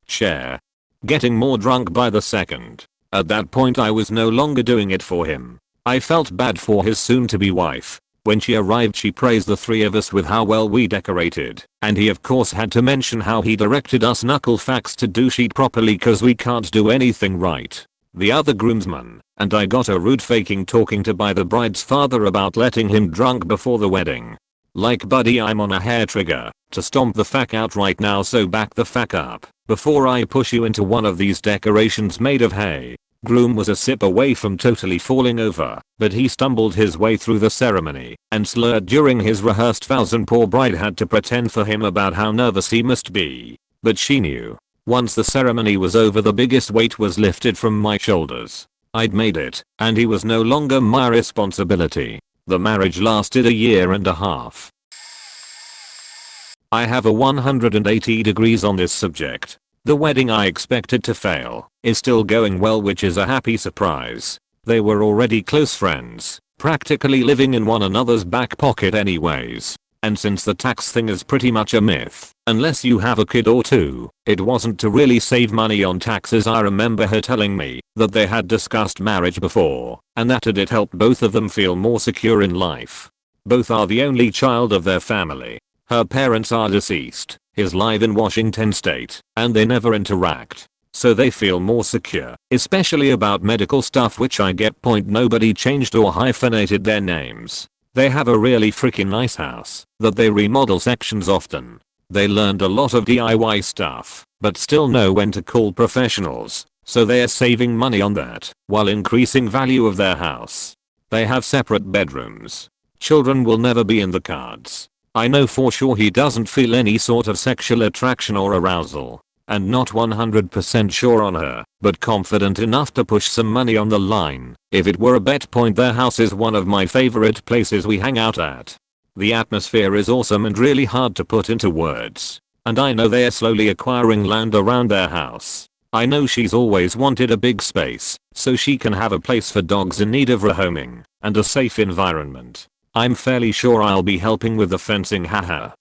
chair. Getting more drunk by the second. At that point I was no longer doing it for him. I felt bad for his soon-to-be wife. When she arrived she praised the 3 of us with how well we decorated, and he of course had to mention how he directed us knuckle facts to do shit properly cause we can't do anything right. The other groomsman and I got a rude faking talking to by the bride's father about letting him drunk before the wedding. Like buddy I'm on a hair trigger to stomp the fuck out right now so back the fuck up before I push you into one of these decorations made of hay. Groom was a sip away from totally falling over, but he stumbled his way through the ceremony and slurred during his rehearsed vows and poor bride had to pretend for him about how nervous he must be. But she knew. Once the ceremony was over the biggest weight was lifted from my shoulders. I'd made it, and he was no longer my responsibility. The marriage lasted 1.5 years. I have a 180 degrees on this subject. The wedding I expected to fail is still going well, which is a happy surprise. They were already close friends, practically living in one another's back pocket anyways. And since the tax thing is pretty much a myth, unless you have a kid or 2, it wasn't to really save money on taxes. I remember her telling me that they had discussed marriage before, and that it helped both of them feel more secure in life. Both are the only child of their family. Her parents are deceased. His live in Washington state, and they never interact. So they feel more secure, especially about medical stuff, which I get. Nobody changed or hyphenated their names. They have a really freaking nice house that they remodel sections often. They learned a lot of DIY stuff, but still know when to call professionals, so they are saving money on that while increasing value of their house. They have separate bedrooms. Children will never be in the cards. I know for sure he doesn't feel any sort of sexual attraction or arousal. And not 100% sure on her, but confident enough to push some money on the line. If it were a bet point, their house is one of my favorite places we hang out at. The atmosphere is awesome and really hard to put into words. And I know they are slowly acquiring land around their house. I know she's always wanted a big space, so she can have a place for dogs in need of rehoming, and a safe environment. I'm fairly sure I'll be helping with the fencing, haha.